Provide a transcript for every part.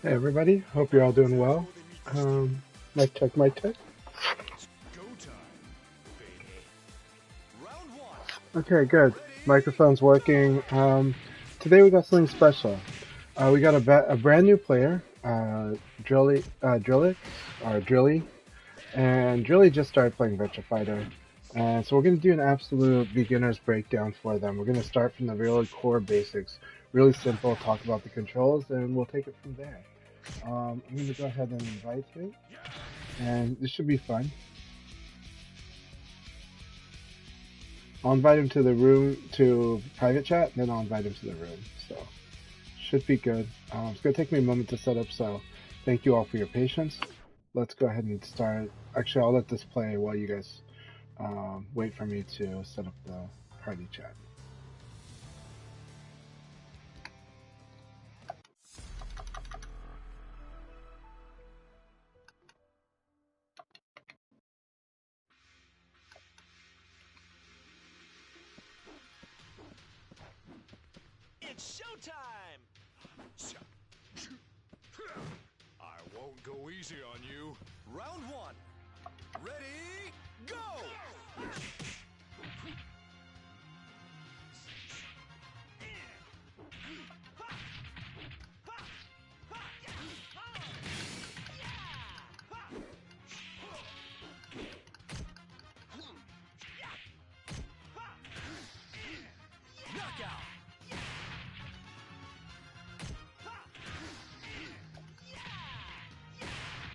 Hey everybody, hope you're all doing well. Mic check, mic check. Okay, good. Microphone's working. Today we got something special. We got a brand new player, Drilly, and Drilly just started playing Virtua Fighter. And so we're going to do an absolute beginner's breakdown for them. We're going to start from the really core basics, really simple, talk about the controls, and we'll take it from there. I'm going to go ahead and invite him, and this should be fun. I'll invite him to the room, to private chat, then I'll invite him to the room, so should be good. It's going to take me a moment to set up, so thank you all for your patience. Let's go ahead and start. Actually, I'll let this play while you guys wait for me to set up the party chat. It's showtime! I won't go easy on you. Round one. Ready, go! Knockout!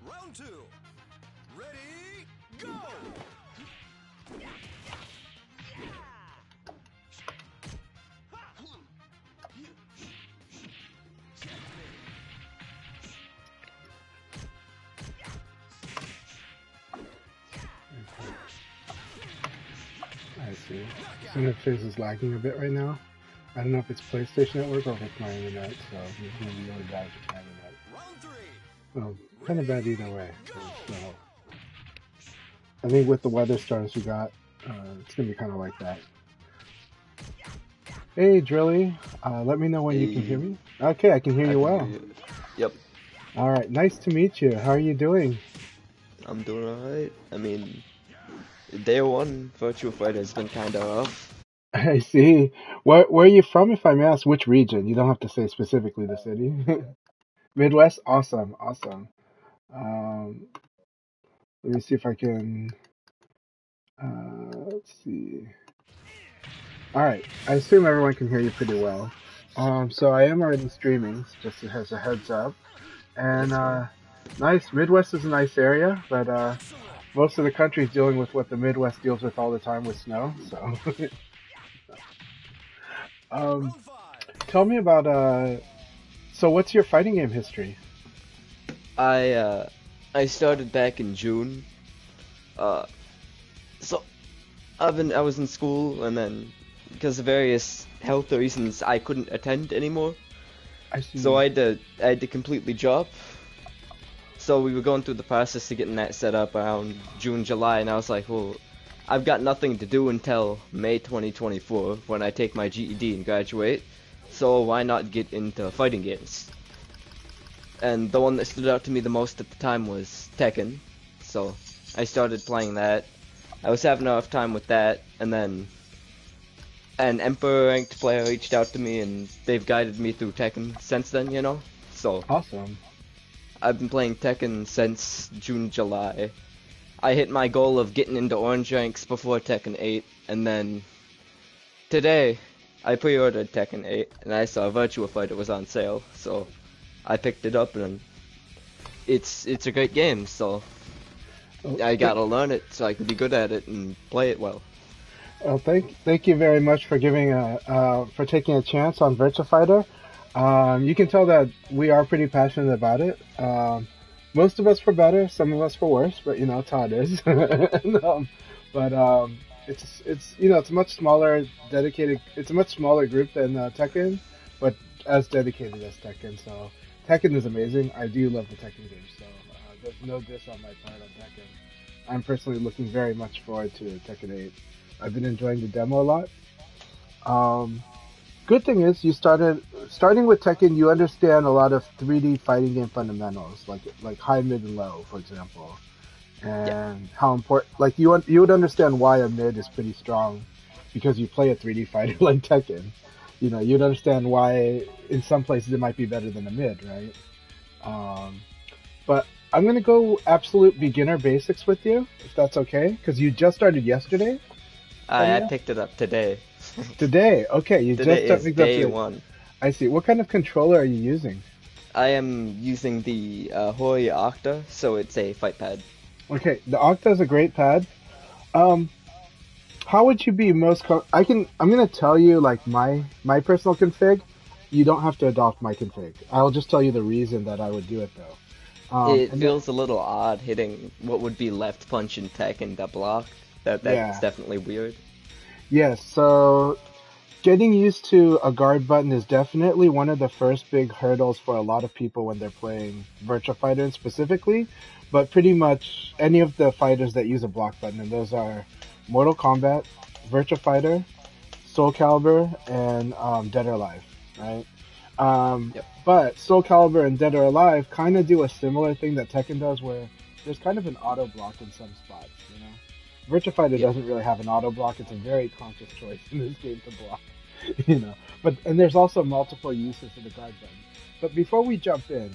Round two. Ready, go! I see. So interface is lagging a bit right now. I don't know if it's PlayStation Network or if it's my internet, so it's going to be really bad if it's my internet. Round three. Well, kind of bad either way. So, I think with the weather storms we got, it's going to be kind of like that. Hey, Drilly, let me know when you can hear me. Okay, I can hear you well. Hear you. Yep. All right, nice to meet you. How are you doing? I'm doing alright. I mean, day one Virtua Fighter has been kind of rough. I see. Where are you from, if I may ask? Which region? You don't have to say specifically the city. Midwest? Awesome, awesome. Let me see if I can... let's see. All right, I assume everyone can hear you pretty well. So I am already streaming, just as a heads up. And nice, Midwest is a nice area, but most of the country is dealing with what the Midwest deals with all the time with snow. So, tell me about so what's your fighting game history? I started back in June. So I was in school, and then because of various health reasons I couldn't attend anymore. I see. So I had to completely drop. So we were going through the process of getting that set up around June, July, and I was like, well, I've got nothing to do until May 2024 when I take my GED and graduate. So why not get into fighting games? And the one that stood out to me the most at the time was Tekken. So I started playing that. I was having a rough time with that, and then an Emperor ranked player reached out to me, and they've guided me through Tekken since then, you know? So Awesome. I've been playing Tekken since June, July. I hit my goal of getting into orange ranks before Tekken 8, and then today I pre-ordered Tekken 8, and I saw Virtua Fighter was on sale, so I picked it up, and it's a great game, so I gotta learn it so I can be good at it and play it well. Well, thank you very much for giving for taking a chance on Virtua Fighter. You can tell that we are pretty passionate about it. Most of us for better, some of us for worse, but it's how it is. And, but it's it's a much smaller dedicated. It's a much smaller group than Tekken, but as dedicated as Tekken. So Tekken is amazing. I do love the Tekken games. So there's no diss on my part on Tekken. I'm personally looking very much forward to Tekken 8. I've been enjoying the demo a lot. Um, Good thing is starting with Tekken. You understand a lot of 3D fighting game fundamentals, like high, mid, and low, for example, Yeah. and how important. Like you would understand why a mid is pretty strong because you play a 3D fighter like Tekken. You'd understand why in some places it might be better than a mid, right? Um, but I'm gonna go absolute beginner basics with you, if that's okay, because you just started yesterday, if I I may. picked it up today. Today, okay, you just Today start is things up day today. one. I see. What kind of controller are you using? I am using the Hoi Octa, so it's a fight pad. Okay, the Octa is a great pad. Um, how would you be most? I'm gonna tell you like my personal config. You don't have to adopt my config. I'll just tell you the reason that I would do it though. It And feels a little odd hitting what would be left punch in Tekken that block. That's yeah, definitely weird. yes. So getting used to a guard button is definitely one of the first big hurdles for a lot of people when they're playing Virtua Fighter specifically, but pretty much any of the fighters that use a block button, and those are Mortal Kombat, Virtua Fighter, Soul Calibur, and Dead or Alive, right? Yep. But Soul Calibur and Dead or Alive kind of do a similar thing that Tekken does, where there's kind of an auto block in some spots, Virtua Fighter Yep. doesn't really have an auto block. It's a very conscious choice in this game to block. And there's also multiple uses of the guard button. But before we jump in,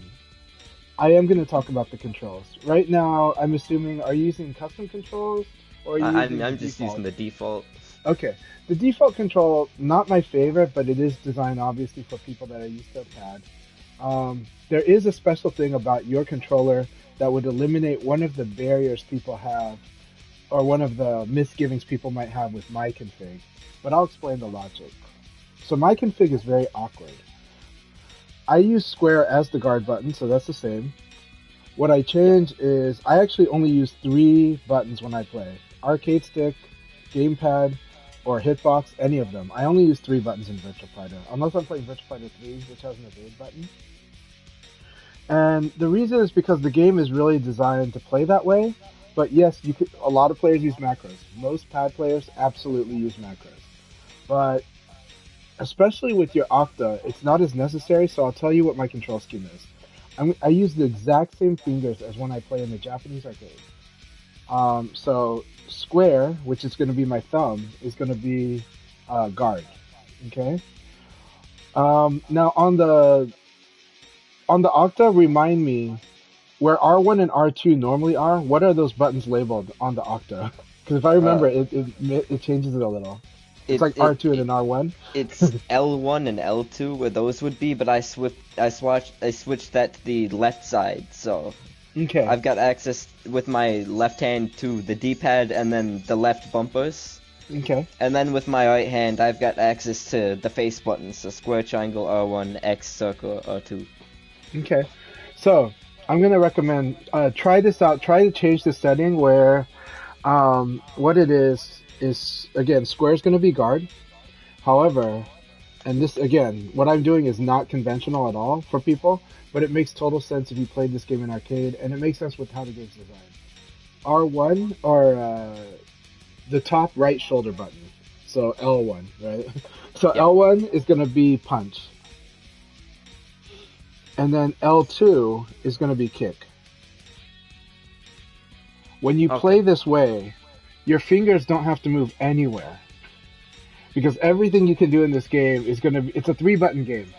I am going to talk about the controls. Right now, I'm assuming, are you using custom controls or are you I, I'm using the I'm just default? using the default. Okay, the default control, not my favorite, but it is designed obviously for people that are used to a pad. There is a special thing about your controller that would eliminate one of the barriers people have, or one of the misgivings people might have with my config. But I'll explain the logic. So my config is very awkward. I use square as the guard button, so that's the same. What I change is I actually only use 3 buttons when I play. Arcade stick, gamepad, or hitbox, any of them. I only use 3 buttons in Virtua Fighter, unless I'm playing Virtua Fighter 3, which has an evade button. And the reason is because the game is really designed to play that way. But yes, a lot of players use macros. Most pad players absolutely use macros. But especially with your Octa, it's not as necessary, so I'll tell you what my control scheme is. I use the exact same fingers as when I play in the Japanese arcade. So square, which is going to be my thumb, is going to be guard. Okay. Now on the Octa, remind me where R1 and R2 normally are. What are those buttons labeled on the Octa? Because if I remember, Uh, it changes it a little. It's it like it, R2 and it an R1. it's L1 and L2 where those would be, but I switched that to the left side, so Okay. I've got access with my left hand to the D-pad and then the left bumpers. Okay. And then with my right hand, I've got access to the face buttons, so square, triangle, R1, X, circle, R2. Okay. So I'm gonna recommend try this out. Try to change the setting where what it is again square is gonna be guard. However, and this again, what I'm doing is not conventional at all for people, but it makes total sense if you played this game in arcade, and it makes sense with how the game's designed. R1 or the top right shoulder button, so L1, right? So Yep. L1 is gonna be punch. And then L2 is going to be kick. When you play Okay. this way, your fingers don't have to move anywhere. Because everything you can do in this game is going to be, it's a 3-button game.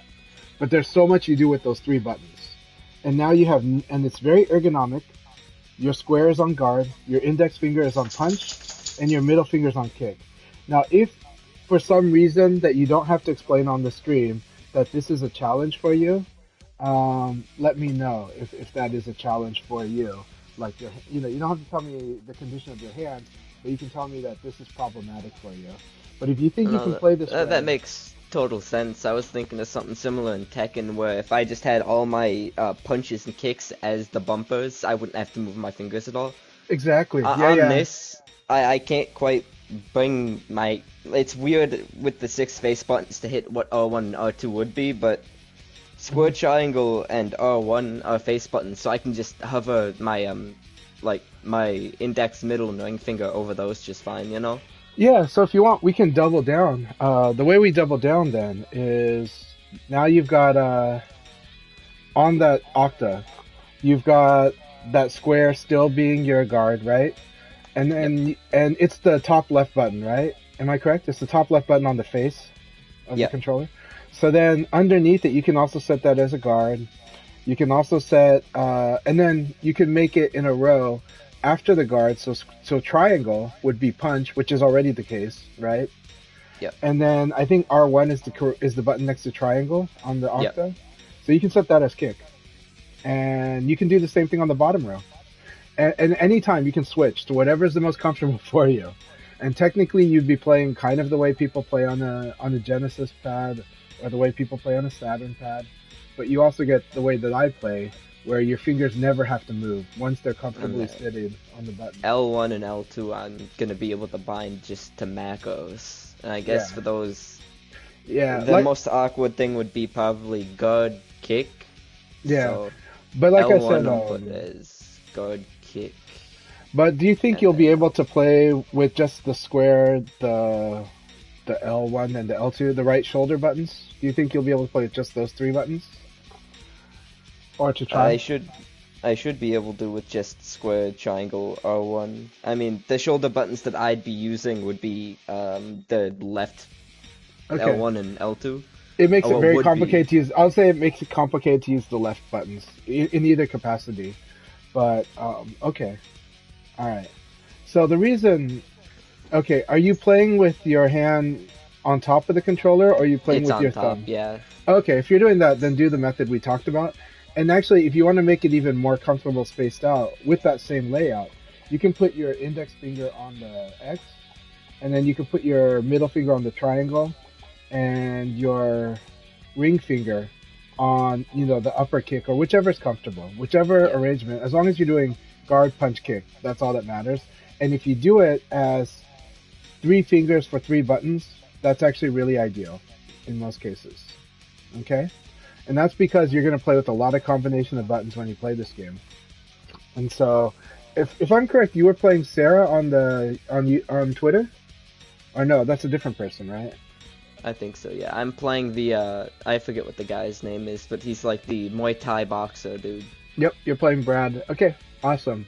But there's so much you do with those 3 buttons. And now you have, and it's very ergonomic. Your square is on guard, your index finger is on punch, and your middle finger is on kick. Now, if for some reason that you don't have to explain on the stream that this is a challenge for you, let me know if that is a challenge for you. Like you don't have to tell me the condition of your hand, but you can tell me that this is problematic for you. But if you think you No, can play this that way, makes total sense. I was thinking of something similar in Tekken, where if I just had all my punches and kicks as the bumpers, I wouldn't have to move my fingers at all. Exactly. Yeah, On yeah. this, I can't quite bring my... It's weird with the 6 face buttons to hit what R1 and R2 would be, but square, triangle, and R1 are face buttons, so I can just hover my, like, my index, middle, and ring finger over those just fine, you know? Yeah, so if you want, we can double down. The way we double down then is now you've got on that octa, you've got that square still being your guard, right? And then Yep. and it's the top left button, right? Am I correct? It's the top left button on the face of the Yep. controller. So then underneath it, you can also set that as a guard. You can also set, and then you can make it in a row after the guard. So triangle would be punch, which is already the case, right? Yep. And then I think R1 is the button next to triangle on the Yep. octa. So you can set that as kick, and you can do the same thing on the bottom row. And anytime you can switch to whatever is the most comfortable for you. And technically, you'd be playing kind of the way people play on a Genesis pad or the way people play on a Saturn pad. But you also get the way that I play, where your fingers never have to move once they're comfortably Okay. seated on the button. L1 and L2 I'm gonna be able to bind just to macros. And I guess Yeah. for those, Yeah, the most awkward thing would be probably guard kick. yeah. So But like I L1 said, I'll put as guard kick. but do you think And you'll be then able to play with just the square, the L1 and the L2, the right shoulder buttons? Do you think you'll be able to play with just those 3 buttons? Or to I try? should be able to with just square, triangle, R1. I mean, the shoulder buttons that I'd be using would be the left Okay. L1 and L2. It makes Oh, it it very would be. complicated to use. I'll say it makes it complicated to use the left buttons in either capacity. But, okay. Alright. So the reason... Okay, are you playing with your hand on top of the controller, or are you playing It's with on your top, thumb? yeah. Okay, if you're doing that, then do the method we talked about. And actually, if you want to make it even more comfortable spaced out with that same layout, you can put your index finger on the X, and then you can put your middle finger on the triangle, and your ring finger on, the upper kick, or whichever is comfortable, whichever Yeah. arrangement. As long as you're doing guard, punch, kick, that's all that matters. And if you do it as 3 fingers for 3 buttons, that's actually really ideal in most cases. Okay? And that's because you're going to play with a lot of combination of buttons when you play this game. And so, if I'm correct, you were playing Sarah on Twitter? Or no, that's a different person, right? I think so, yeah. I'm playing the, I forget what the guy's name is, but he's like the Muay Thai boxer dude. Yep, you're playing Brad. Okay, awesome.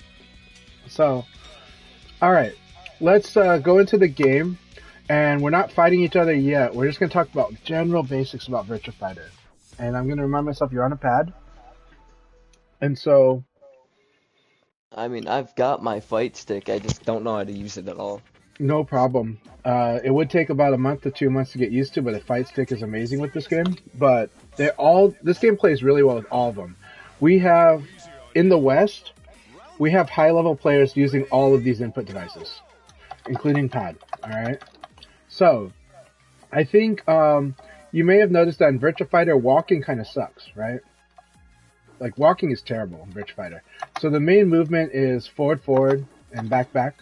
So, alright. Let's go into the game. And we're not fighting each other yet. We're just going to talk about general basics about Virtua Fighter. And I'm going to remind myself you're on a pad. And so, I mean, I've got my fight stick, I just don't know how to use it at all. no problem. It would take about a month to 2 months to get used to, but the fight stick is amazing with this game. But this game plays really well with all of them. We have, in the West, we have high-level players using all of these input devices, including pad. Alright? So, I think you may have noticed that in Virtua Fighter, walking kind of sucks, right? Like, walking is terrible in Virtua Fighter. So the main movement is forward, forward, and back, back.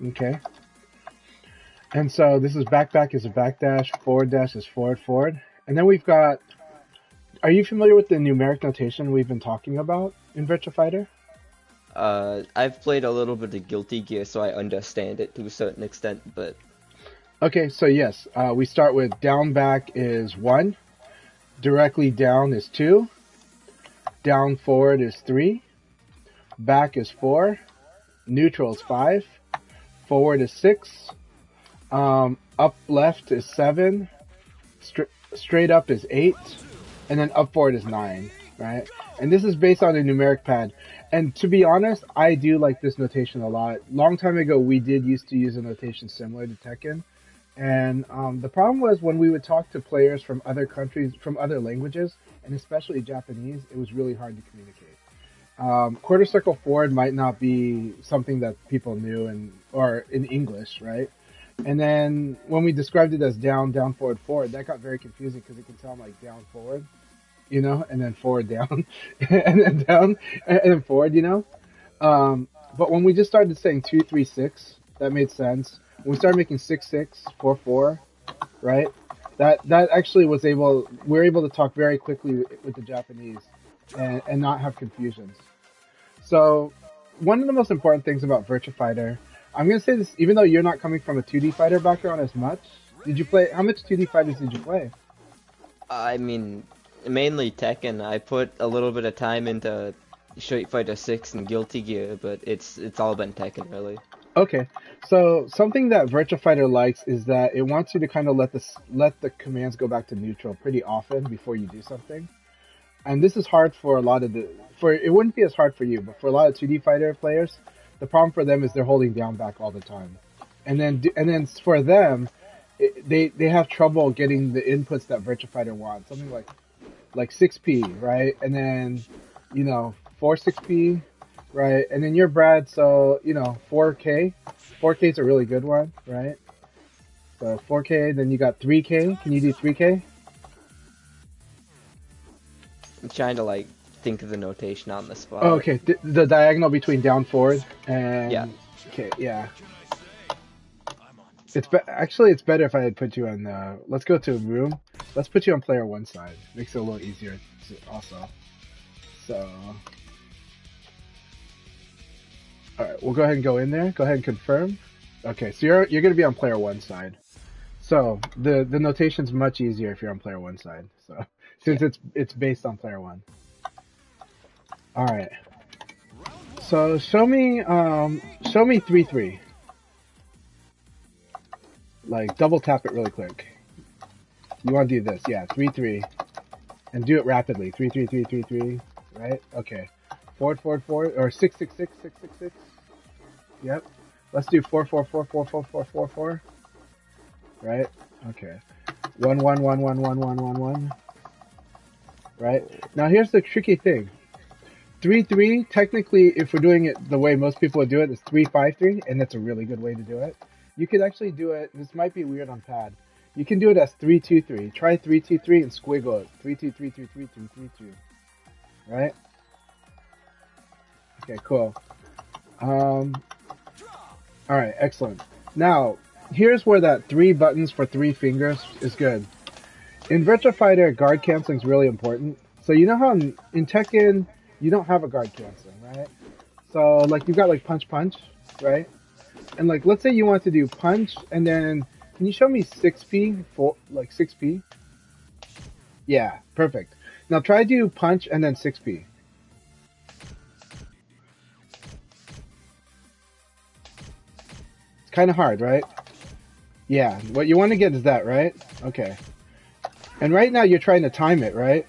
Okay. And so this is back, back is a back dash, forward dash is forward, forward. And then we've got... Are you familiar with the numeric notation we've been talking about in Virtua Fighter? I've played a little bit of Guilty Gear, so I understand it to a certain extent, but... Okay, so yes, we start with down back is 1, directly down is 2, down forward is 3, back is 4, neutral is 5, forward is 6, up left is 7, straight up is 8, and then up forward is 9, right? And this is based on a numeric pad. And to be honest, I do like this notation a lot. Long time ago, we did used to use a notation similar to Tekken. And the problem was when we would talk to players from other countries, from other languages, and especially Japanese, it was really hard to communicate. Quarter circle forward might not be something that people knew or in English, right? And then when we described it as down, down, forward, forward, that got very confusing because it can sound like down, forward, you know, and then forward, down, and then down, and then forward, you know. But when we just started saying 2, 3, 6, that made sense. When we started making 6, 6, 4, 4, right? That actually we're able to talk very quickly with the Japanese and not have confusions. So one of the most important things about Virtua Fighter, I'm gonna say this, even though you're not coming from a 2D fighter background as much, did you play? How much 2D fighters did you play? I mean, mainly Tekken. I put a little bit of time into Street Fighter 6 and Guilty Gear, but it's all been Tekken really. Okay, so something that Virtua Fighter likes is that it wants you to kind of let the commands go back to neutral pretty often before you do something. And this is hard for a lot of it wouldn't be as hard for you, but for a lot of 2D fighter players, the problem for them is they're holding down back all the time. And then for them, they have trouble getting the inputs that Virtua Fighter wants. Something like 6P, right? And then, 4 6P, right? And then you're Brad, so 4K. 4K is a really good one, right? So 4K, then you got 3K. Can you do 3K? I'm trying to like think of the notation on the spot. Oh, okay. The diagonal between down, forward, and yeah. Okay, yeah. Actually it's better if I had put you on. Let's go to a room. Let's put you on player 1 side. Makes it a little easier also. So, all right, we'll go ahead and go in there. Go ahead and confirm. Okay, so you're gonna be on player 1 side. So the notation's much easier if you're on player 1 side. So since it's based on player 1. All right. So show me 3-3. Like double tap it really quick. You want to do this, yeah, 3-3, and do it rapidly. 3-3, 3-3, 3. Right? Okay. Forward, forward, forward, or 6-6-6, 6-6-6. Yep. Let's do 4-4-4-4-4-4-4-4. Right? Okay. 1-1-1-1-1-1-1-1. Right? Now here's the tricky thing. 3-3, technically, if we're doing it the way most people would do it, is 3-5-3, and that's a really good way to do it. You could actually do it, this might be weird on pad. You can do it as 3-2-3. Try 3-2-3 and squiggle it. 3-2-3-3-3-3-3-3. Right? Okay, cool. Alright, excellent. Now, here's where that 3 buttons for 3 fingers is good. In Virtua Fighter, guard canceling is really important. So you know how in Tekken, you don't have a guard canceling, right? So, like, you've got, like, punch, punch, right? And, like, let's say you want to do punch, and then, can you show me 6P? 6P? Yeah, perfect. Now try do punch and then 6P. It's kind of hard, right? Yeah, what you want to get is that, right? Okay. And right now you're trying to time it, right?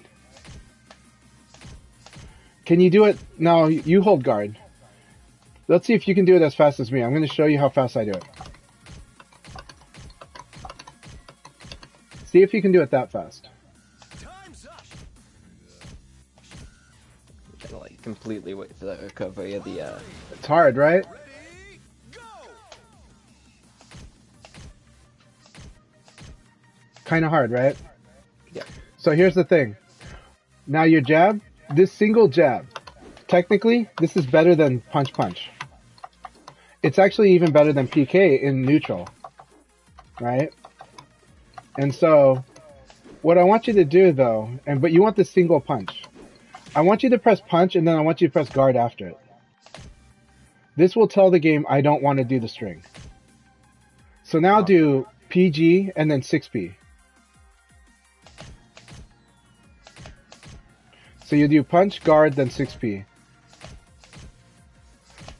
Can you do it? No, you hold guard. Let's see if you can do it as fast as me. I'm going to show you how fast I do it. See if you can do it that fast. Gotta like completely wait for the recovery of the It's hard, right? Kind of hard, right? Yeah. So here's the thing. Now your jab, this single jab, technically, this is better than punch punch. It's actually even better than PK in neutral, right? And so, what I want you to do though, but you want the single punch. I want you to press punch and then I want you to press guard after it. This will tell the game I don't want to do the string. So now do PG and then 6P. So you do punch, guard, then 6P.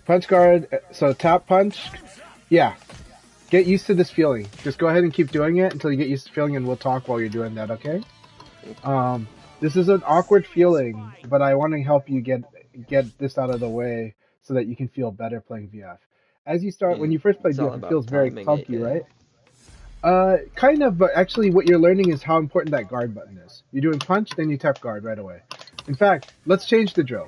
Punch, guard, so tap, punch. Yeah. Get used to this feeling. Just go ahead and keep doing it until you get used to feeling, and we'll talk while you're doing that, okay? This is an awkward feeling, but I want to help you get this out of the way so that you can feel better playing VF. As you start, when you first play VF, it feels very clunky, right? Kind of, but actually what you're learning is how important that guard button is. You're doing punch, then you tap guard right away. In fact, let's change the drill.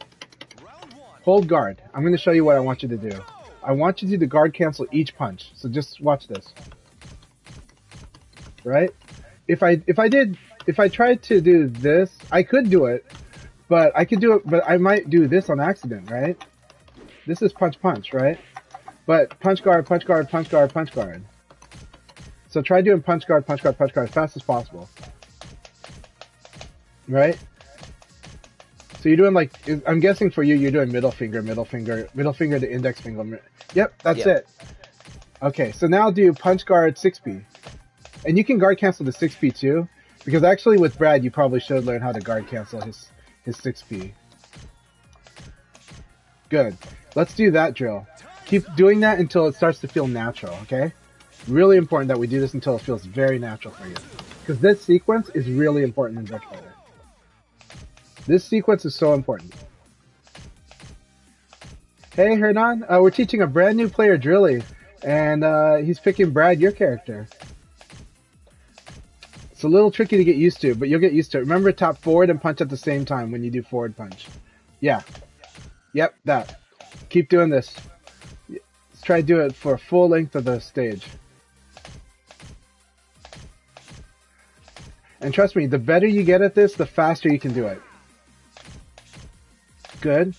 Hold guard. I'm going to show you what I want you to do. I want you to do the guard cancel each punch. So just watch this. right? If I tried to do this, I could do it, but I might do this on accident, right? This is punch punch, right? But punch guard, punch guard, punch guard, punch guard. So try doing punch guard, punch guard, punch guard as fast as possible. Right? So you're doing like, I'm guessing for you, you're doing middle finger to index finger. Yep, that's it. Okay, so now do punch guard 6B. And you can guard cancel the 6B too, because actually with Brad, you probably should learn how to guard cancel his 6B. Good. Let's do that drill. Keep doing that until it starts to feel natural, okay? Really important that we do this until it feels very natural for you. Because this sequence is really important in Virtua Fighter. This sequence is so important. Hey, Hernan. We're teaching a brand new player Drilly, and he's picking Brad, your character. It's a little tricky to get used to, but you'll get used to it. Remember, tap forward and punch at the same time when you do forward punch. Yeah. Yep, that. Keep doing this. Let's try to do it for a full length of the stage. And trust me, the better you get at this, the faster you can do it. Good.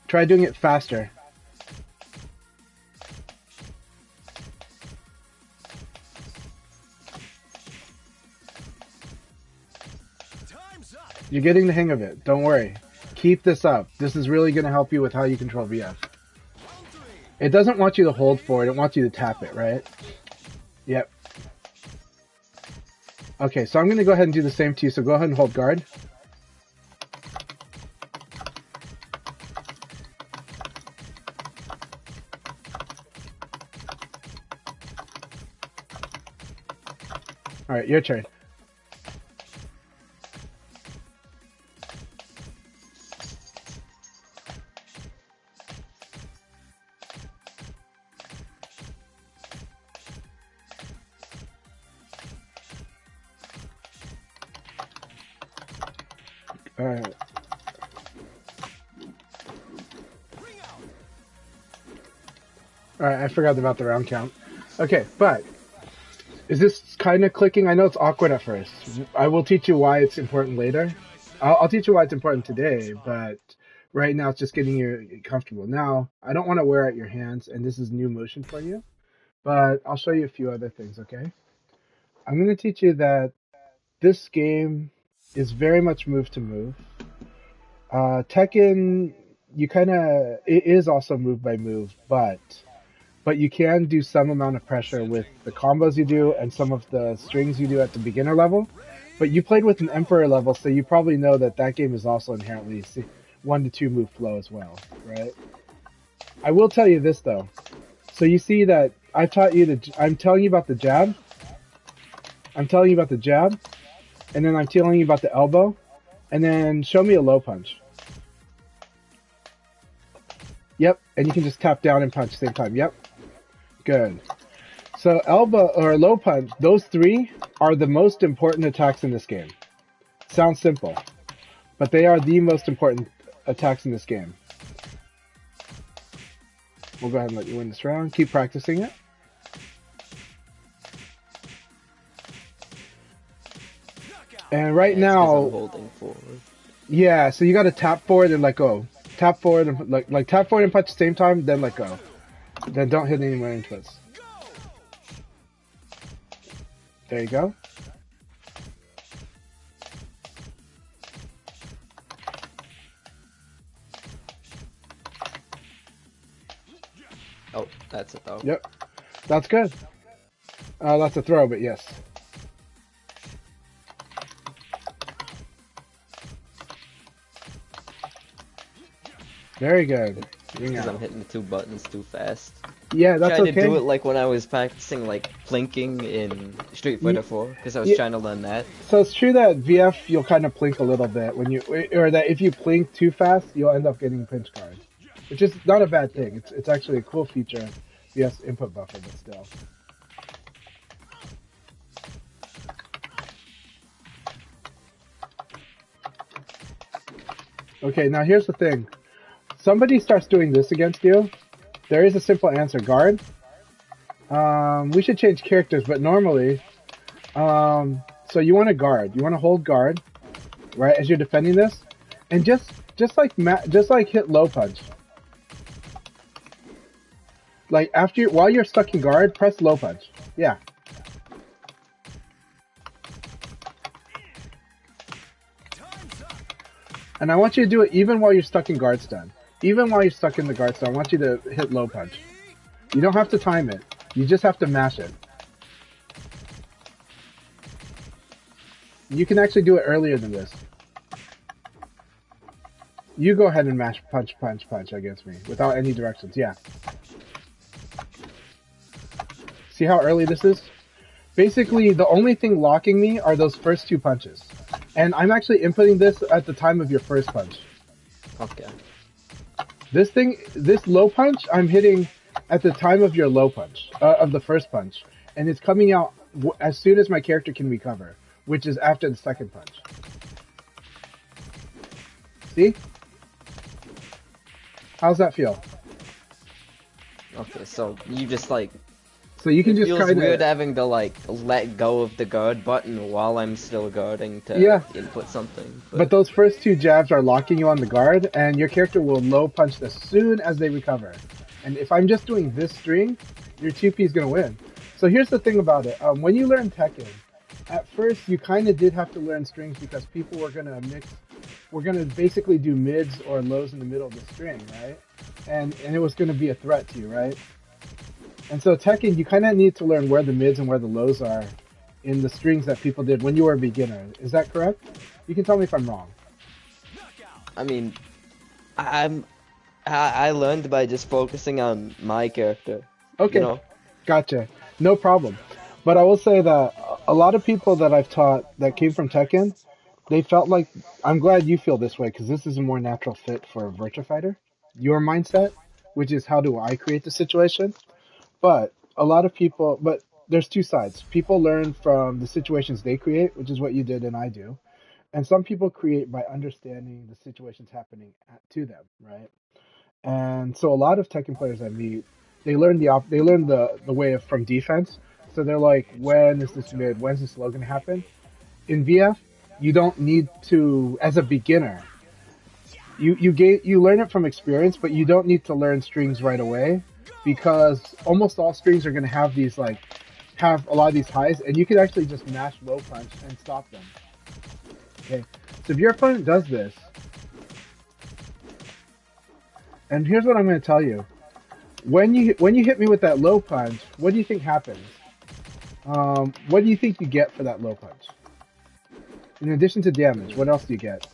Try doing it faster. You're getting the hang of it. Don't worry. Keep this up. This is really going to help you with how you control VF. It doesn't want you to hold forward. It wants you to tap it, right? Yep. Okay, so I'm going to go ahead and do the same to you. So go ahead and hold guard. All right, your turn. All right. All right, I forgot about the round count. Okay, but is this kind of clicking? I know it's awkward at first. I will teach you why it's important later. I'll teach you why it's important today, but right now it's just getting you comfortable. Now, I don't want to wear out your hands, and this is new motion for you, but I'll show you a few other things, okay? I'm going to teach you that this game is very much move to move. Tekken, it is also move by move, but you can do some amount of pressure with the combos you do and some of the strings you do at the beginner level. But you played with an Emperor level, so you probably know that game is also inherently 1 to 2 move flow as well, right? I will tell you this though. So you see that I'm telling you about the jab. I'm telling you about the jab, and then I'm telling you about the elbow, and then show me a low punch. Yep, and you can just tap down and punch at the same time. Yep. Good. So elbow or low punch, those three are the most important attacks in this game. Sounds simple, but they are the most important attacks in this game. We'll go ahead and let you win this round. Keep practicing it. And right now, I'm holding forward. Yeah, so you got to tap forward and let go. Tap forward and like tap forward and punch at the same time, then let go. Then don't hit any more inputs. There you go. Oh, that's a throw. Yep, that's good. That's a throw, but yes. Very good. Because I'm hitting the 2 buttons too fast. Yeah, that's trying okay. to do it like when I was practicing like plinking in Street Fighter 4, because I was trying to learn that. So it's true that VF you'll kind of plink a little bit when or that if you plink too fast, you'll end up getting pinch guard, which is not a bad thing. It's actually a cool feature. VF's input buffer, but still. Okay, now here's the thing. Somebody starts doing this against you, there is a simple answer, guard. We should change characters, but normally, So you want to guard. You want to hold guard, right, as you're defending this, and just like hit low punch. Like while you're stuck in guard, press low punch. Yeah. And I want you to do it even while you're stuck in guard stun. Even while you're stuck in the guard stun, I want you to hit low punch. You don't have to time it. You just have to mash it. You can actually do it earlier than this. You go ahead and mash punch, punch, punch against me without any directions. Yeah. See how early this is? Basically, the only thing locking me are those first two punches. And I'm actually inputting this at the time of your first punch. Okay. This low punch, I'm hitting at the time of your low punch, of the first punch. And it's coming out as soon as my character can recover, which is after the second punch. See? How's that feel? Okay, so you just like... So you can it just feels kind of... weird having to like let go of the guard button while I'm still guarding to input something. But those first two jabs are locking you on the guard, and your character will low punch as soon as they recover. And if I'm just doing this string, your 2P is going to win. So here's the thing about it. When you learn Tekken, at first you kind of did have to learn strings because people were going to mix... We're going to basically do mids or lows in the middle of the string, right? And it was going to be a threat to you, right? And so Tekken, you kind of need to learn where the mids and where the lows are in the strings that people did when you were a beginner. Is that correct? You can tell me if I'm wrong. I mean, I learned by just focusing on my character. Okay, You know? Gotcha. No problem. But I will say that a lot of people that I've taught that came from Tekken, they felt like, I'm glad you feel this way because this is a more natural fit for a Virtua Fighter. Your mindset, which is how do I create the situation? But a lot of people, but there's two sides. People learn from the situations they create, which is what you did and I do. And some people create by understanding the situations happening to them, right? And so a lot of Tekken players I meet, they learn the way of from defense. So they're like, when is this mid? When's this low gonna happen? In VF, you don't need to, as a beginner, you learn it from experience, but you don't need to learn strings right away because almost all strings are going to have these have a lot of these highs, and you can actually just mash low punch and stop them. Okay, so if your opponent does this, and here's what I'm going to tell you: when you hit me with that low punch, what do you think happens? What do you think you get for that low punch? In addition to damage, what else do you get?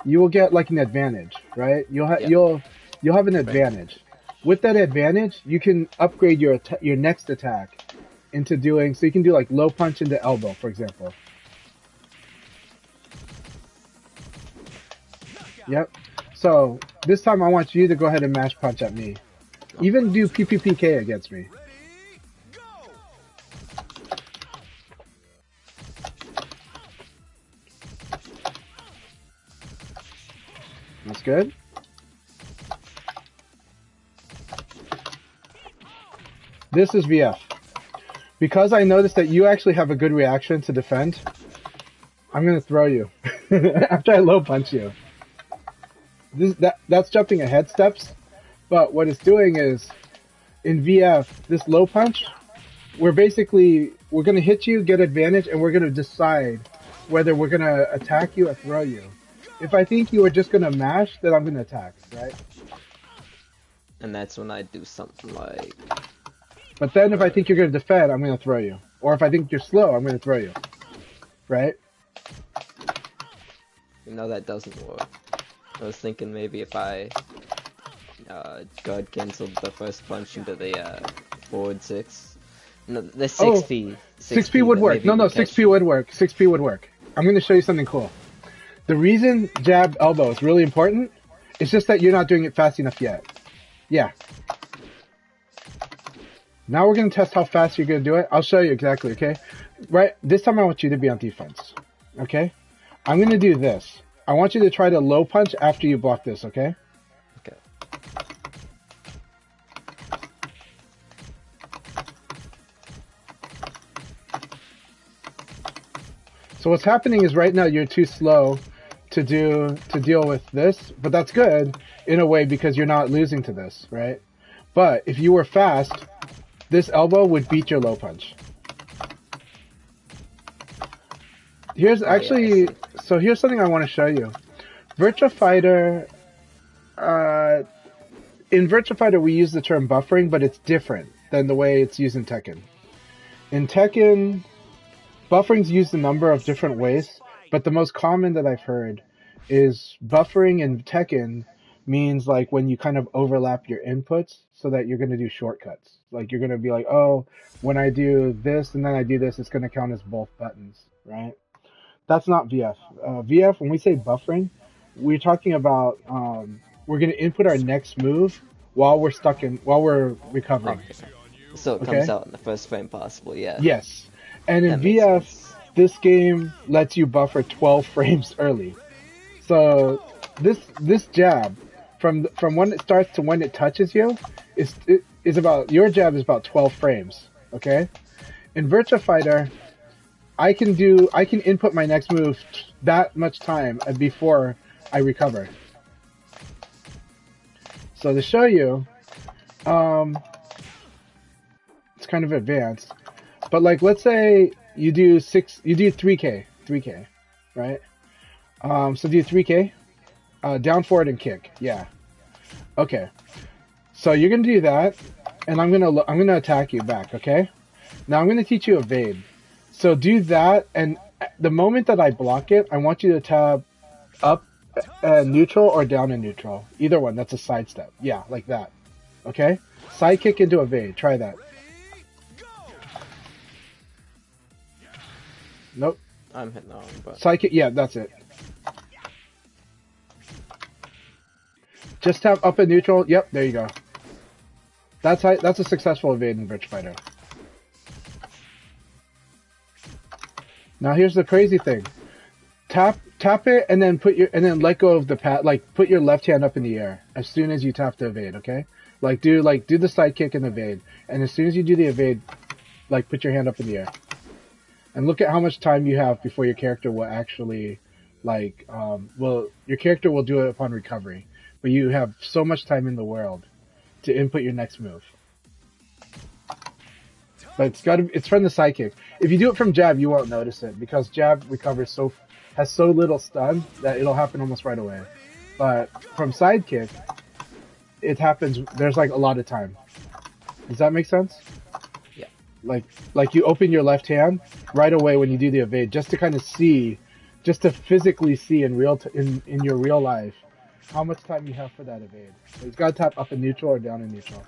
You will get like an advantage, right? You'll have an advantage. With that advantage, you can upgrade your next attack into doing, so you can do like low punch into elbow, for example. Yep. So this time I want you to go ahead and mash punch at me. Even do PPPK against me. That's good. This is VF. Because I noticed that you actually have a good reaction to defend, I'm going to throw you after I low punch you. That's jumping ahead steps, but what it's doing is, in VF, this low punch, we're going to hit you, get advantage, and we're going to decide whether we're going to attack you or throw you. If I think you are just going to mash, then I'm going to attack, right? And that's when I do something like... But then if I think you're going to defend, I'm going to throw you. Or if I think you're slow, I'm going to throw you. Right? That doesn't work. I was thinking maybe if I guard canceled the first punch into the forward 6. No, the 6P. 6P would work. No, 6P would work. 6P would work. I'm going to show you something cool. The reason jab elbow is really important is just that you're not doing it fast enough yet. Yeah. Now we're going to test how fast you're going to do it. I'll show you exactly, okay? Right, this time I want you to be on defense, okay? I'm going to do this. I want you to try to low punch after you block this, okay? Okay. So what's happening is right now you're too slow to deal with this, but that's good in a way because you're not losing to this, right? But if you were fast, this elbow would beat your low punch. Here's actually, so here's something I want to show you. Virtua Fighter, in Virtua Fighter we use the term buffering, but it's different than the way it's used in Tekken. In Tekken, buffering's used a number of different ways, but the most common that I've heard is buffering in Tekken means like when you kind of overlap your inputs so that you're going to do shortcuts. Like you're going to be like, oh, when I do this and then I do this, it's going to count as both buttons, right? That's not VF. VF, when we say buffering, we're talking about we're going to input our next move while we're recovering. Okay. So it comes out in the first frame possible, yeah. Yes. And in VF, this game lets you buffer 12 frames early. So this jab, from when it starts to when it touches you, is about, your jab is about 12 frames, okay? In Virtua Fighter, I can input my next move that much time before I recover. So to show you, it's kind of advanced, but like let's say you do 3K, right? So do 3K, down, forward, and kick. Yeah. Okay. So you're gonna do that, and I'm gonna attack you back. Okay. Now I'm gonna teach you evade. So do that, and the moment that I block it, I want you to tab up neutral or down and neutral. Either one. That's a sidestep. Yeah, like that. Okay? Side kick into evade. Try that. Nope. I'm hitting on, but... Side kick. Yeah, that's it. Just tap up and neutral. Yep, there you go. That's a successful evade in Virtua Fighter. Now here's the crazy thing. Tap it and then let go of the pad, like put your left hand up in the air as soon as you tap the evade, okay? Do the side kick and evade. And as soon as you do the evade, like put your hand up in the air. And look at how much time you have before your character will actually your character will do it upon recovery. But you have so much time in the world to input your next move. But it's from the side kick. If you do it from jab, you won't notice it because jab has so little stun that it'll happen almost right away. But from side kick, it happens. There's like a lot of time. Does that make sense? Yeah. Like you open your left hand right away when you do the evade, just to kind of see, just to physically see in your real life how much time you have for that evade. So you've got to tap up in neutral or down in neutral.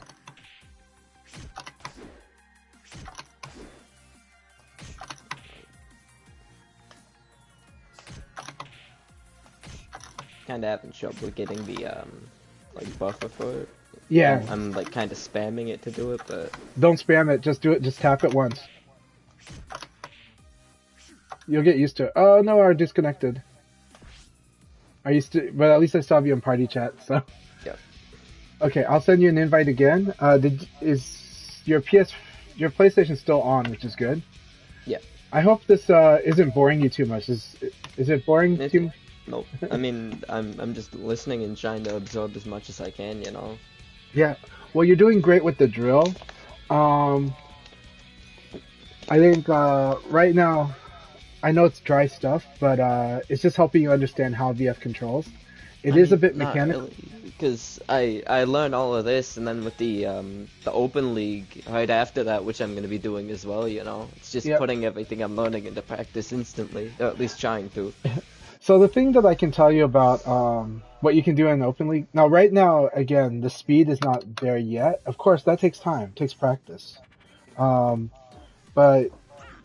Kind of having trouble getting the buffer for it. Yeah. I'm like kind of spamming it to do it, but don't spam it. Just do it. Just tap it once. You'll get used to it. Oh no, we're disconnected. Are you still? But at least I saw you in party chat. So. Yep. Okay, I'll send you an invite again. Is your PlayStation still on, which is good. Yeah. I hope this isn't boring you too much. Is it boring too? Nope. I mean, I'm just listening and trying to absorb as much as I can, you know. Yeah. Well, you're doing great with the drill. I think right now, I know it's dry stuff, but it's just helping you understand how VF controls. It is a bit mechanical. Because I learned all of this, and then with the Open League right after that, which I'm going to be doing as well, you know. It's just putting everything I'm learning into practice instantly, or at least trying to. So the thing that I can tell you about what you can do in Open League, now right now, again, the speed is not there yet. Of course, that takes time, takes practice. But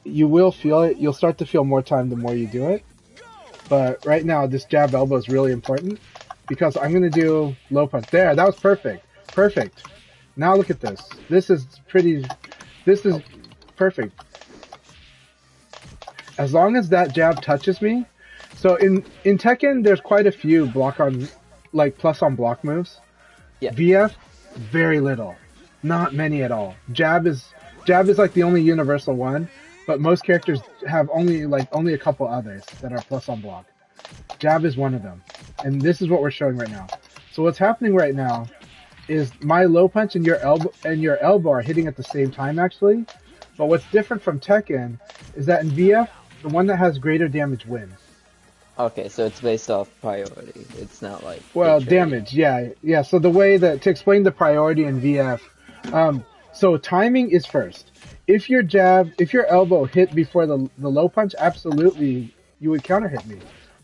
you will feel it. You'll start to feel more time the more you do it. But right now, this jab elbow is really important because I'm going to do low punch. There, that was perfect. Perfect. Now look at this. This is perfect. As long as that jab touches me. So in Tekken, there's quite a few plus on block moves. Yeah. VF, very little. Not many at all. Jab is like the only universal one. but most characters have only a couple others that are plus on block. Jab is one of them, and this is what we're showing right now. So what's happening right now is my low punch and your elbow are hitting at the same time actually. But what's different from Tekken is that in VF, the one that has greater damage wins. Okay, so it's based off priority. It's not like Well, hit rate. damage, yeah. So the way that to explain the priority in VF, so timing is first. If your elbow hit before the low punch, absolutely you would counter hit me.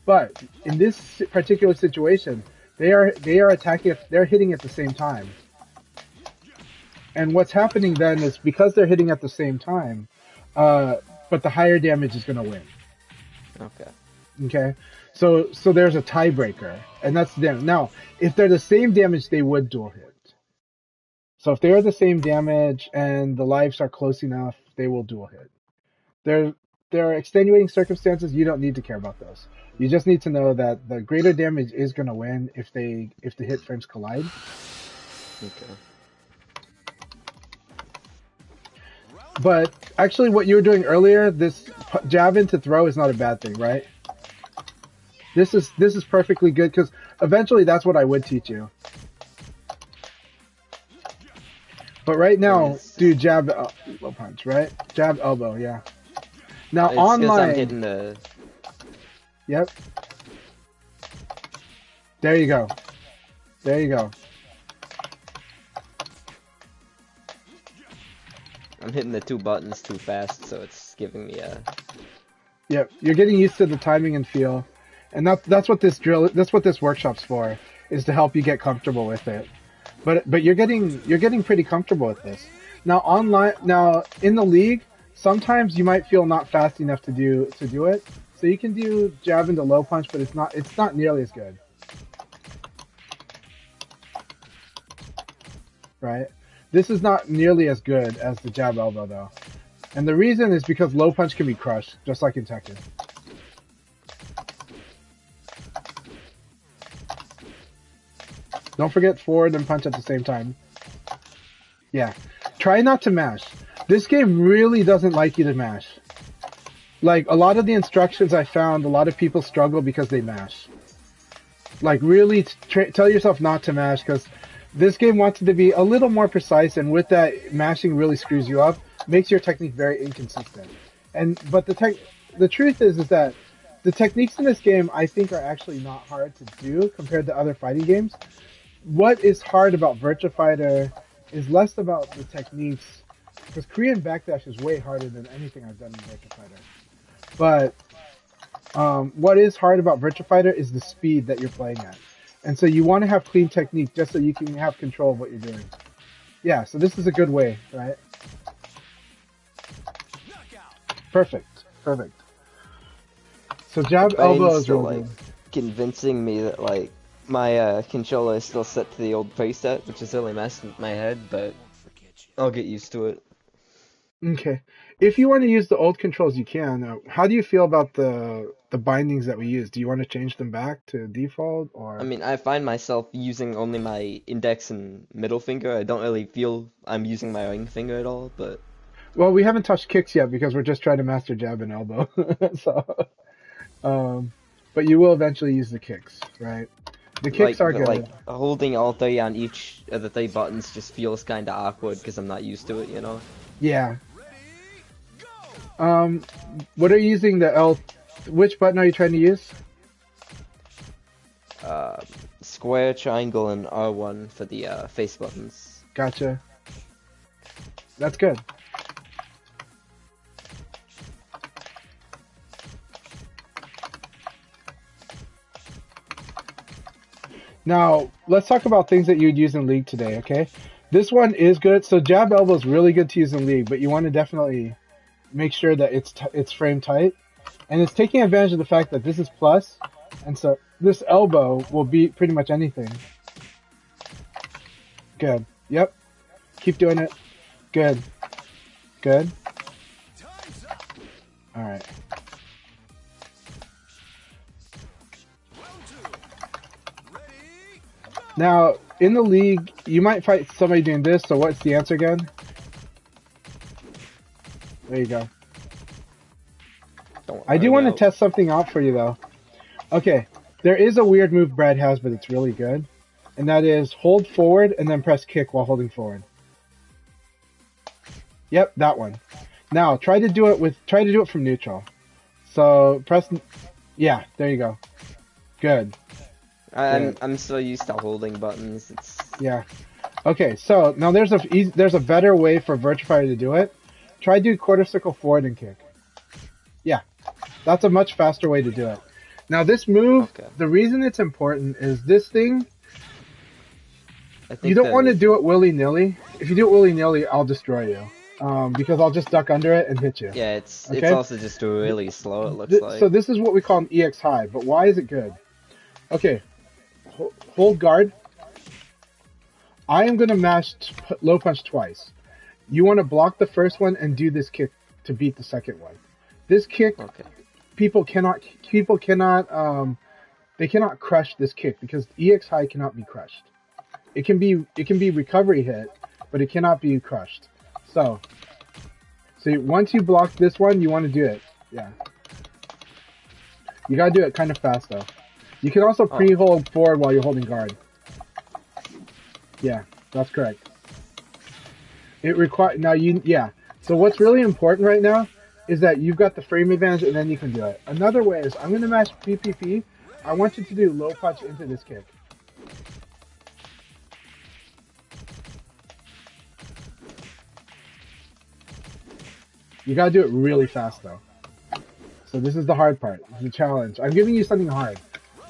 But in this particular situation, they are attacking. They're hitting at the same time. And what's happening then is because they're hitting at the same time, but the higher damage is going to win. Okay. Okay, so there's a tiebreaker, and that's the damage. Now, if they're the same damage, they would dual hit. So if they are the same damage and the lives are close enough, they will dual hit. There are extenuating circumstances. You don't need to care about those. You just need to know that the greater damage is going to win if the hit frames collide. Okay. But actually, what you were doing earlier, this jab into throw is not a bad thing, right? This is perfectly good because eventually that's what I would teach you. But right now, do jab low punch, right? Jab elbow, yeah. Now It's online, I'm hitting the. Yep. There you go. There you go. I'm hitting the two buttons too fast, so it's giving me a. Yep. You're getting used to the timing and feel, and that's what this workshop's for, is to help you get comfortable with it. But you're getting pretty comfortable with this. Now in the league, sometimes you might feel not fast enough to do it. So you can do jab into low punch, but it's not nearly as good. Right? This is not nearly as good as the jab elbow though. And the reason is because low punch can be crushed, just like in Tekken. Don't forget forward and punch at the same time. Yeah. Try not to mash. This game really doesn't like you to mash. Like, a lot of the instructions I found, a lot of people struggle because they mash. Like, really tell yourself not to mash, because this game wants it to be a little more precise, and with that, mashing really screws you up, makes your technique very inconsistent. But the truth is that the techniques in this game, I think, are actually not hard to do compared to other fighting games. What is hard about Virtua Fighter is less about the techniques, because Korean backdash is way harder than anything I've done in Virtua Fighter. But what is hard about Virtua Fighter is the speed that you're playing at. And so you want to have clean technique just so you can have control of what you're doing. Yeah, so this is a good way, right? Perfect. So jab elbow is still really like convincing me that like my controller is still set to the old preset, which is really messing with my head, but I'll get used to it. Okay. If you want to use the old controls, you can. How do you feel about the bindings that we use? Do you want to change them back to default, or? I mean, I find myself using only my index and middle finger. I don't really feel I'm using my ring finger at all, but... Well, we haven't touched kicks yet because we're just trying to master jab and elbow. But you will eventually use the kicks, right? The kicks are good. Like, holding all three on each of the three buttons just feels kind of awkward because I'm not used to it, you know? Yeah. What are you using the L? Which button are you trying to use? Square, triangle, and R1 for the face buttons. Gotcha. That's good. Now, let's talk about things that you'd use in League today, okay? This one is good. So jab elbow is really good to use in League, but you want to definitely make sure that it's frame tight. And it's taking advantage of the fact that this is plus, and so this elbow will beat pretty much anything. Good. Yep. Keep doing it. Good. Good. Alright. Now, in the league, you might fight somebody doing this, so what's the answer again? There you go. I do already want to out. test something out for you though. Okay, there is a weird move Brad has, but it's really good, and that is hold forward and then press kick while holding forward. Yep, that one. Now try to do it from neutral. So press, yeah, there you go. Good. I'm so used to holding buttons. It's Yeah. Okay, so now there's a better way for Virtufier to do it. Try do quarter circle forward and kick. Yeah, that's a much faster way to do it. Now this move, okay. the reason it's important is this thing. I think You don't want to do it willy-nilly. If you do it willy-nilly, I'll destroy you. Because I'll just duck under it and hit you. Yeah, it's Okay? also just really slow. It looks like. So this is what we call an EX high. But why is it good? Okay, hold guard. I am gonna mash low punch twice. You want to block the first one and do this kick to beat the second one. This kick, Okay. people cannot they cannot crush this kick because EX high cannot be crushed. It can be recovery hit, but it cannot be crushed. So once you block this one, you want to do it. Yeah. You gotta do it kind of fast though. You can also pre-hold forward while you're holding guard. Yeah, that's correct. It requires So what's really important right now is that you've got the frame advantage, and then you can do it. Another way is I'm going to match PPP. I want you to do low punch into this kick. You got to do it really fast though. So this is the hard part. The challenge. I'm giving you something hard.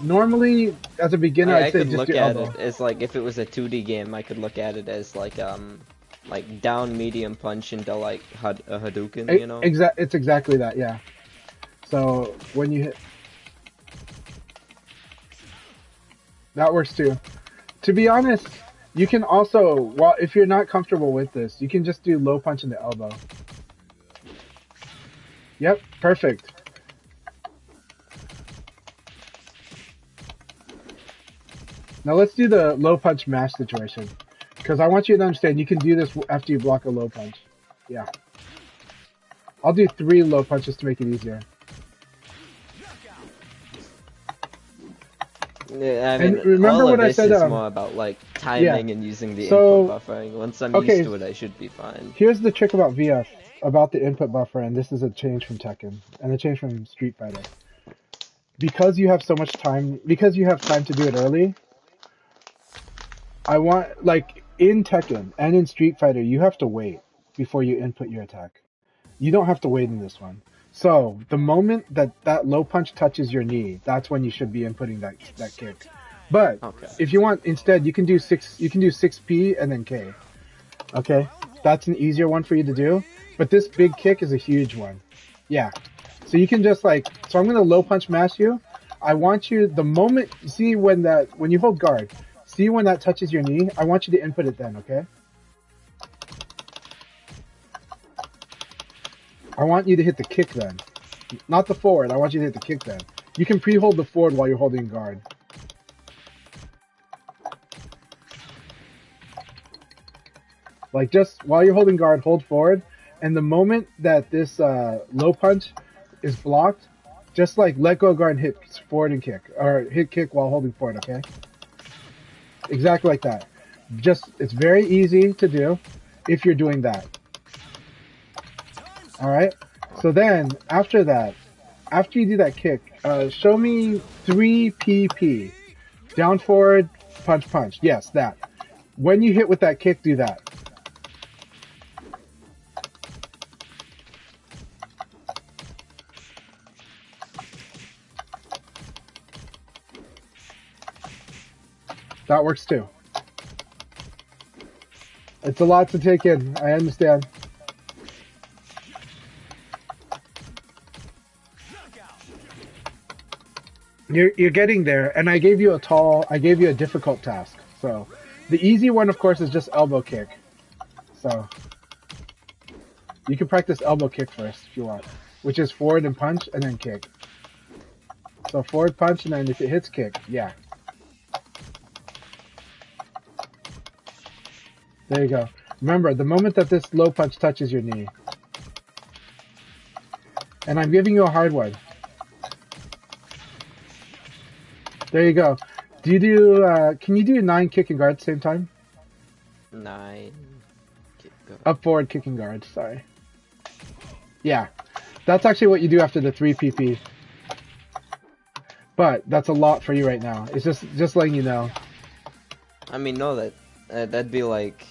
Normally, as a beginner, I I'd say could just look do at elbow. it as like if it was a 2D game, I could look at it as like down medium punch into like a Hadouken, you know? It's exactly that, yeah. So when you hit, that works too. To be honest, you can also, if you're not comfortable with this, you can just do low punch into elbow. Yep, perfect. Now let's do the low punch mash situation. Because I want you to understand you can do this after you block a low punch. Yeah. I'll do 3 low punches to make it easier. Yeah, I mean, and remember all what of I this said, is more about like timing and using the input buffering. Once I'm used to it, I should be fine. Here's the trick about VF, about the input buffer, and this is a change from Tekken, and a change from Street Fighter. Because you have so much time, because you have time to do it early, I want, like, in Tekken and in Street Fighter, you have to wait before you input your attack. You don't have to wait in this one. So, the moment that low punch touches your knee, that's when you should be inputting that kick. But, if you want, instead, you can do 6P and then K. Okay? That's an easier one for you to do. But this big kick is a huge one. Yeah. So you can just so I'm going to low punch mash you. I want you, the moment, see when you hold guard, see when that touches your knee, I want you to input it then, okay? I want you to hit the kick then. Not the forward, I want you to hit the kick then. You can pre-hold the forward while you're holding guard. Like just while you're holding guard, hold forward, and the moment that this low punch is blocked, just let go of guard and hit forward and kick, or hit kick while holding forward, okay? Exactly like that. It's very easy to do if you're doing that. Alright? So then, after that, after you do that kick, show me 3PP. Down, forward, punch, punch. Yes, that. When you hit with that kick, do that. That works too. It's a lot to take in. I understand. You're getting there, and I gave you a difficult task. So, the easy one, of course, is just elbow kick. So, you can practice elbow kick first if you want, which is forward and punch, and then kick. So forward punch, and then if it hits, kick. Yeah. There you go. Remember, the moment that this low punch touches your knee. And I'm giving you a hard one. There you go. Can you do 9 kick and guard at the same time? 9. Go. Up, forward, kick and guard, sorry. Yeah. That's actually what you do after the 3 PP. But that's a lot for you right now. It's just letting you know. I mean, no, that'd be like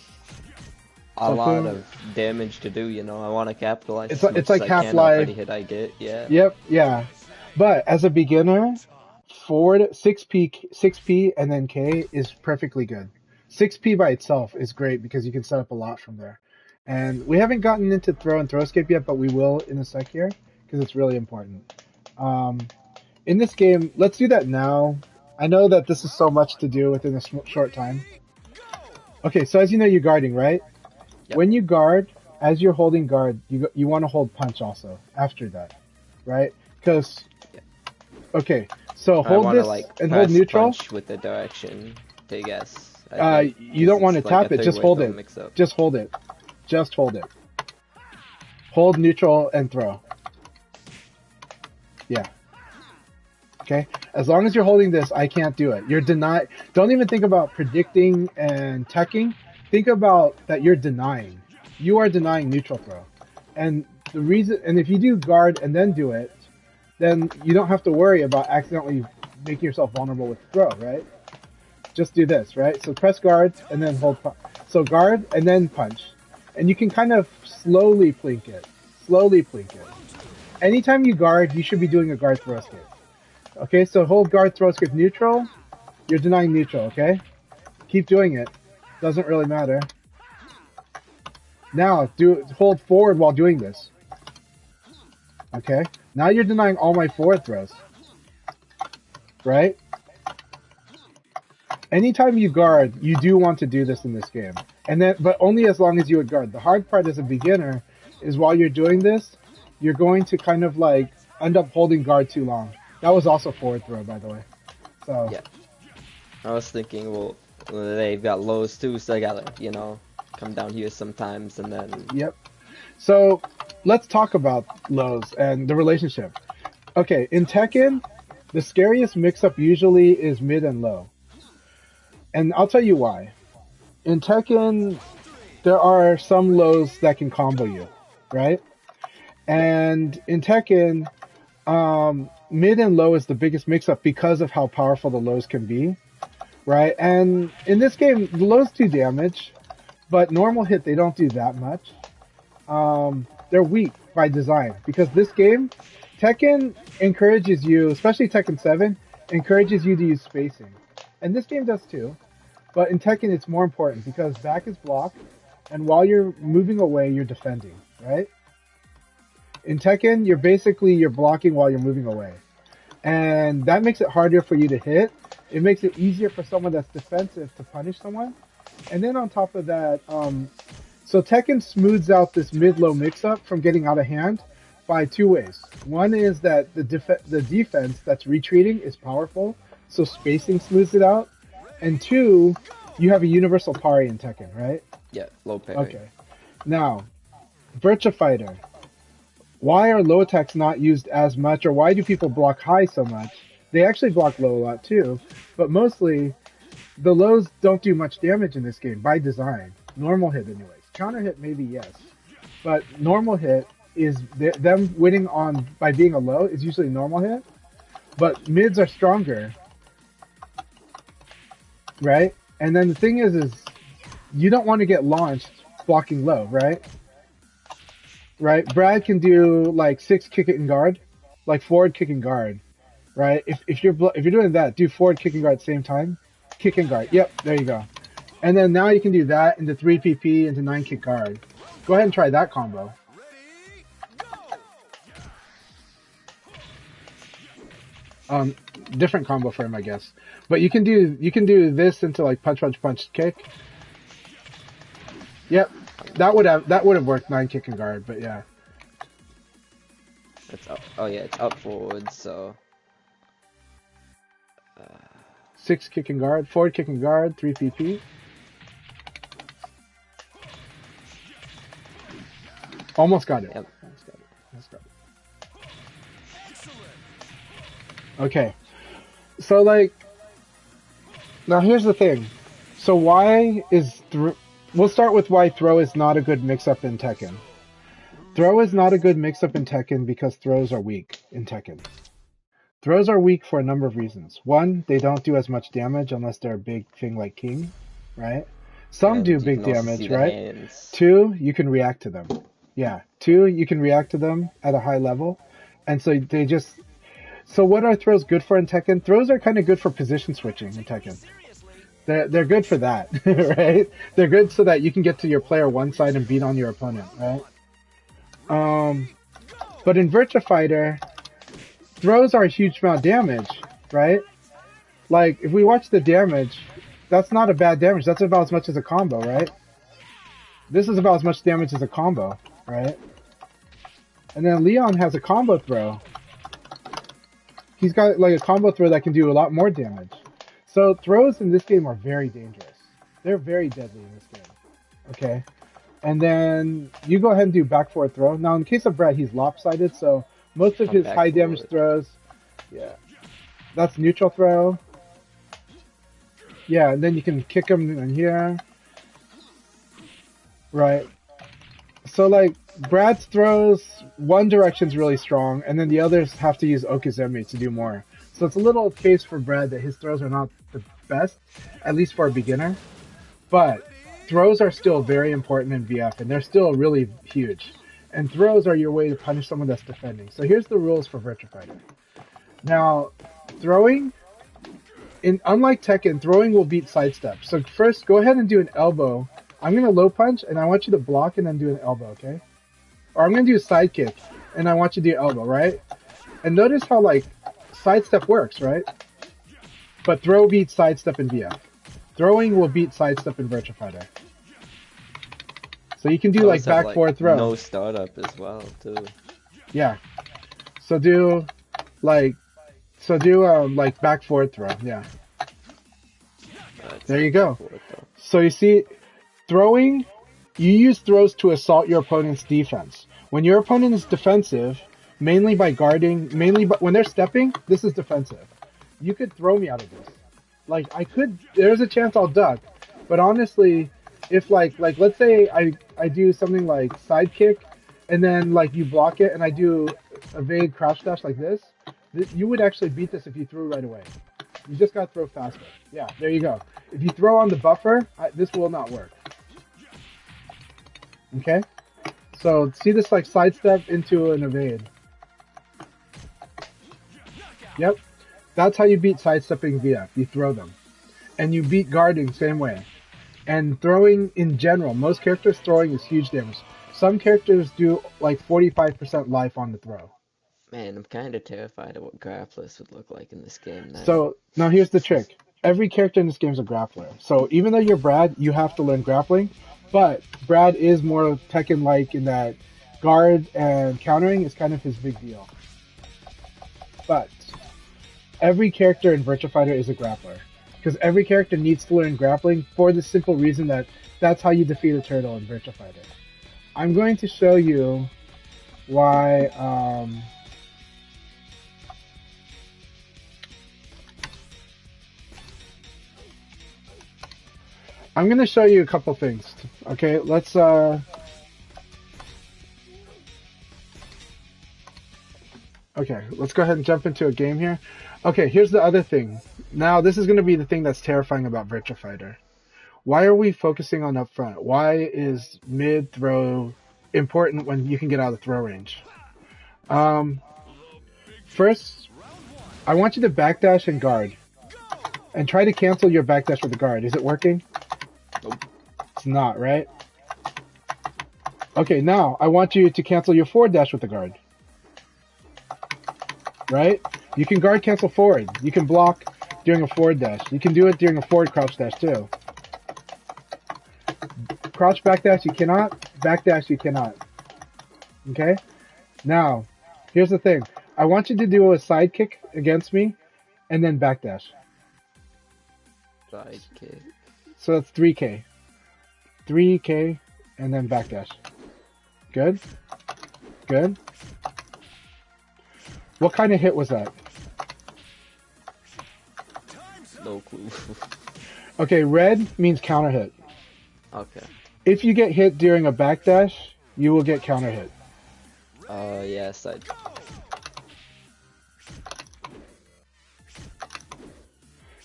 a Something. lot of damage to do, you know. I want to capitalize It's as much it's like as I can Half-Life. off any hit I get, yeah. Yep, yeah. But as a beginner, forward 6P and then K is perfectly good. 6P by itself is great because you can set up a lot from there. And we haven't gotten into throw and throw escape yet, but we will in a sec here because it's really important. In this game, let's do that now. I know that this is so much to do within a short time. Okay, so as you know, you're guarding, right? Yep. When you guard, as you're holding guard, you want to hold punch also after that, right? Because, okay, so hold this like, and hold neutral. Punch with the direction to guess. You don't want to tap it, just hold it. Just hold it. Just hold it. Hold neutral and throw. Yeah. Okay? As long as you're holding this, I can't do it. You're denied. Don't even think about predicting and teching. Think about that you're denying. You are denying neutral throw. And the reason, and if you do guard and then do it, then you don't have to worry about accidentally making yourself vulnerable with throw, right? Just do this, right? So press guard and then hold punch. So guard and then punch. And you can kind of slowly plink it. Slowly plink it. Anytime you guard, you should be doing a guard throw escape. Okay, so hold guard throw escape neutral. You're denying neutral, okay? Keep doing it. Doesn't really matter. Now, hold forward while doing this. Okay? Now you're denying all my forward throws. Right? Anytime you guard, you do want to do this in this game. But only as long as you would guard. The hard part as a beginner is while you're doing this, you're going to kind of like end up holding guard too long. That was also forward throw, by the way. So yeah. I was thinking, well, they've got lows too, so I gotta, you know, come down here sometimes and then. Yep. So let's talk about lows and the relationship. Okay, in Tekken, the scariest mix-up usually is mid and low. And I'll tell you why. In Tekken, there are some lows that can combo you, right? And in Tekken, mid and low is the biggest mix-up because of how powerful the lows can be, right? And in this game, the lows do damage, but normal hit, they don't do that much. They're weak by design because this game, Tekken encourages you, especially Tekken 7, encourages you to use spacing. And this game does too. But in Tekken, it's more important because back is block, and while you're moving away, you're defending, right? In Tekken, you're blocking while you're moving away. And that makes it harder for you to hit. It makes it easier for someone that's defensive to punish someone. And then on top of that, so Tekken smooths out this mid-low mix-up from getting out of hand by 2 ways. One is that the defense that's retreating is powerful, so spacing smooths it out. And 2, you have a universal parry in Tekken, right? Yeah, low parry. Okay. Now, Virtua Fighter. Why are low attacks not used as much, or why do people block high so much? They actually block low a lot too, but mostly the lows don't do much damage in this game by design. Normal hit anyways. Counter hit maybe yes, but normal hit is them winning by being a low is usually normal hit, but mids are stronger, right? And then the thing is you don't want to get launched blocking low, right? Right? Brad can do like 6 kick it and guard, like forward kick and guard, right? If you're doing that, do forward kick and guard at the same time, kick and guard. Yep, there you go. And then now you can do that into 3 PP into 9 kick guard. Go ahead and try that combo. Different combo for him, I guess. But you can do this into like punch punch punch kick. Yep. That would have worked 9 kick and guard, but yeah. It's up. Oh yeah, it's up forward, so 6 kick and guard, forward kick and guard, 3 PP. Almost got it. Yep. Almost got it. Okay. So like, now here's the thing. So why is we'll start with why throw is not a good mix-up in Tekken. Throw is not a good mix-up in Tekken because throws are weak in Tekken. Throws are weak for a number of reasons. One, they don't do as much damage unless they're a big thing like King, right? Some do And you big can also see damage, the right? hands. Two, you can react to them. Yeah. Two, you can react to them at a high level. And so they just... So what are throws good for in Tekken? Throws are kind of good for position switching in Tekken. They're good for that, right? They're good so that you can get to your player one side and beat on your opponent, right? But in Virtua Fighter, throws are a huge amount of damage, right? Like, if we watch the damage, that's not a bad damage. That's about as much as a combo, right? This is about as much damage as a combo, right? And then Leon has a combo throw. He's got, like, a combo throw that can do a lot more damage. So, throws in this game are very dangerous. They're very deadly in this game, okay? And then you go ahead and do back forward throw. Now, in the case of Brad, he's lopsided, so most of his high damage throws, yeah, that's neutral throw. Yeah, and then you can kick him in here. Right. So, like, Brad's throws, one direction's really strong, and then the others have to use Okizeme to do more. So it's a little case for Brad that his throws are not the best, at least for a beginner. But throws are still very important in VF, and they're still really huge. And throws are your way to punish someone that's defending. So here's the rules for Virtua Fighter. Now, throwing... Unlike Tekken, throwing will beat sidestep. So first, go ahead and do an elbow. I'm going to low punch, and I want you to block and then do an elbow, okay? Or I'm going to do a side kick, and I want you to do elbow, right? And notice how, like, sidestep works, right? But throw beats sidestep in VF. Throwing will beat sidestep in Virtua Fighter. So you can do, like, back forward throw. No startup as well, too. Yeah. So do, like... So do, like, back forward throw, yeah. There you go. So you see, throwing, you use throws to assault your opponent's defense. When your opponent is defensive, mainly by guarding, when they're stepping, this is defensive. You could throw me out of this. Like, there's a chance I'll duck. But honestly, if, like let's say I do something like side kick, and then, like, you block it, and I do evade crouch dash like this, you would actually beat this if you threw right away. You just gotta throw faster. Yeah, there you go. If you throw on the buffer, this will not work. Okay? So, see this, like, sidestep into an evade. Yep. That's how you beat sidestepping VF. You throw them. And you beat guarding same way. And throwing in general, most characters throwing is huge damage. Some characters do, like, 45% life on the throw. Man, I'm kind of terrified of what grapplers would look like in this game now. So, now here's the trick. Every character in this game is a grappler. So, even though you're Brad, you have to learn grappling. But Brad is more Tekken-like in that guard and countering is kind of his big deal. But every character in Virtua Fighter is a grappler. Because every character needs to learn grappling for the simple reason that that's how you defeat a turtle in Virtua Fighter. I'm going to show you why... I'm going to show you a couple things. Okay, let's... Okay, let's go ahead and jump into a game here. Okay, here's the other thing. Now, this is going to be the thing that's terrifying about Virtua Fighter. Why are we focusing on upfront? Why is mid-throw important when you can get out of throw range? First, I want you to backdash and guard. And try to cancel your backdash with the guard. Is it working? Nope. It's not, right? Okay, now, I want you to cancel your forward dash with the guard. Right? You can guard cancel forward. You can block during a forward dash. You can do it during a forward crouch dash too. Crouch backdash you cannot. Backdash you cannot. Okay? Now, here's the thing. I want you to do a side kick against me and then backdash. Side kick. So that's 3K. 3K and then backdash. Good? Good? What kind of hit was that? No clue. Okay, red means counter hit. Okay. If you get hit during a backdash, you will get counter hit. Yes, I.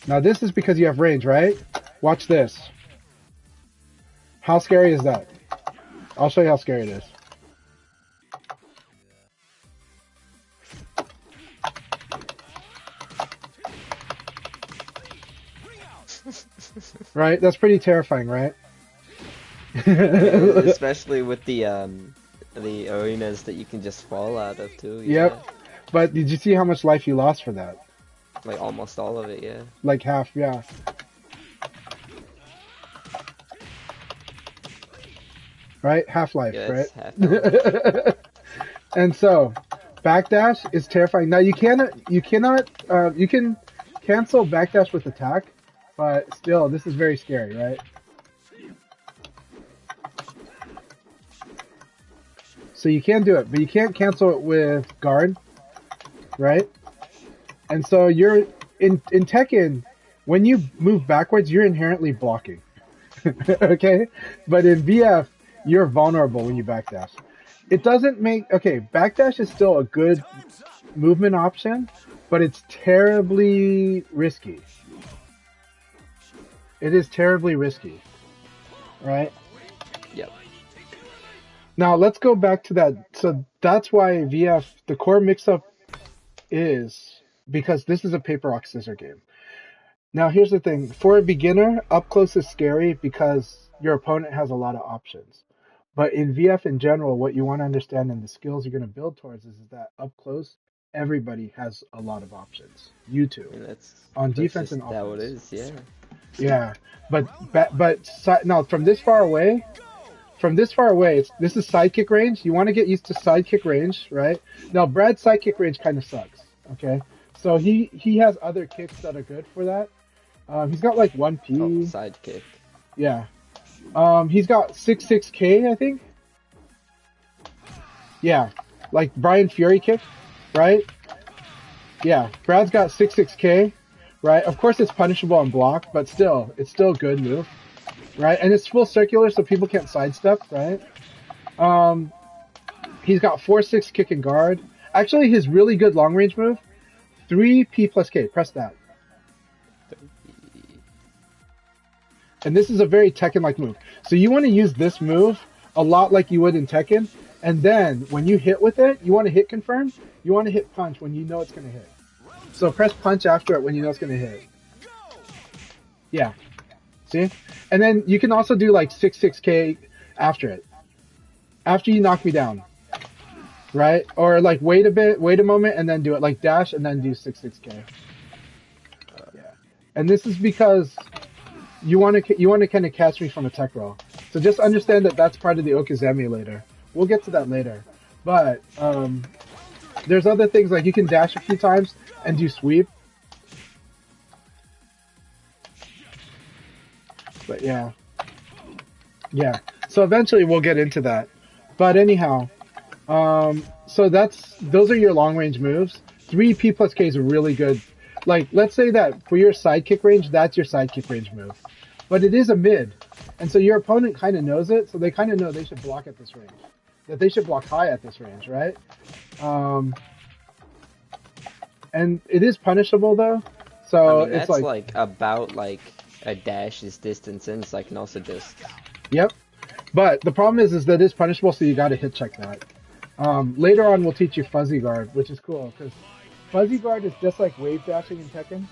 Now this is because you have range, right? Watch this. How scary is that? I'll show you how scary it is. Right? That's pretty terrifying, right? Especially with the arenas that you can just fall out of too. Yeah. Yep. But did you see how much life you lost for that? Like almost all of it, yeah. Like half, yeah. Right? Half life, Yeah, right? it's half health. And so, backdash is terrifying. Now you can cancel backdash with attack, but still, this is very scary, right? So you can do it, but you can't cancel it with guard, right? And so you're in Tekken, when you move backwards, you're inherently blocking. Okay? But in VF, you're vulnerable when you backdash. It doesn't make backdash is still a good movement option, but it's terribly risky. It is terribly risky. Right? Yep. Now let's go back to that. So that's why VF, the core mix-up is because this is a paper rock scissor game. Now here's the thing: for a beginner, up close is scary because your opponent has a lot of options. But in VF in general, what you want to understand and the skills you're going to build towards is that up close, everybody has a lot of options. You too, And on that's defense just and offense. how it is, yeah. Yeah, but no, from this far away, this is sidekick range. You want to get used to sidekick range, right? Now, Brad's sidekick range kind of sucks. Okay, so he has other kicks that are good for that. He's got like 1P. Oh, sidekick. Yeah. He's got 6K, I think. Yeah, like Brian Fury kick, right? Yeah, Brad's got 6K, right? Of course, it's punishable on block, but still, it's still a good move, right? And it's full circular, so people can't sidestep, right? He's got 4-6 kick and guard. Actually, his really good long range move, 3P plus K. Press that. And this is a very Tekken-like move. So you want to use this move a lot like you would in Tekken. And then when you hit with it, you want to hit confirm. You want to hit punch when you know it's going to hit. So press punch after it when you know it's going to hit. Yeah. See? And then you can also do like 6K after it. After you knock me down. Right? Or like wait a moment, and then do it. Like dash and then do 6K. Yeah. And this is because you want to kind of catch me from a tech roll. So just understand that that's part of the Okizeme later. We'll get to that later. But there's other things like you can dash a few times and do sweep. But yeah. Yeah. So eventually we'll get into that. But anyhow, so those are your long range moves. 3P plus K is really good. Like, let's say that for your sidekick range, that's your sidekick range move. But it is a mid. And so your opponent kind of knows it, so they kind of know they should block at this range. That they should block high at this range, right? And it is punishable, though. So I mean, it's that's like about like a dash's distance in, so I can also just... Yep. But the problem is that it's punishable, so you got to hit check that. Later on, we'll teach you fuzzy guard, which is cool, because fuzzy guard is just like wave dashing in Tekken.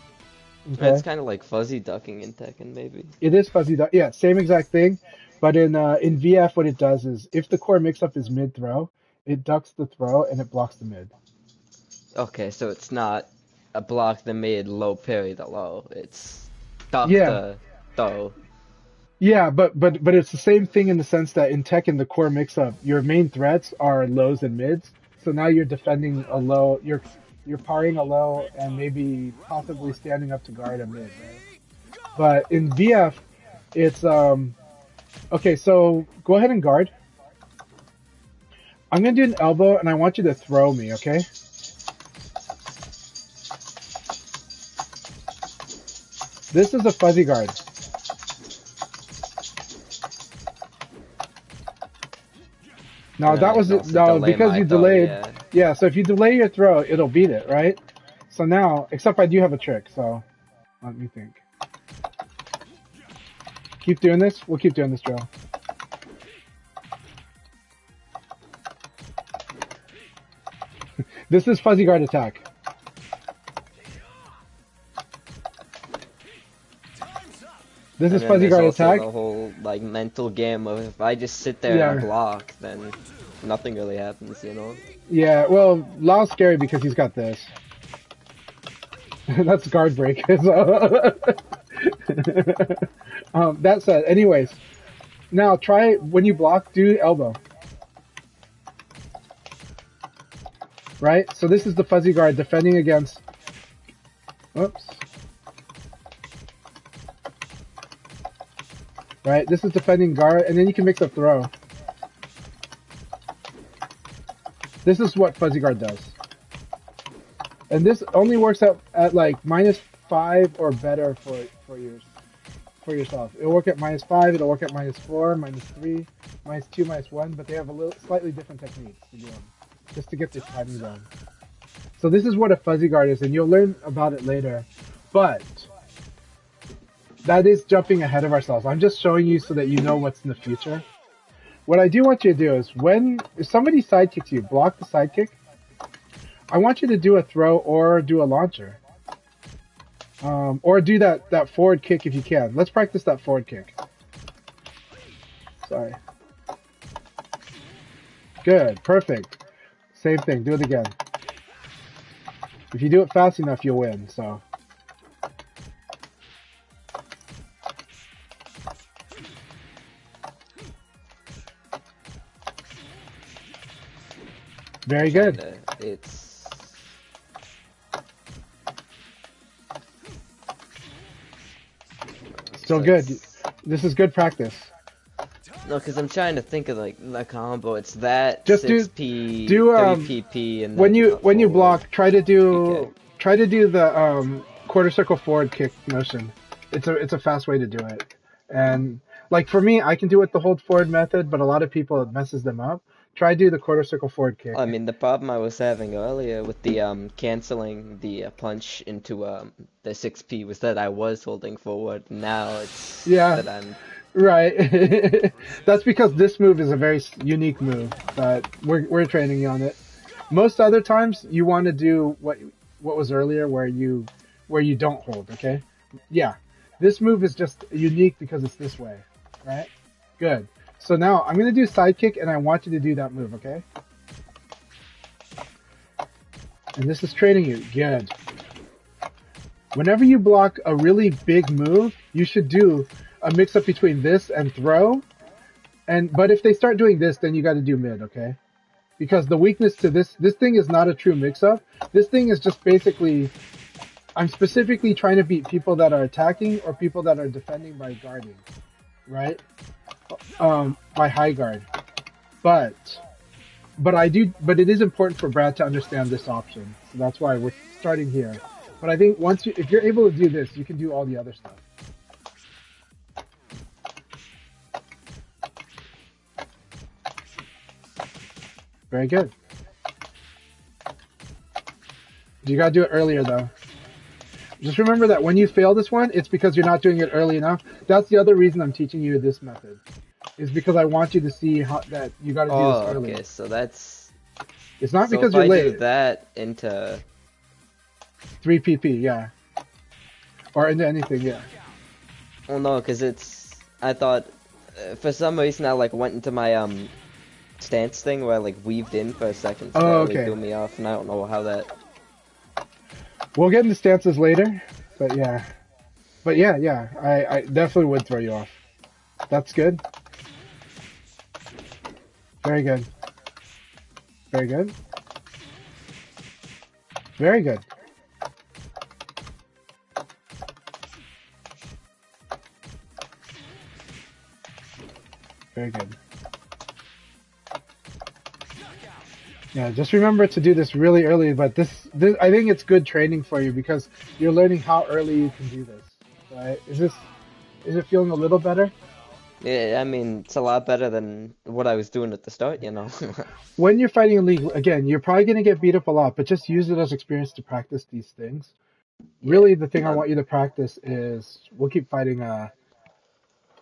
Okay? It's kind of like fuzzy ducking in Tekken, maybe. It is fuzzy duck. Yeah, same exact thing. But in VF, what it does is, if the core mix-up is mid-throw, it ducks the throw and it blocks the mid. Okay, so it's not a block the mid, low parry the low. It's duck Yeah. the throw. Yeah, but it's the same thing in the sense that in Tekken, the core mix-up, your main threats are lows and mids. So now you're defending a low, you're parrying a low and maybe possibly standing up to guard a mid, right? But in VF, it's okay, so go ahead and guard. I'm gonna do an elbow and I want you to throw me, okay? This is a fuzzy guard. No, that was also no delay because my you throw, delayed. yeah. Yeah, so if you delay your throw, it'll beat it, right? So now, except I do have a trick, so let me think. Keep doing this. We'll keep doing this drill. This is fuzzy guard attack. This And is then fuzzy there's guard also attack. the whole like mental game of if I just sit there Yeah. and block, then nothing really happens, you know? Yeah, well, Lao's scary because he's got this. That's guard break. So that said, anyways, now try when you block, do elbow. Right? So this is the fuzzy guard defending against. Oops. Right? This is defending guard, and then you can mix up throw. This is what fuzzy guard does. And this only works out at like -5 or better for yourself. It'll work at -5, it'll work at -4, -3, -2, -1, but they have a little slightly different techniques to do them, just to get this timing zone. So this is what a fuzzy guard is, and you'll learn about it later. But that is jumping ahead of ourselves. I'm just showing you so that you know what's in the future. What I do want you to do is if somebody sidekicks you, block the sidekick. I want you to do a throw or do a launcher. Or do that forward kick if you can. Let's practice that forward kick. Sorry. Good, perfect. Same thing, do it again. If you do it fast enough, you'll win, so. Very good. It's Still good. This is good practice. no, because I'm trying to think of like the combo. It's that Just 6P, do 3PP, and when then you forward. block, try to do PK. the quarter circle forward kick motion. It's a fast way to do it. And like for me, I can do it the hold forward method, but a lot of people it messes them up. Try do the quarter circle forward kick. I mean, the problem I was having earlier with the canceling the punch into the 6P was that I was holding forward. Now it's Yeah. that I'm Right. That's because this move is a very unique move, but we're training you on it. Most other times you want to do what was earlier where you don't hold, okay? Yeah. This move is just unique because it's this way, right? Good. So now I'm going to do sidekick and I want you to do that move, okay? And this is training you. Good. Whenever you block a really big move, you should do a mix up between this and throw. But if they start doing this, then you got to do mid, okay? Because the weakness to this thing is not a true mix up. This thing is just basically, I'm specifically trying to beat people that are attacking or people that are defending by guarding, right? By high guard. But it is important for Brad to understand this option. So that's why we're starting here. But I think if you're able to do this, you can do all the other stuff. Very good. You gotta do it earlier though. Just remember that when you fail this one, it's because you're not doing it early enough. That's the other reason I'm teaching you this method. Is because I want you to see that you gotta do this early. okay, so that's It's not so because if you're I do late. that into 3 PP, yeah. Or into anything, yeah. well, no, because I thought for some reason I like went into my stance thing where I like weaved in for a second, so that really okay. threw me off, and I don't know how that. We'll get into stances later, but yeah. But yeah, I definitely would throw you off. That's good. Very good. Very good. Very good. Very good. Yeah, just remember to do this really early, but this I think it's good training for you because you're learning how early you can do this. right? Is it feeling a little better? Yeah, I mean, it's a lot better than what I was doing at the start, you know. When you're fighting in league, again, you're probably gonna get beat up a lot, but just use it as experience to practice these things. Yeah. Really, the thing I Um, want you to practice is we'll keep fighting.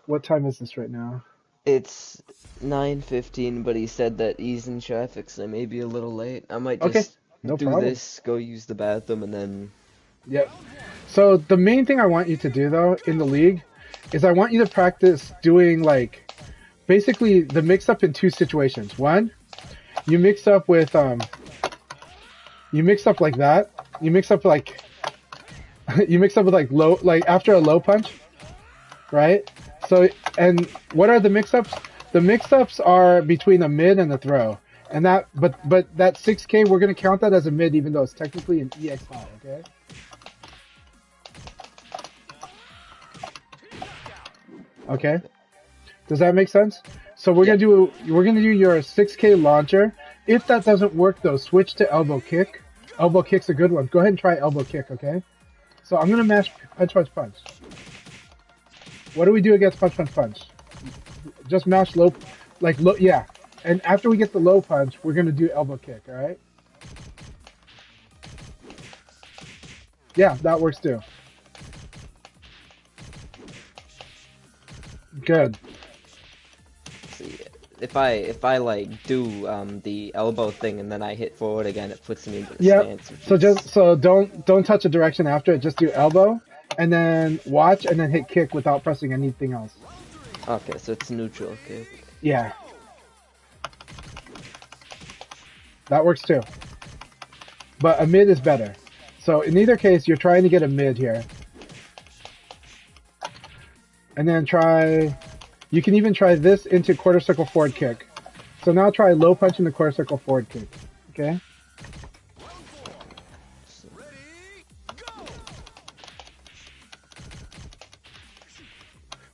What time is this right now? it's 9:15, but he said that he's in traffic, so maybe a little late. I might Okay, just no do problem. this, go use the bathroom, and then Yep. So the main thing I want you to do though in the league is I want you to practice doing like basically the mix up in two situations. One, you mix up with you mix up like that. You mix up like you mix up with like low like after a low punch, right? So and what are the mix ups? The mix ups are between a mid and a throw. And that but that 6K we're gonna count that as a mid even though it's technically an EX high, okay? Okay. okay. Does that make sense? So Yeah. we're gonna do your 6K launcher. If that doesn't work though, switch to elbow kick. Elbow kick's a good one. Go ahead and try elbow kick, okay? So I'm gonna mash punch punch punch. What do we do against punch punch punch? Just mash low, like low, yeah. And after we get the low punch, we're gonna do elbow kick, all right? Yeah, that works too. Good. See, if I like do the elbow thing and then I hit forward again, it puts me into the Yep. stance, which So just is so don't touch a direction after it. Just do elbow and then watch and then hit kick without pressing anything else. okay. So it's neutral kick. Yeah, that works too. But a mid is better. So in either case, you're trying to get a mid here. And then try, you can even try this into quarter circle forward kick. So now try low punch in the quarter circle forward kick. Okay? So,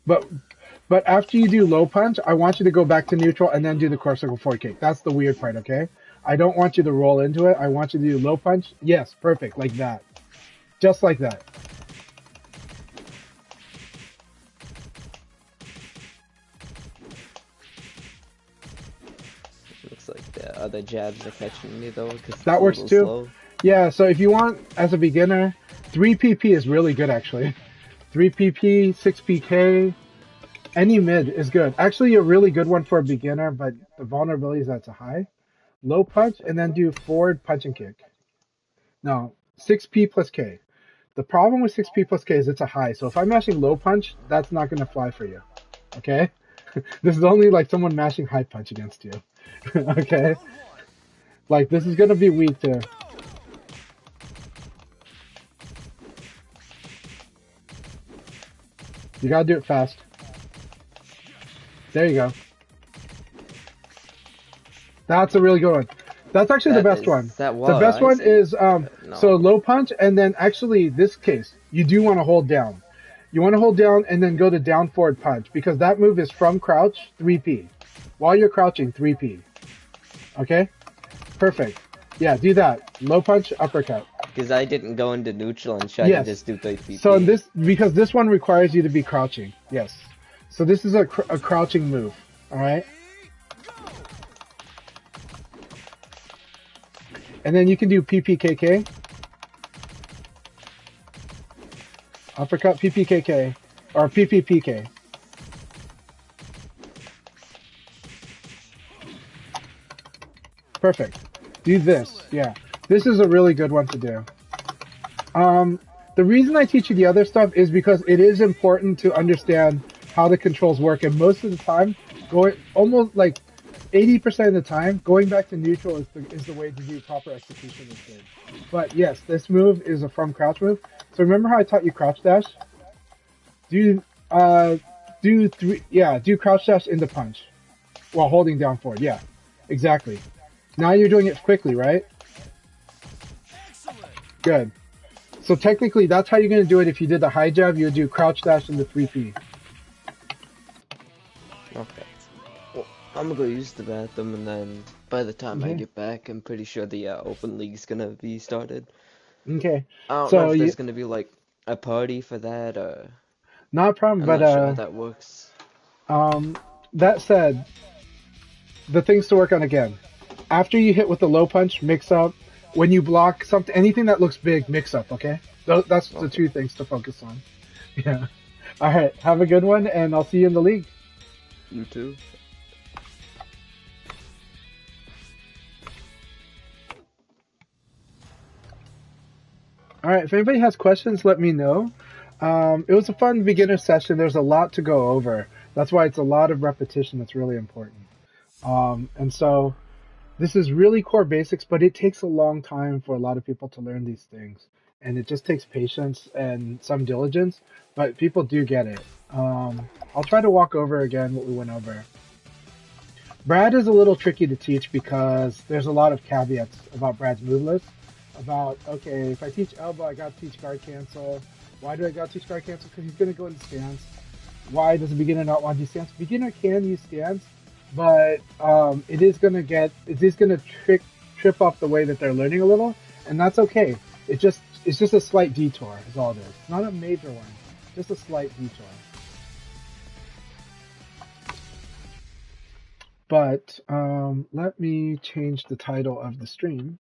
But but after you do low punch, I want you to go back to neutral and then do the quarter circle forward kick. That's the weird part, okay? I don't want you to roll into it. I want you to do low punch. Yes, perfect, like that. Just like that. looks like the other jabs are catching me though, because it's That a works little too. slow. Yeah, so if you want, as a beginner, 3PP is really good actually. 3PP, 6PK, any mid is good. Actually, a really good one for a beginner, but the vulnerability is that it's a high. Low punch, and then do forward punch and kick. No, 6P plus K. The problem with 6P plus K is it's a high, so if I'm mashing low punch, that's not going to fly for you. Okay? This is only like someone mashing high punch against you. Okay? Like, this is going to be weak too. You gotta do it fast. There you go. That's a really good one. That's actually the That best is one. that The was best one icy. is so No. low punch, and then actually this case you do want to hold down. You want to hold down and then go to down forward punch because that move is from crouch 3P. While you're crouching 3P. Okay? Perfect. Yeah, do that. Low punch, uppercut. Because I didn't go into neutral and try to Yes. just do 3PP. So in this because this one requires you to be crouching. Yes. So this is a crouching move. All right? And then you can do PPKK. Uppercut PPKK. Or PPPK. Perfect. Do this. Yeah. This is a really good one to do. The reason I teach you the other stuff is because it is important to understand how the controls work. And most of the time, going almost like 80% of the time, going back to neutral is the way to do proper execution of this. But yes, this move is a from crouch move. So remember how I taught you crouch dash? Do do crouch dash into punch while holding down forward. Yeah, exactly. Now you're doing it quickly, right? Good. So technically, that's how you're going to do it. If you did the high jab, you would do crouch dash into 3P. Okay. Well, I'm gonna go use the bathroom, and then by the time I Okay. get back, I'm pretty sure the open league's gonna be started. Okay. I don't know So if you, there's gonna be like a party for that, or Not a problem, I'm but not sure how that works. um, that said, the things to work on again. After you hit with the low punch, mix up. When you block something, anything that looks big, mix up. Okay, that's the Okay. two things to focus on. Yeah. All right. Have a good one, and I'll see you in the league. You too. All right. If anybody has questions, let me know. It was a fun beginner session. There's a lot to go over. That's why it's a lot of repetition that's really important. And so this is really core basics, but it takes a long time for a lot of people to learn these things. And it just takes patience and some diligence, but people do get it. I'll try to walk over again what we went over. Brad is a little tricky to teach because there's a lot of caveats about Brad's move list. About, okay, if I teach elbow, I gotta teach guard cancel. Why do I gotta teach guard cancel? Because he's gonna go into stance. Why does a beginner not want to use stance? Beginner can use stance, but it is gonna trip off the way that they're learning a little, and that's okay. It's just a slight detour, is all it is. It's not a major one, just a slight detour. But let me change the title of the stream.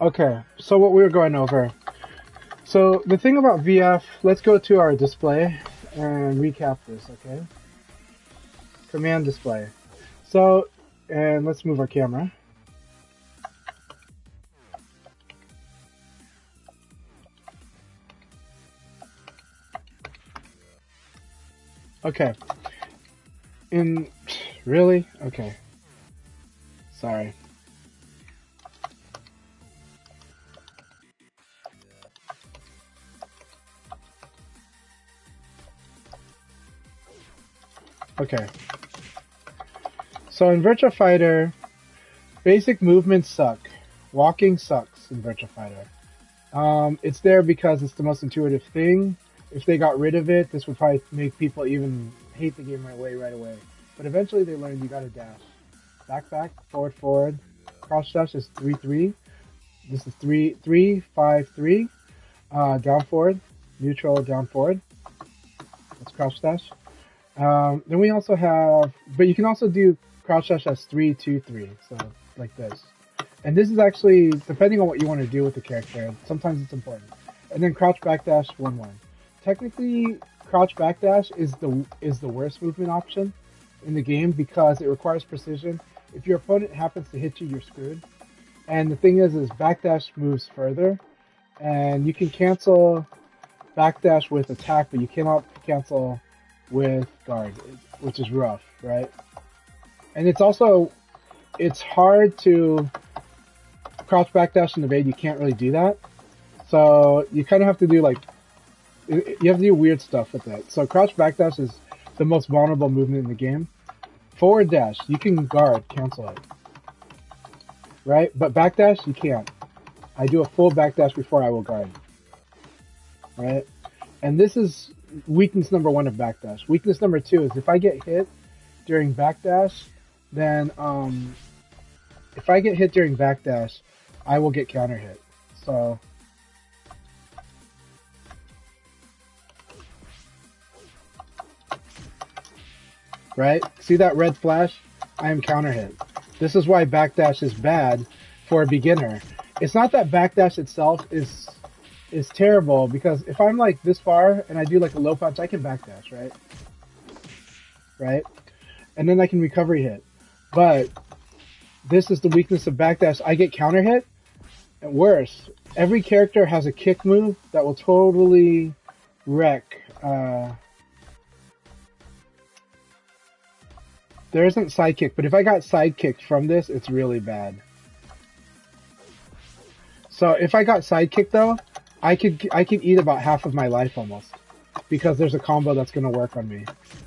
Okay, so what we were going over. So the thing about VF, let's go to our display and recap this, okay? Command display. So, and let's move our camera. Okay. Really? Okay. Sorry. Okay. So in Virtua Fighter, basic movements suck. Walking sucks in Virtua Fighter. It's there because it's the most intuitive thing. If they got rid of it, this would probably make people even hate the game right away. But eventually they learn you gotta dash. Back, forward. Cross dash is 3-3. This is 3-5-3. Down forward, neutral, down forward. That's crouch dash. Then we also have, but you can also do crouch dash as 3-2-3, so like this. And this is actually, depending on what you want to do with the character, sometimes it's important. And then crouch backdash 1-1. Technically, crouch backdash is the worst movement option in the game because it requires precision. If your opponent happens to hit you, you're screwed. And the thing is backdash moves further, and you can cancel backdash with attack, but you cannot cancel with guard, which is rough, right? And it's hard to crouch backdash and evade. You can't really do that, so you kind of have to do you have to do weird stuff with it. So crouch backdash is the most vulnerable movement in the game. Forward dash, you can guard, cancel it, right? But backdash, you can't. I do a full backdash before I will guard, right? And this is weakness number 1 of backdash. Weakness number 2 is if I get hit during backdash, then if I get hit during backdash, I will get counter hit. So right? See that red flash? I am counter hit. This is why backdash is bad for a beginner. It's not that backdash itself is terrible, because if I'm like this far and I do like a low punch, I can backdash, right? Right? And then I can recovery hit. But this is the weakness of backdash. I get counter hit, and worse, every character has a kick move that will totally Wreck. There isn't sidekick, but if I got sidekicked from this, it's really bad. So if I got sidekicked though, I could eat about half of my life almost, because there's a combo that's gonna work on me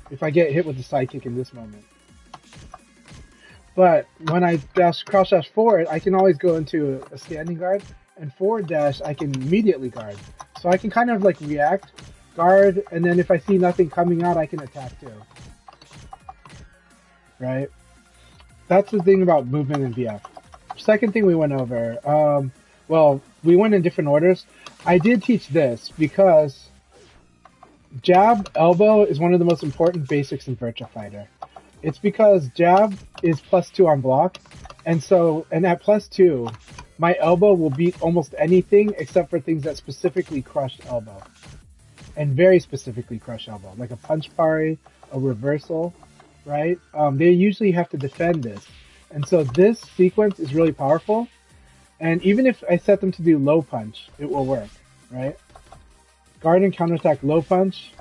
if I get hit with the sidekick in this moment. But when I crouch dash forward, I can always go into a standing guard, and forward dash I can immediately guard. So I can kind of like react, guard, and then if I see nothing coming out, I can attack too. Right? That's the thing about movement in VF. Second thing we went over, well, we went in different orders. I did teach this because jab, elbow is one of the most important basics in Virtua Fighter. It's because jab is +2 on block, and at +2, my elbow will beat almost anything except for things that specifically crush elbow. And very specifically crush elbow, like a punch parry, a reversal, right? They usually have to defend this. And so this sequence is really powerful. And even if I set them to do low punch, it will work, right? Guard and counterattack low punch.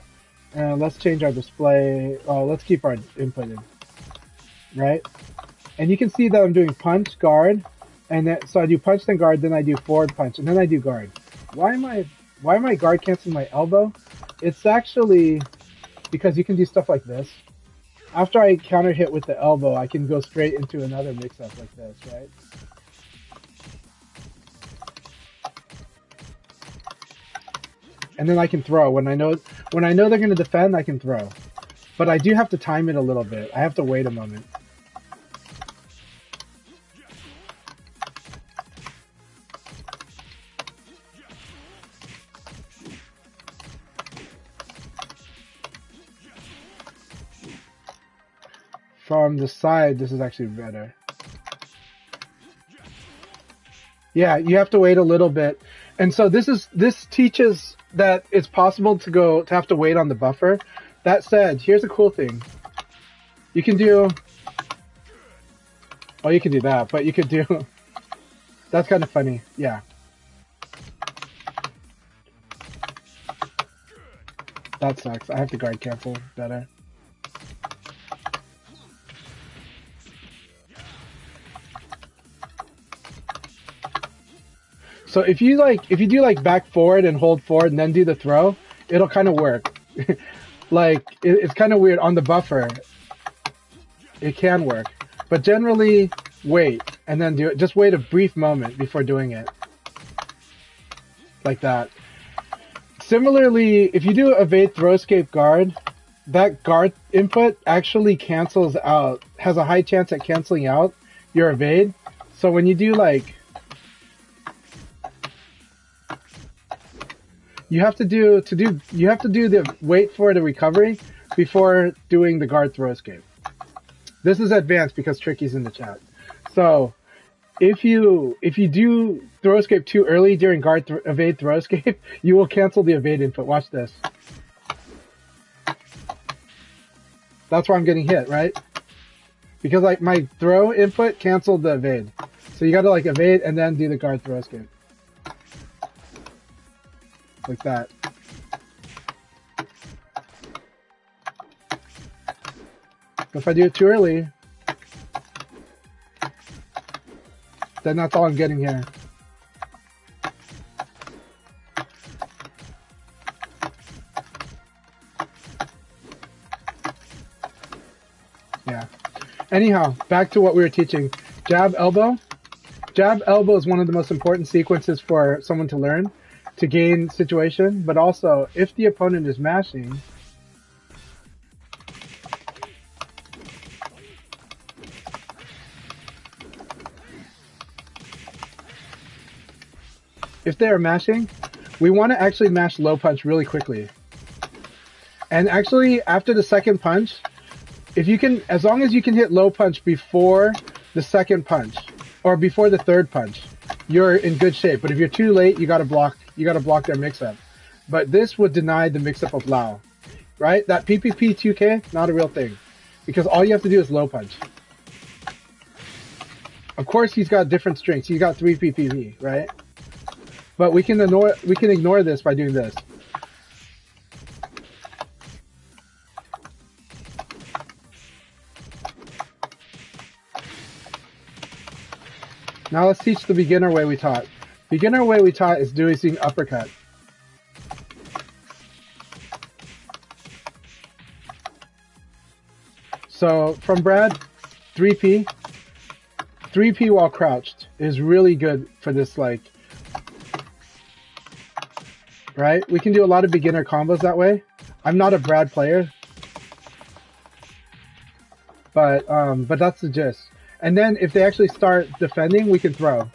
Let's change our display. Oh, let's keep our input in, right? And you can see that I'm doing punch, guard, and then so I do punch, then guard, then I do forward punch, and then I do guard. Why am I guard canceling my elbow? It's actually because you can do stuff like this. After I counter hit with the elbow, I can go straight into another mix-up like this, right? And then I can throw. When I know they're going to defend, I can throw. But I do have to time it a little bit. I have to wait a moment. From the side, this is actually better. Yeah, you have to wait a little bit. And so this teaches that it's possible to have to wait on the buffer. That said, here's a cool thing. You can do, well, you can do that, but you could do, that's kind of funny. Yeah. That sucks. I have to guard cancel better. So if you do like back forward and hold forward and then do the throw, it'll kind of work. Like it's kind of weird on the buffer. It can work, but generally wait and then do it. Just wait a brief moment before doing it, like that. Similarly, if you do evade, throw, escape, guard, that guard input actually cancels out. Has a high chance at canceling out your evade. So when you do like you have to do the wait for the recovery before doing the guard throw escape. This is advanced because Tricky's in the chat. So if you do throw escape too early during guard evade throw escape, you will cancel the evade input. Watch this. That's why I'm getting hit, right? Because like my throw input canceled the evade. So you gotta like evade and then do the guard throw escape. Like that. If I do it too early, then that's all I'm getting here. Yeah. Anyhow, back to what we were teaching. Jab, elbow. Jab, elbow is one of the most important sequences for someone to learn to gain situation, but also if the opponent is mashing, we want to actually mash low punch really quickly. And actually, after the second punch, if you can, as long as you can hit low punch before the second punch or before the third punch, you're in good shape. But if you're too late, you gotta block their mix-up. But this would deny the mix-up of Lao, right? That PPP 2K, not a real thing, because all you have to do is low punch. Of course, he's got different strengths. He's got 3 PPP, right? But we can ignore this by doing this. Now let's teach the beginner way we taught. Beginner way we taught is using uppercut. So from Brad, 3P. 3P while crouched is really good for this, like, right? We can do a lot of beginner combos that way. I'm not a Brad player, but that's the gist. And then if they actually start defending, we can throw.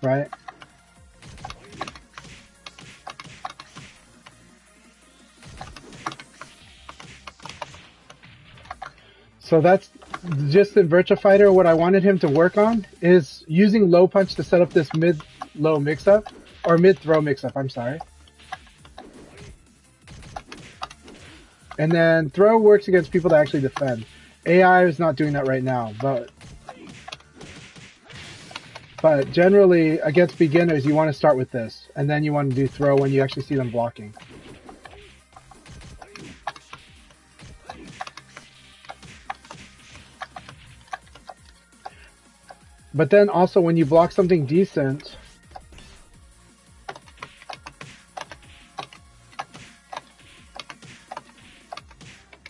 Right? So that's just in Virtua Fighter. What I wanted him to work on is using low punch to set up this mid-low mix-up, or mid-throw mix-up, I'm sorry. And then throw works against people that actually defend. AI is not doing that right now, but generally against beginners, you want to start with this, and then you want to do throw when you actually see them blocking. But then also when you block something decent,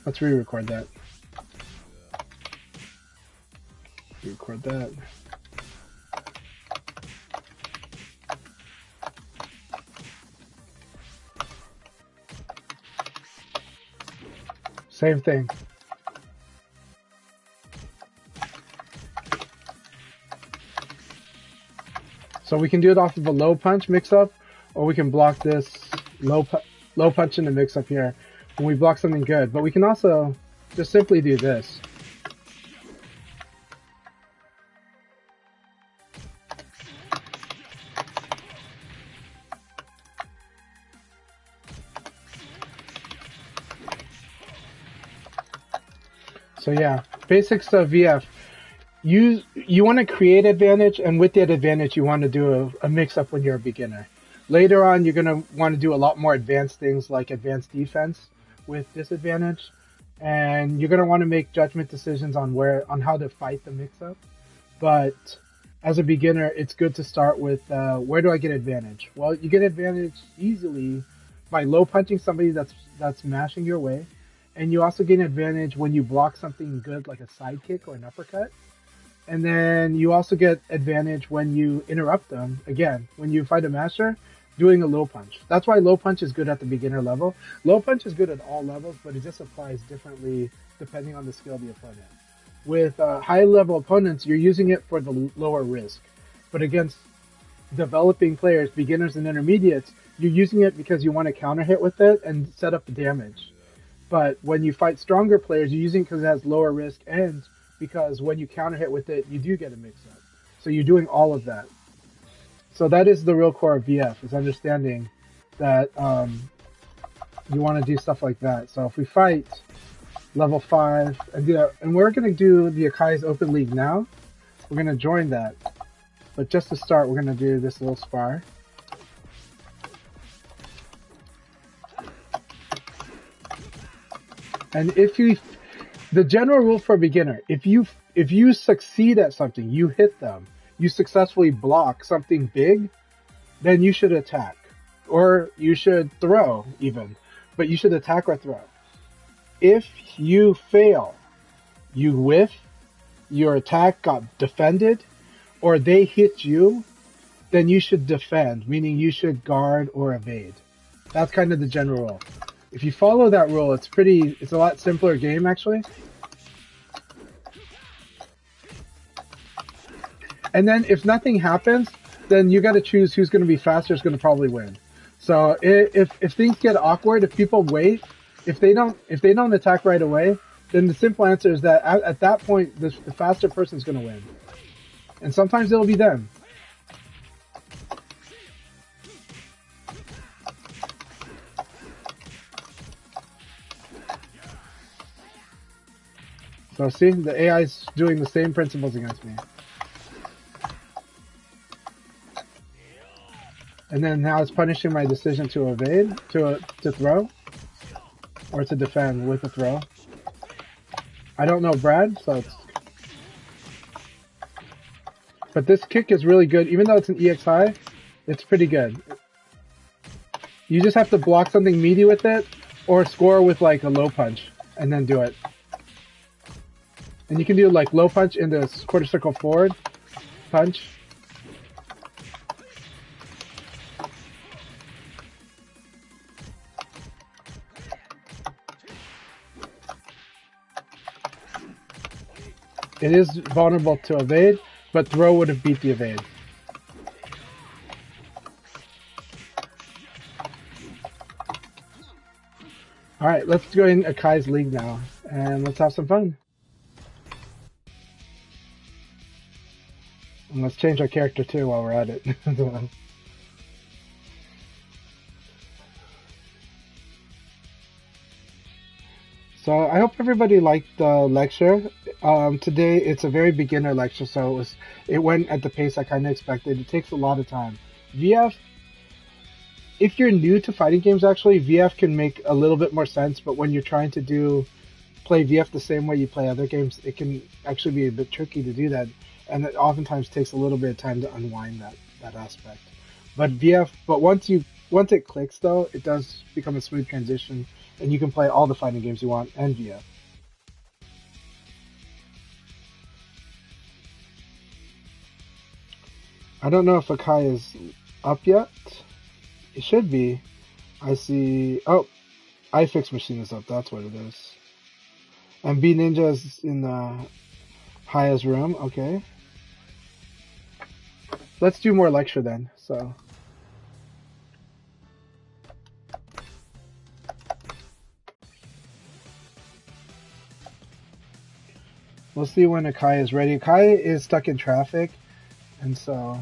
let's re-record that. Record that. Same thing. So we can do it off of a low punch mix-up, or we can block this low punch in the mix-up here when we block something good. But we can also just simply do this. So yeah, basics of VF. You want to create advantage, and with that advantage, you want to do a mix-up when you're a beginner. Later on, you're going to want to do a lot more advanced things like advanced defense with disadvantage, and you're going to want to make judgment decisions on how to fight the mix-up. But as a beginner, it's good to start with where do I get advantage? Well, you get advantage easily by low punching somebody that's mashing your way, and you also gain advantage when you block something good like a side kick or an uppercut. And then you also get advantage when you interrupt them. Again, when you fight a master, doing a low punch. That's why low punch is good at the beginner level. Low punch is good at all levels, but it just applies differently depending on the skill of the opponent. With high level opponents, you're using it for the lower risk. But against developing players, beginners and intermediates, you're using it because you want to counter hit with it and set up the damage. But when you fight stronger players, you're using it because it has lower risk and because when you counter hit with it, you do get a mix-up. So you're doing all of that. So that is the real core of VF, is understanding that you want to do stuff like that. So if we fight level 5, and we're going to do the Akai's Open League now, we're going to join that. But just to start, we're going to do this little spar. And the general rule for a beginner, if you succeed at something, you hit them, you successfully block something big, then you should attack. Or you should throw even, but you should attack or throw. If you fail, you whiff, your attack got defended, or they hit you, then you should defend, meaning you should guard or evade. That's kind of the general rule. If you follow that rule, it's a lot simpler game actually. And then if nothing happens, then you got to choose who's going to be faster is going to probably win. So if things get awkward, if people wait, if they don't attack right away, then the simple answer is that at that point the faster person is going to win. And sometimes it'll be them. So see, the AI is doing the same principles against me. And then now it's punishing my decision to evade, to throw, or to defend with a throw. I don't know Brad, so it's... But this kick is really good. Even though it's an EX high, it's pretty good. You just have to block something meaty with it, or score with like a low punch, and then do it. And you can do like low punch into quarter circle forward punch. It is vulnerable to evade, but throw would have beat the evade. Alright, let's go in Akai's league now, and let's have some fun. And let's change our character too while we're at it. So I hope everybody liked the lecture. Today it's a very beginner lecture, so it went at the pace I kind of expected. It takes a lot of time. VF, if you're new to fighting games, actually, VF can make a little bit more sense, but when you're trying to play VF the same way you play other games, it can actually be a bit tricky to do that, and it oftentimes takes a little bit of time to unwind that aspect. But once it clicks though, it does become a smooth transition, and you can play all the fighting games you want and VF. I don't know if Akai is up yet. It should be. I see. Oh, iFix machine is up. That's what it is. And B Ninja is in the Haya's room. Okay. Let's do more lecture then. So. We'll see when Akai is ready. Akai is stuck in traffic, and so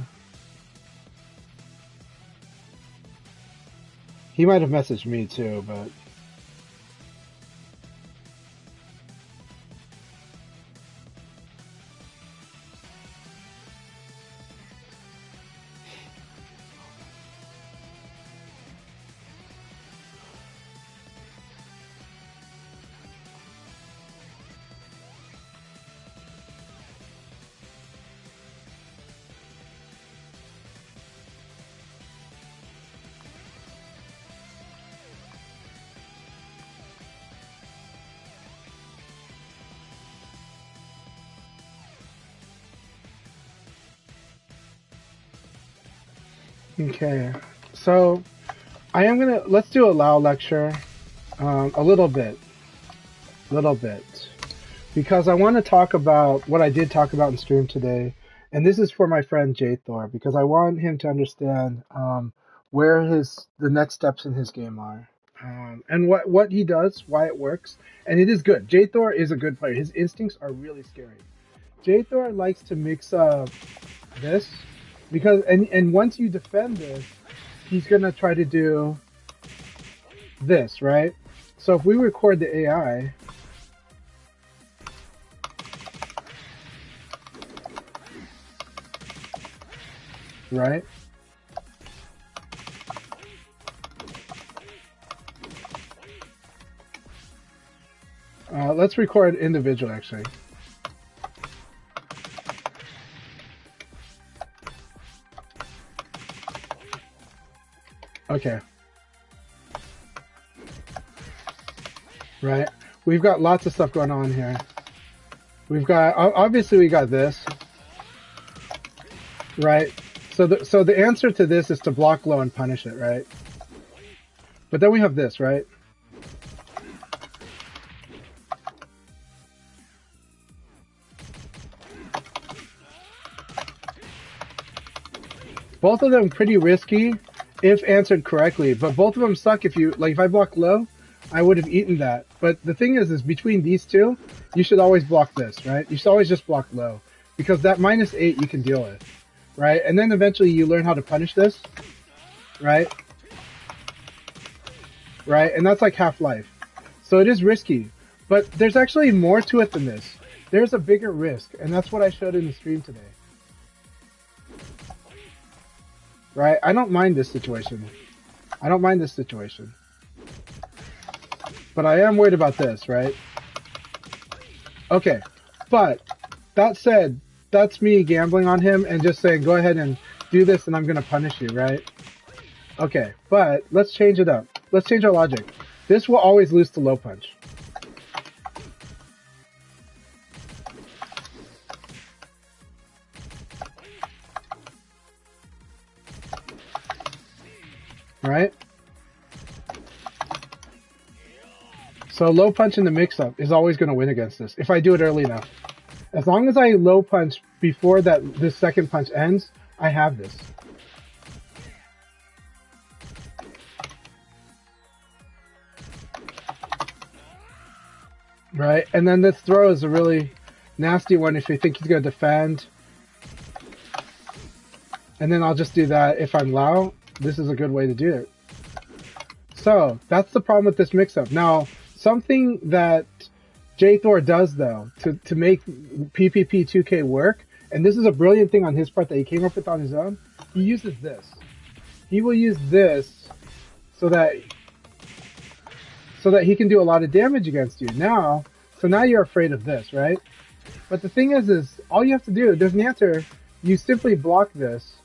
he might have messaged me too, but okay, so let's do a Lao lecture, a little bit, because I want to talk about what I did talk about in stream today, and this is for my friend J Thor, because I want him to understand where the next steps in his game are, and what he does, why it works, and it is good. J Thor is a good player. His instincts are really scary. J Thor likes to mix up this. Because and once you defend this, he's gonna try to do this, right? So if we record the AI, right? Let's record individual actually. Okay. Right. We've got lots of stuff going on here. Obviously we got this. Right. So the answer to this is to block low and punish it, right? But then we have this, right? Both of them pretty risky if answered correctly, but both of them suck if I block low, I would have eaten that. But the thing is between these two, you should always block this, right? You should always just block low, because that -8 you can deal with, right? And then eventually you learn how to punish this, right? Right? And that's like Half-Life. So it is risky, but there's actually more to it than this. There's a bigger risk, and that's what I showed in the stream today. Right? I don't mind this situation. But I am worried about this, right? Okay. But, that said, that's me gambling on him and just saying, go ahead and do this and I'm going to punish you, right? Okay, but let's change it up. Let's change our logic. This will always lose to low punch. Right? So low punch in the mix-up is always going to win against this if I do it early enough. As long as I low punch before this second punch ends, I have this. Right? And then this throw is a really nasty one if you think he's going to defend. And then I'll just do that if I'm Lao. This is a good way to do it. So, that's the problem with this mix-up. Now, something that J-Thor does, though, to make PPP 2K work, and this is a brilliant thing on his part that he came up with on his own, he uses this. He will use this so that he can do a lot of damage against you. Now, so now you're afraid of this, right? But the thing is all you have to do, there's an answer, you simply block this.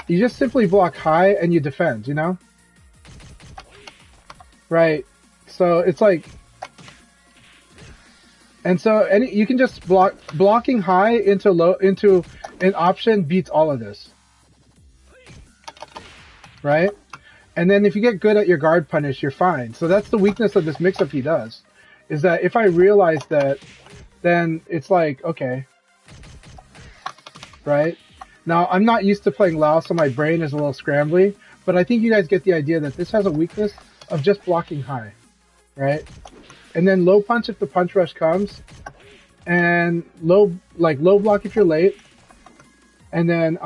You just simply block high and you defend, you know? Right. So it's like, and so you can just blocking high into an option beats all of this. Right? And then if you get good at your guard punish, you're fine. So that's the weakness of this mix-up he does. Is that if I realize that, then it's like, okay. Right? Now, I'm not used to playing Lao, so my brain is a little scrambly, but I think you guys get the idea that this has a weakness of just blocking high, right? And then low punch if the punch rush comes, and low block if you're late, and then,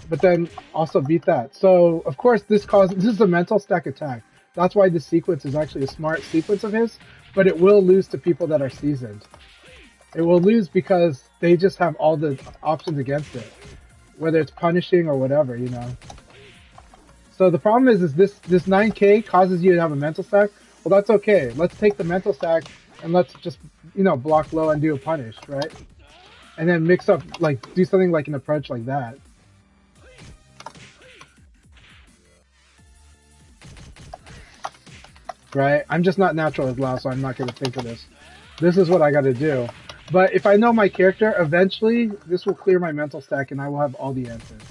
but then also beat that. So, of course, this is a mental stack attack. That's why this sequence is actually a smart sequence of his, but it will lose to people that are seasoned. It will lose because they just have all the options against it. Whether it's punishing or whatever, you know. So the problem is this 9K causes you to have a mental stack. Well, that's okay. Let's take the mental stack and let's just, you know, block low and do a punish, right? And then mix up, like, do something like an approach like that. Right? I'm just not natural as Lao, so I'm not going to think of this. This is what I got to do. But if I know my character, eventually this will clear my mental stack and I will have all the answers.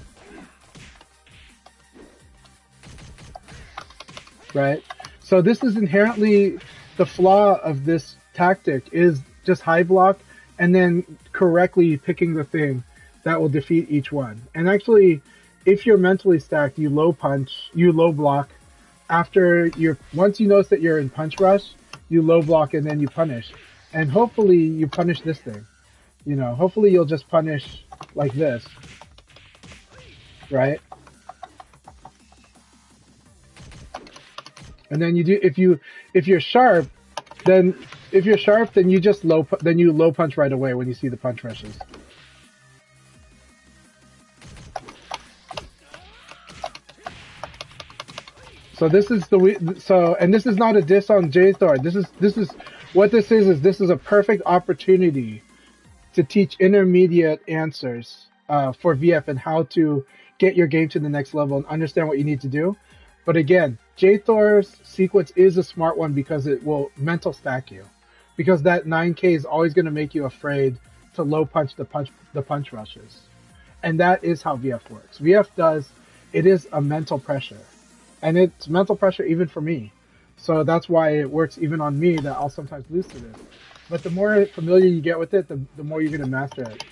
Right? So this is inherently the flaw of this tactic is just high block and then correctly picking the thing that will defeat each one. And actually, if you're mentally stacked, you low punch, you low block. Once you notice that you're in punch rush, you low block and then you punish. And hopefully you punish this thing. You know, hopefully you'll just punish like this. Right? And then you do if you're sharp, then you just low punch right away when you see the punch rushes. So this is and this is not a diss on J-Thor. This is what this is this is a perfect opportunity to teach intermediate answers for VF and how to get your game to the next level and understand what you need to do. But again, J-Thor's sequence is a smart one because it will mental stack you. Because that 9K is always going to make you afraid to low punch the punch rushes. And that is how VF works. It is a mental pressure. And it's mental pressure even for me. So that's why it works even on me that I'll sometimes lose to this. But the more familiar you get with it, the more you're going to master it,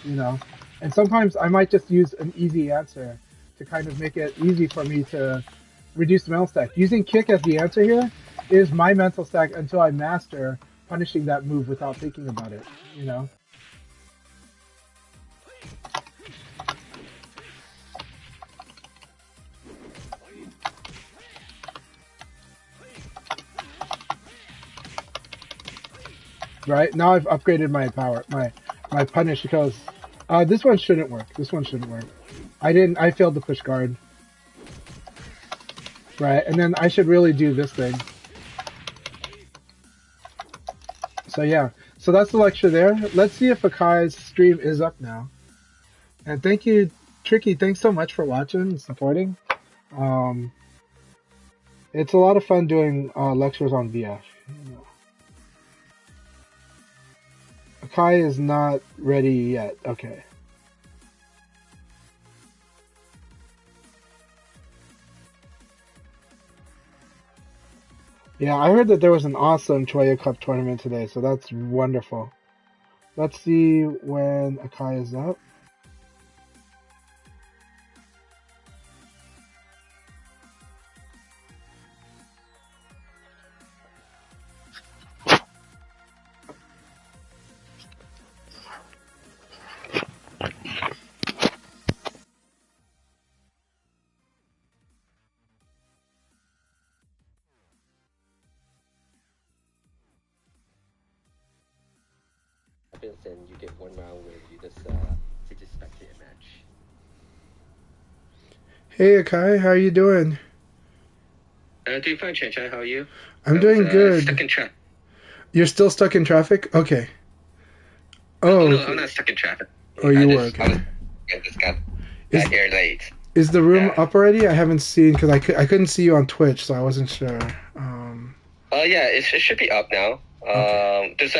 you know? And sometimes I might just use an easy answer to kind of make it easy for me to reduce the mental stack. Using kick as the answer here is my mental stack until I master punishing that move without thinking about it, you know? Right? Now I've upgraded my power, my punish because this one shouldn't work. This one shouldn't work. I failed to push guard. Right? And then I should really do this thing. So yeah, so that's the lecture there. Let's see if Akai's stream is up now. And thank you, Tricky. Thanks so much for watching and supporting. Um, it's a lot of fun doing lectures on VF. Akai is not ready yet. Okay. Yeah, I heard that there was an awesome Choya Cup tournament today, so that's wonderful. Let's see when Akai is up. And you get one round where you just spectate a match. Hey Akai, how are you doing? Doing fine, Chen. How are you? I'm doing good. Stuck in traffic. You're still stuck in traffic? Okay. Oh, no, okay. I'm not stuck in traffic. Oh, you were, okay. I just got here late. Is the room up already? I haven't seen, because I couldn't see you on Twitch, so I wasn't sure. Yeah, it should be up now. Okay. There's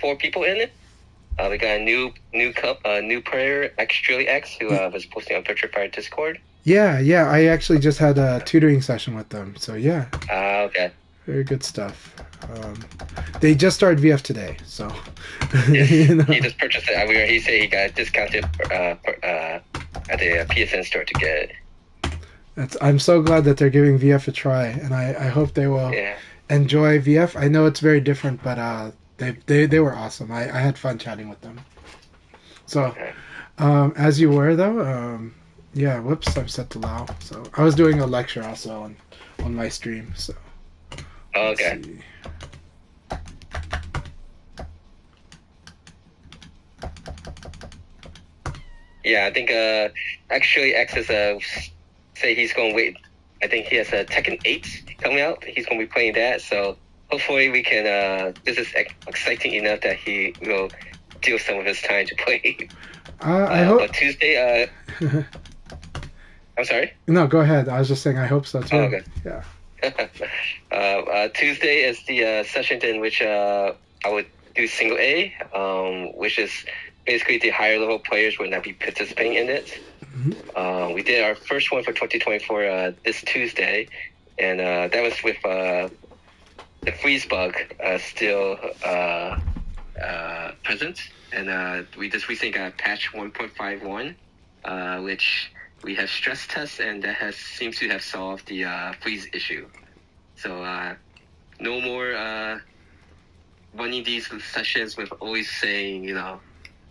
4 people in it. We got a new player, X X, who was posting on Virtual Fire Discord. Yeah, I actually just had a tutoring session with them, so yeah. Okay. Very good stuff. They just started VF today, so. Yes, you know. He just purchased it. He said he got discounted at the PSN store to get it. I'm so glad that they're giving VF a try, and I hope they will enjoy VF. I know it's very different, but they were awesome. I had fun chatting with them. So, as you were though, yeah. Whoops, I'm set to allow. So I was doing a lecture also on my stream. So. Okay. Yeah, I think actually X is say he's going to wait. I think he has a Tekken 8 coming out. He's going to be playing that. So hopefully we can. This is exciting enough that he will deal some of his time to play. I hope. But Tuesday. I'm sorry. No, go ahead. I was just saying I hope so too. Oh, okay. Yeah. Tuesday is the session in which I would do single A, which is basically the higher level players will not be participating in it. Mm-hmm. We did our first one for 2024 this Tuesday, and that was with the freeze bug still present, and we just recently got patch 1.51, which we have stress tests, and that seems to have solved the freeze issue. So no more running these sessions with always saying,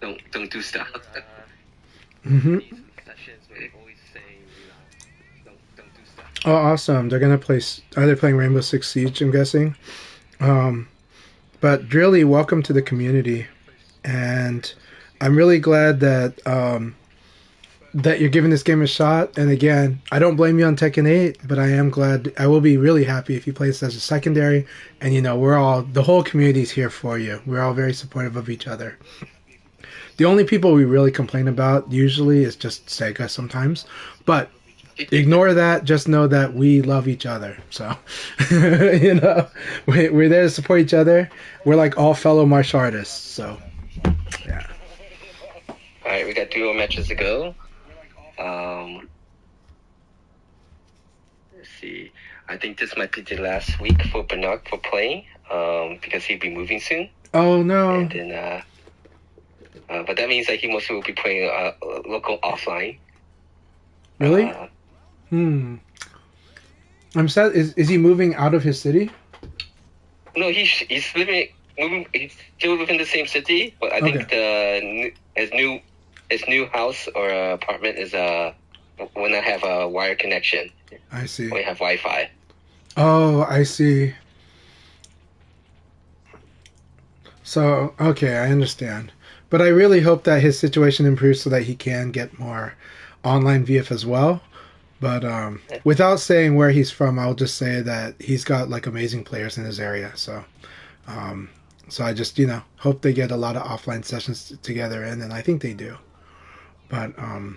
don't do stuff. Mm-hmm. Oh, awesome! They're gonna play. Are they playing Rainbow Six Siege? I'm guessing. But really, welcome to the community, and I'm really glad that that you're giving this game a shot. And again, I don't blame you on Tekken 8, but I am glad. I will be really happy if you play this as a secondary. And the whole community's here for you. We're all very supportive of each other. The only people we really complain about usually is just Sega sometimes, but ignore that. Just know that we love each other. So, we're there to support each other. We're like all fellow martial artists. So, yeah. All right, we got 2 more matches to go. Let's see. I think this might be the last week for Bernard for playing, because he'll be moving soon. Oh no! And then, but that means that he mostly will be playing local offline. Really? I'm sad. Is he moving out of his city? No, he's moving. He's still within the same city, but I think his new house or apartment is will not have a wire connection. I see. We have Wi-Fi. Oh, I see. So, okay, I understand. But I really hope that his situation improves so that he can get more online VF as well. But without saying where he's from, I'll just say that he's got like amazing players in his area. So So I just hope they get a lot of offline sessions together in, and I think they do. But I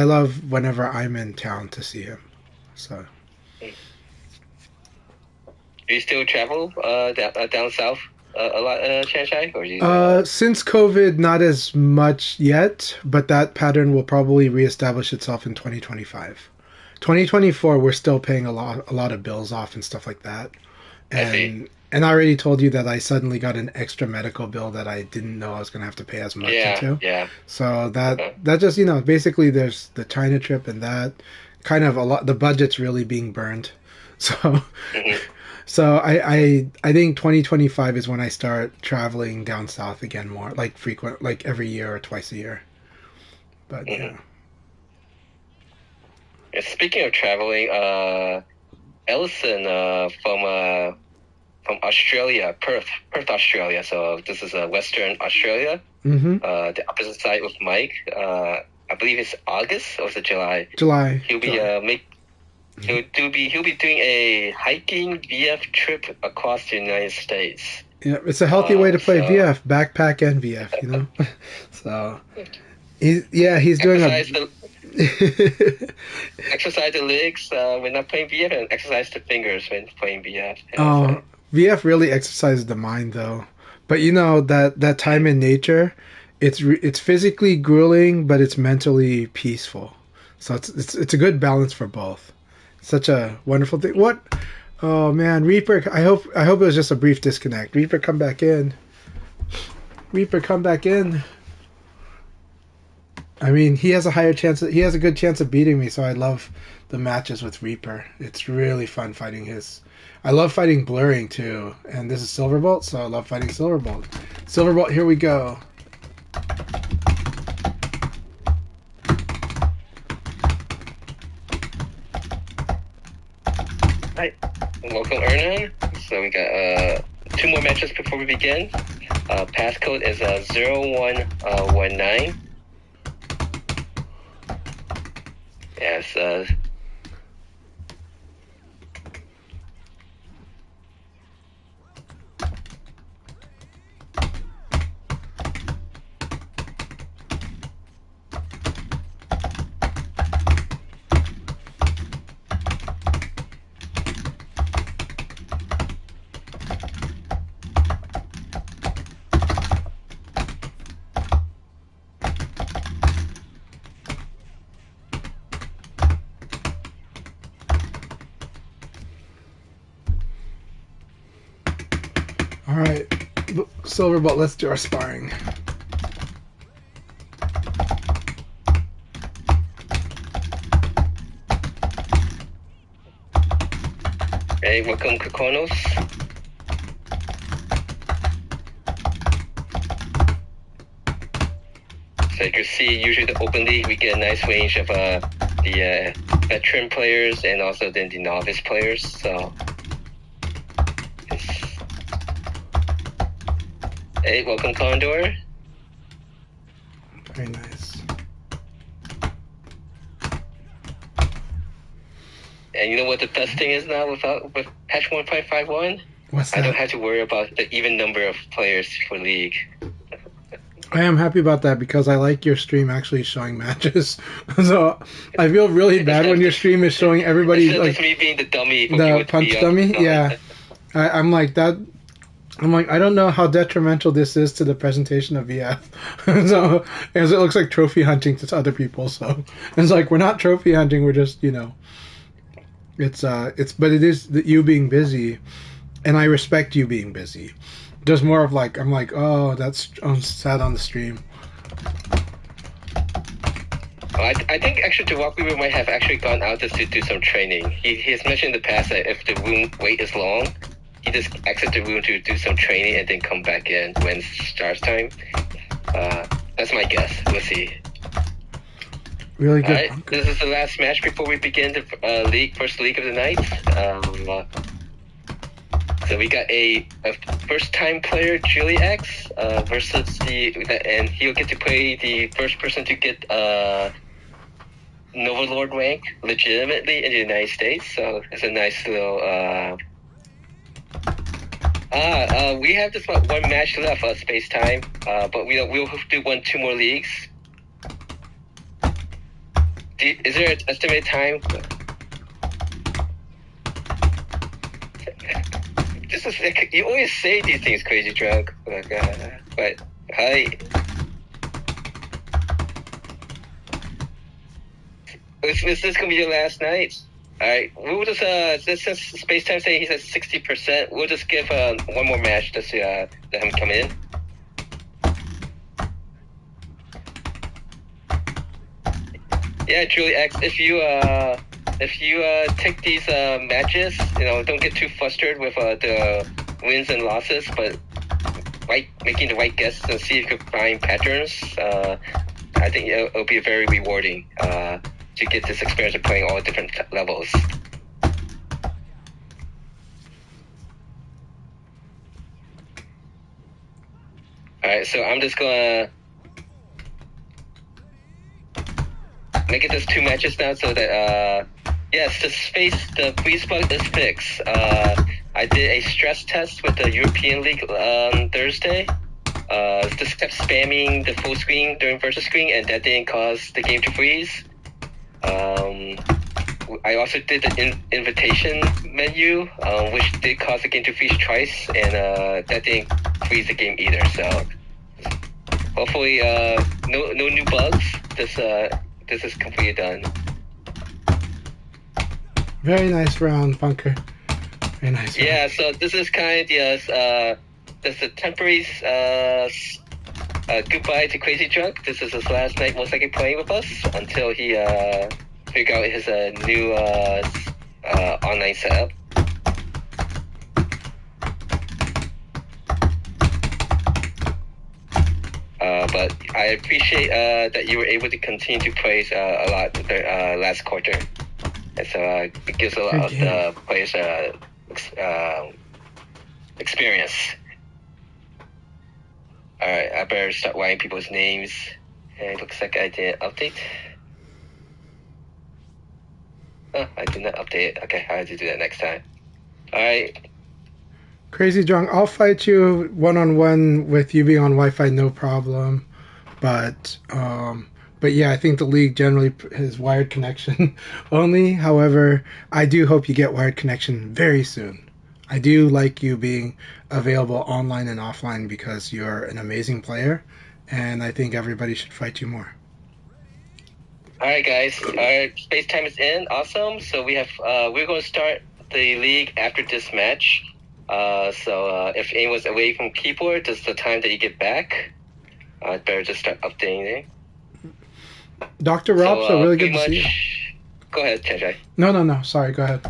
love whenever I'm in town to see him. So. Do you still travel down south a lot, Chanshai? Or you, since COVID, not as much yet, but that pattern will probably reestablish itself in 2025. 2024, we're still paying a lot of bills off and stuff like that. I see. And I already told you that I suddenly got an extra medical bill that I didn't know I was going to have to pay as much into. Yeah. So that just basically there's the China trip and that kind of a lot. The budget's really being burned. So. Mm-hmm. So I think 2025 is when I start traveling down south again more, like frequent, like every year or twice a year. But mm-hmm. Yeah. Speaking of traveling, Ellison from Australia, Perth, Australia. So this is Western Australia. Mm-hmm. The opposite side with Mike. I believe it's August or is it July? July. He'll be He'll be doing a hiking VF trip across the United States. Yeah, it's a healthy way to play VF, backpack and VF, So, he's doing exercise the legs when not playing VF and exercise the fingers when playing VF. Oh, VF really exercises the mind though. But that time in nature, it's physically grueling, but it's mentally peaceful. So it's a good balance for both. Such a wonderful thing. What? Oh man, Reaper. I hope it was just a brief disconnect. Reaper, come back in. Reaper, come back in. I mean, he has a good chance of beating me. So I love the matches with Reaper. It's really fun fighting his. I love fighting Blurring too. And this is Silverbolt, so I love fighting Silverbolt. Silverbolt, here we go. Hi, welcome Ernan. So we got 2 more matches before we begin. Passcode is 0119. Yes. All right, Silverbolt, let's do our sparring. Hey, welcome Kokonos. So you can see, usually the Open League, we get a nice range of the veteran players and also then the novice players. So, hey, welcome Condor. Very nice. And you know what the best thing is now with patch 1.51? What's that? I don't have to worry about the even number of players for League. I am happy about that because I like your stream actually showing matches. So I feel really bad when your stream is showing everybody Instead like of me being the dummy. the punch dummy. Yeah, I'm like that. I'm like, I don't know how detrimental this is to the presentation of VF. So, as it looks like trophy hunting to other people. So it's like we're not trophy hunting. We're just but it is that you being busy, and I respect you being busy. There's more of like, I'm like, oh, that's sad on the stream. I think actually Jawak Weaver might have actually gone out just to do some training. He has mentioned in the past that if the room wait is long, he just exit the room to do some training and then come back in when it starts time. That's my guess. We'll see. Really good. Alright, this is the last match before we begin the first league of the night. So we got a first-time player, Julie X, versus and he'll get to play the first person to get Nova Lord rank legitimately in the United States. So it's a nice little We have just about one match left, Space Time. But we'll do 2 more leagues. Is there an estimated time? This is like, you always say these things, Crazy Drunk. But hi. Is this gonna be your last night? Alright, we'll just since Space Time saying he's at 60%, we'll just give one more match to see let him come in. Yeah, Julie X, if you take these matches, don't get too flustered with the wins and losses, but making the right guesses and see if you can find patterns. I think it'll be very rewarding to get this experience of playing all different levels. Alright, so I'm just gonna make it just 2 matches now so that, yes, the freeze bug is fixed. I did a stress test with the European League on Thursday. Just kept spamming the full screen during versus screen, and that didn't cause the game to freeze. I also did the invitation menu, which did cause the game to freeze twice, and that didn't freeze the game either. So hopefully, no new bugs. This is completely done. Very nice round, Bunker. Very nice round. Yeah, so this is kind of just a temporary goodbye to Crazy Drunk. This is his last night most likely playing with us until he figure out his new online setup. But I appreciate that you were able to continue to play a lot last quarter. And so it gives a lot of the players experience. Alright, I better start writing people's names. And it looks like I didn't update. Oh, I did not update it. Okay, I have to do that next time. Alright. Crazy Drunk, I'll fight you one-on-one with you being on Wi-Fi, no problem. But yeah, I think the league generally has wired connection only. However, I do hope you get wired connection very soon. I do like you being available online and offline because you're an amazing player, and I think everybody should fight you more. Alright guys, our space time is in. Awesome. So we're going to start the league after this match. So if anyone's away from keyboard, this is the time that you get back. I'd better just start updating. Dr. Rob, so really good to see you. Go ahead, Chenjai. No. Sorry, go ahead.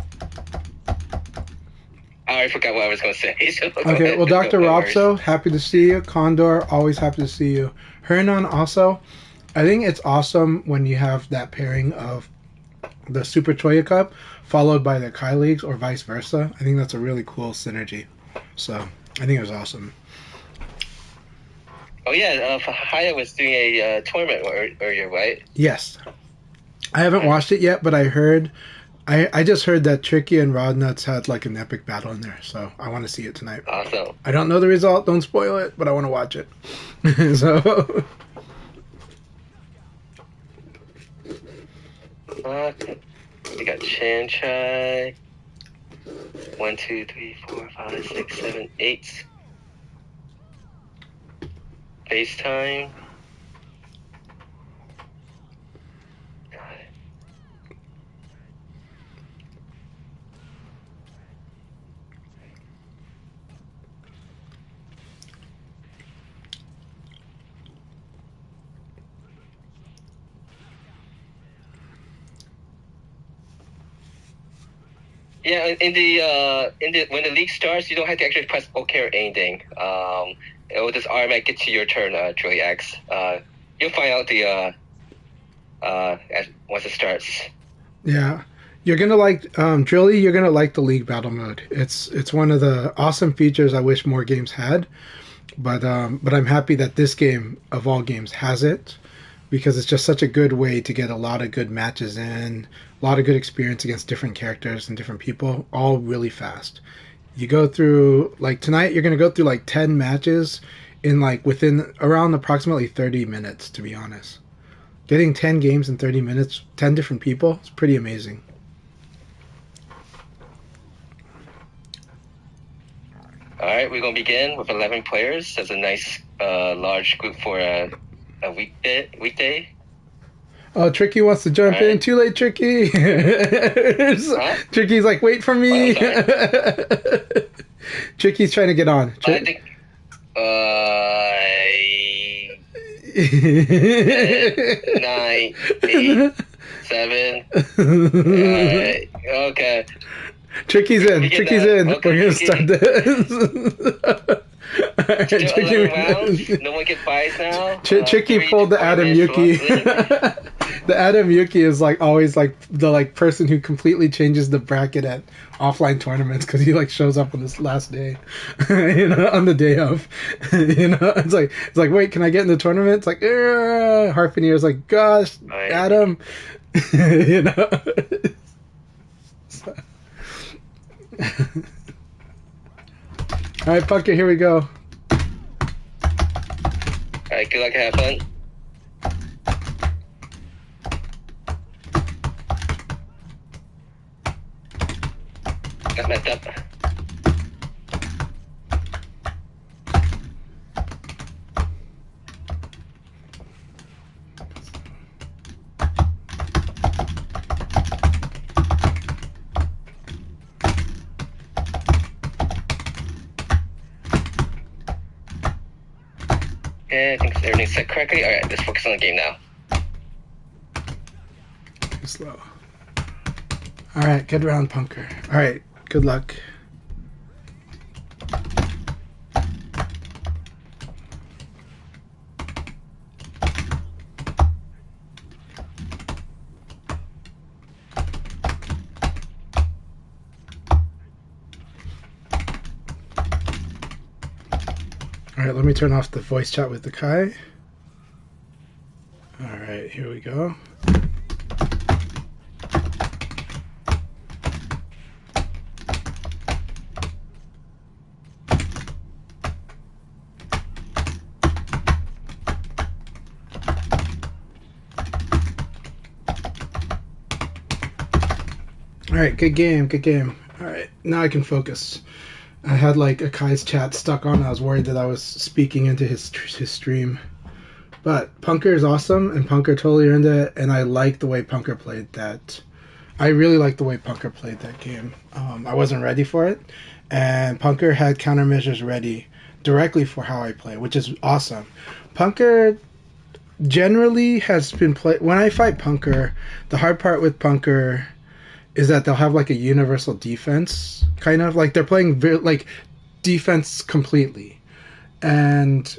I already forgot what I was going to say. So okay, well, Dr. Robso, happy to see you. Condor, always happy to see you. Hernan also. I think it's awesome when you have that pairing of the Super Toya Cup followed by the Akai Leagues or vice versa. I think that's a really cool synergy. So I think it was awesome. Oh yeah, Haya was doing a tournament earlier, right? Yes. I haven't watched it yet, but I just heard that Tricky and Rodnuts had like an epic battle in there, so I want to see it tonight. Awesome. I don't know the result, don't spoil it, but I want to watch it. So we got Chan Chai. 1, 2, 3, 4, 5, 6, 7, 8. FaceTime. Yeah, in the when the league starts, you don't have to actually press OK or anything. It will just automatically get to your turn, Julie X. You'll find out once it starts. yeah, you're gonna like Drilly. You're gonna like the league battle mode. It's one of the awesome features I wish more games had, but I'm happy that this game of all games has it, because it's just such a good way to get a lot of good matches in, a lot of good experience against different characters and different people, all really fast. You go through, like, tonight you're going to go through, like, 10 matches in, like, within around approximately 30 minutes, to be honest. Getting 10 games in 30 minutes, 10 different people, it's pretty amazing. All right, we're gonna begin with 11 players. That's a nice, large group for a weekday. Oh, Tricky wants to jump in. Right. Too late, Tricky. Huh? Tricky's like, wait for me. What? Tricky's trying to get on. I think. 9, 8, 7. Okay. Tricky's in. We get Tricky's that. in. Okay, We're gonna Tricky. start this. Alright, Still Tricky, 11 rounds. No one can fight now. Tricky 3 pulled the to 4 Adam minutes Yuki. left. The Adam Yuki is like always like the like person who completely changes the bracket at offline tournaments because he like shows up on this last day, on the day of, it's like wait, can I get in the tournament? It's like Harpooneer's like, gosh, Right. Adam, So- All right, Punker, here we go. Alright, good luck and have fun. Got messed up. Okay, I think everything's set correctly. Alright, let's focus on the game now. Slow. All right, good round, Punker. All right, good luck. All right, let me turn off the voice chat with Akai. All right, here we go. All right, good game, good game. All right, now I can focus. I had like Akai's chat stuck on. I was worried that I was speaking into his stream. But Punker is awesome, and Punker totally earned it, and I like the way Punker played that. I really like the way Punker played that game. I wasn't ready for it, and Punker had countermeasures ready directly for how I play, which is awesome. Punker generally has been play. When I fight Punker, the hard part with Punker is that they'll have like a universal defense, kind of like they're playing like defense completely, and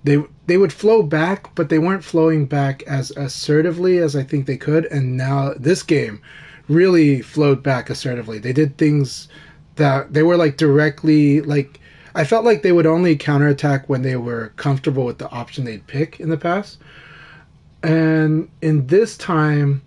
they would flow back, but they weren't flowing back as assertively as I think they could. And now this game really flowed back assertively. They did things that they were like directly like. I felt like they would only counterattack when they were comfortable with the option they'd pick in the past, and in this time,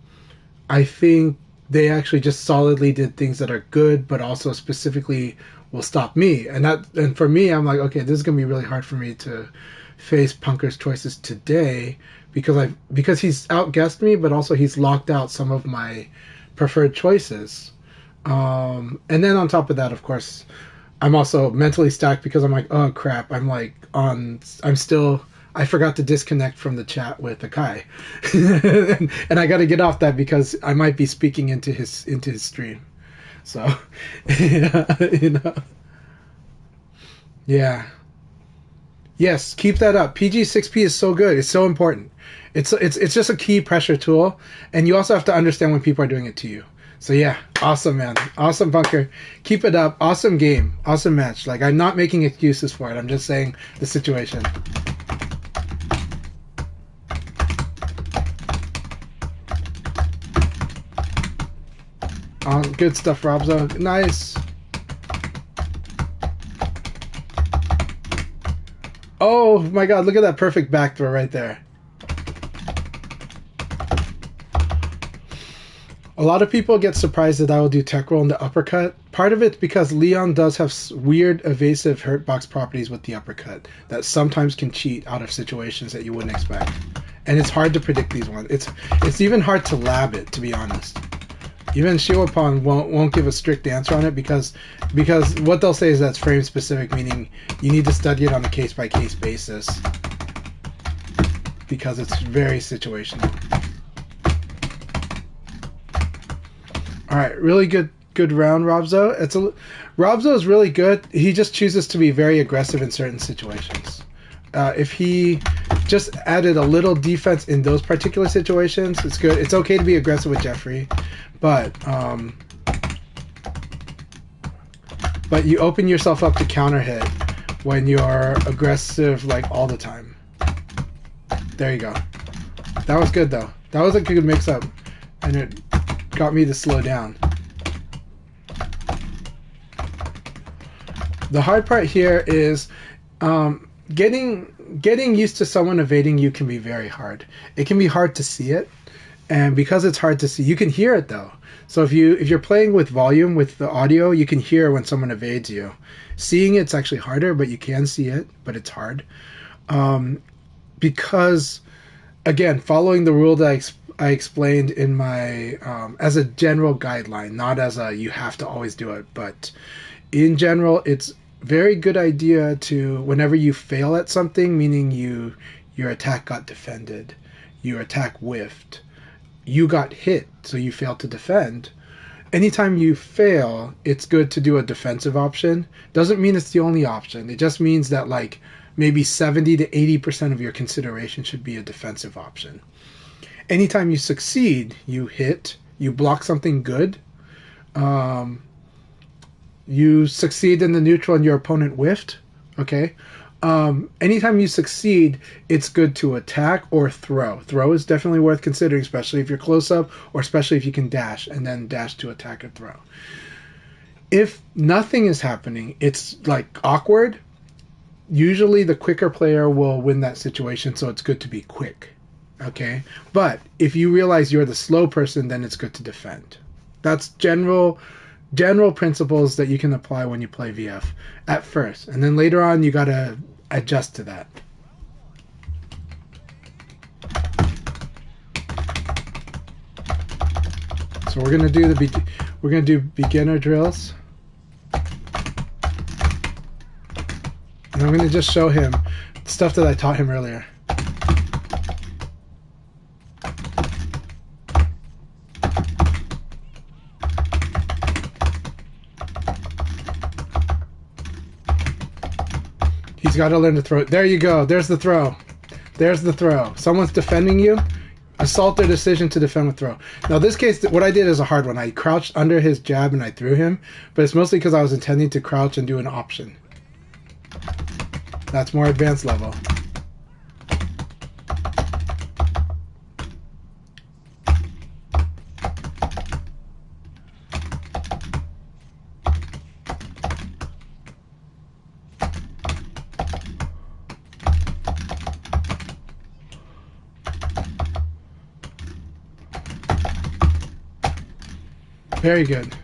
I think they actually just solidly did things that are good, but also specifically will stop me. And for me, I'm like, okay, this is gonna be really hard for me to face Punker's choices today because he's outguessed me, but also he's locked out some of my preferred choices. And then on top of that, of course, I'm also mentally stacked because I'm like, oh crap, I forgot to disconnect from the chat with Akai, and I got to get off that because I might be speaking into his stream. So, yeah. Yes, keep that up. PG6P is so good. It's so important. It's just a key pressure tool, and you also have to understand when people are doing it to you. So yeah, awesome, man. Awesome, Bunker. Keep it up. Awesome game. Awesome match. Like, I'm not making excuses for it. I'm just saying the situation. Good stuff, Robzo. Nice. Oh my god, look at that perfect back throw right there. A lot of people get surprised that I will do tech roll in the uppercut. part of it's because Leon does have weird evasive hurtbox properties with the uppercut that sometimes can cheat out of situations that you wouldn't expect. And it's hard to predict these ones. It's even hard to lab it, to be honest. Even Shiwapon won't give a strict answer on it because what they'll say is that's frame specific, meaning you need to study it on a case by case basis because it's very situational. All right, really good round, Robzo. Robzo is really good. He just chooses to be very aggressive in certain situations. If he just added a little defense in those particular situations, it's good. It's okay to be aggressive with Jeffrey, but you open yourself up to counter hit when you're aggressive like all the time. There you go. That was good though. That was a good mix up, and it got me to slow down. The hard part here is getting used to someone evading you can be very hard. It can be hard to see it, and because it's hard to see, you can hear it though. So if you're playing with volume with the audio, you can hear when someone evades you. Seeing it's actually harder, but you can see it, but it's hard. Because again, following the rule that I explained in my as a general guideline, not as a you have to always do it, but in general, it's very good idea to, whenever you fail at something, meaning your attack got defended, your attack whiffed, you got hit, so you failed to defend. Anytime you fail, it's good to do a defensive option. Doesn't mean it's the only option. It just means that like maybe 70 to 80% of your consideration should be a defensive option. Anytime you succeed, you hit, you block something good, you succeed in the neutral and your opponent whiffed, okay? Anytime you succeed, it's good to attack or throw. Throw is definitely worth considering, especially if you're close up, or especially if you can dash, and then dash to attack or throw. If nothing is happening, it's like awkward, usually the quicker player will win that situation, so it's good to be quick, okay? But if you realize you're the slow person, then it's good to defend. That's general principles that you can apply when you play VF at first, and then later on you gotta adjust to that. So we're gonna do beginner drills, and I'm gonna just show him stuff that I taught him earlier. He's got to learn to throw. There you go. There's the throw. There's the throw. Someone's defending you. Assault their decision to defend with throw. Now, this case, what I did is a hard one. I crouched under his jab and I threw him, but it's mostly because I was intending to crouch and do an option. That's more advanced level. Very good.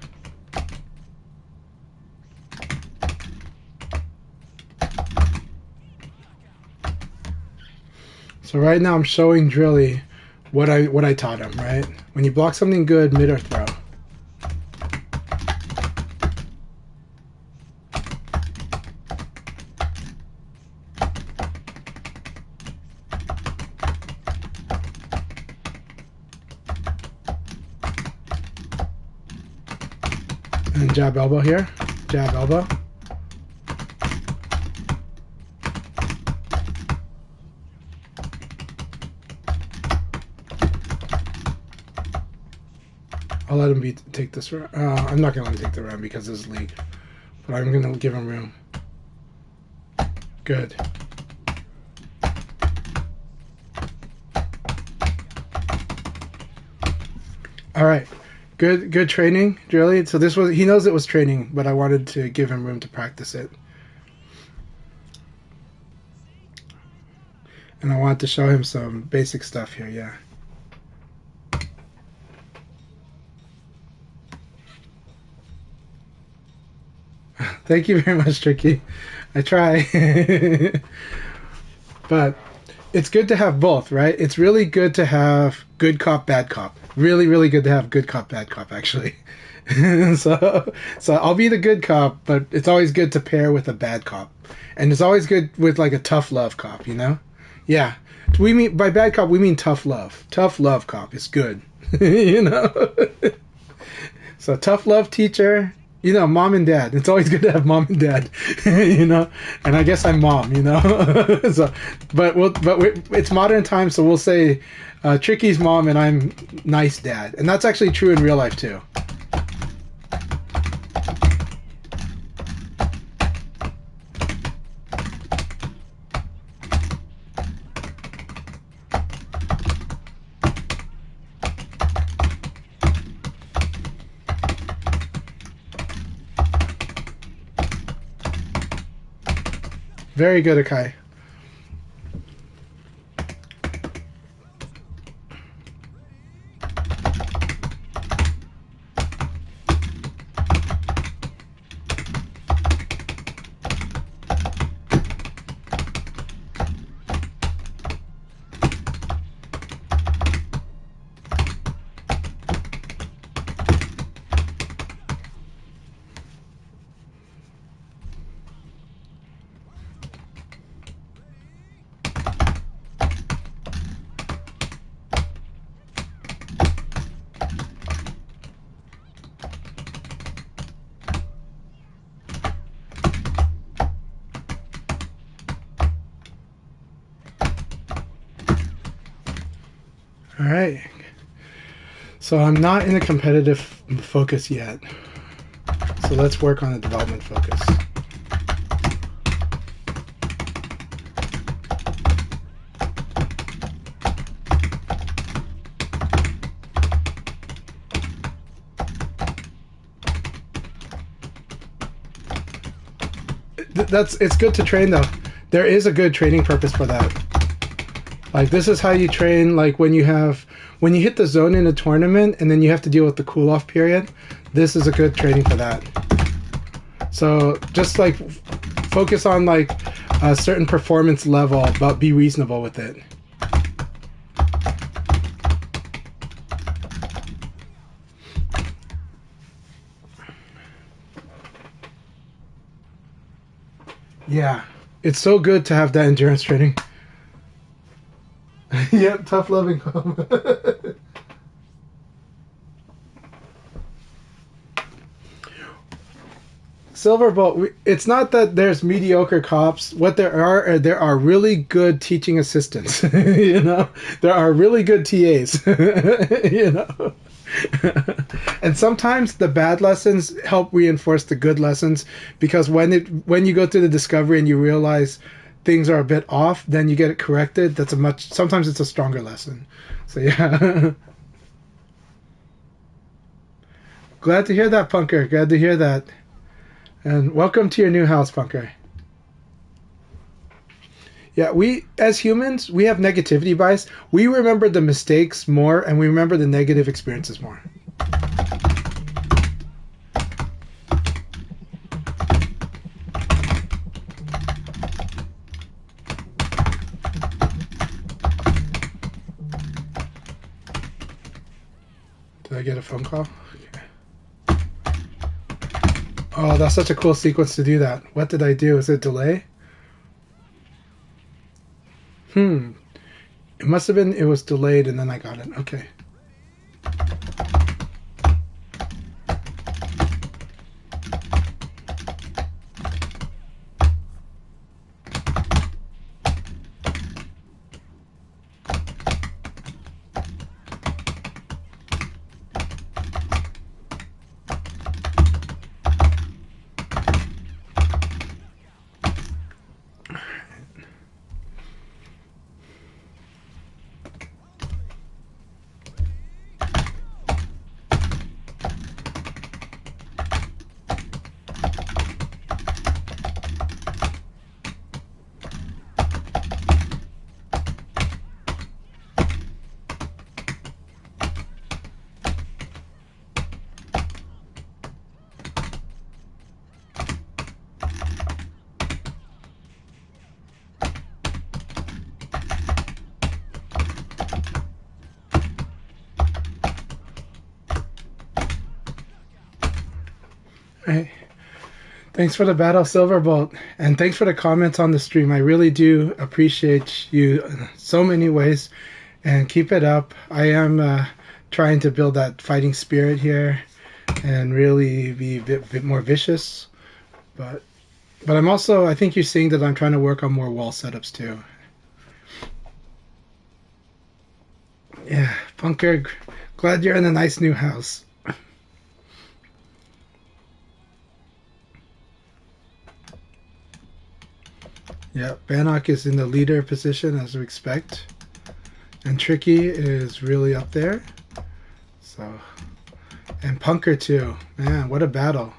So right now I'm showing Drilly what I taught him, right? When you block something good, mid or throw. And jab elbow here, jab elbow. I'll let him take this round. I'm not going to let him take the round because this is league, but I'm going to give him room. Good. All right. Good training, Drilly. So he knows it was training, but I wanted to give him room to practice it. And I wanted to show him some basic stuff here, yeah. Thank you very much, Tricky. I try. But it's good to have both, right? It's really good to have good cop, bad cop. Really, really good to have good cop, bad cop, actually. So I'll be the good cop, but it's always good to pair with a bad cop. And it's always good with like a tough love cop, you know? Yeah. We mean by bad cop we mean tough love. Tough love cop is good. You know? So tough love teacher, you know, mom and dad. It's always good to have mom and dad, you know. And I guess I'm mom, you know. So, it's modern times, so we'll say Tricky's mom and I'm nice dad, and that's actually true in real life too. Very good, Akai. All right. So I'm not in a competitive focus yet. So let's work on a development focus. It's good to train though. There is a good training purpose for that. Like this is how you train, like when you hit the zone in a tournament and then you have to deal with the cool off period. This is a good training for that. So just like focus on like a certain performance level, but be reasonable with it. Yeah, it's so good to have that endurance training. Yep, tough loving. Silverbolt, it's not that there's mediocre cops. What there are really good teaching assistants. You know, there are really good TAs. You know, and sometimes the bad lessons help reinforce the good lessons because when you go through the discovery and you realize things are a bit off, then you get it corrected. Sometimes it's a stronger lesson. So yeah. Glad to hear that, Punker. Glad to hear that. And welcome to your new house, Punker. Yeah, we, as humans, we have negativity bias. We remember the mistakes more, and we remember the negative experiences more. Did I get a phone call? Okay. Oh, that's such a cool sequence to do that. What did I do? Is it delay? It must have been, it was delayed and then I got it. Okay. Hey, thanks for the battle, Silverbolt, and thanks for the comments on the stream. I really do appreciate you in so many ways, and keep it up. I am trying to build that fighting spirit here, and really be a bit more vicious. But I'm also, I think you're seeing that I'm trying to work on more wall setups too. Yeah, Punker, glad you're in a nice new house. Yeah, Bannock is in the leader position as we expect. And Tricky is really up there. So, and Punker too. Man, what a battle.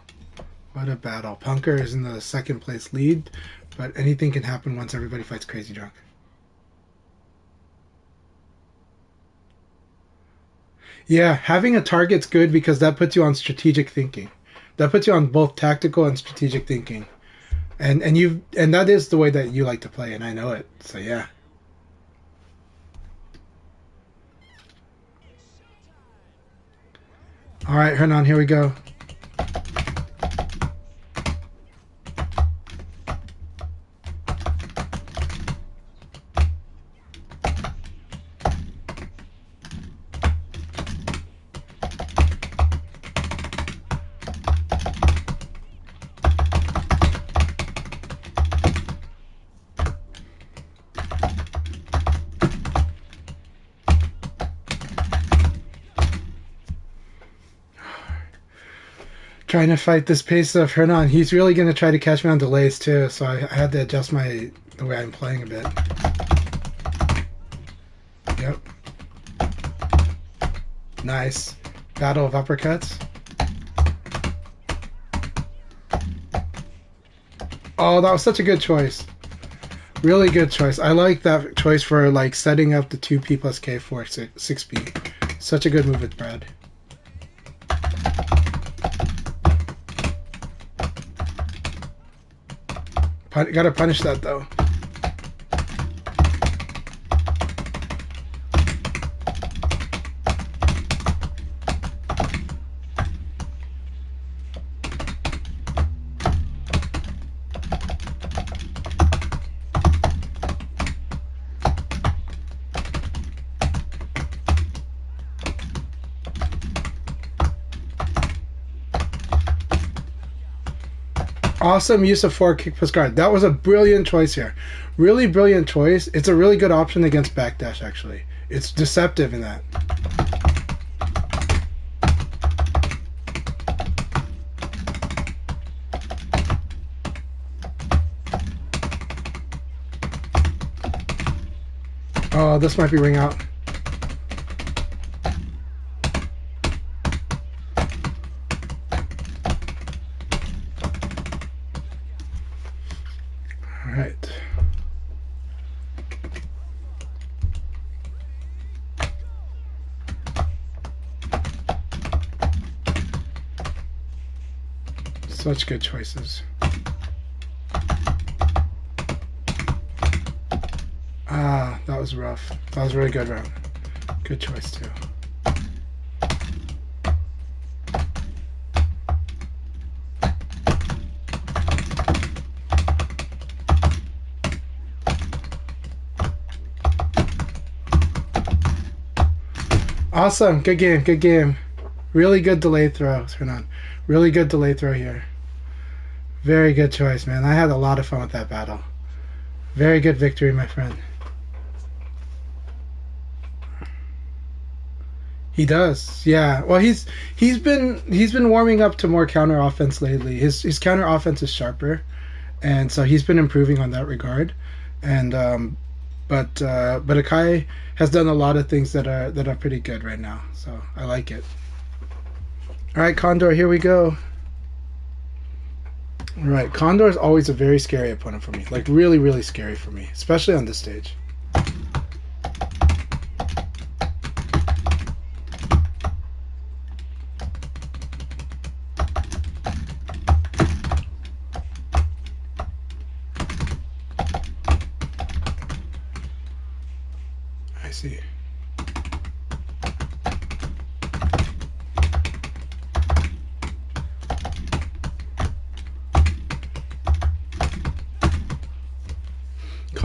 What a battle. Punker is in the second place lead, but anything can happen once everybody fights Crazy Drunk. Yeah, having a target's good because that puts you on strategic thinking. That puts you on both tactical and strategic thinking. And that is the way that you like to play, and I know it. So yeah. All right, Hernan, here we go. Trying to fight this pace of Hernan. He's really going to try to catch me on delays too, so I had to adjust the way I'm playing a bit. Yep. Nice. Battle of uppercuts. Oh, that was such a good choice. Really good choice. I like that choice for like setting up the 2P plus K for 6P. Such a good move with Brad. Gotta punish that though. Awesome use of 4 kick plus guard. That was a brilliant choice here. Really brilliant choice. It's a really good option against backdash, actually. It's deceptive in that. Oh, this might be ring out. Such good choices. Ah, that was rough. That was a really good round. Good choice too. Awesome. Good game. Good game. Really good delay throw, Hernan. Really good delay throw here. Very good choice, man. I had a lot of fun with that battle. Very good victory, my friend. He does, yeah. Well, he's been warming up to more counter offense lately. His counter offense is sharper, and so he's been improving on that regard. And but Akai has done a lot of things that are pretty good right now. So I like it. All right, Condor, here we go. Right, Condor is always a very scary opponent for me. Like, really, really scary for me, especially on this stage. I see.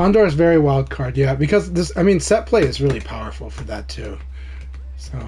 Condor is very wild card, yeah, because this, I mean, set play is really powerful for that too. So.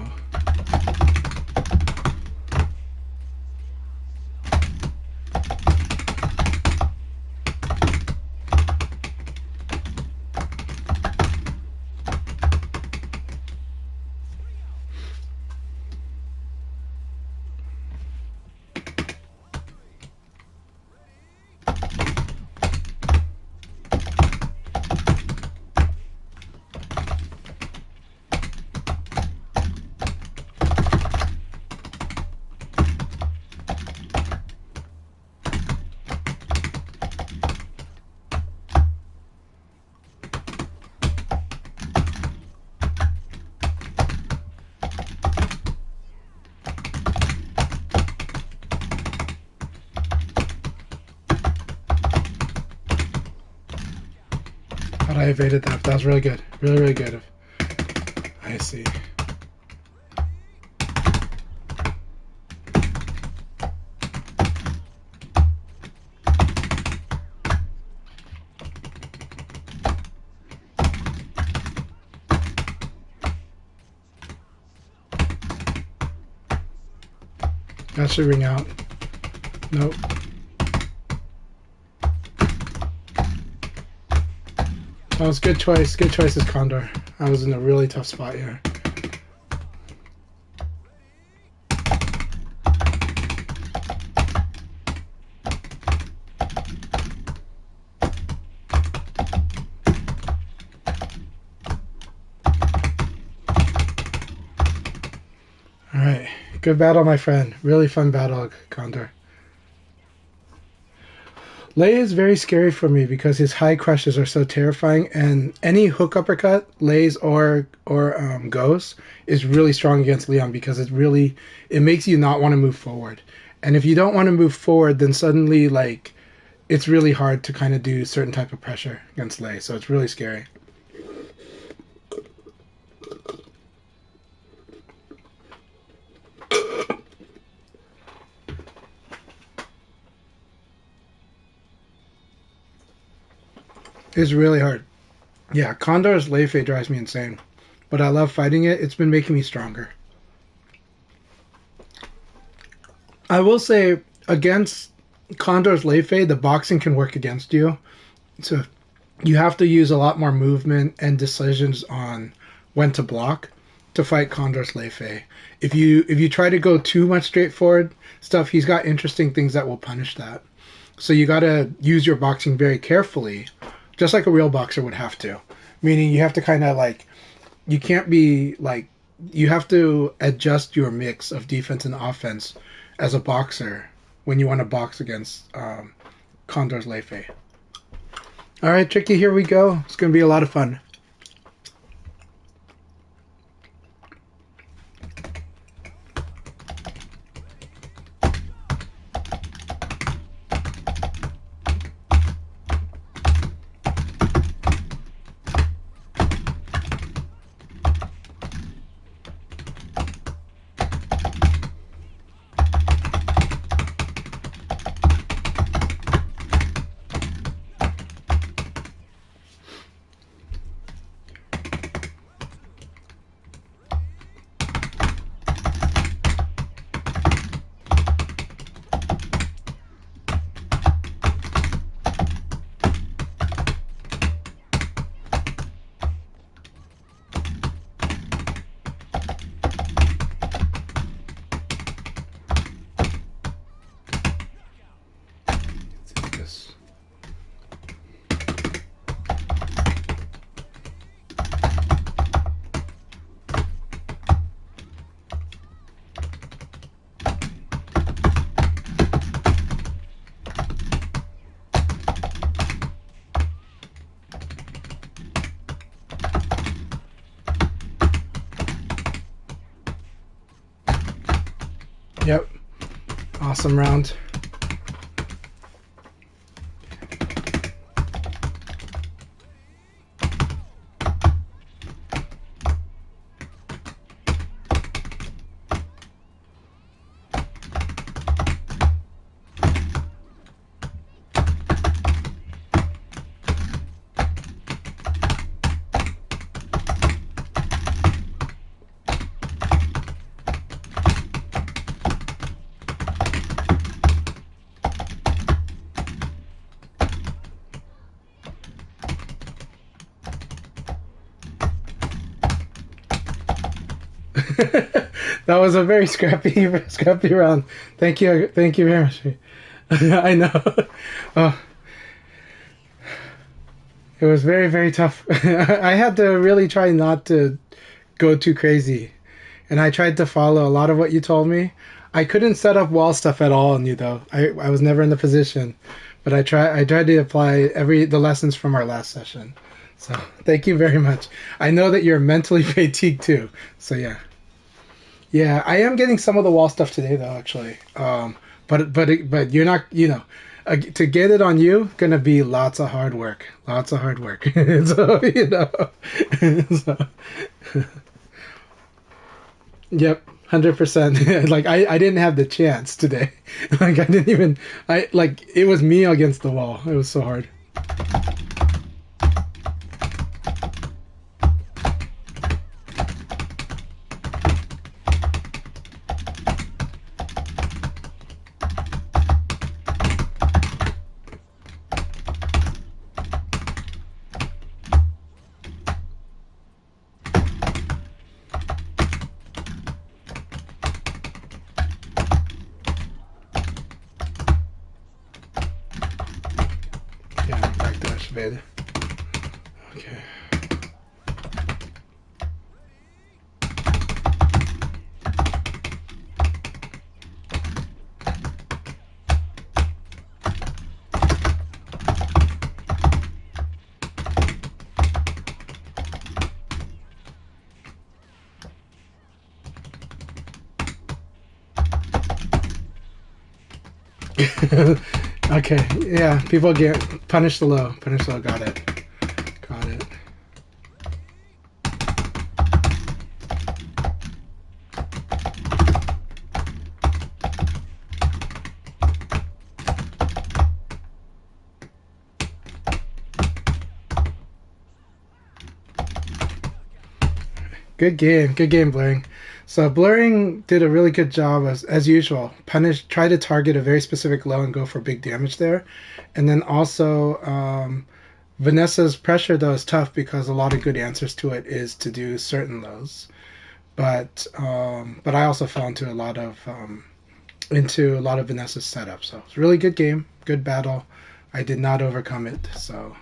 But I evaded that. That was really good. Really, really good. I see. That should ring out. Nope. That was good choice. Good choices, Condor. I was in a really tough spot here. Alright. Good battle, my friend. Really fun battle, Condor. Lei is very scary for me because his high crushes are so terrifying, and any hook uppercut, Lei's or Ghost, is really strong against Leon because it makes you not want to move forward. And if you don't want to move forward, then suddenly like it's really hard to kind of do certain type of pressure against Lei. So it's really scary. It's really hard. Yeah, Condor's Lei Fei drives me insane. But I love fighting it. It's been making me stronger. I will say, against Condor's Lei Fei, the boxing can work against you. So you have to use a lot more movement and decisions on when to block to fight Condor's Lei Fei. If you try to go too much straightforward stuff, he's got interesting things that will punish that. So you got to use your boxing very carefully, just like a real boxer would have to. Meaning you have to kind of like, you can't be like, you have to adjust your mix of defense and offense as a boxer when you want to box against Condor's Lei Fei. All right, Tricky, here we go. It's going to be a lot of fun. Yep. Awesome round. That was a very scrappy round. Thank you very much. I know. Oh, it was very tough. I had to really try not to go too crazy, and I tried to follow a lot of what you told me. I couldn't set up wall stuff at all on you though. I was never in the position, but I tried to apply the lessons from our last session. So thank you very much. I know that you're mentally fatigued too. So yeah. Yeah, I am getting some of the wall stuff today though, actually. But you're not, to get it on you, gonna be lots of hard work. Lots of hard work. So so, yep, 100%. Like I didn't have the chance today. Like I didn't even. It was me against the wall. It was so hard. Yeah, back to Ashved. Okay. Okay, yeah, people get punish the low. Punish the low, got it. Got it. Good game, Blurring. So Blurring did a really good job as usual. Try to target a very specific low and go for big damage there, and then also Vanessa's pressure though is tough because a lot of good answers to it is to do certain lows, but I also fell into a lot of Vanessa's setup. So it's a really good game, good battle. I did not overcome it. So,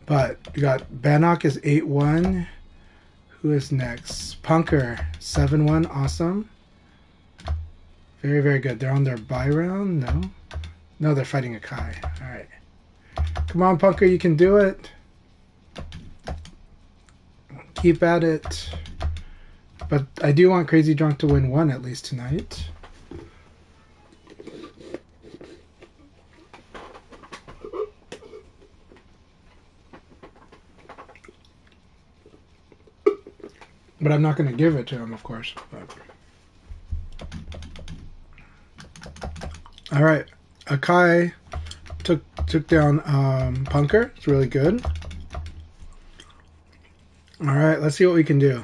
but we got Bannock is 8-1. Who is next? Punker, 7-1. Awesome. Very good. They're on their bye round? No? No, they're fighting Akai. Alright. Come on, Punker, you can do it. Keep at it. But I do want Crazy Drunk to win one at least tonight. But I'm not going to give it to him, of course. All right, Akai took down Punker. It's really good. All right, let's see what we can do.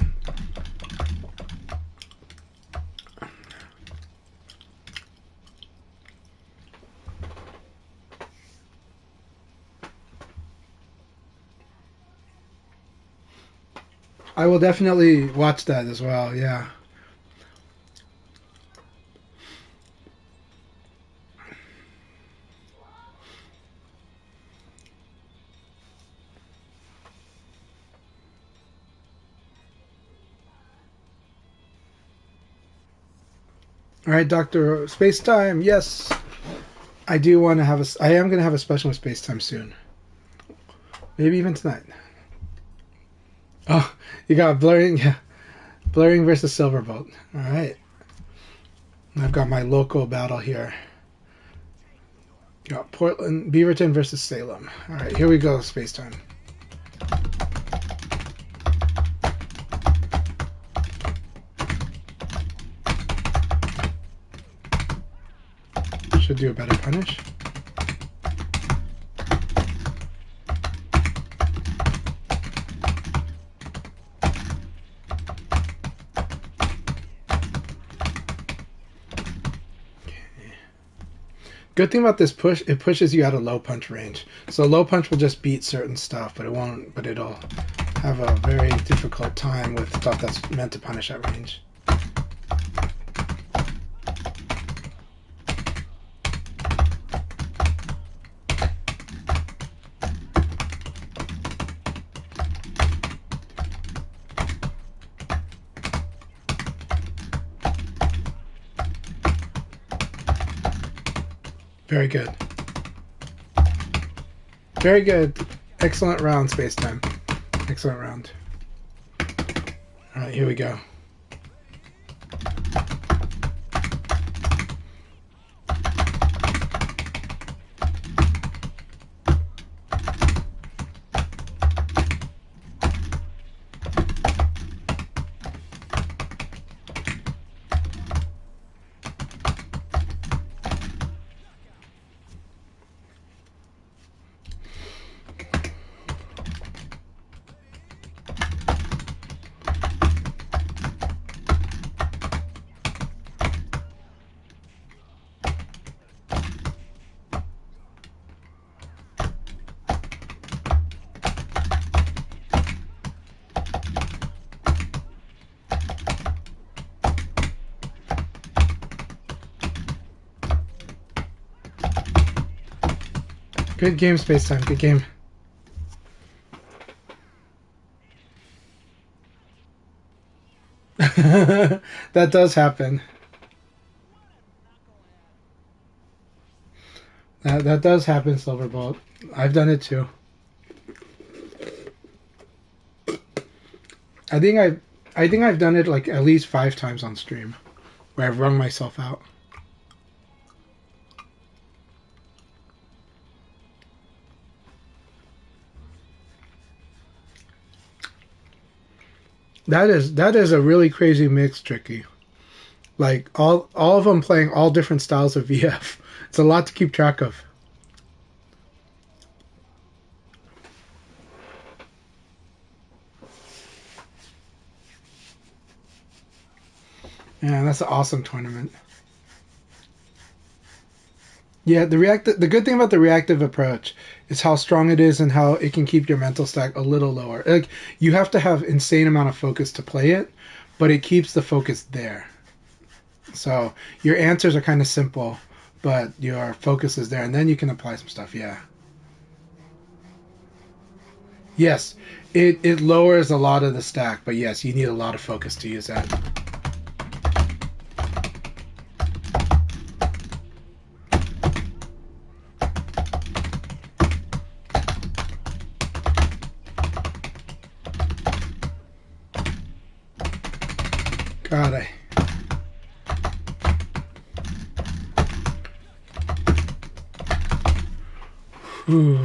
I will definitely watch that as well, yeah. All right, Dr. Space Time, yes. I do want to have I am going to have a special with Space Time soon. Maybe even tonight. Oh, you got Blurring, yeah. Blurring versus Silverbolt. All right. I've got my local battle here. You got Portland, Beaverton versus Salem. All right, here we go, Space Time. Should do a better punish. Good thing about this push, it pushes you out of low punch range. So low punch will just beat certain stuff, but it won't. But it'll have a very difficult time with stuff that's meant to punish at range. Very good. Very good. Excellent round, Spacetime. Excellent round. Alright, here we go. Good game, Spacetime. Good game. That does happen. That does happen, Silverbolt. I've done it too. I think I've done it like at least 5 times on stream, where I've wrung myself out. That is a really crazy mix, Tricky. Like all of them playing all different styles of VF. It's a lot to keep track of. Yeah, that's an awesome tournament. Yeah, the good thing about the reactive approach is how strong it is and how it can keep your mental stack a little lower. Like you have to have insane amount of focus to play it, but it keeps the focus there. So your answers are kind of simple, but your focus is there, and then you can apply some stuff. Yeah. Yes, it lowers a lot of the stack, but yes, you need a lot of focus to use that. God, Ooh.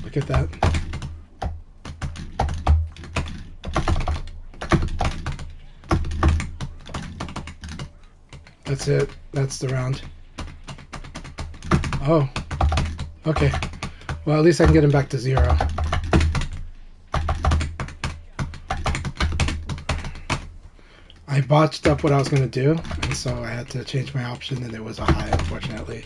Look at that. That's it. That's the round. Oh. Okay. Well, at least I can get him back to 0. I botched up what I was going to do, and so I had to change my option, and it was a high, unfortunately.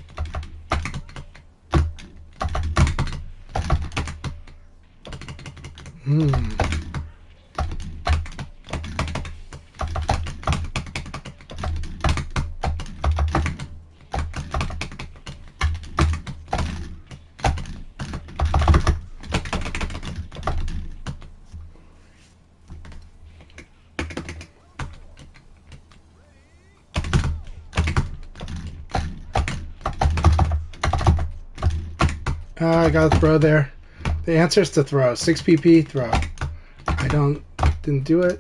I got a throw there. The answer is to throw. 6 PP, throw. Didn't do it.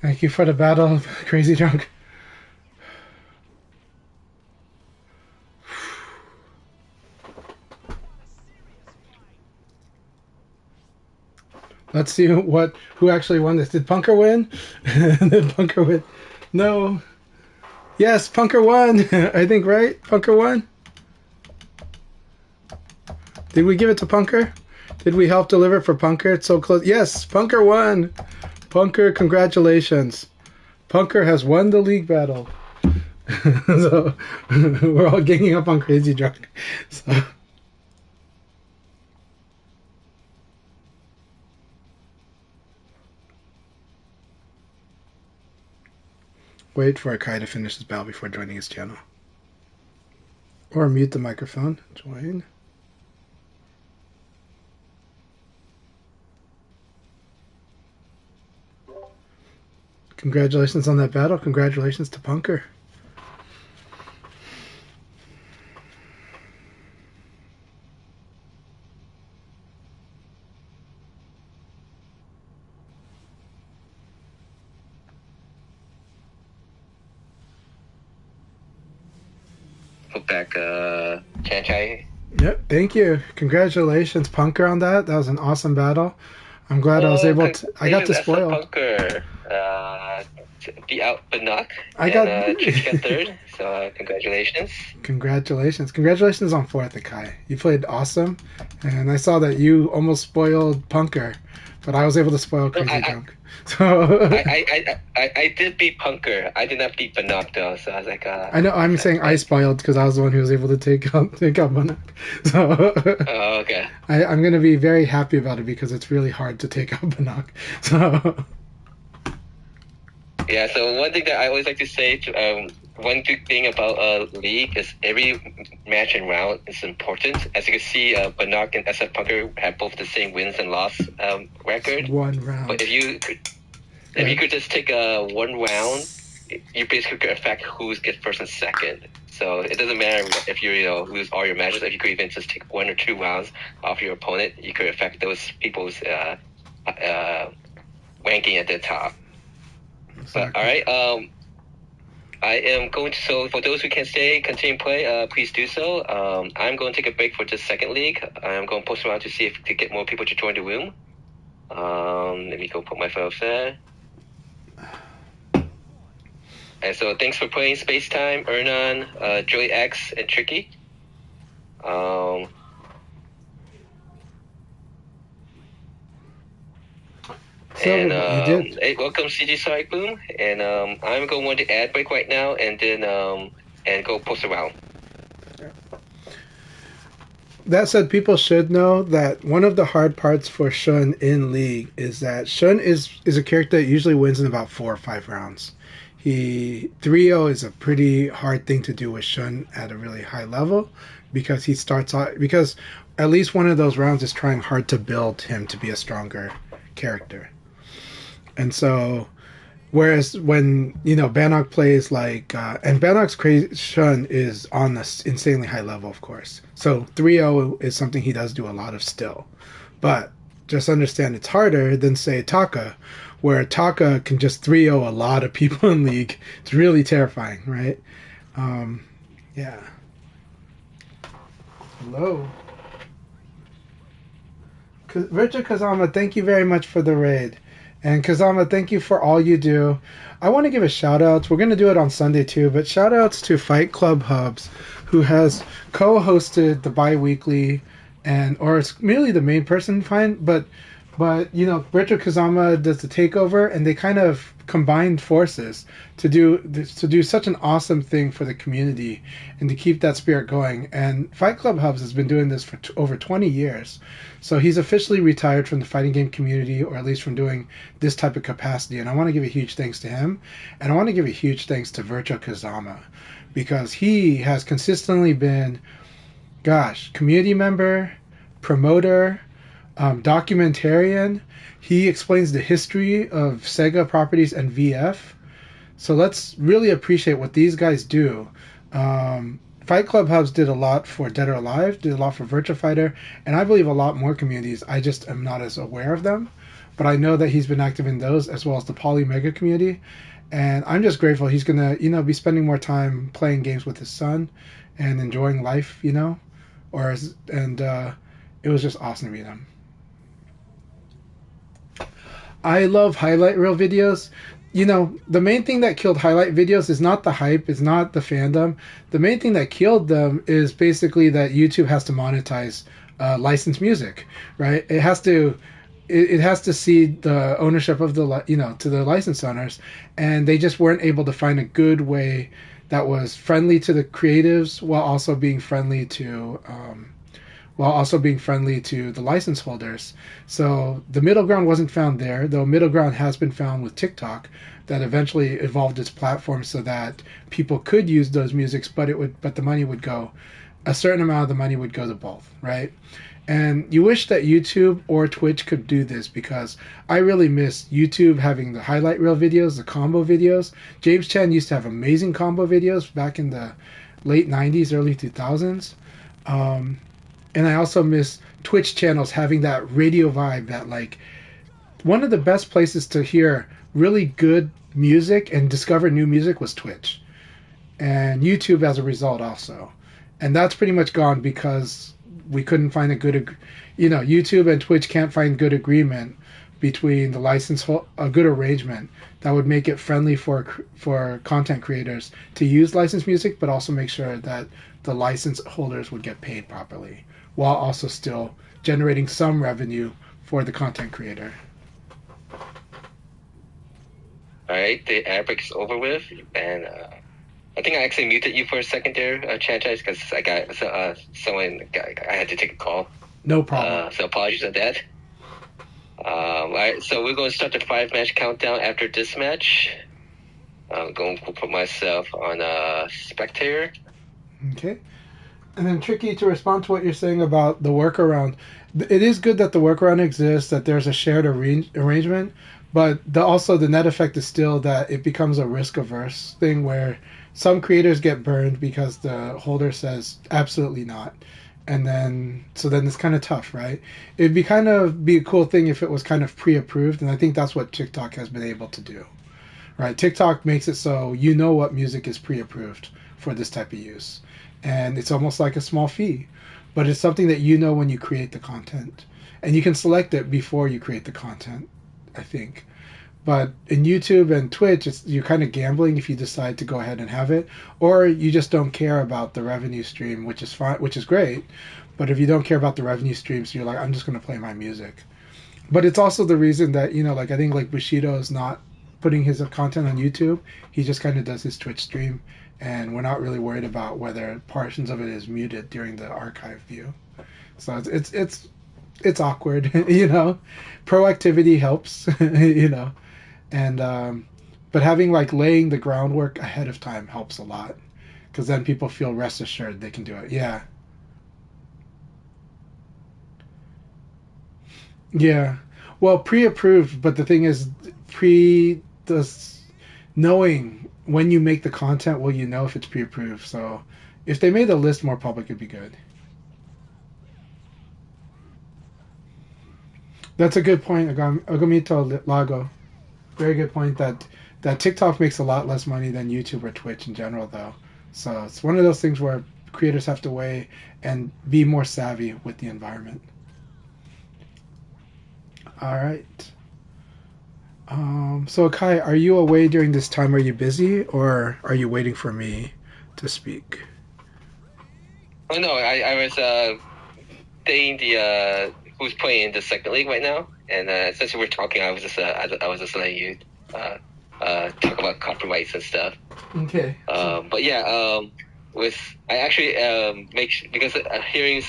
Thank you for the battle, Crazy Drunk. Let's see who actually won this. Did Punker win? Did Punker win? No. Yes, Punker won. I think, right? Punker won. Did we give it to Punker? Did we help deliver for Punker? It's so close. Yes, Punker won. Punker, congratulations. Punker has won the league battle. So we're all ganging up on Crazy Drunk. So. Wait for Akai to finish his battle before joining his channel. Or mute the microphone. Join. Congratulations on that battle. Congratulations to Punker. Put back Chanchai. Yep, thank you. Congratulations, Punker, on that. That was an awesome battle. I'm glad I was able to. I got to spoil. Punker beat out Bannock. I got. Trish got third. So congratulations. Congratulations on fourth, Akai. You played awesome, and I saw that you almost spoiled Punker, but I was able to spoil Crazy Drunk. So I did beat Punker. I did not beat Bannock though. So I was like. I know. I'm saying I spoiled because I was the one who was able to take out Bannock. So. Oh, okay. I'm gonna be very happy about it because it's really hard to take out Bannock. So. Yeah. So one thing that I always like to say, one good thing about League is every match and round is important. As you can see, Bannock and SF Punker have both the same wins and loss record. One round. But if you could just take one round, you basically could affect who gets first and second. So it doesn't matter if you lose all your matches. If you could even just take 1 or 2 rounds off your opponent, you could affect those people's ranking at the top. But all right, I am going to. So for those who can stay, continue play, please do so. I'm going to take a break for just second league. I'm going to post around to see if to get more people to join the room. Let me go put my phone up there. And so thanks for playing Space Time, Ernan, Joy X, and Tricky. And hey, welcome CG Sonic Boom. And I'm going to want to ad break right now, and then and go post around. That said, people should know that one of the hard parts for Shun in League is that Shun is a character that usually wins in about 4 or 5 rounds. 3-0 is a pretty hard thing to do with Shun at a really high level because he starts out, because at least one of those rounds is trying hard to build him to be a stronger character. And so, whereas when, Bannock plays like, and Bannock's Shun is on this insanely high level, of course. So 3-0 is something he does do a lot of still. But just understand it's harder than, say, Taka, where Taka can just 3-0 a lot of people in League. It's really terrifying, right? Yeah. Hello. Richard Kazama, thank you very much for the raid. And Kazama, thank you for all you do. I want to give a shout out. We're going to do it on Sunday too, but shout outs to Fight Club Hubs, who has co-hosted the bi-weekly, or it's merely the main person, fine, but Richard Kazama does the takeover, and they kind of combined forces to do such an awesome thing for the community and to keep that spirit going. And Fight Club Hubs has been doing this for over 20 years. So he's officially retired from the fighting game community, or at least from doing this type of capacity. And I want to give a huge thanks to him. And I want to give a huge thanks to Virtual Kazama, because he has consistently been, community member, promoter, documentarian. He explains the history of Sega properties and VF. So let's really appreciate what these guys do. Fight Club Hubs did a lot for Dead or Alive, did a lot for Virtua Fighter, and I believe a lot more communities. I just am not as aware of them. But I know that he's been active in those, as well as the Poly Mega community. And I'm just grateful he's going to, be spending more time playing games with his son and enjoying life, it was just awesome to meet him. I love highlight reel videos. You know, the main thing that killed highlight videos is not the hype, is not the fandom. The main thing that killed them is basically that YouTube has to monetize licensed music, right? It has to cede the ownership of to the license owners, and they just weren't able to find a good way that was friendly to the creatives while also being friendly to the license holders. So the middle ground wasn't found there, though middle ground has been found with TikTok, that eventually evolved its platform so that people could use those musics, but the money would go, a certain amount of the money would go to both, right? And you wish that YouTube or Twitch could do this, because I really miss YouTube having the highlight reel videos, the combo videos. James Chan used to have amazing combo videos back in the late 90s, early 2000s. And I also miss Twitch channels having that radio vibe, that like one of the best places to hear really good music and discover new music was Twitch. And YouTube as a result also. And that's pretty much gone because we couldn't find YouTube and Twitch can't find good agreement between a good arrangement that would make it friendly for content creators to use licensed music, but also make sure that the license holders would get paid properly, while also still generating some revenue for the content creator. All right, the ad break is over with, and I think I actually muted you for a second there, Chanchai, because I got I had to take a call. No problem. So apologies on that. All right, so we're going to start the 5-match countdown after this match. I'm going to put myself on spectator. Okay. And then, Tricky, to respond to what you're saying about the workaround, it is good that the workaround exists, that there's a shared arrangement, but also the net effect is still that it becomes a risk-averse thing where some creators get burned because the holder says absolutely not. And then it's kind of tough, right? It'd be a cool thing if it was kind of pre-approved, and I think that's what TikTok has been able to do, right? TikTok makes it so you know what music is pre-approved for this type of use. And it's almost like a small fee, but it's something that you know when you create the content, and you can select it before you create the content, I think. But in YouTube and Twitch, you're kind of gambling if you decide to go ahead and have it, or you just don't care about the revenue stream, which is fine, which is great. But if you don't care about the revenue streams, you're like, I'm just going to play my music. But it's also the reason that, I think like Bushido is not putting his content on YouTube. He just kind of does his Twitch stream, and we're not really worried about whether portions of it is muted during the archive view. So it's awkward, Proactivity helps, and but having laying the groundwork ahead of time helps a lot, because then people feel rest assured they can do it. Yeah. Well, pre-approved, but the thing is, knowing when you make the content, will you know if it's pre-approved? So if they made the list more public, it'd be good. That's a good point, Agomito Lago. Very good point that TikTok makes a lot less money than YouTube or Twitch in general, though. So it's one of those things where creators have to weigh and be more savvy with the environment. All right. So Akai, are you away during this time? Are you busy, or are you waiting for me to speak? Oh no, I was saying who's playing in the second league right now, and since we were talking, I was just letting you talk about copyrights and stuff. Okay. But yeah, I actually because hearing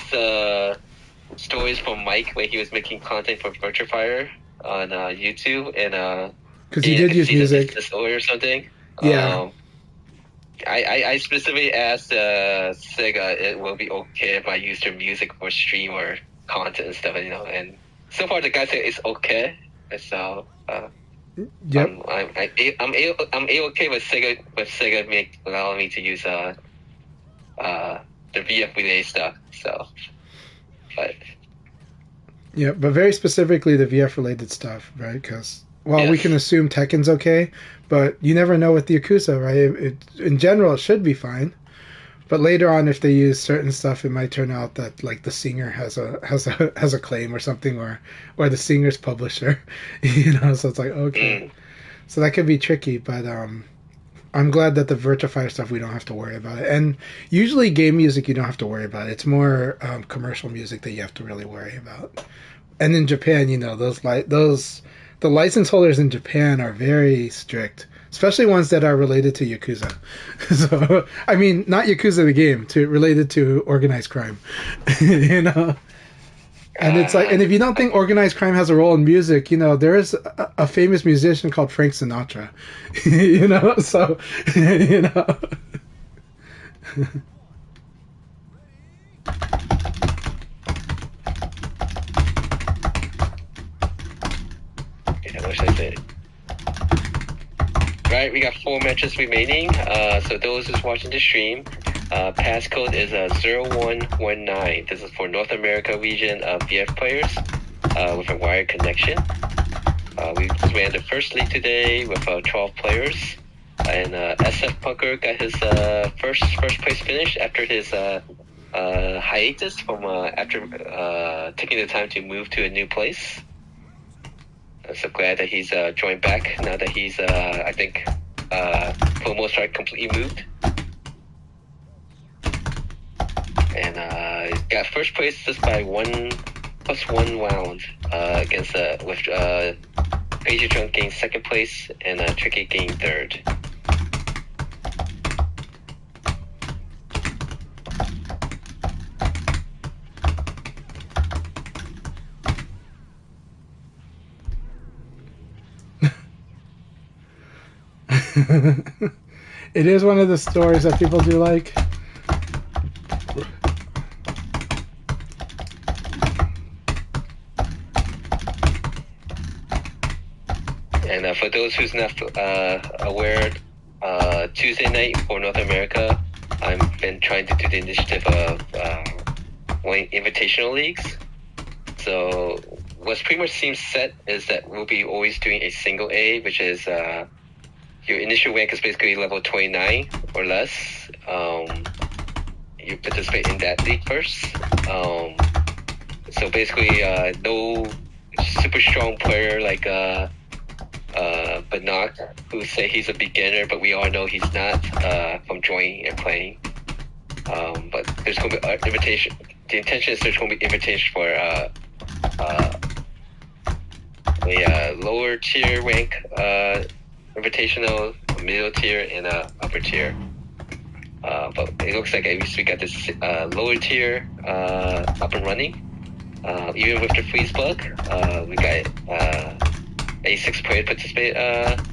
stories from Mike when he was making content for Virtua Fire on YouTube, and because he did use music or something. Yeah. I specifically asked Sega it will be okay if I use their music for stream or content and stuff, and so far the guy said it's okay. So yep. I'm okay with Sega allowing me to use the VF related stuff. So, but yeah, but very specifically the VF related stuff, right? Because we can assume Tekken's okay, but you never know with the Yakuza, right? In general, it should be fine. But later on, if they use certain stuff, it might turn out that like the singer has a claim or something, or the singer's publisher, you know. So it's like okay, so that could be tricky. But I'm glad that the Virtuafier stuff we don't have to worry about it. And usually game music you don't have to worry about it. It's more commercial music that you have to really worry about. And in Japan, you know, the license holders in Japan are very strict, especially ones that are related to Yakuza. So, I mean, not Yakuza the game, related to organized crime. You know? And it's like, and if you don't think organized crime has a role in music, you know, there is a famous musician called Frank Sinatra. You know, so, you know. Yeah, what should I say? Right, we got 4 matches remaining. So those who's watching the stream, passcode is 0119. This is for North America region VF players with a wired connection. We ran the first league today with 12 players, and SF Punker got his first place finish after his hiatus from after taking the time to move to a new place. I'm so glad that he's joined back now that he's I think for the most part completely moved. And got first place just by 1+1 round against with Crazy Drunk getting second place and Tricky getting third. It is one of the stories that people do like. And for those who's not aware, Tuesday night for North America, I've been trying to do the initiative of winning invitational leagues. So what pretty much seems set is that we'll be always doing a single A, which is your initial rank is basically level 29 or less. You participate in that league first. So basically, no super strong player like Banak, who say he's a beginner, but we all know he's not from joining and playing. But there's going to be invitation. The intention is there's going to be invitation for a lower tier rank invitational, middle tier, and upper tier. But it looks like at least we got this lower tier up and running. Even with the freeze bug, we got a 6 player participate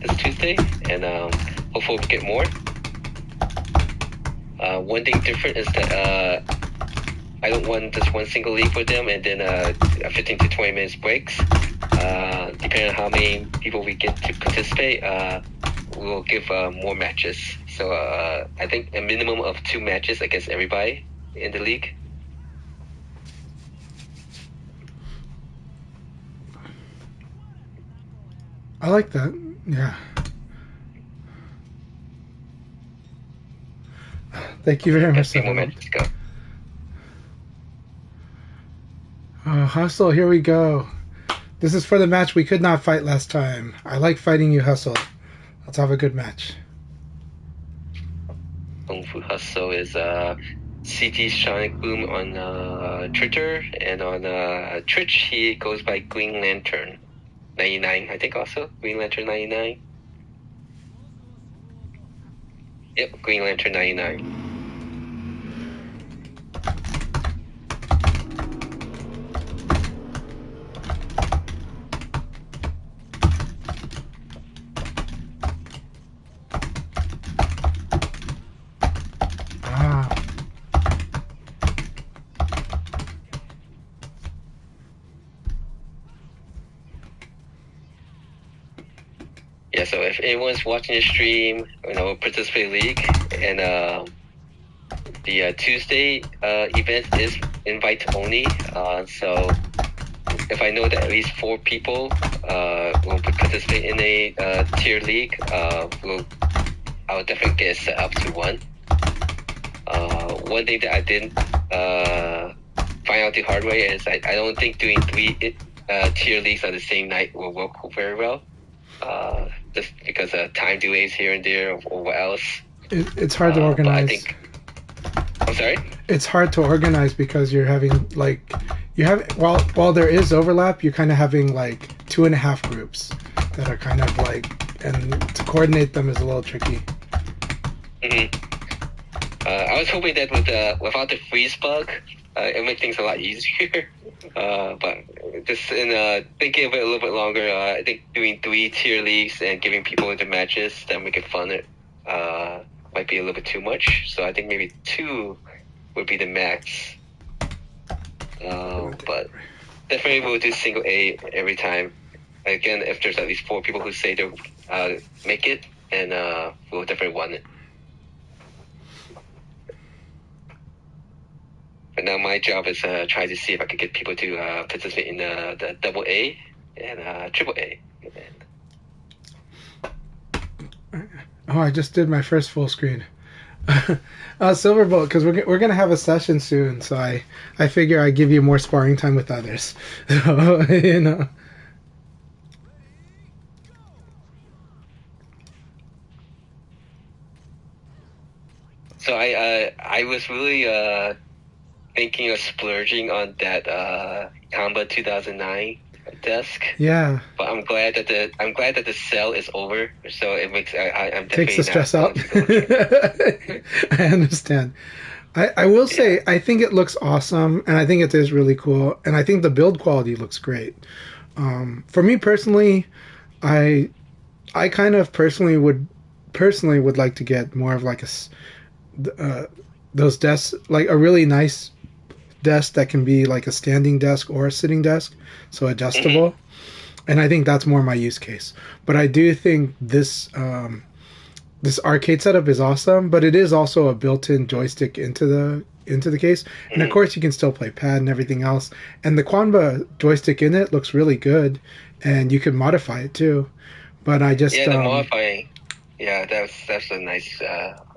this Tuesday, and hopefully we'll get more. One thing different is that I don't want just one single league for them and then 15 to 20 minutes breaks. Depending on how many people we get to participate, we'll give more matches. So I think a minimum of 2 matches against everybody in the league. I like that. Yeah. Thank you very much. More matches go. Oh, Hustle, here we go. This is for the match we could not fight last time. I like fighting you, Hustle. Let's have a good match. Kung Fu Hustle is CT Sonic Boom on Twitter, and on Twitch he goes by Green Lantern 99, I think also. Green Lantern 99. Yep, Green Lantern 99. Yeah, so if anyone's watching the stream, participate league, and the Tuesday event is invite only. So if I know that at least 4 people will participate in a tier league, I'll definitely get it set up to 1. one thing that I didn't find out the hard way is I don't think doing 3 tier leagues on the same night will work very well. Just because of time delays here and there or what else. It's hard to organize. I'm sorry? It's hard to organize because you're having like while there is overlap, you're kind of having like 2.5 groups that are kind of like, and to coordinate them is a little tricky. I was hoping that without the freeze bug, it would make things a lot easier. But just in thinking of it a little bit longer, I think doing 3 tier leagues and giving people into matches that make it fun might be a little bit too much. So I think maybe 2 would be the max. But definitely we'll do single A every time. Again, if there's at least 4 people who say they'll make it, and we'll definitely win it. But now my job is trying to see if I could get people to participate in the double A and triple A. Oh, I just did my first full screen. Silverbolt, because we're gonna have a session soon, so I figure I give you more sparring time with others. So, you know. So I was really thinking of splurging on that Comba 2009 desk. Yeah. But I'm glad that the sale is over. So it makes I'm definitely takes the stress out. I understand. I will say I think it looks awesome, and I think it is really cool, and I think the build quality looks great. For me personally, I kind of personally would like to get more of like those desks, like a really nice desk that can be like a standing desk or a sitting desk, so adjustable. And I think that's more my use case. But I do think this arcade setup is awesome, but it is also a built-in joystick into the case. And of course you can still play pad and everything else. And the Quanba joystick in it looks really good, and you can modify it too. But I just the modifying, that's a nice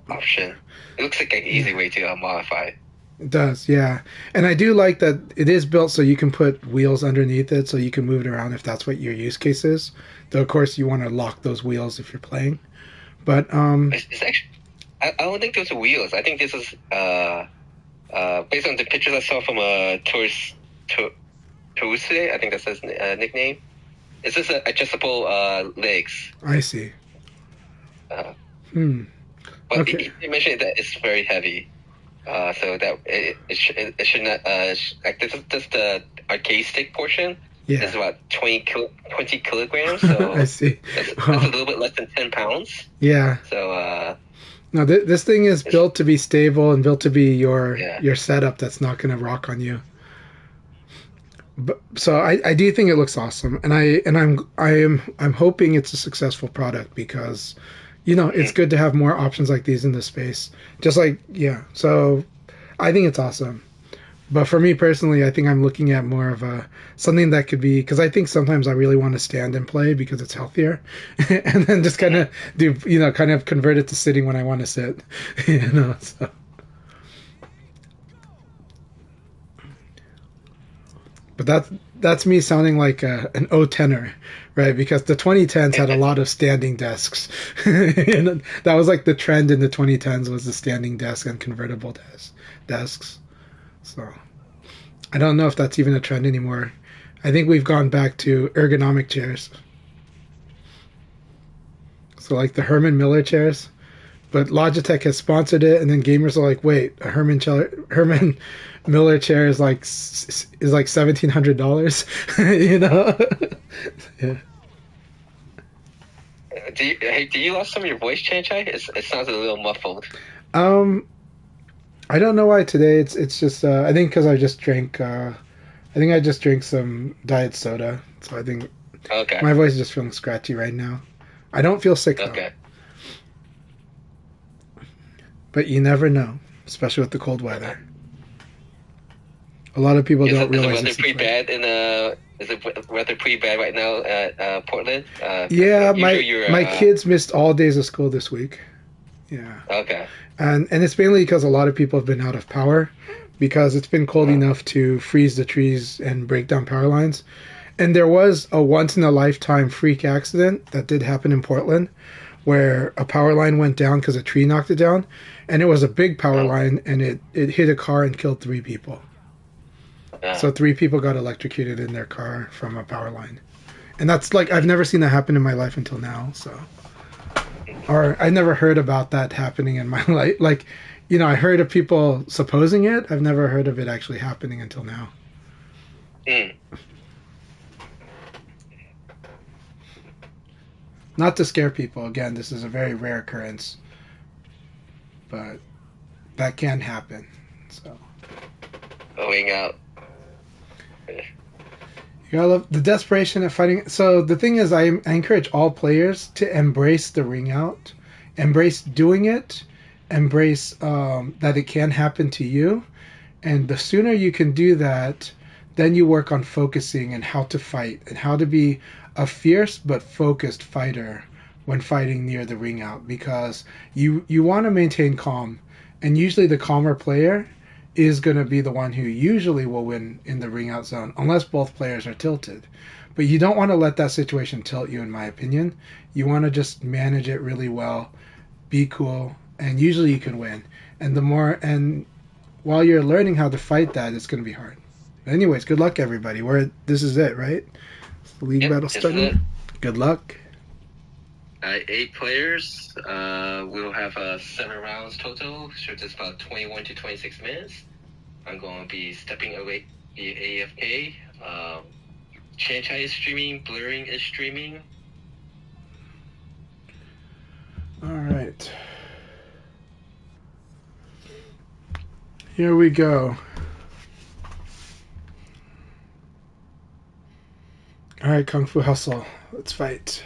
option. It looks like an easy way to modify it. It does, yeah. And I do like that it is built so you can put wheels underneath it so you can move it around if that's what your use case is. Though, of course, you want to lock those wheels if you're playing. But, It's actually... I don't think those are wheels. I think this is... based on the pictures I saw from Touriste, I think that's his nickname. It's just adjustable legs. I see. But okay. he mentioned that it's very heavy. So that it should not like this is just the arcade stick portion. Yeah. It's about 20 kilograms. So I see. That's a little bit less than 10 pounds. Yeah. So no, this thing is built to be stable and built to be your setup that's not going to rock on you. But so I do think it looks awesome, and I'm hoping it's a successful product because, you know, it's good to have more options like these in the space. Just like, so I think it's awesome. But for me personally, I think I'm looking at more of something that could be, because I think sometimes I really want to stand and play because it's healthier, and then just kind of do, kind of convert it to sitting when I want to sit, so. But that's me sounding like an O tenor, right? Because the 2010s had a lot of standing desks. And that was like the trend in the 2010s was the standing desk and convertible desks. So I don't know if that's even a trend anymore. I think we've gone back to ergonomic chairs. So like the Herman Miller chairs. But Logitech has sponsored it, and then gamers are like, wait, a Herman Miller chair is like $1,700, Yeah. Do you lost some of your voice, Chan-Chai? It sounds a little muffled. I don't know why today. It's just I think because I just drank some diet soda, so I think my voice is just feeling scratchy right now. I don't feel sick though. Okay. But you never know, especially with the cold weather. A lot of people don't realize is the weather pretty bad right now at Portland? Yeah, my kids missed all days of school this week. Yeah. Okay. And it's mainly because a lot of people have been out of power because it's been cold enough to freeze the trees and break down power lines. And there was a once in a lifetime freak accident that did happen in Portland where a power line went down because a tree knocked it down. And it was a big power line and it hit a car and killed 3 people. So 3 people got electrocuted in their car from a power line. And that's like, I've never seen that happen in my life until now, so. Or I never heard about that happening in my life. Like, you know, I heard of people supposing it. I've never heard of it actually happening until now. Not to scare people. Again, this is a very rare occurrence. But that can happen, so. Going out. You gotta love the desperation of fighting. So the thing is, I encourage all players to embrace the ring out, embrace doing it, embrace that it can happen to you, and the sooner you can do that, then you work on focusing and how to fight and how to be a fierce but focused fighter when fighting near the ring out, because you want to maintain calm, and usually the calmer player is going to be the one who usually will win in the ring out zone, unless both players are tilted. But you don't want to let that situation tilt you, in my opinion. You want to just manage it really well, be cool, and usually you can win. And while you're learning how to fight that, it's going to be hard. But anyways, good luck, everybody. This is it, right? It's the league battle starting. Good luck. 8 players. We'll have 7 rounds total. So it's about 21 to 26 minutes. I'm going to be stepping away the AFK. Chanchai is streaming. Blurring is streaming. All right. Here we go. All right, Kung Fu Hustle. Let's fight.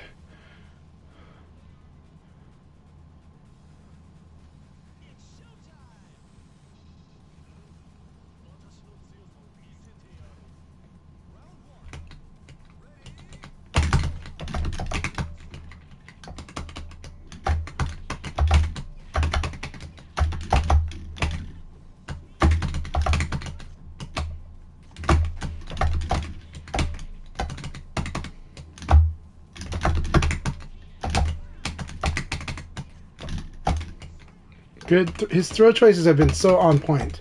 Good. His throw choices have been so on point.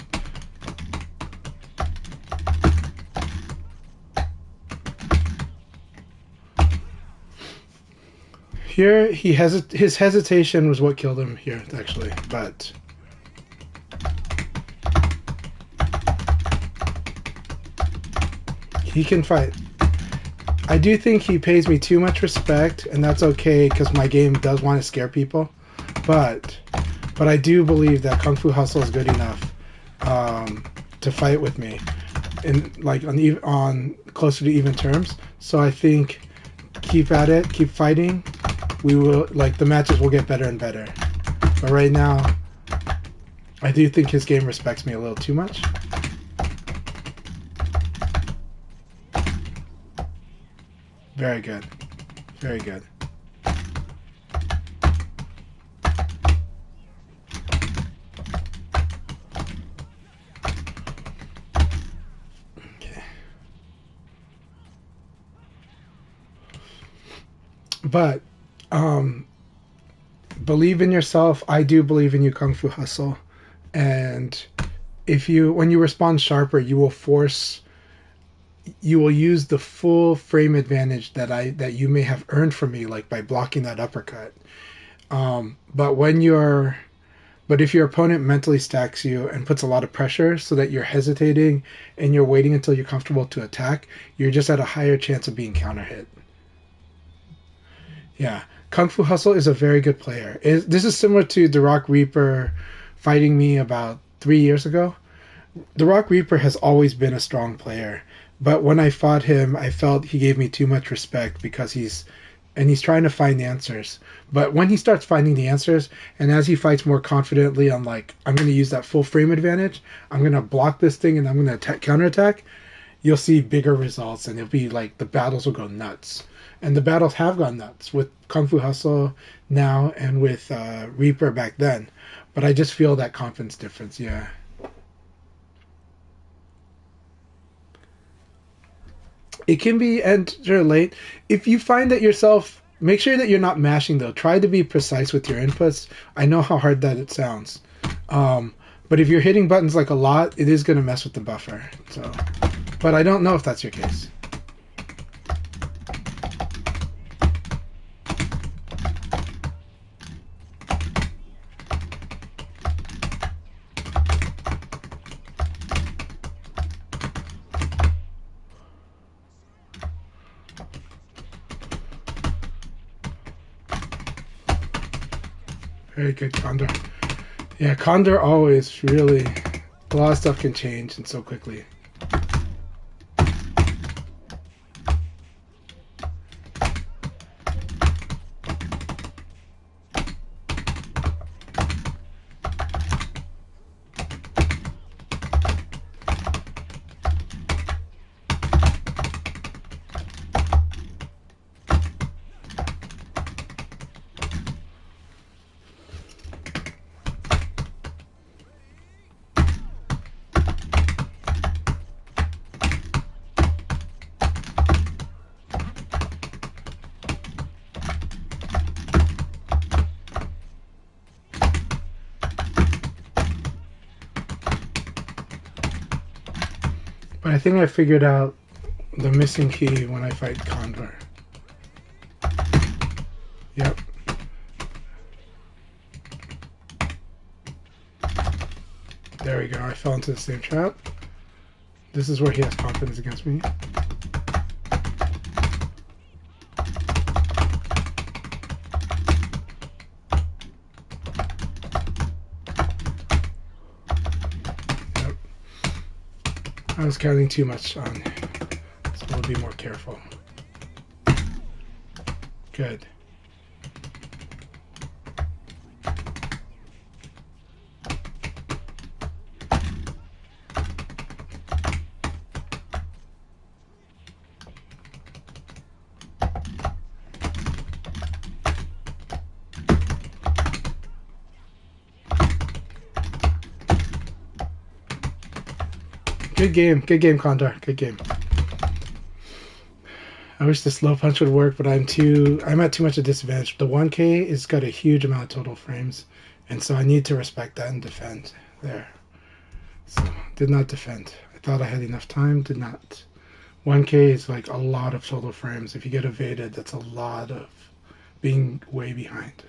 Here, his hesitation was what killed him here, actually. But he can fight. I do think he pays me too much respect, and that's okay because my game does want to scare people. But I do believe that Kung Fu Hustle is good enough to fight with me, on closer to even terms. So I think keep at it, keep fighting. We will the matches will get better and better. But right now, I do think his game respects me a little too much. Very good, very good. But believe in yourself. I do believe in you, Kung Fu Hustle. And when you respond sharper, you will use the full frame advantage that you may have earned from me, like by blocking that uppercut. But if your opponent mentally stacks you and puts a lot of pressure so that you're hesitating and you're waiting until you're comfortable to attack, you're just at a higher chance of being counter hit. Yeah, Kung Fu Hustle is a very good player. This is similar to The Rock Reaper fighting me about 3 years ago. The Rock Reaper has always been a strong player, but when I fought him, I felt he gave me too much respect because he's trying to find answers. But when he starts finding the answers, and as he fights more confidently, I'm going to use that full frame advantage. I'm going to block this thing, and I'm going to counterattack. You'll see bigger results, and it'll be the battles will go nuts. And the battles have gone nuts with Kung Fu Hustle. now and with Reaper back then. But I just feel that confidence difference, yeah. It can be enter late. If you find that yourself, make sure that you're not mashing though. Try to be precise with your inputs. I know how hard that it sounds. But if you're hitting buttons like a lot, it is going to mess with the buffer. So, but I don't know if that's your case. Very good, Condor. Yeah, Condor always really, a lot of stuff can change and so quickly. But I think I figured out the missing key when I fight Condor. Yep. There we go. I fell into the same trap. This is where he has confidence against me. Yep. I was counting too much on, so we'll be more careful. Good. Good game, Condor. Good game. I wish the slow punch would work, but I'm at too much of a disadvantage. The 1K has got a huge amount of total frames, and so I need to respect that and defend. There. So, did not defend. I thought I had enough time, did not. 1K is like a lot of total frames. If you get evaded, that's a lot of being way behind.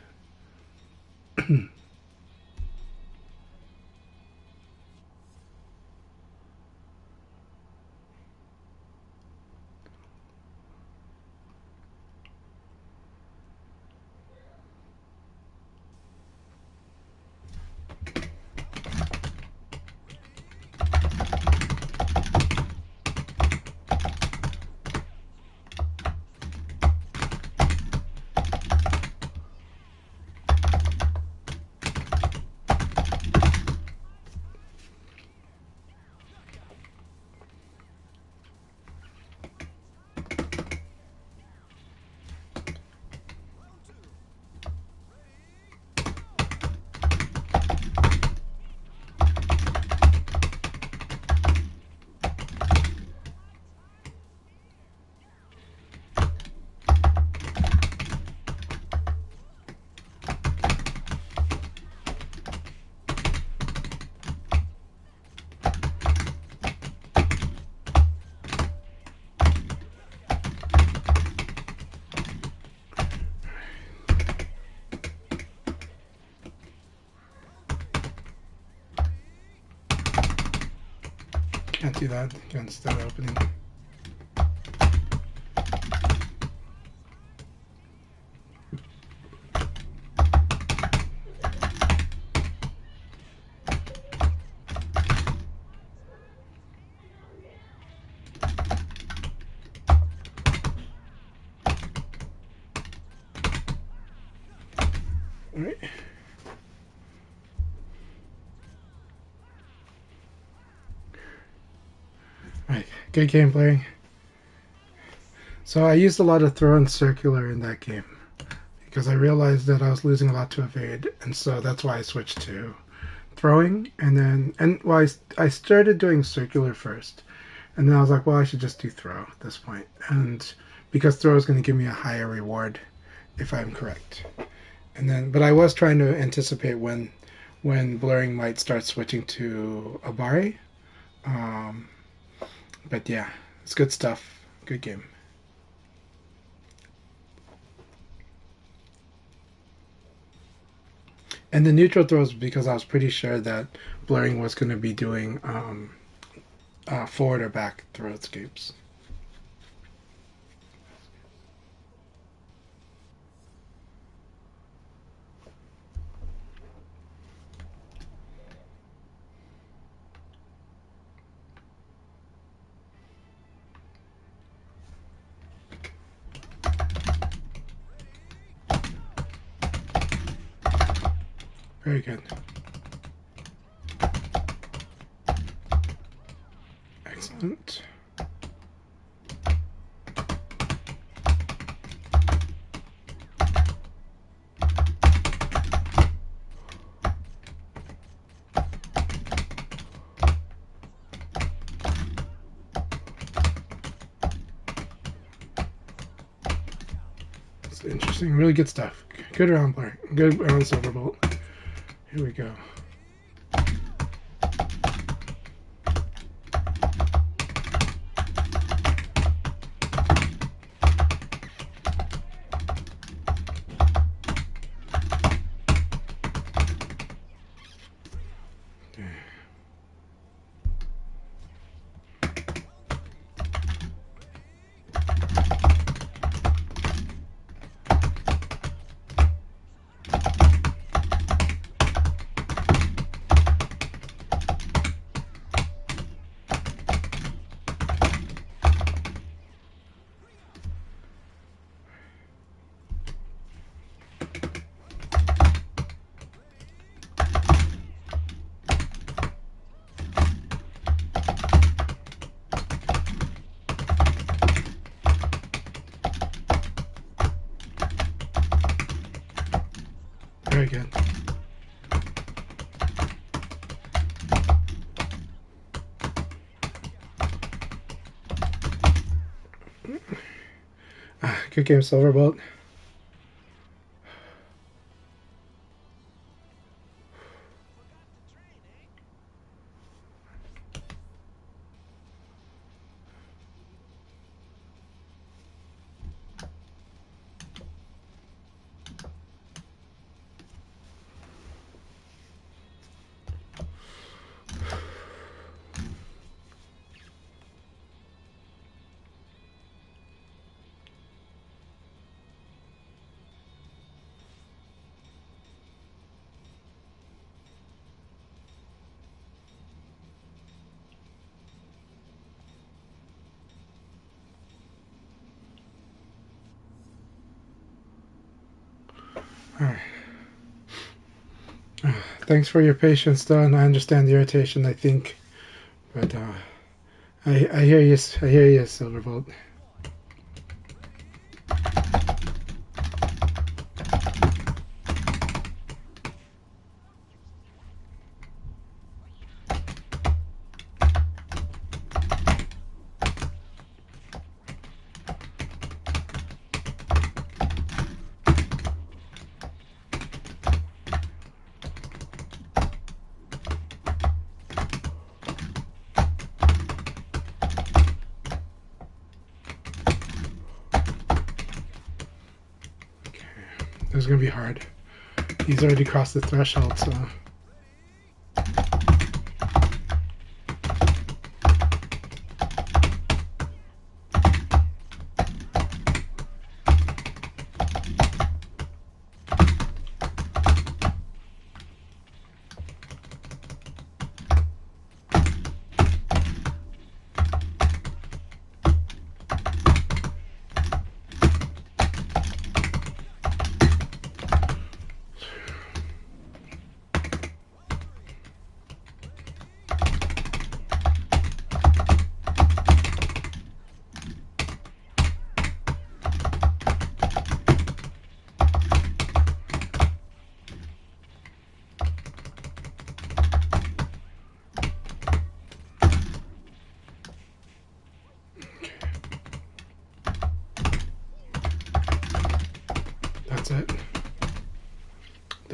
Can't do that against that opening. All right. Right, good gameplay. So I used a lot of throw and circular in that game because I realized that I was losing a lot to evade, and so that's why I switched to throwing. I started doing circular first, and then I was like, well, I should just do throw at this point, and because throw is going to give me a higher reward if I'm correct. And then, but I was trying to anticipate when blurring might start switching to Abari. But yeah, it's good stuff. Good game. And the neutral throws because I was pretty sure that blurring was going to be doing forward or back throw escapes. Very good. Excellent. It's interesting. Really good stuff. Good round, Blair. Good round, Silverbolt. Here we go. Very good. Good game, Silverbolt. Thanks for your patience, though, and I understand the irritation, I think. But I hear you. I hear you, Silverbolt. This is gonna be hard. He's already crossed the threshold, so.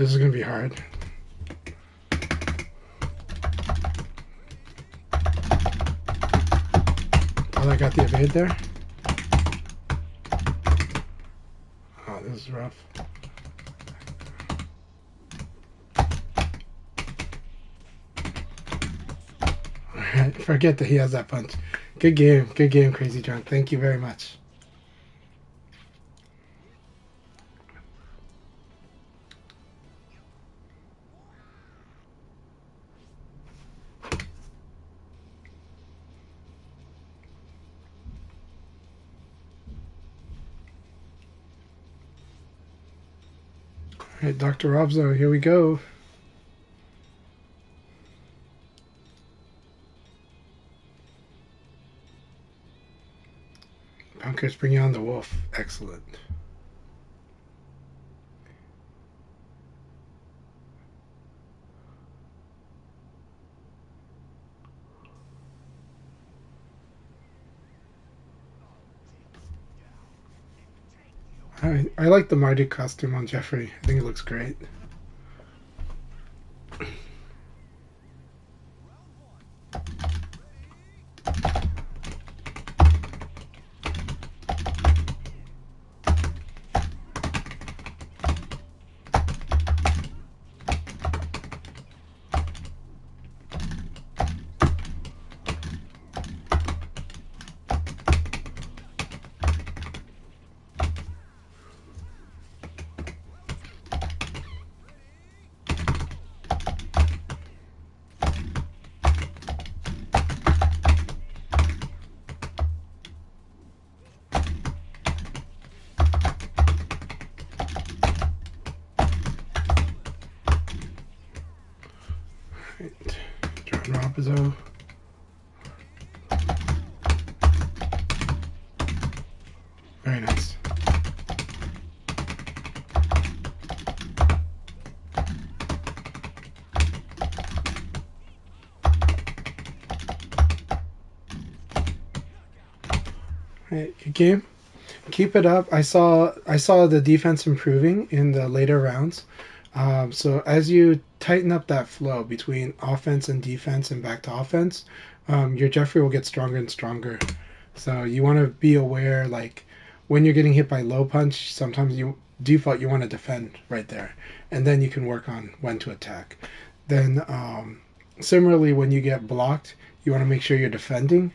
This is gonna be hard. Oh, I got the evade there. Oh, this is rough. Alright, forget that he has that punch. Good game, Crazy John. Thank you very much. Alright, Dr. Robzo, here we go. Punker's bringing on the wolf. Excellent. I like the Marty costume on Jeffrey. I think it looks great. John Robzo. Very nice. Right, good game. Keep it up. I saw the defense improving in the later rounds. So as you tighten up that flow between offense and defense and back to offense, your Jeffrey will get stronger and stronger. So you want to be aware, like when you're getting hit by low punch, sometimes you want to defend right there, and then you can work on when to attack. Then similarly, when you get blocked, you want to make sure you're defending,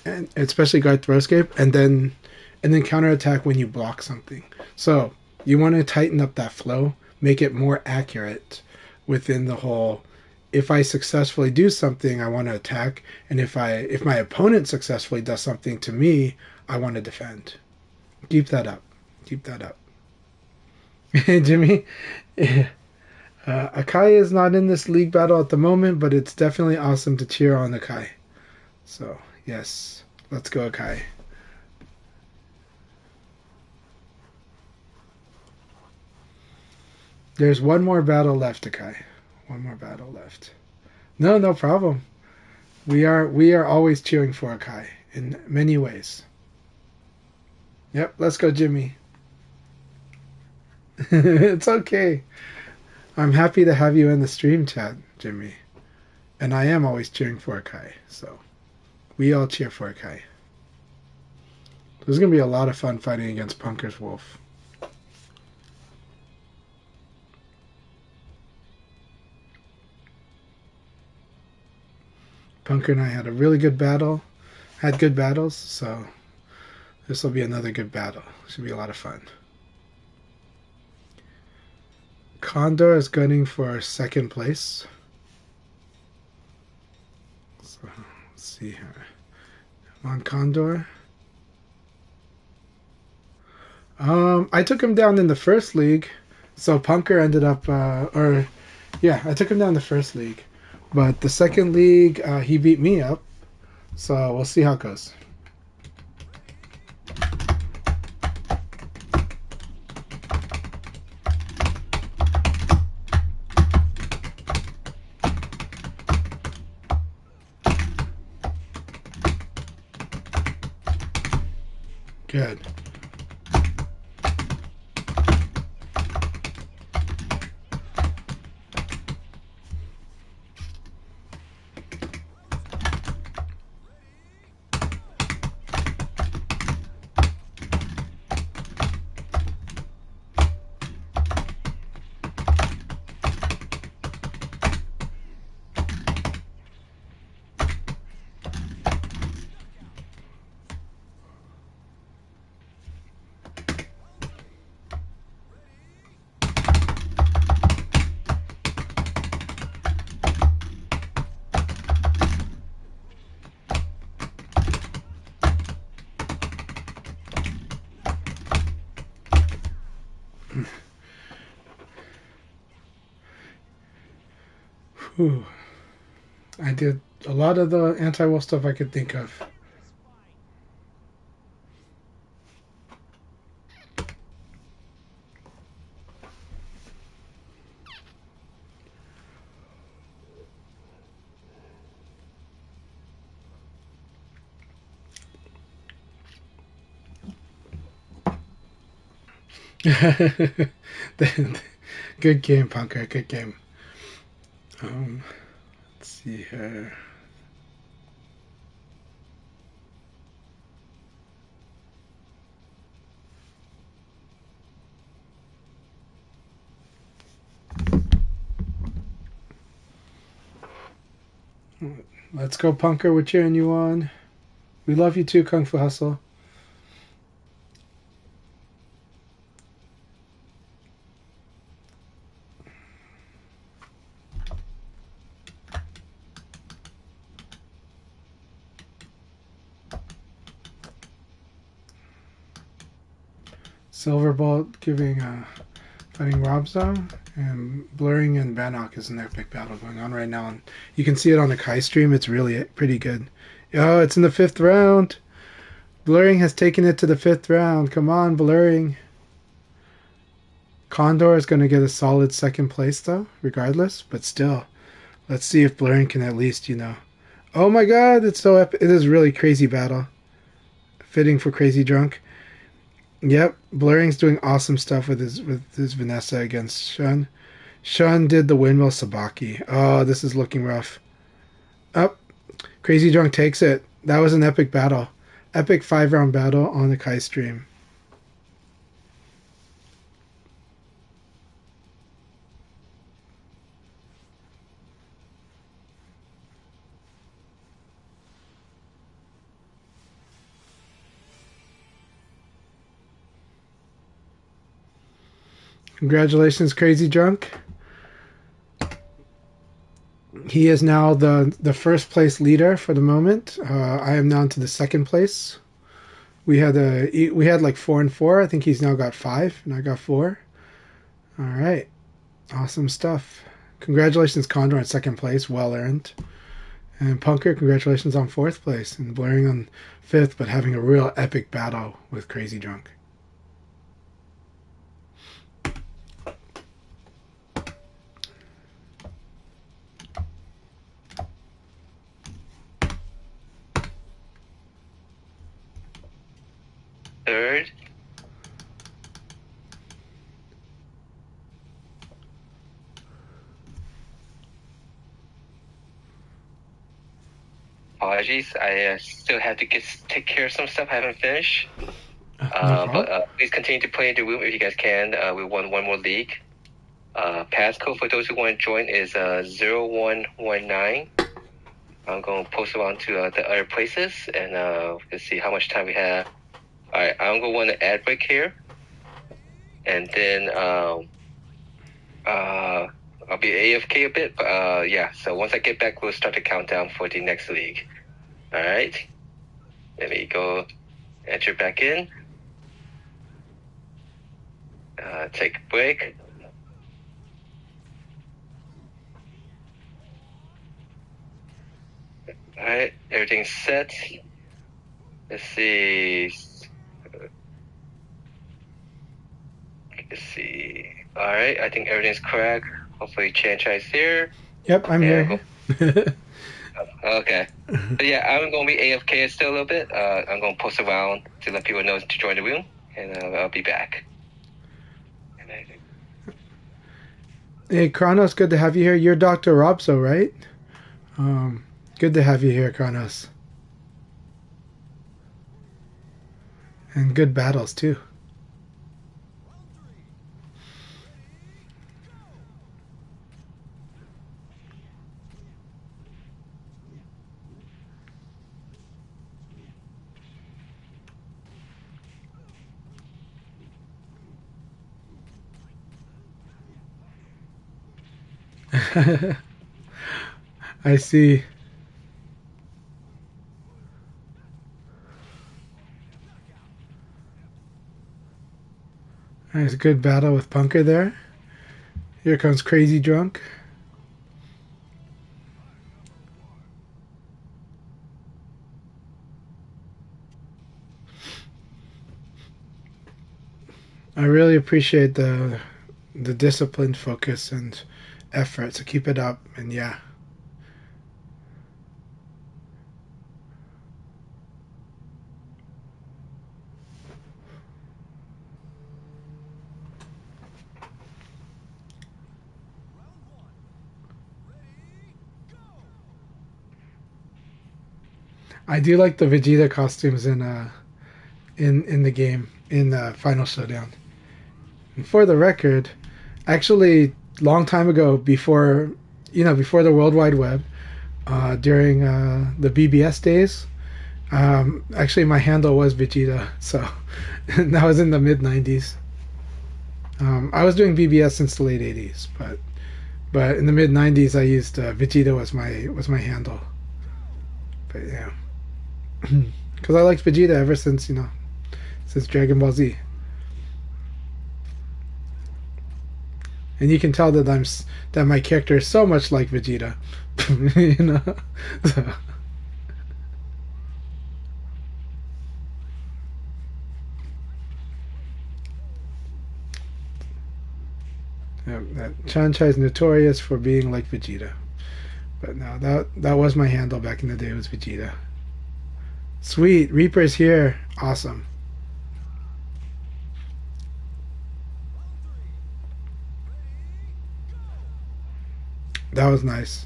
and especially guard throw escape, and then counterattack when you block something. So you want to tighten up that flow, make it more accurate within the whole. If I successfully do something, I want to attack, and if my opponent successfully does something to me, I want to defend. Keep that up. Keep that up. Jimmy, Akai is not in this league battle at the moment, but it's definitely awesome to cheer on Akai. So yes, let's go Akai. There's one more battle left, Akai. One more battle left. No problem. We are always cheering for Akai in many ways. Yep, let's go, Jimmy. It's okay. I'm happy to have you in the stream chat, Jimmy. And I am always cheering for Akai, so we all cheer for Akai. There's going to be a lot of fun fighting against Punker's Wolf. Punker and I had a really good battle. Had good battles, so this will be another good battle. Should be a lot of fun. Condor is gunning for second place. So let's see here. Come on, Condor. I took him down in the first league, so Punker ended up, I took him down in the first league. But the second league, he beat me up. So we'll see how it goes. Good. Whew. I did a lot of the anti-wolf stuff I could think of. Good game, Punker. Good game. Let's see here. Let's go, Punker. We're cheering you on. We love you too, Kung Fu Hustle. Silverbolt giving fighting Robzo, and Blurring and Bannock is an epic battle going on right now. And you can see it on the Kai stream. It's really pretty good. Oh, it's in the 5th round. Blurring has taken it to the 5th round. Come on, Blurring. Condor is going to get a solid 2nd place, though, regardless. But still, let's see if Blurring can at least, Oh my god, it's so epic. It is really crazy battle. Fitting for Crazy Drunk. Yep, Blurring's doing awesome stuff with his Vanessa against Shun. Shun did the windmill Sabaki. Oh, this is looking rough. Up. Crazy Drunk takes it. That was an epic battle. Epic 5-round battle on the Kai stream. Congratulations, Crazy Drunk. He is now the 1st place leader for the moment. I am now to the 2nd place. We had like 4 and 4. I think he's now got 5, and I got 4. All right, awesome stuff. Congratulations, Condor, on 2nd place, well earned. And Punker, congratulations on 4th place, and Blurring on 5th, but having a real epic battle with Crazy Drunk. Third. Apologies, I still have to take care of some stuff I haven't finished. But please continue to play in the room if you guys can. We won 1 more league. Passcode for those who want to join is 0119. I'm going to post it on to the other places, and let's see how much time we have. All right, I'm going to run an ad break here, and then I'll be AFK a bit, but yeah. So once I get back, we'll start the countdown for the next league. All right, let me go enter back in. Take a break. All right, everything's set. Let's see. All right, I think everything's correct. Hopefully, Chan-Chai's here. Yep, I'm here. Okay. But yeah, I'm going to be AFK still a little bit. I'm going to post around to let people know to join the room, and I'll be back. Hey, Kronos, good to have you here. You're Dr. Robso, right? Good to have you here, Kronos. And good battles, too. I see. Nice, good battle with Punker there. Here comes Crazy Drunk. I really appreciate the discipline, focus, and effort. So keep it up. And yeah. I do like the Vegeta costumes in the game in Final Showdown. And for the record, actually, long time ago, before the World Wide Web, during the BBS days, actually my handle was Vegeta. So that was in the mid '90s. I was doing BBS since the late '80s, but in the mid '90s, I used Vegeta was my handle. But yeah. Because I liked Vegeta ever since Dragon Ball Z, and you can tell that my character is so much like Vegeta, you know. So, yeah, that Chan-Chai is notorious for being like Vegeta, but no, that was my handle back in the day. Was Vegeta. Sweet, Reaper's here. Awesome. That was nice.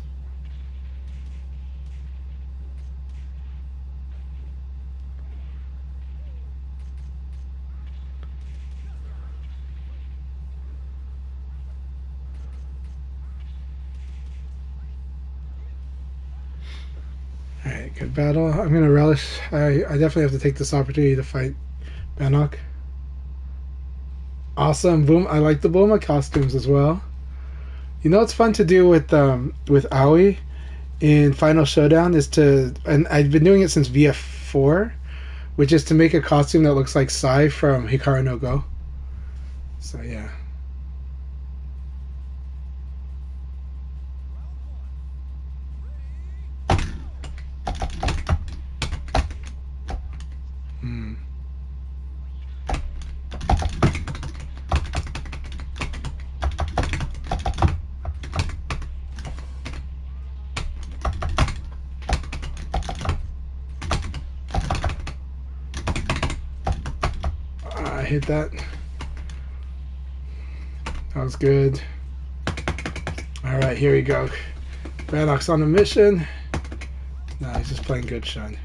Alright, good battle. I'm gonna relish. I definitely have to take this opportunity to fight Bannock. Awesome. Boom. I like the Bulma costumes as well. You know what's fun to do with Aoi in Final Showdown is and I've been doing it since VF4, which is to make a costume that looks like Sai from Hikaru no Go. So yeah. Hmm. I hit that. That was good. Alright, here we go. Bannock's on a mission. No, he's just playing good Shun.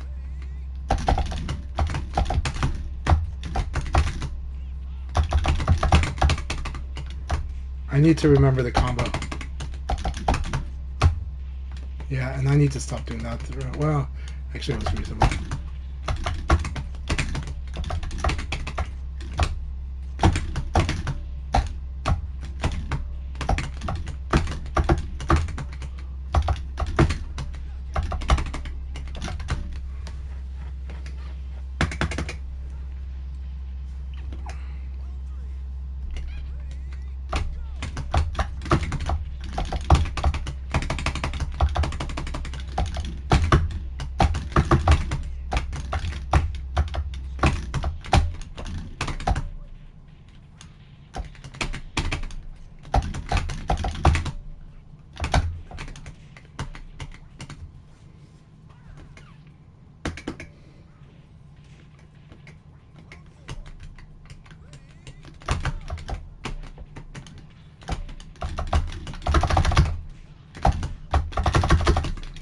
I need to remember the combo. Yeah, and I need to stop doing that. Well, actually it was reasonable.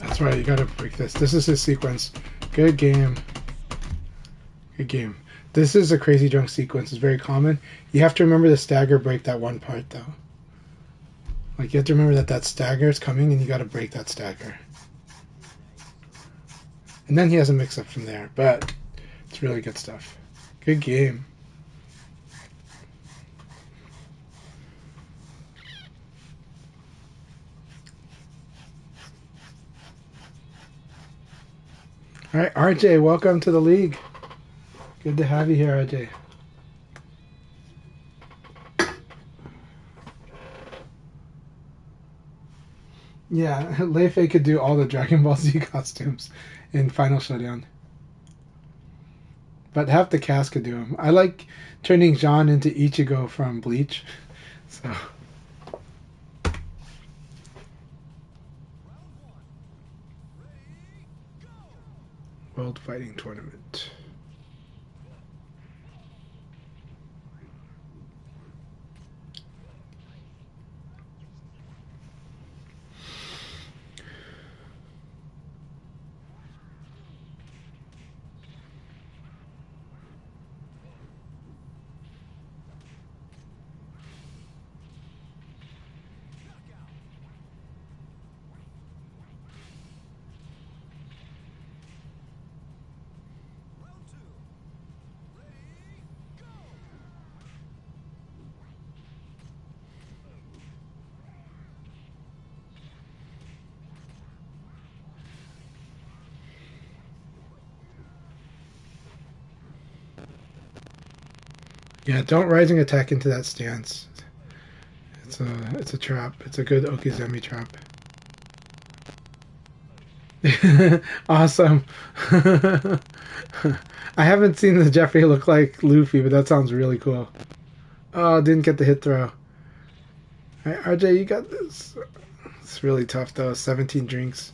That's right, you gotta break this. This is his sequence. Good game. Good game. This is a crazy drunk sequence. It's very common. You have to remember to stagger break that one part, though. Like, you have to remember that stagger is coming, and you gotta break that stagger. And then he has a mix-up from there, but it's really good stuff. Good game. All right, RJ, welcome to the league. Good to have you here, RJ. Yeah, Lei Fei could do all the Dragon Ball Z costumes in Final Showdown. but half the cast could do him. I like turning Jean into Ichigo from Bleach. So World Fighting Tournament. Yeah, don't rising attack into that stance. It's a trap. It's a good Okizemi trap. Awesome. I haven't seen the Jeffrey look like Luffy, but that sounds really cool. Oh, didn't get the hit throw. All right, RJ, you got this. It's really tough though. 17 drinks.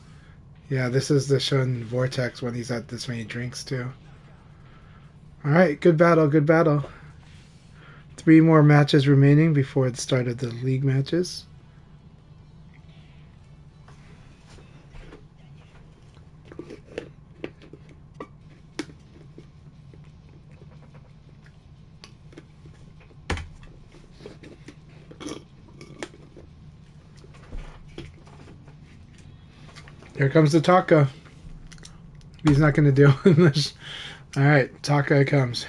Yeah, this is the Shun Vortex when he's at this many drinks too. All right, good battle, good battle. 3 more matches remaining before the start of the league matches. Here comes the Taka. He's not going to deal with this. All right, Taka comes.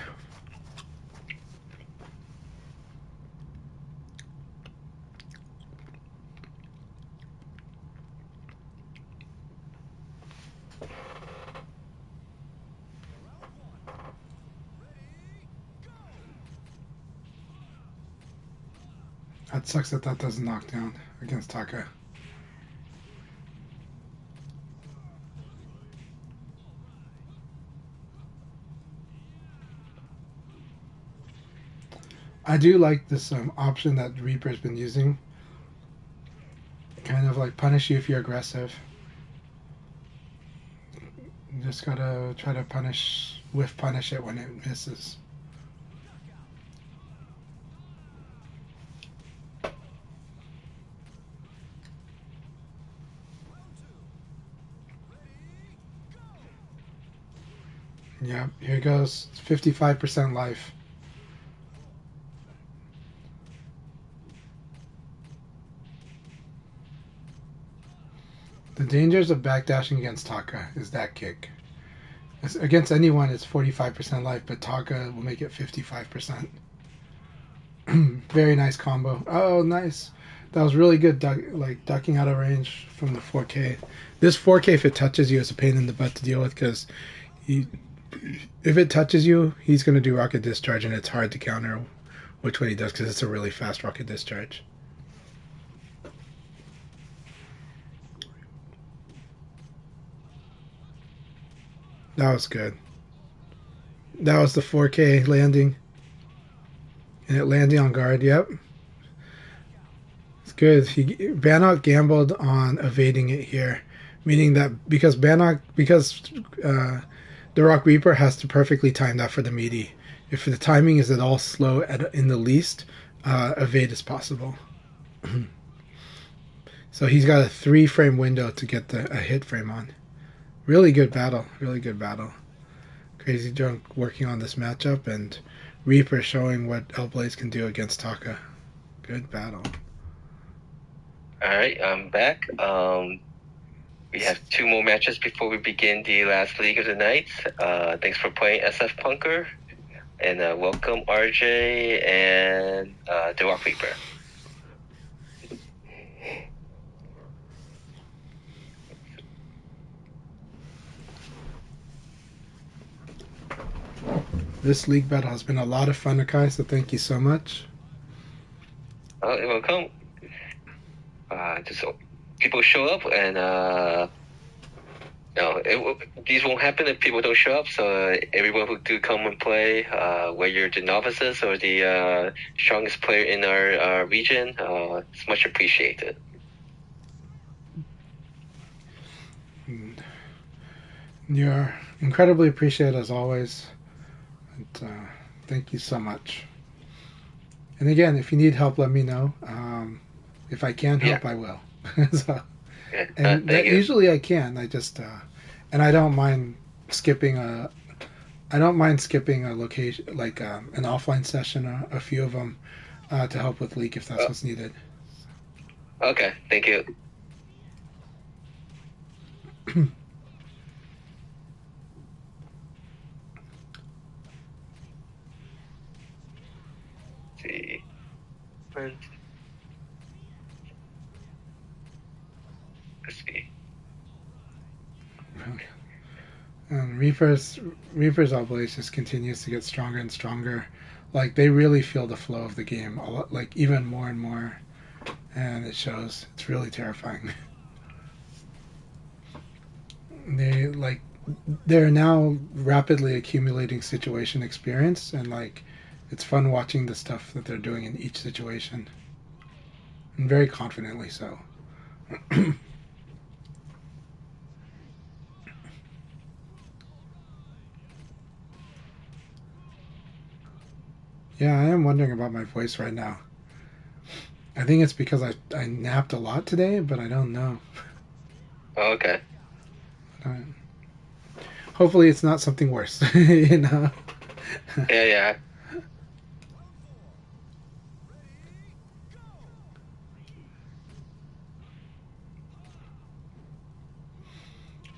That sucks that that doesn't knock down against Taka. I do like this option that Reaper's been using. Kind of like punish you if you're aggressive. You just gotta try to whiff punish it when it misses. Yep, here goes 55% life. The dangers of backdashing against Taka is that kick. Against anyone, it's 45% life, but Taka will make it 55%. Very nice combo. Oh, nice. That was really good, ducking out of range from the 4K. This 4K, if it touches you, is a pain in the butt to deal with because if it touches you, he's going to do rocket discharge, and it's hard to counter which way he does because it's a really fast rocket discharge. That was good. That was the 4K landing. And it landing on guard, yep. It's good. Bannock gambled on evading it here. Meaning that because the Rock Reaper has to perfectly time that for the meaty. If the timing is at all slow in the least, evade is possible. So he's got a 3-frame window to get a hit frame on. Really good battle. Really good battle. Crazy Drunk working on this matchup, and Reaper showing what L-Blaze can do against Taka. Good battle. Alright, I'm back. We have 2 more matches before we begin the last league of the night. Thanks for playing SF Punker. And welcome RJ and The Rock Reaper. This league battle has been a lot of fun, Akai, so thank you so much. Oh, you're welcome. Just people show up and No, these won't happen if people don't show up. So everyone who do come and play, whether you're the novices or the strongest player in our region, it's much appreciated. You're incredibly appreciated as always. And, thank you so much. And again, if you need help, let me know. If I can help, I will. So, Yeah. and usually I can. I just and I don't mind skipping a. I don't mind skipping a location like an offline session, a few of them, to help with leak if that's what's needed. Okay, thank you. See. Let's see. And Reaper's Oblaze just continues to get stronger and stronger. Like they really feel the flow of the game a lot, like even more and more, and it shows. It's really terrifying. They're now rapidly accumulating situation experience, and like it's fun watching the stuff that they're doing in each situation, and very confidently so. Yeah, I am wondering about my voice right now. I think it's because I napped a lot today, but I don't know. Oh, okay. Hopefully it's not something worse, you know? Yeah.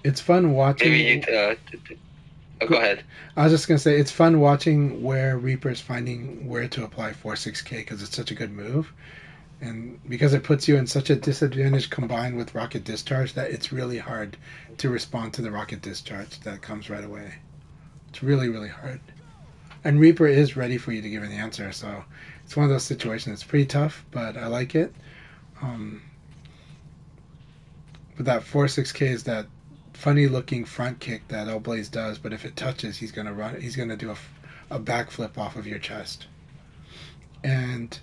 It's fun watching. Maybe you. Go ahead. I was just gonna say it's fun watching where Reaper's finding where to apply 4-6K because it's such a good move, and because it puts you in such a disadvantage combined with rocket discharge that it's really hard to respond to the rocket discharge that comes right away. It's really really hard, and Reaper is ready for you to give an answer, so it's one of those situations. It's pretty tough, but I like it. But that 4-6K is that funny looking front kick that Blaze does, but if it touches, he's gonna run. He's gonna do a backflip off of your chest. And